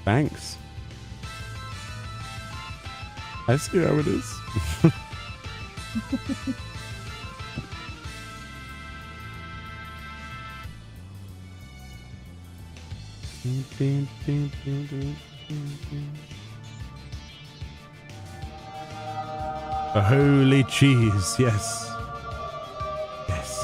Thanks. I see how it is. A holy cheese, yes. Yes.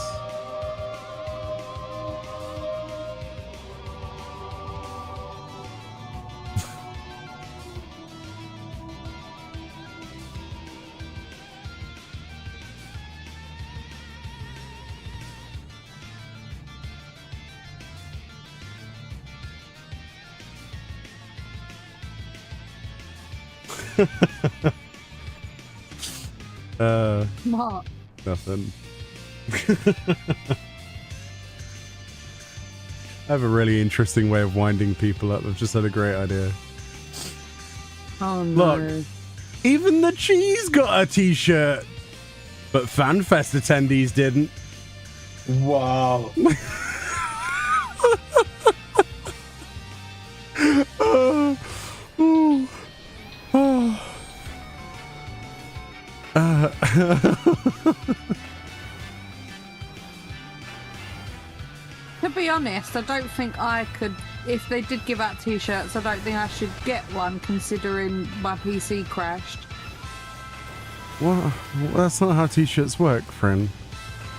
What? Nothing. I have a really interesting way of winding people up. I've just had a great idea. Oh no. Look, even the cheese got a t-shirt, but FanFest attendees didn't. Wow. Oh, oh, oh. To be honest, I don't think I could. If they did give out t-shirts, I don't think I should get one, considering my PC crashed. What? That's not how t-shirts work, friend.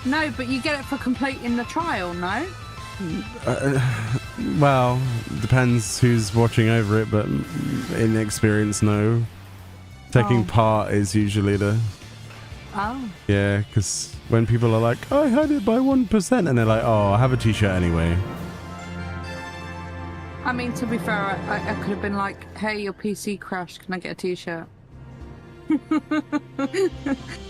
No, but you get it for completing the trial, no? Well, depends who's watching over it, but in experience, no. Taking part is usually the... Oh. Yeah, because when people are like, oh, I had it by 1%, and they're like, oh, I have a t-shirt anyway. I mean, to be fair, I could have been like, hey, your PC crashed, can I get a t-shirt?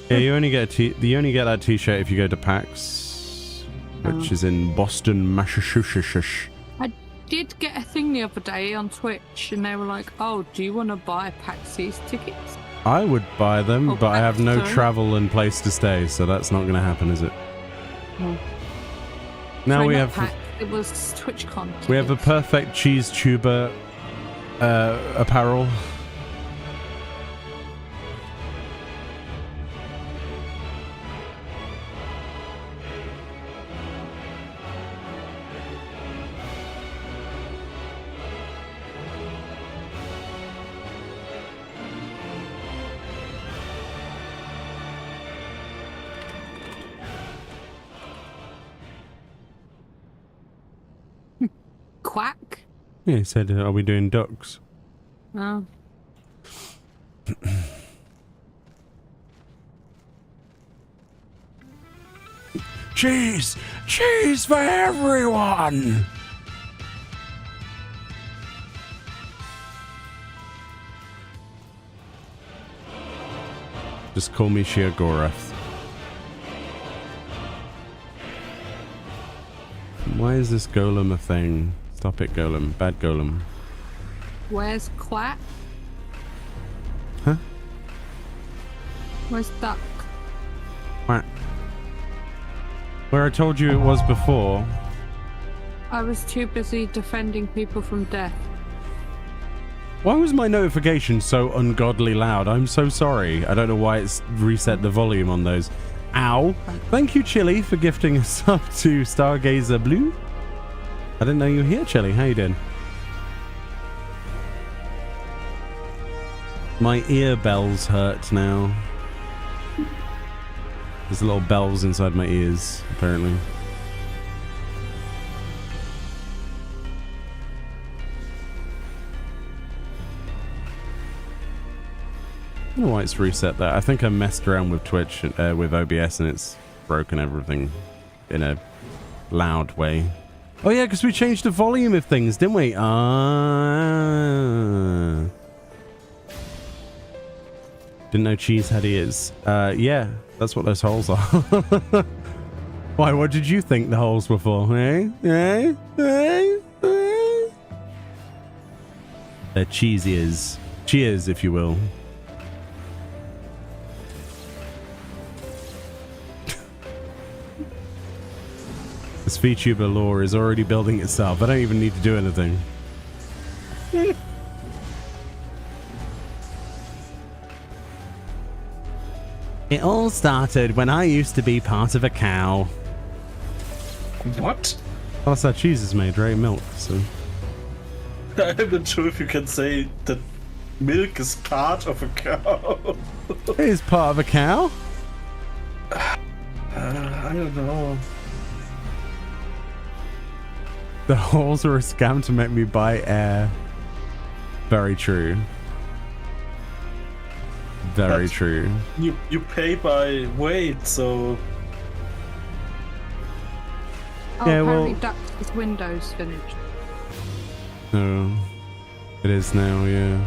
Yeah, you only get that t-shirt if you go to PAX, which is in Boston, Massachusetts. I did get a thing the other day on Twitch, and they were like, oh, do you want to buy PAX East tickets? I would buy them, Oh, but I have no sorry. travel and place to stay, so that's not going to happen, is it? No. Now Sorry, we not have PAX, it was TwitchCon. we have a tickets. perfect cheese tuber apparel. Quack? Yeah, he said, are we doing ducks? Oh. Cheese! Cheese for everyone! Just call me Sheogorath. Why is this golem a thing? Stop it, golem. Bad golem. Where's Quack? Huh? Where's Duck? Quack. Where I told you it was before. I was too busy defending people from death. Why was my notification so ungodly loud? I'm so sorry. I don't know why it's reset the volume on those. Ow. Thank you, Chili, for gifting us up to Stargazer Blue. I didn't know you were here, Chili. How you doing? My ear bells hurt now. There's little bells inside my ears, apparently. I don't know why it's reset that. I think I messed around with Twitch, with OBS, and it's broken everything in a loud way. Oh yeah, because we changed the volume of things, didn't we? Didn't know cheese had ears. Yeah, that's what those holes are. Why, what did you think the holes were for? Eh? Eh? Eh? Eh? They're cheese ears. Cheers, if you will. This VTuber lore is already building itself. I don't even need to do anything. It all started when I used to be part of a cow. What? Well, that's how cheese is made, right? Milk, so... I'm not sure if you can say that milk is part of a cow. It is part of a cow. I don't know. The halls are a scam to make me buy air. Very true. Very true. You pay by weight, so Oh, Yeah, well- apparently Dux's window's finished. Oh, it is now, yeah.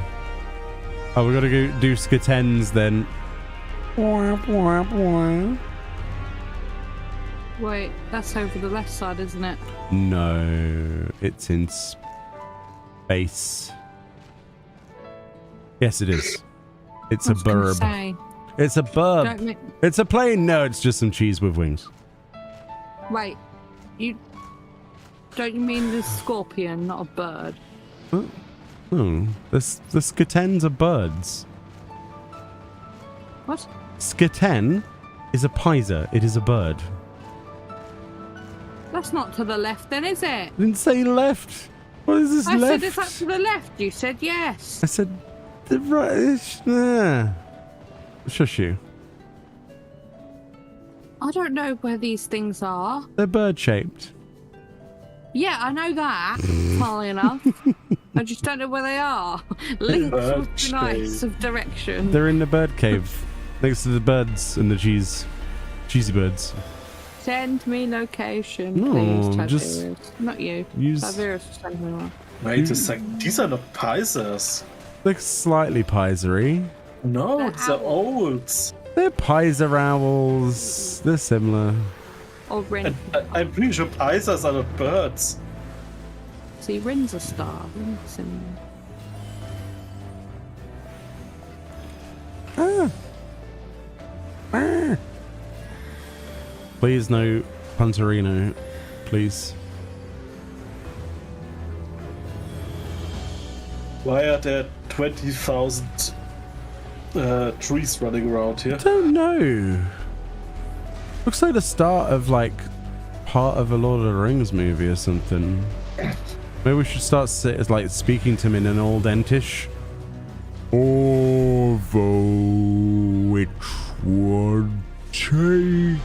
Oh, we gotta go do skitens then. Wait, that's over the left side, isn't it? No, it's in space. Yes, it is. It's I a was gonna burb. say, It's a don't burb. make, It's a plane. No, it's just some cheese with wings. wait, don't you mean the scorpion, not a bird? Oh, the skitens are birds. What? Skiten is a pizer. It is a bird. That's not to the left then, is it? I didn't say left. What is this I left? said it's up to the left. You said yes. I said the right. Shush you. I don't know where these things are. They're bird shaped. Yeah, I know that. Funnily enough. I just don't know where they are. Links would be nice of direction. They're in the bird cave next to the birds and the cheesy birds. Send me location, No, please, just Tiberius. Not you. use- Tiberius will send me one. wait a second. These are not Pisers. They're slightly pizery. No, They're they're owls. They're pizer owls. They're similar. Or Rin. And I'm pretty sure Pisers are not birds. See, Rin's a star. Rin's similar. Please no Punterino. Please. Why are there 20,000 trees running around here? Don't know. Looks like the start of like part of a Lord of the Rings movie or something. Maybe we should start like speaking to him in an old Entish. Although it would take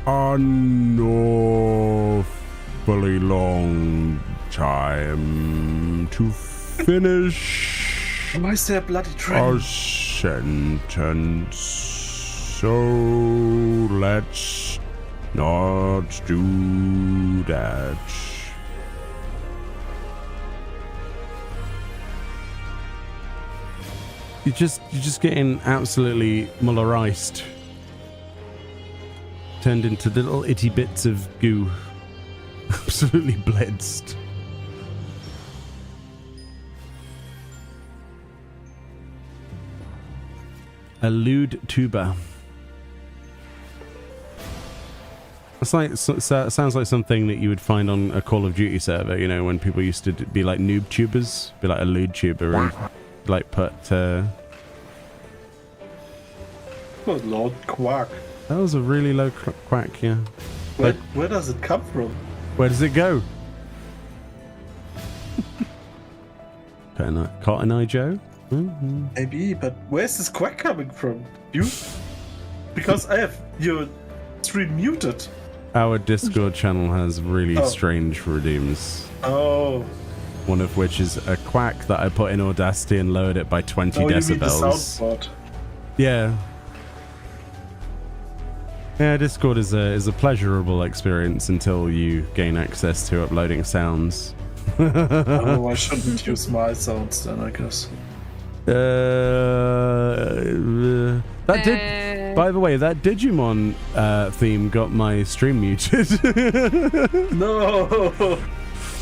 an awfully long time to finish Why is there a bloody a train? sentence. So let's not do that. You're just getting absolutely mullerized. Turned into little itty bits of goo. Absolutely blitzed. A lewd tuber. It's like sounds like something that you would find on a Call of Duty server. You know, when people used to be like noob tubers, be like a lewd tuber, and like put. Oh, Lord Quark. That was a really low quack. Yeah. Where does it come from? Where does it go? Cotton Eye Joe. Mm-hmm. Maybe, but where's this quack coming from? You? Because I have your stream muted. Our Discord channel has really strange redeems. Oh. One of which is a quack that I put in Audacity and lowered it by 20 You mean the decibels. soundboard. Yeah. Yeah, Discord is a pleasurable experience until you gain access to uploading sounds. Oh, I shouldn't use my sounds then, I guess. That did. By the way, that Digimon theme got my stream muted. No.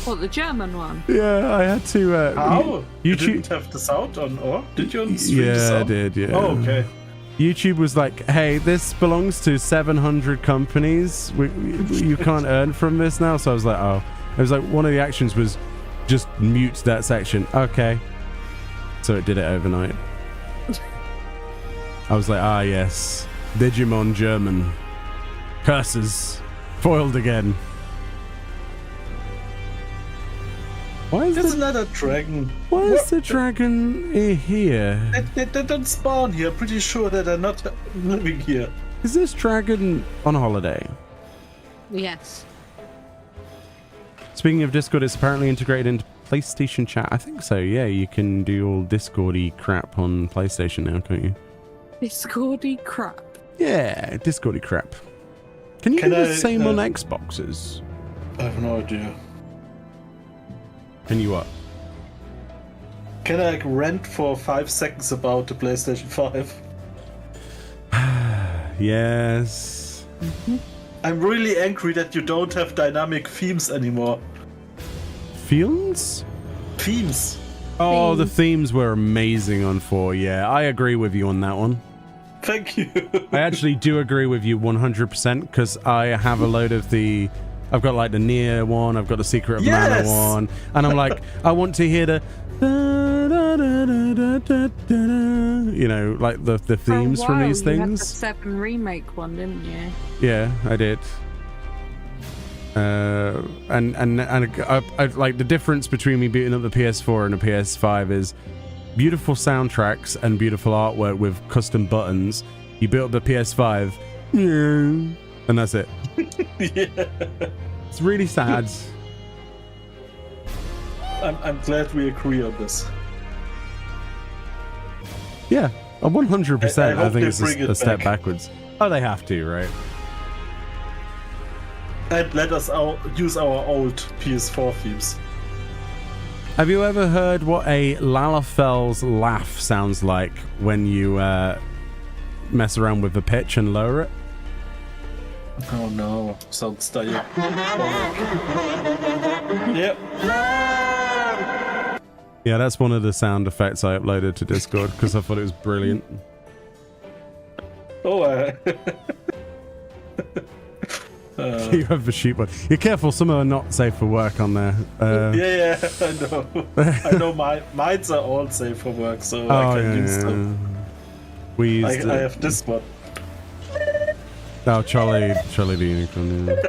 What, the German one? Yeah, I had to. How? You YouTube. didn't have the sound on, or did you on stream the Yeah, I sound? did. Yeah. Oh, okay. YouTube was like, "Hey, this belongs to 700 companies. You can't earn from this now." So I was like, "Oh." It was like one of the actions was just mute that section. Okay. So it did it overnight. I was like, "Ah, yes, Digimon German curses foiled again." Why is There's another dragon. Why is the dragon here? They don't spawn here. Pretty sure that they're not living here. Is this dragon on holiday? Yes. Speaking of Discord, it's apparently integrated into PlayStation chat. I think so, yeah. You can do all Discord-y crap on PlayStation now, can't you? Discordy crap. Yeah, Discord-y crap. Can you do the same on Xboxes? I have no idea. Can you what? Can I rant for 5 seconds about the PlayStation 5? Yes. I'm really angry that you don't have dynamic themes anymore. Themes? Themes. Oh, the themes were amazing on 4. Yeah, I agree with you on that one. Thank you. I actually do agree with you 100% because I have a load of the... I've got like the Nier one, I've got the Secret of Mana one, and I'm like, I want to hear the... You know, like the themes from these things. You had the 7 remake one, didn't you? Yeah, I did. And I like the difference between me booting up the PS4 and the PS5 is beautiful soundtracks and beautiful artwork with custom buttons. You build up the PS5, and that's it. Yeah. It's really sad. I'm glad we agree on this. Yeah, 100%. I think it's a step back. backwards. Oh, they have to, right? And let us use our old PS4 themes. Have you ever heard what a Lalafel's laugh sounds like when you mess around with the pitch and lower it? Oh no, sounds dire. Yep. Yeah, that's one of the sound effects I uploaded to Discord because I thought it was brilliant. Oh, You have the sheep one. You're careful, some are not safe for work on there. yeah, I know. I know mine's are all safe for work, so I can use them. We used I have this one. Oh, Charlie the Unicorn. Yeah.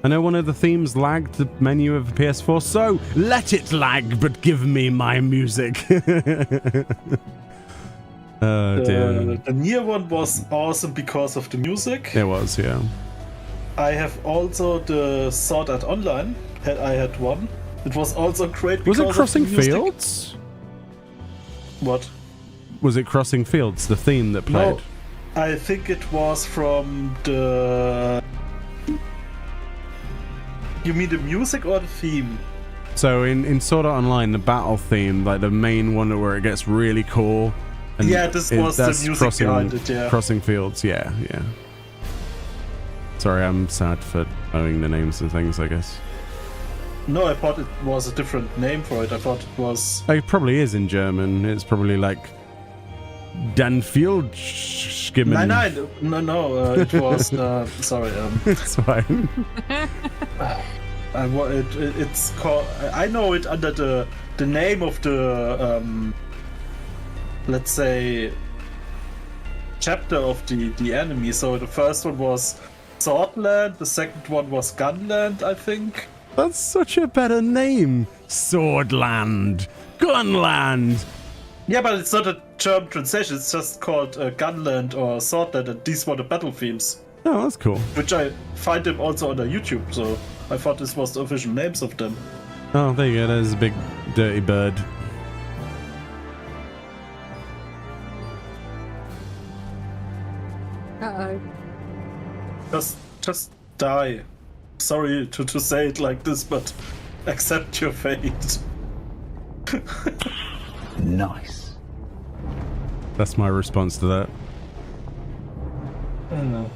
I know one of the themes lagged the menu of the PS4, so let it lag, but give me my music. Oh, dear. The Nier one was awesome because of the music. It was, yeah. I have also the Sword Art Online. I had one. It was also great because was it Crossing of the music. Fields? What? Was it Crossing Fields, the theme that played? No, I think it was from the... You mean the music or the theme? So in Sword Art Online, the battle theme, like the main one where it gets really cool. And yeah, this was the music behind it, yeah. Crossing Fields, yeah. Sorry, I'm sad for knowing the names of things, I guess. No, I thought it was a different name for it. I thought it was... It probably is in German. It's probably like... Danfield Skimmen. No, it was... sorry. It's fine. It's called... I know it under the name of the... let's say chapter of the enemy. So the first one was Swordland, the second one was Gunland, I think. That's such a better name. Swordland, Gunland. Yeah, but it's not a German translation. It's just called Gunland or Swordland, and these were the battle themes. Oh, that's cool. Which I find them also on YouTube, so I thought this was the official names of them. Oh, there you go. There's a big dirty bird. Uh-oh. Just die. Sorry to say it like this, but accept your fate. Nice. That's my response to that. I don't know.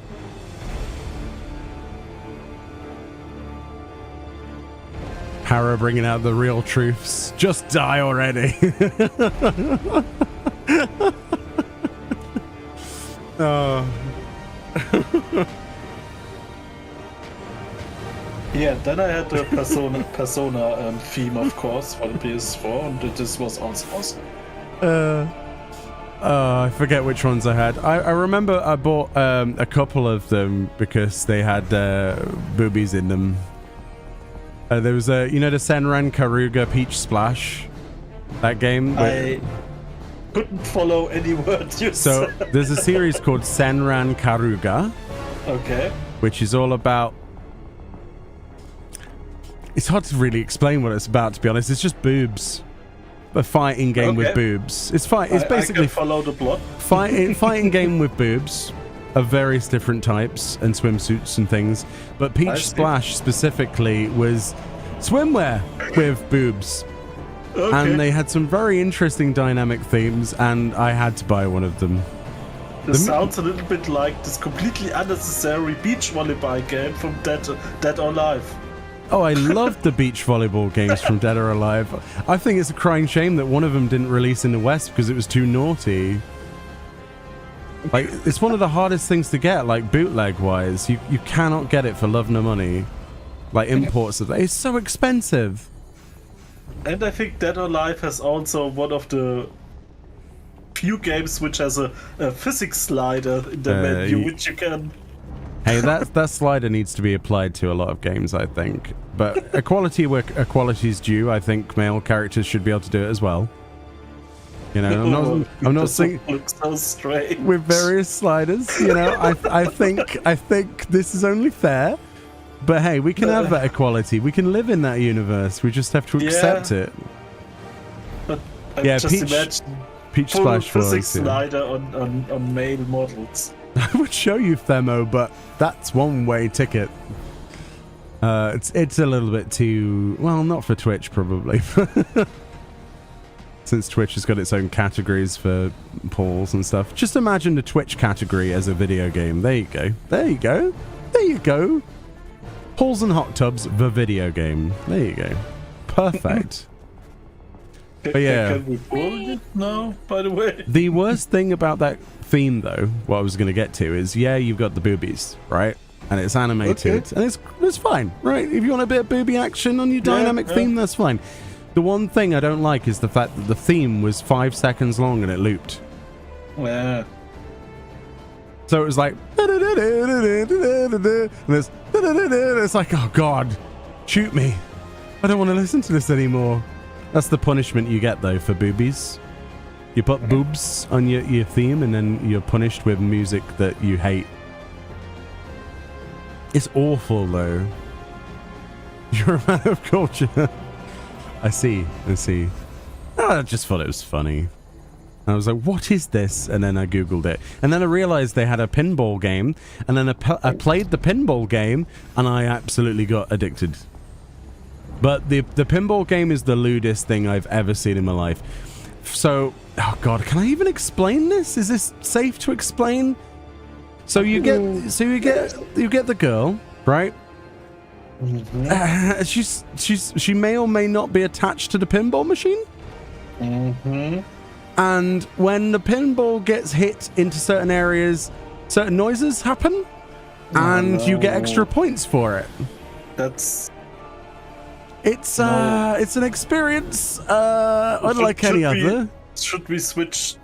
Hara bringing out the real truths. Just die already. Oh. Yeah, then I had the Persona theme, of course, for the PS4, and this was also awesome. I forget which ones I had. I remember I bought a couple of them because they had boobies in them. There was a, you know, the Senran Karuga Peach Splash, that game. I couldn't follow any word you So said. there's a series called Senran Karuga, Okay. which is all about. It's hard to really explain what it's about, to be honest. It's just boobs. A fighting game with boobs. It's basically I can follow the plot. fighting game with boobs of various different types and swimsuits and things. But Peach Splash specifically was swimwear with boobs. Okay. And they had some very interesting dynamic themes, and I had to buy one of them. This sounds a little bit like this completely unnecessary beach volleyball game from Dead or Alive. Oh, I loved the beach volleyball games from Dead or Alive. I think it's a crying shame that one of them didn't release in the West because it was too naughty. Like, it's one of the hardest things to get, like, bootleg-wise. You cannot get it for love nor money. Like, imports of that. It's so expensive. And I think Dead or Alive has also one of the few games which has a physics slider in the menu, which you can... Hey, that slider needs to be applied to a lot of games, I think. But equality where equality's due, I think male characters should be able to do it as well. You know, I'm not saying looks so strange. with various sliders. You know, I think this is only fair. But hey, we can have that equality. We can live in that universe. We just have to accept it. But Peach full Splash physics was. slider on male models. I would show you Themo, but that's one-way ticket. It's a little bit too... Well, not for Twitch, probably. Since Twitch has got its own categories for polls and stuff. Just imagine the Twitch category as a video game. There you go. There you go. There you go. Pools and hot tubs, the video game. There you go. Perfect. But yeah. Can we pull it now, by the way? The worst thing about that theme, though, what I was going to get to is, yeah, you've got the boobies, right? And it's animated, and it's fine, right? If you want a bit of booby action on your dynamic theme, that's fine. The one thing I don't like is the fact that the theme was 5 seconds long and it looped. Yeah. So it was like, and it's like, oh God, shoot me. I don't want to listen to this anymore. That's the punishment you get, though, for boobies. You put boobs on your theme, and then you're punished with music that you hate. It's awful, though. You're a man of culture. I see. I just thought it was funny. I was like, what is this? And then I Googled it. And then I realized they had a pinball game, and then I played the pinball game, and I absolutely got addicted. But the pinball game is the lewdest thing I've ever seen in my life. So, oh God, can I even explain this? Is this safe to explain? So you get the girl, right? Mm-hmm. She may or may not be attached to the pinball machine. Mm-hmm. And when the pinball gets hit into certain areas, certain noises happen, and you get extra points for it. It's an experience unlike any other. Should we switch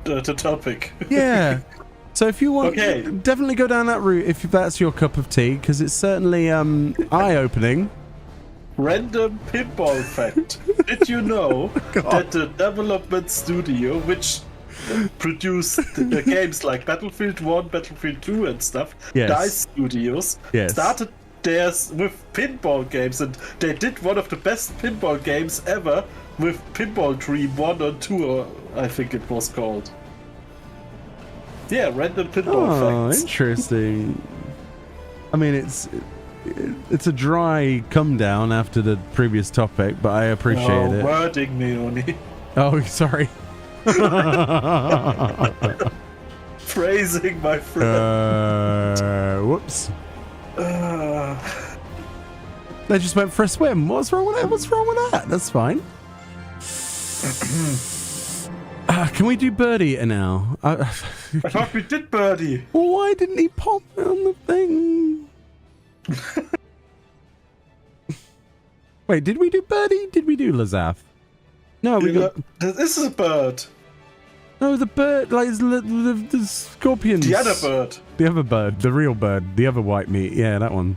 the topic? Yeah. So if you want, definitely go down that route if that's your cup of tea, because it's certainly eye-opening. Random pinball fact. Did you know that the development studio, which produced the games like Battlefield 1, Battlefield 2 and stuff, DICE Studios, started theirs with pinball games, and they did one of the best pinball games ever with Pinball Dream 1 or 2, or I think it was called. Yeah, random pinball facts. Interesting. I mean, it's a dry come down after the previous topic, but I appreciate it. Wording, Meoni. Oh, sorry. Phrasing, my friend. Whoops. They just went for a swim. What's wrong with that? What's wrong with that? That's fine. Can we do Birdie now? I thought we did Birdie. Well, why didn't he pop on the thing? Wait, did we do Birdie? Did we do Lazaf? No, we got... This is a bird. No, the bird, like the scorpions. The other bird. The other bird, the real bird, the other white meat. Yeah, that one.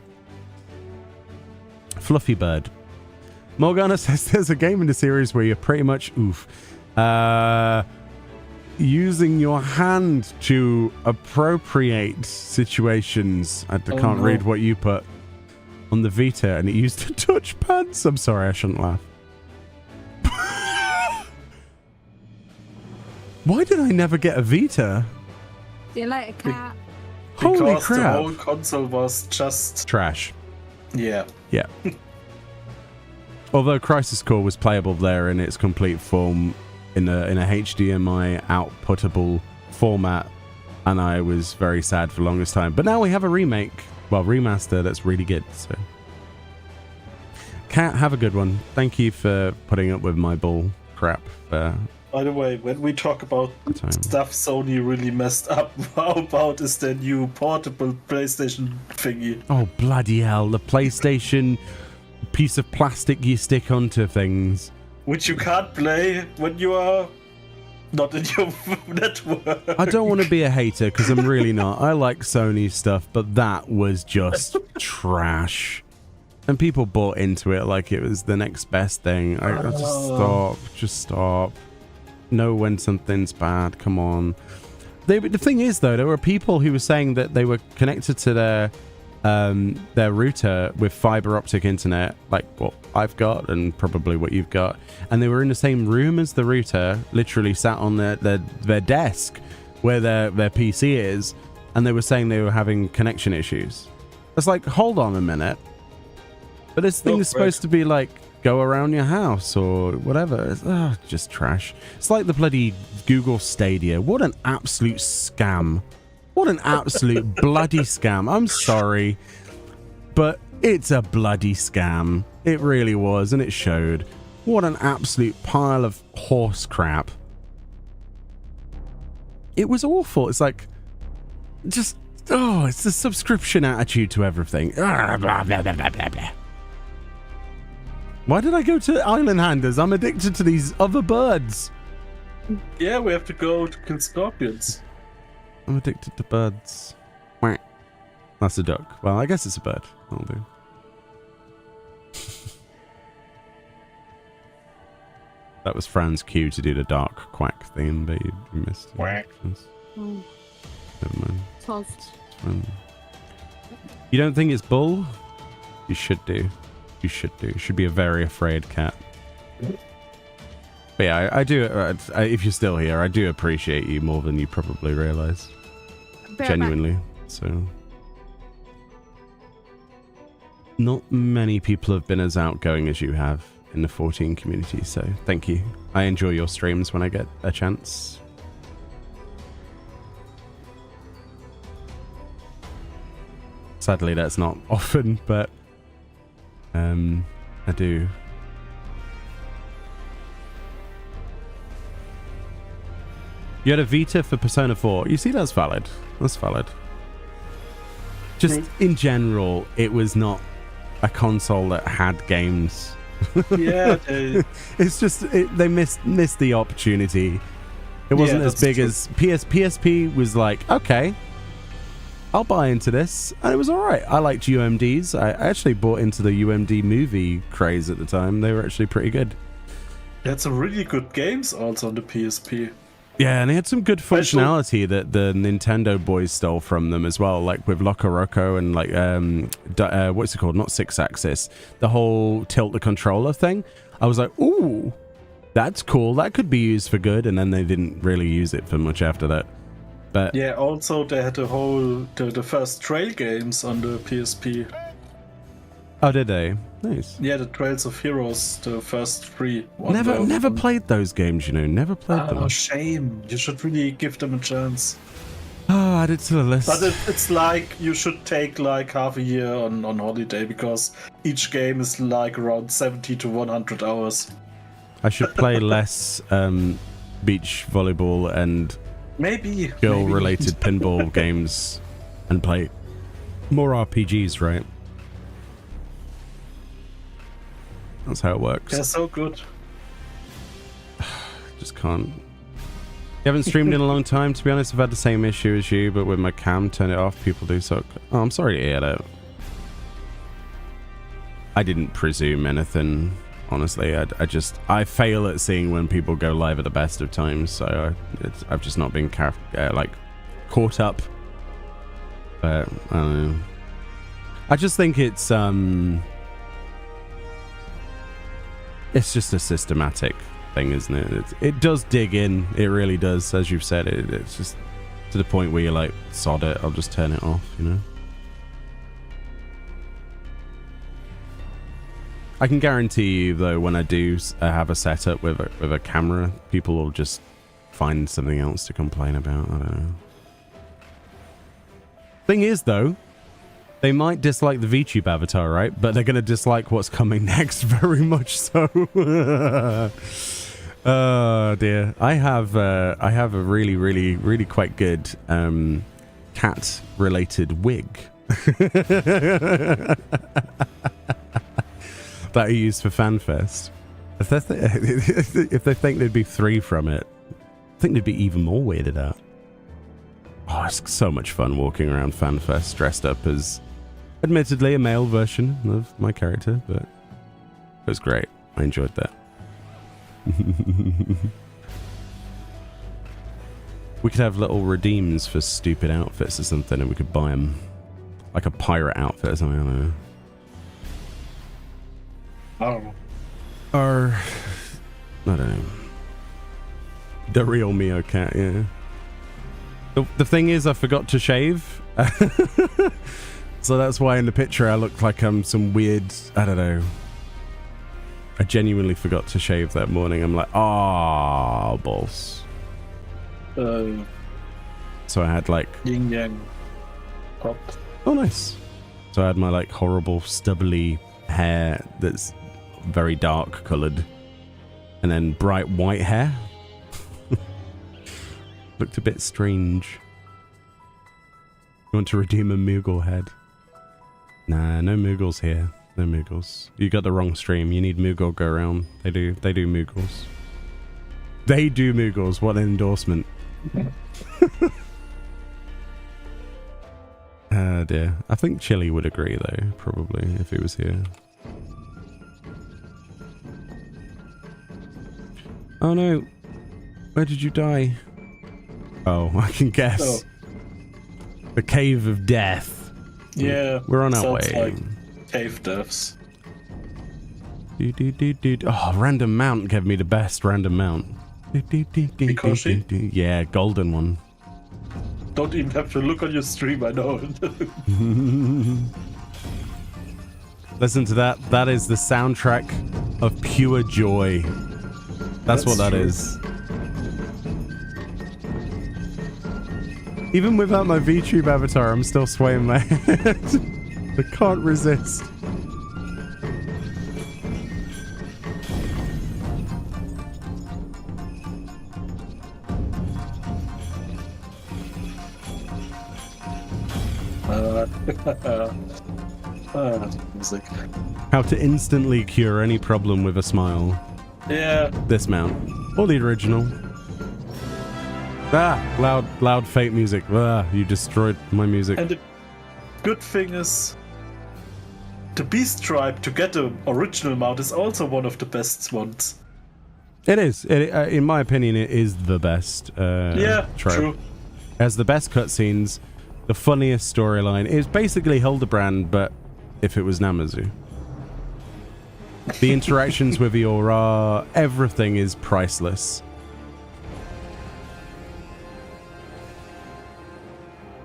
Fluffy Bird. Morgana says there's a game in the series where you're pretty much using your hand to appropriate situations. I can't read what you put on the Vita, and it used the touchpads. I'm sorry, I shouldn't laugh. Why did I never get a Vita? See you later, cat. Holy Because crap. the whole console was just Trash. yeah. Yeah. Although Crisis Core was playable there in its complete form in a HDMI outputtable format, and I was very sad for the longest time. But now we have a remaster that's really good. So, Cat, have a good one. Thank you for putting up with my bull crap. By the way, when we talk about stuff Sony really messed up, how about is their new portable PlayStation thingy? Oh, bloody hell. The PlayStation piece of plastic you stick onto things. Which you can't play when you are not in your network. I don't want to be a hater, because I'm really not. I like Sony stuff, but that was just trash. And people bought into it like it was the next best thing. Just stop. Know when something's bad. Come on. The thing is, though, there were people who were saying that they were connected to their router with fiber optic internet, like what I've got and probably what you've got, and they were in the same room as the router, literally sat on their desk where their PC is, and they were saying they were having connection issues. It's like, hold on a minute. But this thing is supposed to be like go around your house or whatever. It's just trash. It's like the bloody Google Stadia. What an absolute scam. What an absolute bloody scam. I'm sorry, but it's a bloody scam. It really was, and it showed. What an absolute pile of horse crap. It was awful. It's like, it's the subscription attitude to everything. Blah, blah, blah, blah, blah, blah. Why did I go to Island Handers? I'm addicted to these other birds. Yeah, we have to go to kill scorpions. I'm addicted to birds. Quack. That's a duck. Well, I guess it's a bird. That'll do. That was Fran's cue to do the dark quack theme, but you missed it. Quack. Oh. Never mind. Tossed. You don't think it's bull? You should do. You should do. You should be a very afraid cat. But yeah, I do. If you're still here, I do appreciate you more than you probably realise. Genuinely. So, not many people have been as outgoing as you have in the 14 community. So, thank you. I enjoy your streams when I get a chance. Sadly, that's not often, but I do. You had a Vita for Persona 4. You see, that's valid. That's valid. Just in general, it was not a console that had games. Yeah, it's just they missed the opportunity. It wasn't as big as PSP was like, okay, I'll buy into this, and it was all right. I liked UMDs. I actually bought into the UMD movie craze at the time. They were actually pretty good. They had some really good games also on the PSP. Yeah, and they had some good functionality that the Nintendo boys stole from them as well, like with Logoroco and like what's it called? Not 6-axis. The whole tilt the controller thing. I was like, ooh, that's cool. That could be used for good. And then they didn't really use it for much after that. But yeah, also they had the first Trail games on the PSP. Oh, did they? Nice. Yeah, the Trails of Heroes, the first 3. Never played those games, you know. Never played them. Oh, shame. You should really give them a chance. Oh, add it to the list. But it's like you should take like half a year on holiday, because each game is like around 70 to 100 hours. I should play less beach volleyball and maybe girl-related pinball games and play more RPGs, right? That's how it works. They're so good. Just can't. You haven't streamed in a long time, to be honest. I've had the same issue as you, but with my cam, turn it off, people do suck. Oh, I'm sorry to hear that. I didn't presume anything, honestly. I fail at seeing when people go live at the best of times, so I've just not been like caught up. But I don't know. I just think it's just a systematic thing, isn't it? It does dig in. It really does, as you've said. It's just to the point where you're like, sod it, I'll just turn it off, you know? I can guarantee you, though, when I do have a setup with a camera, people will just find something else to complain about. I don't know. Thing is, though, they might dislike the VTube avatar, right? But they're going to dislike what's coming next very much so. Oh, dear. I have a really, really, really quite good cat-related wig. That I used for FanFest. If they think there'd be 3 from it, I think they'd be even more weirded out. Oh, it's so much fun walking around FanFest dressed up as, admittedly, a male version of my character, but it was great. I enjoyed that. We could have little redeems for stupid outfits or something, and we could buy them. Like a pirate outfit or something, I don't know. Oh. Or, I don't know. The real Meerkat, yeah. The thing is, I forgot to shave. So that's why in the picture I look like I'm some weird, I don't know. I genuinely forgot to shave that morning. I'm like, oh, balls. So I had like... Yin yang. Pop. Oh, nice. So I had my like horrible stubbly hair that's very dark coloured. And then bright white hair. Looked a bit strange. You want to redeem a Moogle head? Nah, no Moogles here. No Moogles. You got the wrong stream. You need Moogle go around. They do Moogles. They do Moogles. What an endorsement. Dear. I think Chili would agree though, probably, if he was here. Oh no. Where did you die? Oh, I can guess. Oh. The Cave of Death. Yeah. We're on our way. Like cave deaths. Oh, random mount gave me the best random mount. Mikoshi? Yeah, golden one. Don't even have to look on your stream, I know. Listen to that. That is the soundtrack of pure joy. That's what that is. Even without my VTube avatar, I'm still swaying my head. I can't resist. Music. How to instantly cure any problem with a smile. Yeah. This mount. Or the original. Ah, loud fake music. Ah, you destroyed my music. And the good thing is, the Beast Tribe to get the original mount is also one of the best ones. It is. In my opinion, it is the best. Yeah, tribe. True. It has the best cutscenes, the funniest storyline. It's basically Hildebrand, but if it was Namazu. The interactions with Eora, everything is priceless.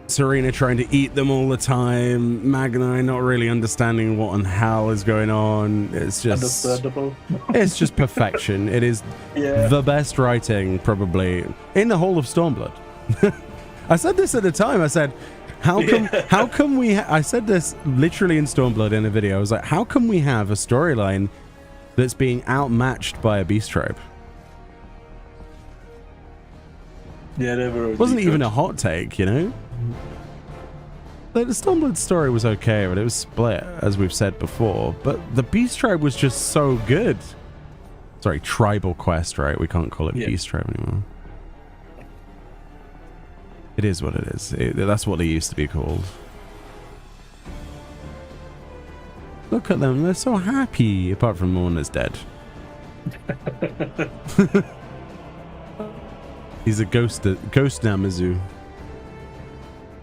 Serena trying to eat them all the time. Magnai not really understanding what and how is going on. It's just understandable. It's just perfection. It is the best writing probably in the whole of Stormblood. I said this at the time. I said, how come we I said this literally in Stormblood in a video. I was like, how come we have a storyline that's being outmatched by a Beast Tribe? Yeah, they were. It wasn't even a hot take, you know? Like, the Stormblood story was okay, but it was split, as we've said before. But the Beast Tribe was just so good. Sorry, Tribal Quest, right? We can't call it Beast Tribe anymore. It is what it is. That's what they used to be called. Look at them. They're so happy. Apart from one that's dead. He's a ghost Namazu.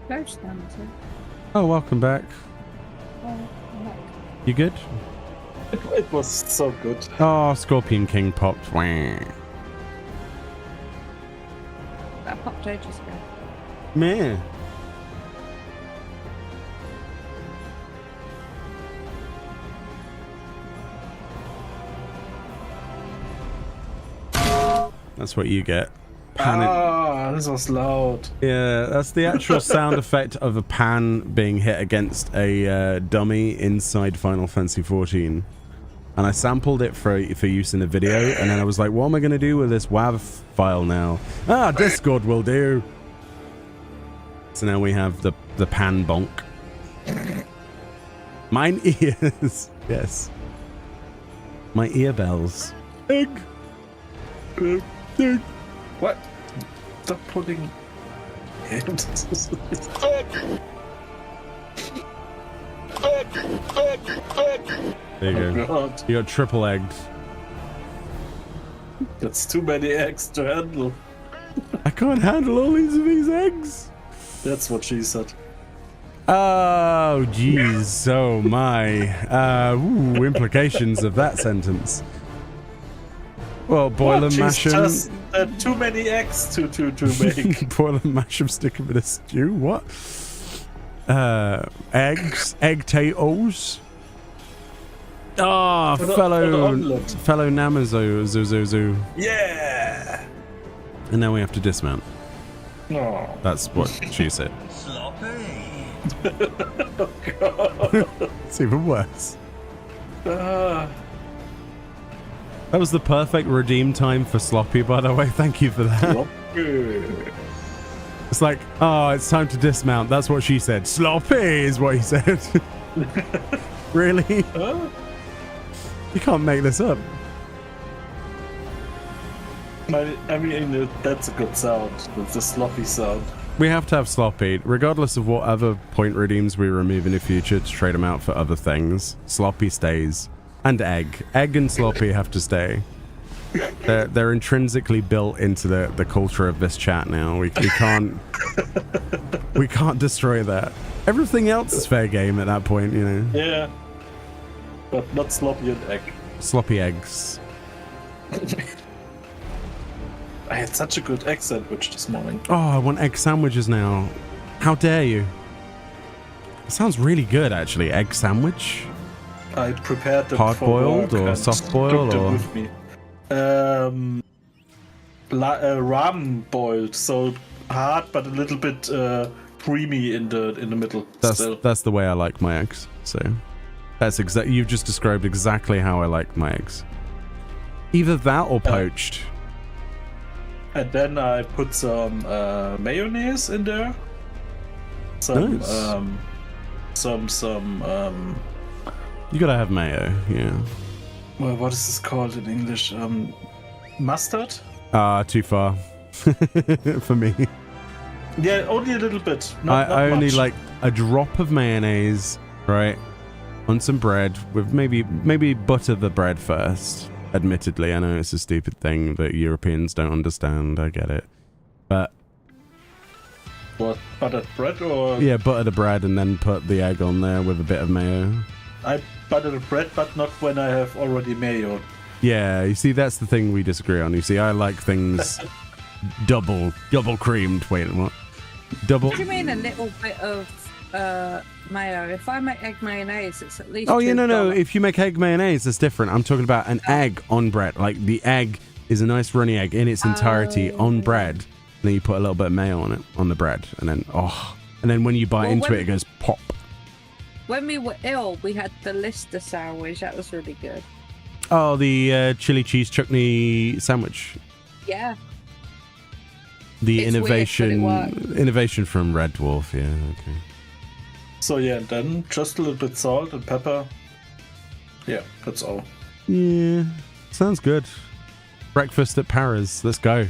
Ghost Namazu. Oh, welcome back. Oh, You good? It was so good. Oh, Scorpion King popped. Wah. that popped ages ago. Meh. That's what you get. Ah, this was loud. Yeah, that's the actual sound effect of a pan being hit against a dummy inside Final Fantasy 14. And I sampled it for use in a video, and then I was like, what am I going to do with this WAV file now? Ah, Discord will do. So now we have the pan bonk. Mine ears. Yes. My ear bells. Egg. Egg. What? Stop putting... There you go. God. You got triple egged. That's too many eggs to handle. I can't handle all these eggs. That's what she said. Oh, jeez. Oh, my. Implications of that sentence. Well, boil and mash them. Just too many eggs to make. Boil and mash them, stick them in a stew. What? Eggs, egg potatoes. Ah, fellow Namazo. Yeah. And now we have to dismount. No. That's what she said. Oh, God. It's even worse. Ah. That was the perfect redeem time for sloppy, by the way. Thank you for that. Sloppy. It's like, oh, it's time to dismount. That's what she said. Sloppy is what he said. Really? Huh? You can't make this up. I mean, that's a good sound. It's a sloppy sound. We have to have sloppy, regardless of what other point redeems we remove in the future to trade them out for other things. Sloppy stays. And egg. Egg and sloppy have to stay. They're intrinsically built into the culture of this chat now. We can't we can't destroy that. Everything else is fair game at that point, you know. Yeah. But not sloppy and egg. Sloppy eggs. I had such a good egg sandwich this morning. Oh, I want egg sandwiches now. How dare you? It sounds really good, actually. Egg sandwich? I prepared them hard-boiled for work or and soft-boiled took them or with me. Ramen boiled, so hard but a little bit creamy in the middle. that's the way I like my eggs. So that's you've just described exactly how I like my eggs. Either that or poached. And then I put some mayonnaise in there. Some Nice. You gotta have mayo, yeah. Well, what is this called in English? Mustard? Too far for me. Yeah, only a little bit. Not I only much. like a drop of mayonnaise, right, on some bread with maybe butter the bread first. Admittedly, I know it's a stupid thing that Europeans don't understand. I get it, but What, buttered bread or? yeah, butter the bread and then put the egg on there with a bit of mayo. I butter the bread, but not when I have already mayo. Yeah, you see, that's the thing we disagree on. You see, I like things double creamed. Wait, what? Double. What do you mean a little bit of mayo? If I make egg mayonnaise, it's at least. Oh, yeah, no. $2. If you make egg mayonnaise, that's different. I'm talking about an egg on bread. Like the egg is a nice runny egg in its entirety on bread. And then you put a little bit of mayo on it, on the bread. And then, and then when you bite into it goes pop. When we were ill, we had the Lister sandwich. That was really good. Oh, the chili cheese chutney sandwich. Yeah. The It's weird, but it worked. innovation from Red Dwarf. Yeah, okay. So yeah, and then just a little bit salt and pepper. Yeah, that's all. Yeah, sounds good. Breakfast at Pyros. Let's go.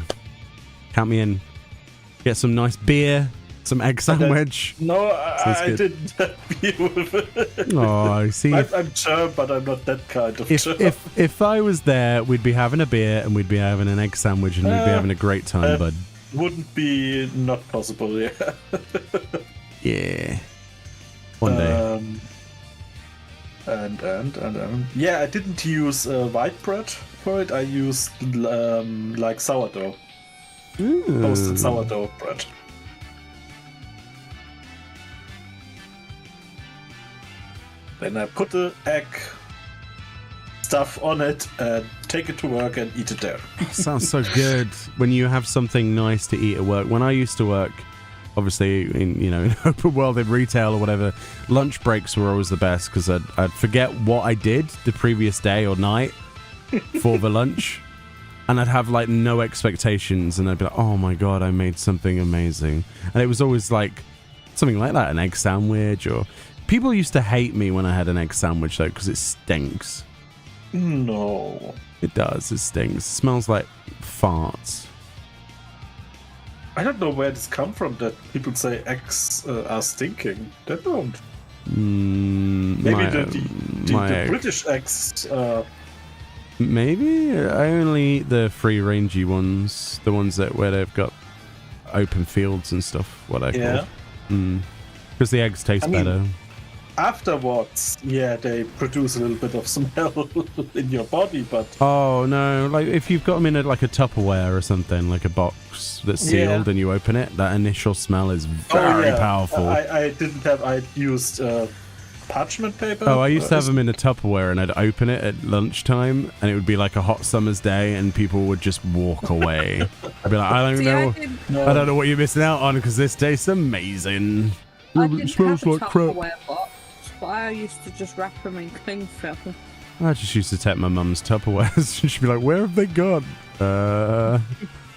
Count me in. Get some nice beer. Some egg sandwich. No, I didn't have beer with it. Oh, I see. I'm German, but I'm not that kind of German. If I was there, we'd be having a beer and we'd be having an egg sandwich and we'd be having a great time, bud. Wouldn't be not possible, yeah. Yeah. One day. And yeah, I didn't use white bread for it. I used like sourdough. Toasted sourdough bread. Then I put the egg stuff on it and take it to work and eat it there. Sounds so good when you have something nice to eat at work. When I used to work, obviously in open world in retail or whatever, lunch breaks were always the best because I'd forget what I did the previous day or night for the lunch, and I'd have like no expectations, and I'd be like, oh my god, I made something amazing. And it was always like something like that, an egg sandwich. Or people used to hate me when I had an egg sandwich though, because it stinks. No, it does. It stinks. It smells like farts. I don't know where this come from that people say eggs are stinking. They don't. Maybe the British eggs. Maybe I only eat the free-rangey ones, the ones where they've got open fields and stuff. What I call. Because the eggs taste better. Afterwards, yeah, they produce a little bit of smell in your body, but oh no, like if you've got them in a Tupperware or something, like a box that's sealed, and you open it, that initial smell is very powerful. I used parchment paper. Oh, I used to have them in a Tupperware, and I'd open it at lunchtime, and it would be like a hot summer's day, and people would just walk away. I'd be like, I don't know what you're missing out on, because this tastes amazing. It smells like crap. But I used to just wrap them in cling film. I just used to take my mum's Tupperwares and she'd be like, where have they gone?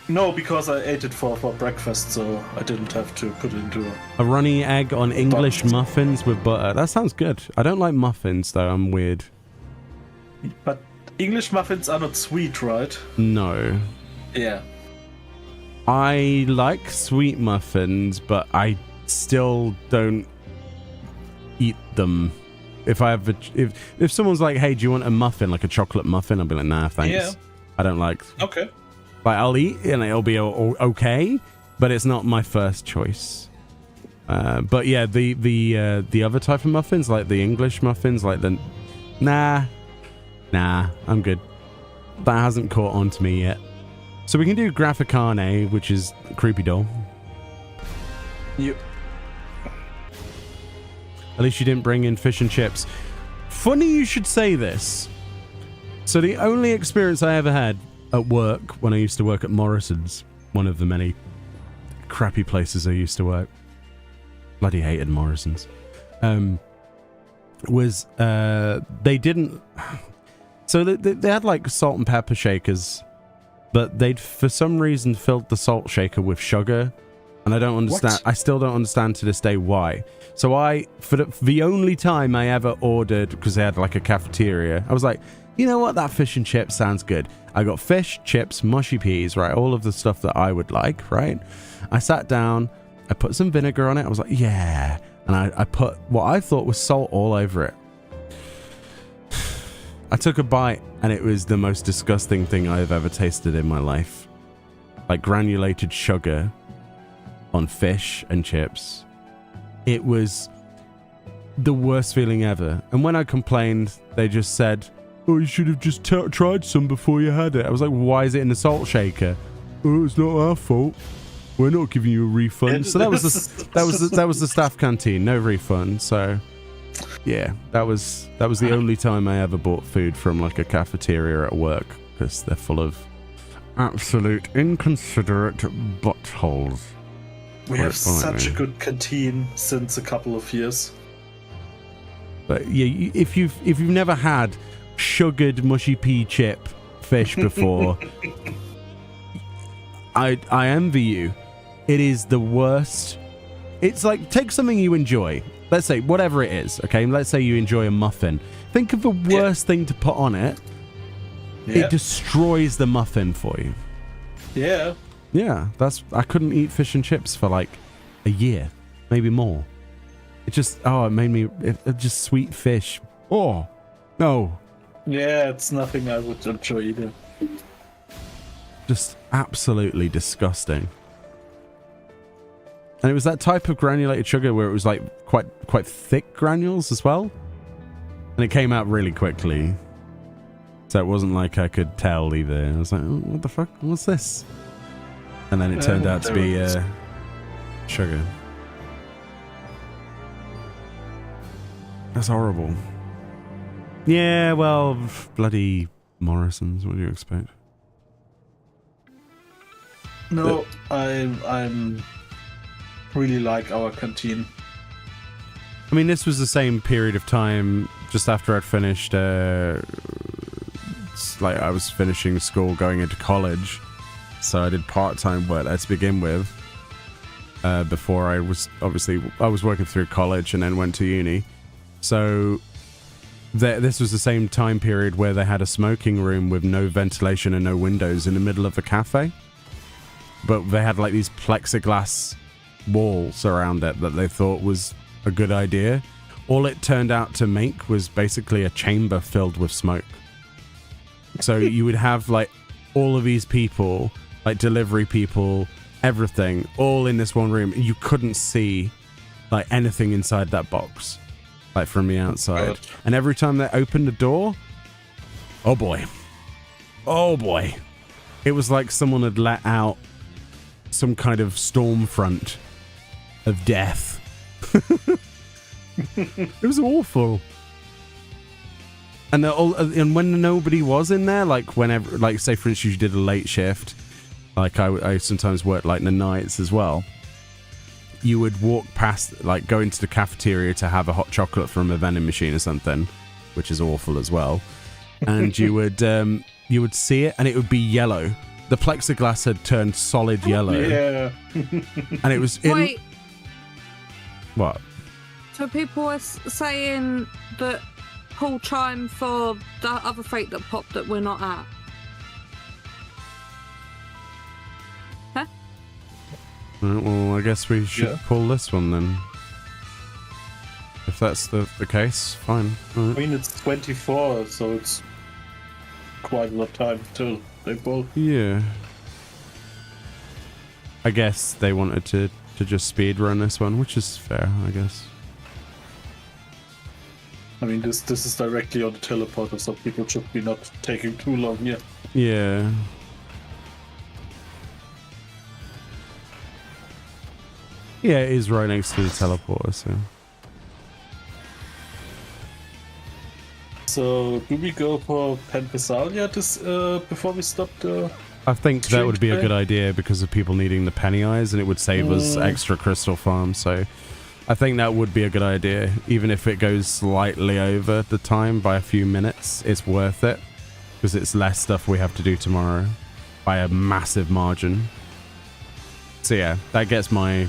No, because I ate it for breakfast, so I didn't have to put it into a runny egg on English muffins with butter. That sounds good. I don't like muffins, though. I'm weird. But English muffins are not sweet, right? No. Yeah. I like sweet muffins, but I still don't eat them. If I have if someone's like, hey, do you want a muffin, like a chocolate muffin, I'll be like, nah, thanks. Yeah. I don't like. Okay. Like, I'll eat and it'll be okay, but it's not my first choice. But yeah, the other type of muffins, like the English muffins, like the nah, I'm good. That hasn't caught on to me yet. So we can do Graphicarne, which is creepy doll. Yep. At least you didn't bring in fish and chips. Funny you should say this. So the only experience I ever had at work, when I used to work at Morrison's, one of the many crappy places I used to work, bloody hated Morrison's, was they didn't... So they had like salt and pepper shakers, but they'd for some reason filled the salt shaker with sugar. And I don't understand. I still don't understand to this day why. So for the only time I ever ordered, because they had like a cafeteria, I was like, you know what? That fish and chips sounds good. I got fish, chips, mushy peas, right? All of the stuff that I would like, right? I sat down, I put some vinegar on it. I was like, yeah. And I put what I thought was salt all over it. I took a bite and it was the most disgusting thing I've ever tasted in my life. Like granulated sugar on fish and chips. It was the worst feeling ever. And when I complained, they just said, oh, you should have just tried some before you had it. I was like, why is it in the salt shaker? Oh, it's not our fault. We're not giving you a refund. So that was the staff canteen, no refund. So yeah, that was the only time I ever bought food from like a cafeteria at work, because they're full of absolute inconsiderate buttholes. We have such a good canteen since a couple of years. But yeah, if you've never had sugared mushy pea chip fish before, I envy you. It is the worst. It's like, take something you enjoy. Let's say whatever it is. Okay, let's say you enjoy a muffin. Think of the worst thing to put on it. Yeah. It destroys the muffin for you. Yeah. Yeah, I couldn't eat fish and chips for like a year, maybe more. It just, it made me, just sweet fish. Oh, no. Yeah, it's nothing I would enjoy either. Just absolutely disgusting. And it was that type of granulated sugar where it was like quite thick granules as well. And it came out really quickly. So it wasn't like I could tell either. I was like, oh, what the fuck? What's this? And then it turned out to be sugar. That's horrible. Yeah, well, bloody Morrison's. What do you expect? No, I'm really like our canteen. I mean, this was the same period of time just after I'd finished. Like I was finishing school, going into college, so I did part-time work there to begin with. Before I was working through college and then went to uni. So this was the same time period where they had a smoking room with no ventilation and no windows in the middle of the cafe. But they had like these plexiglass walls around it that they thought was a good idea. All it turned out to make was basically a chamber filled with smoke. So you would have like all of these people, like delivery people, everything, all in this one room. You couldn't see like anything inside that box, like from the outside. And every time they opened the door, oh boy, it was like someone had let out some kind of storm front of death. It was awful. And when nobody was in there, like whenever, like say for instance you did a late shift, like I sometimes worked like the nights as well, you would walk past, like go into the cafeteria to have a hot chocolate from a vending machine or something, which is awful as well, and you would see it and it would be yellow. The plexiglass had turned solid yellow. Yeah. And it was in... Wait. What? So people are saying that pull chime for the other fate that popped that we're not at. Huh? Well, I guess we should pull this one then. If that's the case, fine. Right. I mean, it's 24, so it's quite a lot of time till they pull. Yeah. I guess they wanted to just speed run this one, which is fair, I guess. I mean, this is directly on the teleporter, so people should be not taking too long here. Yeah. Yeah, it is right next to the teleporter, so... So, do we go for Penpesalia before we stop the... I think that would be a today? good idea because of people needing the penny eyes, and it would save us extra crystal farms, so... I think that would be a good idea. Even if it goes slightly over the time by a few minutes, it's worth it. Because it's less stuff we have to do tomorrow. By a massive margin. So yeah, that gets my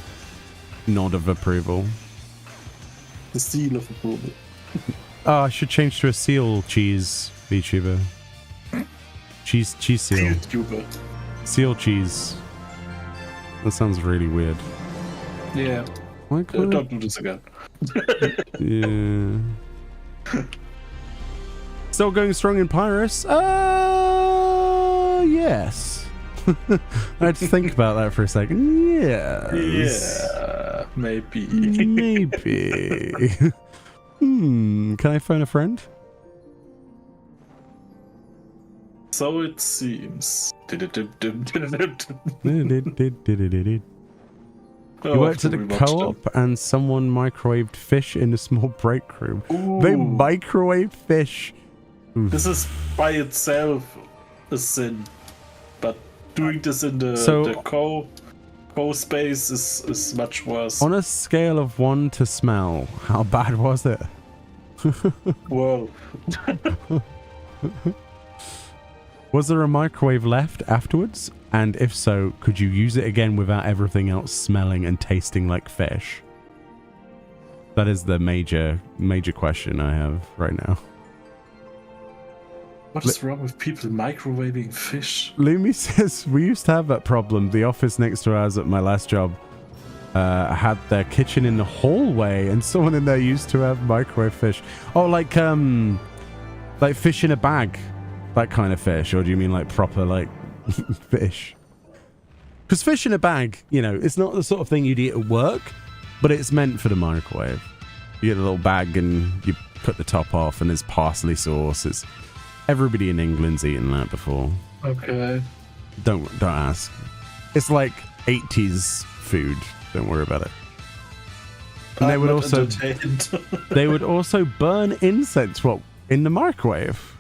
nod of approval. The seal of approval. Oh, I should change to a seal cheese VTuber. Cheese seal. YouTuber. Seal cheese. That sounds really weird. Yeah. Why can't Don't do this again. Yeah. Still going strong in Pyros? Yes. I had to think about that for a second. Yes. Yeah, maybe. Maybe. Can I phone a friend? So it seems. You worked at a co-op and someone microwaved fish in a small break room. Ooh. They microwave fish. Oof. This is by itself a sin, but doing this in the co-space is much worse. On a scale of 1 to smell, how bad was it? Well. Was there a microwave left afterwards? And if so, could you use it again without everything else smelling and tasting like fish? That is the major question I have right now. What is wrong with people microwaving fish? Lumi says, we used to have that problem. The office next to ours at my last job had their kitchen in the hallway, and someone in there used to have microwave fish. Oh, like fish in a bag, that kind of fish, or do you mean like proper like fish? Because fish in a bag, you know, it's not the sort of thing you'd eat at work, but it's meant for the microwave. You get a little bag and you cut the top off, and there's parsley sauce. It's everybody in England's eaten that before. Okay. Don't ask. It's like 80s food. Don't worry about it. And they would also they would also burn incense in the microwave.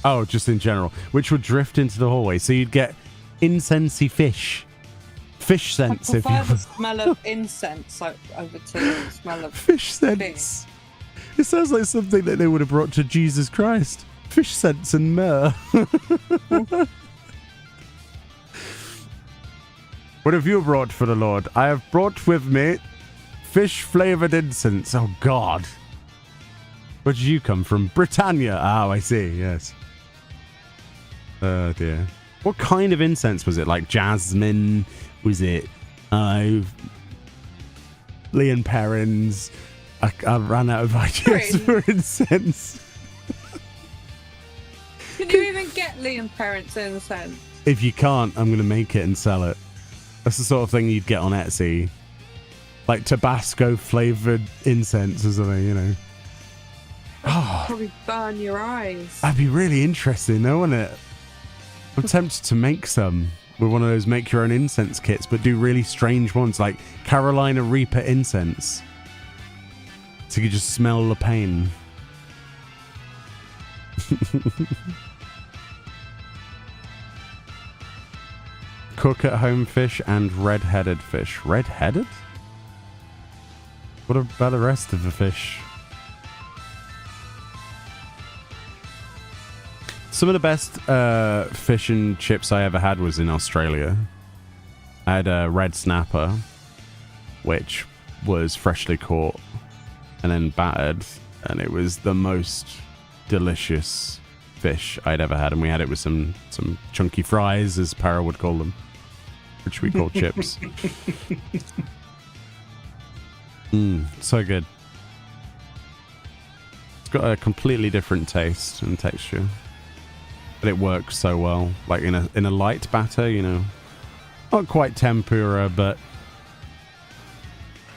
Oh, just in general, which would drift into the hallway. So you'd get incensey fish scents. I prefer the smell of incense over to the smell of fish scents. It sounds like something that they would have brought to Jesus Christ. Fish scents and myrrh. What have you brought for the Lord? I have brought with me fish-flavored incense. Oh, God. Where did you come from? Britannia. Oh, I see. Yes. Oh, dear. What kind of incense was it? Like jasmine? Was it Leon Perrins? I ran out of ideas for incense. Can you even get Leon Perrins incense? If you can't, I'm going to make it and sell it. That's the sort of thing you'd get on Etsy. Like Tabasco flavored incense or something, you know. Oh, probably burn your eyes. That'd be really interesting, though, wouldn't it? I'm tempted to make some with one of those make your own incense kits, but do really strange ones like Carolina Reaper incense. So you could just smell the pain. Cook at home fish and red-headed fish. Red-headed? What about the rest of the fish? Some of the best fish and chips I ever had was in Australia. I had a red snapper, which was freshly caught and then battered, and it was the most delicious fish I'd ever had. And we had it with some chunky fries, as Pyro would call them, which we call chips. So good. It's got a completely different taste and texture, but it works so well. Like in a light batter, you know, not quite tempura, but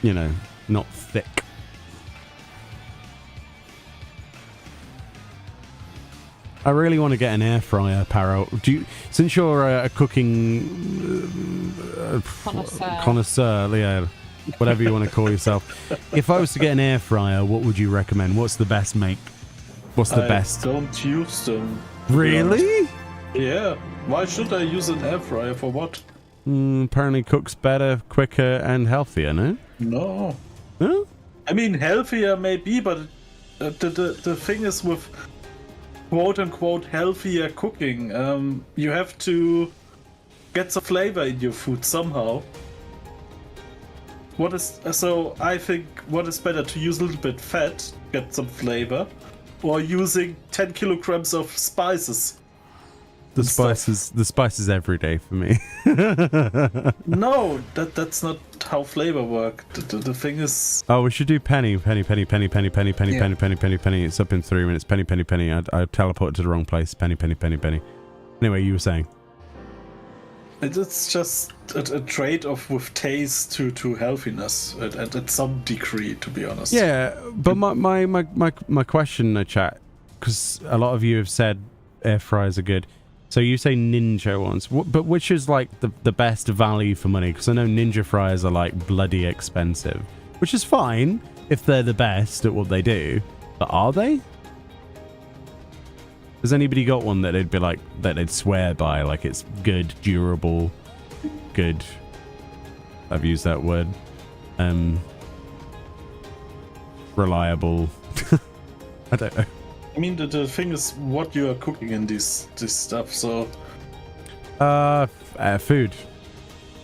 you know, not thick. I really want to get an air fryer, Paro. Since you're a cooking connoisseur, yeah, whatever you want to call yourself. If I was to get an air fryer, what would you recommend? What's the best make? What's the best? Don't use them. Really? Yeah. Why should I use an air fryer? For what? Apparently cooks better, quicker, and healthier, no? No. Huh? I mean, healthier maybe, but the thing is with quote-unquote healthier cooking, you have to get some flavor in your food somehow. I think what is better, to use a little bit fat, get some flavor, or using 10 kilograms of spices. The spices every day for me. No, that's not how flavor work. The thing is. Oh, we should do penny. It's up in 3 minutes. Penny. I teleported to the wrong place. Penny. Anyway, you were saying. It's just a trade-off with taste to healthiness at some degree, to be honest. Yeah, but my question, chat, because a lot of you have said air fryers are good. So you say Ninja ones, but which is like the best value for money? Because I know Ninja fryers are like bloody expensive, which is fine if they're the best at what they do. But are they? Has anybody got one that they'd be like, that they'd swear by, like it's good, durable, good? I've used that word. Reliable. I don't know. I mean, the thing is what you are cooking in this stuff, so... food.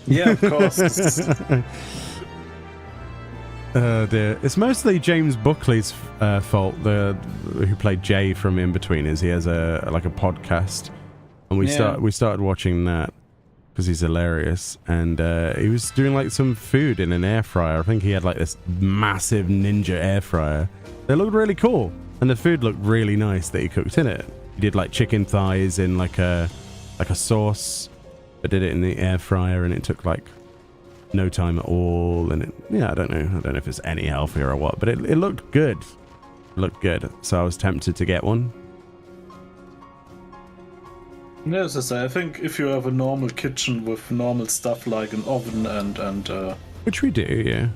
Yeah, of course. Dear. It's mostly James Buckley's fault, who played Jay from In-Betweeners. He has a podcast, and we started watching that. because he's hilarious. And he was doing like some food in an air fryer. I think he had like this massive ninja air fryer. They looked really cool, and the food looked really nice that he cooked in it. He did like chicken thighs in like a sauce, but did it in the air fryer, and it took like no time at all. And I don't know if it's any healthier or what, but it looked good. It looked good, so I was tempted to get one. No, as I say, I think if you have a normal kitchen with normal stuff like an oven and Which we do, yeah.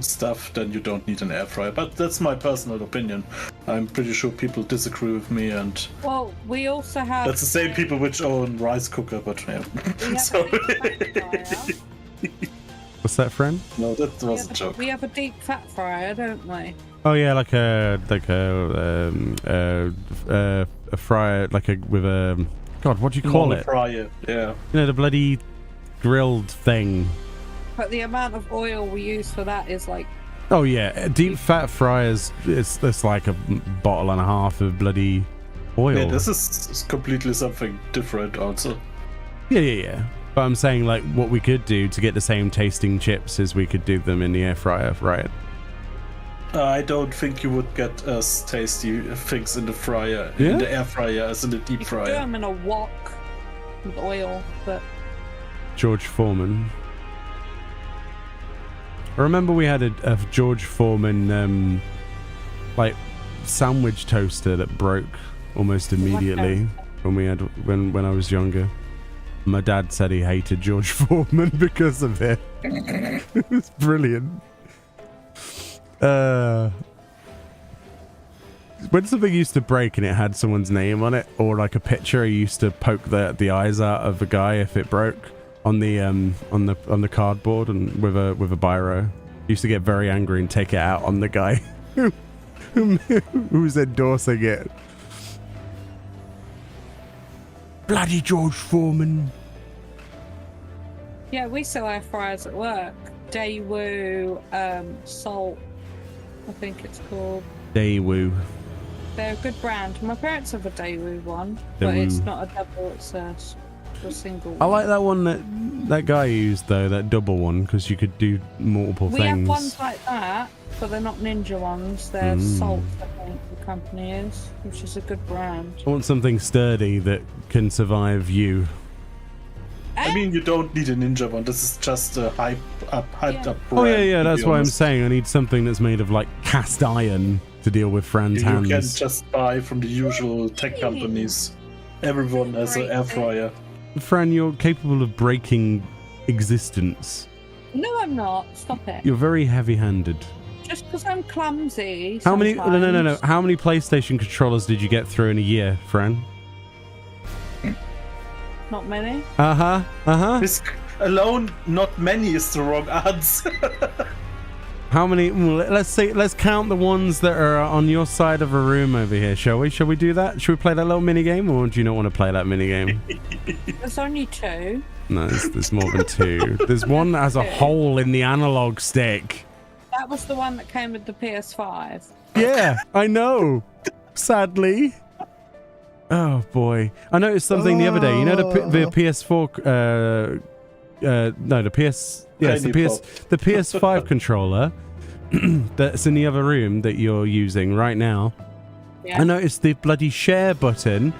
stuff, then you don't need an air fryer. But that's my personal opinion. I'm pretty sure people disagree with me, and Well, we also have. that's the same people which own rice cooker, but yeah. We have So- a deep fat fryer. What's that, friend? No, that was a joke. We have a deep fat fryer, don't we? Oh yeah, like a fryer, with a God, what do you call Normal it? fryer, yeah. You know, the bloody grilled thing. But the amount of oil we use for that is like. Oh yeah, deep fat fryers. It's like a bottle and a half of bloody oil. Yeah, this is completely something different also. Yeah. But I'm saying, like, what we could do to get the same tasting chips is we could do them in the air fryer, right? I don't think you would get as tasty things in the fryer, Yeah? in the air fryer, as in the deep You can do fryer. them in a wok with oil, but. George Foreman. I remember we had a George Foreman, like, sandwich toaster that broke almost immediately when I was younger. My dad said he hated George Foreman because of it. It was brilliant. When something used to break and it had someone's name on it, or like a picture, he used to poke the eyes out of the guy if it broke on the cardboard and with a biro. He used to get very angry and take it out on the guy who's endorsing it. Bloody George Foreman. Yeah, we sell air fryers at work. Daewoo, Salt, I think it's called. Daewoo. They're a good brand. My parents have a Daewoo one, but it's not a double, it's a single one. I like that one that guy used though, that double one, because you could do multiple We things. have ones like that, but they're not Ninja ones. They're Salt, I think the company is, which is a good brand. I want something sturdy that can survive you. I mean, you don't need a ninja one. This is just a hyped up brand. Oh yeah, to that's be why I'm honest. saying I need something that's made of like cast iron to deal with Fran's You can hands. just buy from the usual tech companies. Everyone has an air fryer. Fran, you're capable of breaking existence. No, I'm not. Stop it. You're very heavy-handed. Just because I'm clumsy. How many? No. sometimes. How many PlayStation controllers did you get through in a year, Fran? Not many. This alone, not many is the wrong answer. How many? Let's count the ones that are on your side of a room over here, shall we? Shall we do that? Should we play that little mini game, or do you not want to play that mini game? There's only two. No, there's more than two. There's one that has a hole in the analog stick. That was the one that came with the PS5. Yeah, I know. Sadly. Oh boy, I noticed something the other day. You know the PS4. No, the PS. Yes, Tiny the PS5 controller that's in the other room that you're using right now. Yeah. I noticed the bloody share button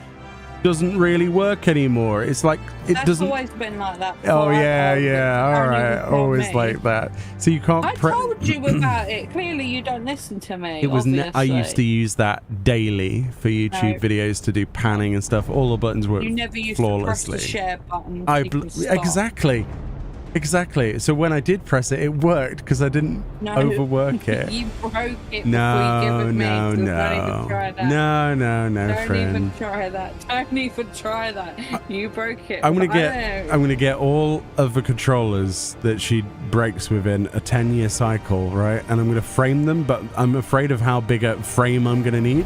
doesn't really work anymore. It's like it That's doesn't. always been like that. Oh before. yeah. All Only right, before always me. like that. So you can't. I told you about it. Clearly, you don't listen to me. It was. I obviously. used to use that daily for YouTube videos to do panning and stuff. All the buttons work You never used flawlessly. to press the share button. Exactly. So when I did press it, it worked because I didn't overwork it. You broke it before you give No, it me. no, so no. Don't even try that. No, Don't friend. even try that. Don't even try that. You broke it. I'm but gonna get all of the controllers that she breaks within a 10-year cycle, right? And I'm gonna frame them, but I'm afraid of how big a frame I'm gonna need.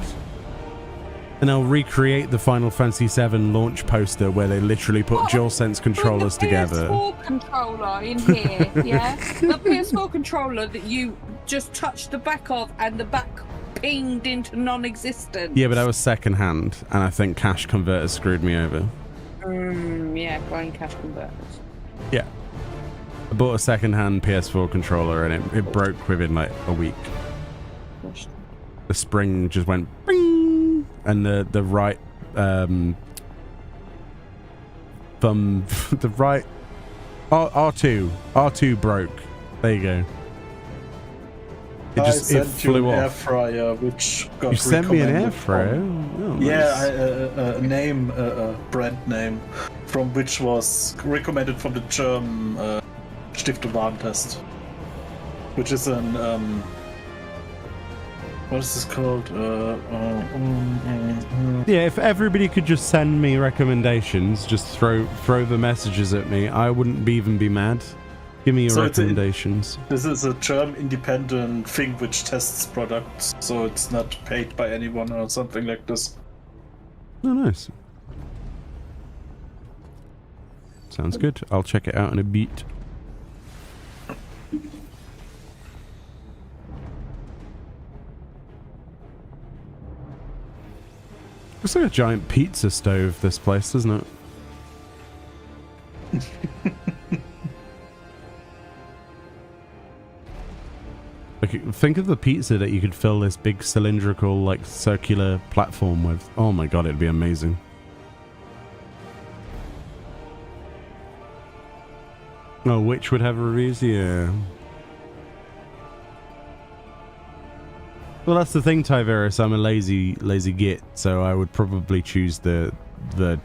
And I'll recreate the Final Fantasy VII launch poster where they literally put DualSense controllers together. The PS4 controller in here, yeah? The PS4 controller that you just touched the back of and the back pinged into non-existence. Yeah, but that was second-hand, and I think cash converters screwed me over. Yeah, buying cash converters. Yeah. I bought a second-hand PS4 controller and it broke within like a week. Gosh. The spring just went bing, and the right thumb, the right R2 broke. There you go. It flew off. Air fryer, which got You sent me an air recommended fryer? from- Oh, Yeah, nice. a brand name, from which was recommended from the German Stiftung Warentest, which is an what is this called? Yeah, if everybody could just send me recommendations, just throw the messages at me, I wouldn't even be mad. Give me your So it's recommendations. This is a German independent thing which tests products, so it's not paid by anyone or something like this. Oh, nice. Sounds good. I'll check it out in a bit. Looks like a giant pizza stove, this place, doesn't it? Like, think of the pizza that you could fill this big cylindrical, like, circular platform with. Oh my god, it'd be amazing. Oh, which would have reviews? Yeah. Well, that's the thing, Tyverus. I'm a lazy git, so I would probably choose the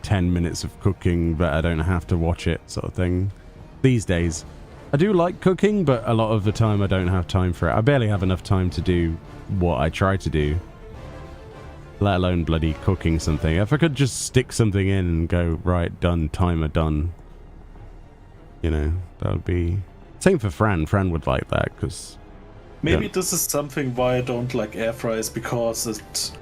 10 minutes of cooking, but I don't have to watch it sort of thing. These days. I do like cooking, but a lot of the time I don't have time for it. I barely have enough time to do what I try to do, let alone bloody cooking something. If I could just stick something in and go, right, done, timer done, you know, that would be... Same for Fran. Fran would like that, because... Maybe this is something why I don't like air fryers, because it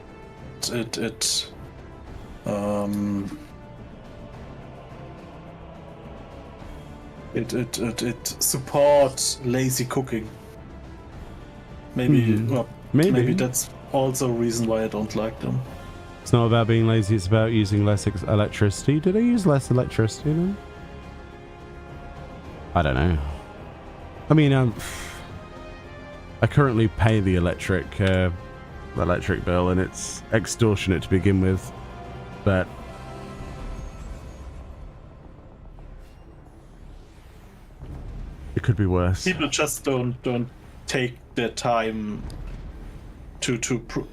supports lazy cooking. Maybe, well, maybe that's also a reason why I don't like them. It's not about being lazy, it's about using less electricity. Do they use less electricity then? I don't know. I mean, I currently pay the electric bill, and it's extortionate to begin with, but it could be worse. People just don't take their time to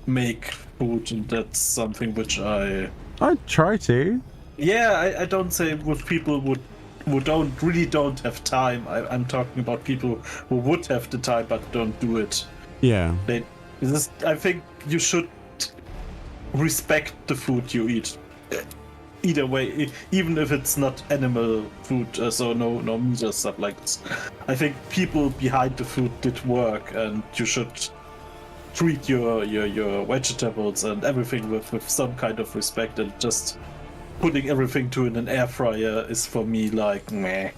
make food, and that's something which I try to. Yeah, I don't say with people who don't have time. I'm talking about people who would have the time but don't do it. Yeah. I think you should respect the food you eat. Either way, even if it's not animal food, so no meat or stuff like this. I think people behind the food did work, and you should treat your vegetables and everything with some kind of respect, and just putting everything to in an air fryer is for me like meh.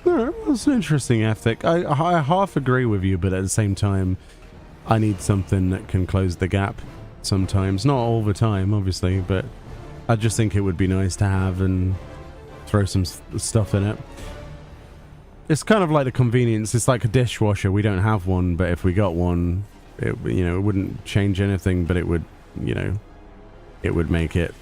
No, that's an interesting ethic. I half agree with you, but at the same time, I need something that can close the gap sometimes. Not all the time, obviously, but I just think it would be nice to have and throw some stuff in it. It's kind of like the convenience. It's like a dishwasher. We don't have one, but if we got one, it wouldn't change anything, but it would, it would make it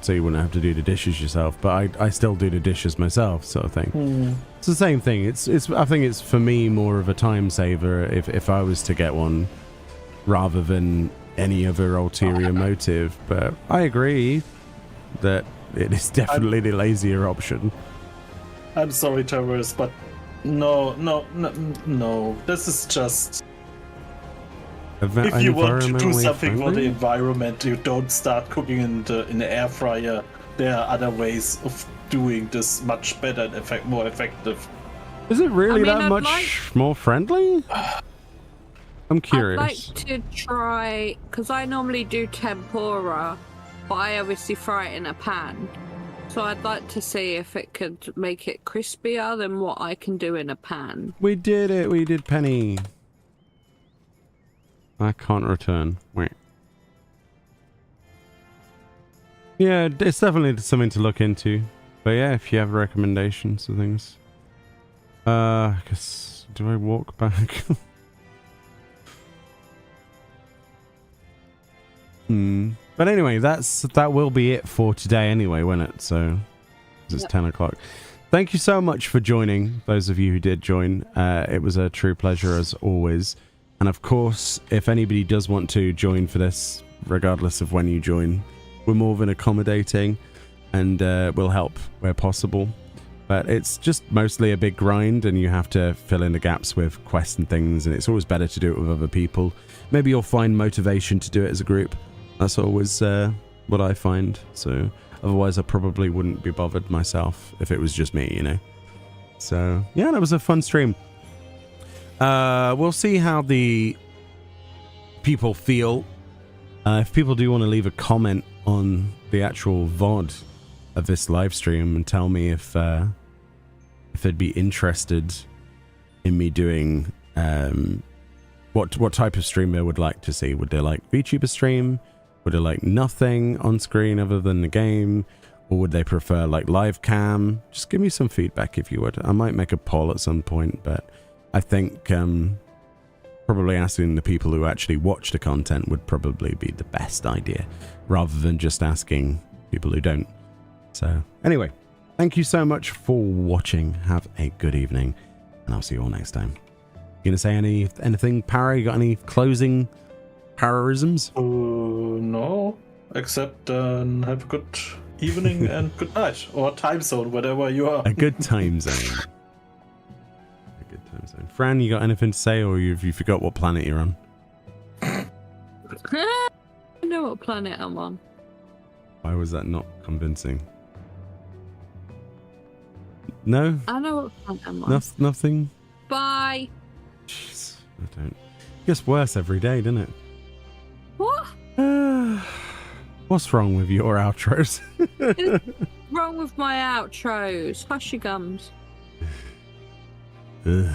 so you wouldn't have to do the dishes yourself. But I still do the dishes myself, sort of thing. It's the same thing. I think it's for me more of a time saver if I was to get one, rather than any other ulterior motive. But I agree that it is definitely the lazier option. I'm sorry, Towers, but no. This is just... If you want to do something for the environment, you don't start cooking in the air fryer. There are other ways of doing this much better and more effective. Is it really that much more friendly? I'm curious. I'd like to try, because I normally do tempura, but I obviously fry it in a pan. So I'd like to see if it could make it crispier than what I can do in a pan. We did it. We did Penny. I can't return. Wait. Yeah, it's definitely something to look into. But yeah, if you have recommendations and things. I guess, do I walk back? But anyway, that will be it for today anyway, won't it? So, 'cause it's 10 o'clock. Thank you so much for joining, those of you who did join. It was a true pleasure as always. And of course, if anybody does want to join for this, regardless of when you join, we're more than accommodating and we'll help where possible. But it's just mostly a big grind and you have to fill in the gaps with quests and things, and it's always better to do it with other people. Maybe you'll find motivation to do it as a group. That's always what I find. So otherwise I probably wouldn't be bothered myself if it was just me, you know. So yeah, that was a fun stream. We'll see how the people feel. If people do want to leave a comment on the actual VOD of this live stream and tell me if they'd be interested in me doing what type of stream they would like to see. Would they like VTuber stream? Would they like nothing on screen other than the game? Or would they prefer like live cam? Just give me some feedback if you would. I might make a poll at some point, but I think probably asking the people who actually watch the content would probably be the best idea, rather than just asking people who don't. So anyway, thank you so much for watching. Have a good evening, and I'll see you all next time. You gonna say anything, Para? You got any closing pararisms? No, except have a good evening and good night, or time zone, whatever you are. A good time zone. A good time zone. Fran, you got anything to say, or you forgot what planet you're on? I know what planet I'm on. Why was that not convincing? No? I know what planet I'm on. Nothing? Bye. Jeez, I don't. It gets worse every day, doesn't it? What? What's wrong with your outros? What's wrong with my outros? Hush your gums. Ugh.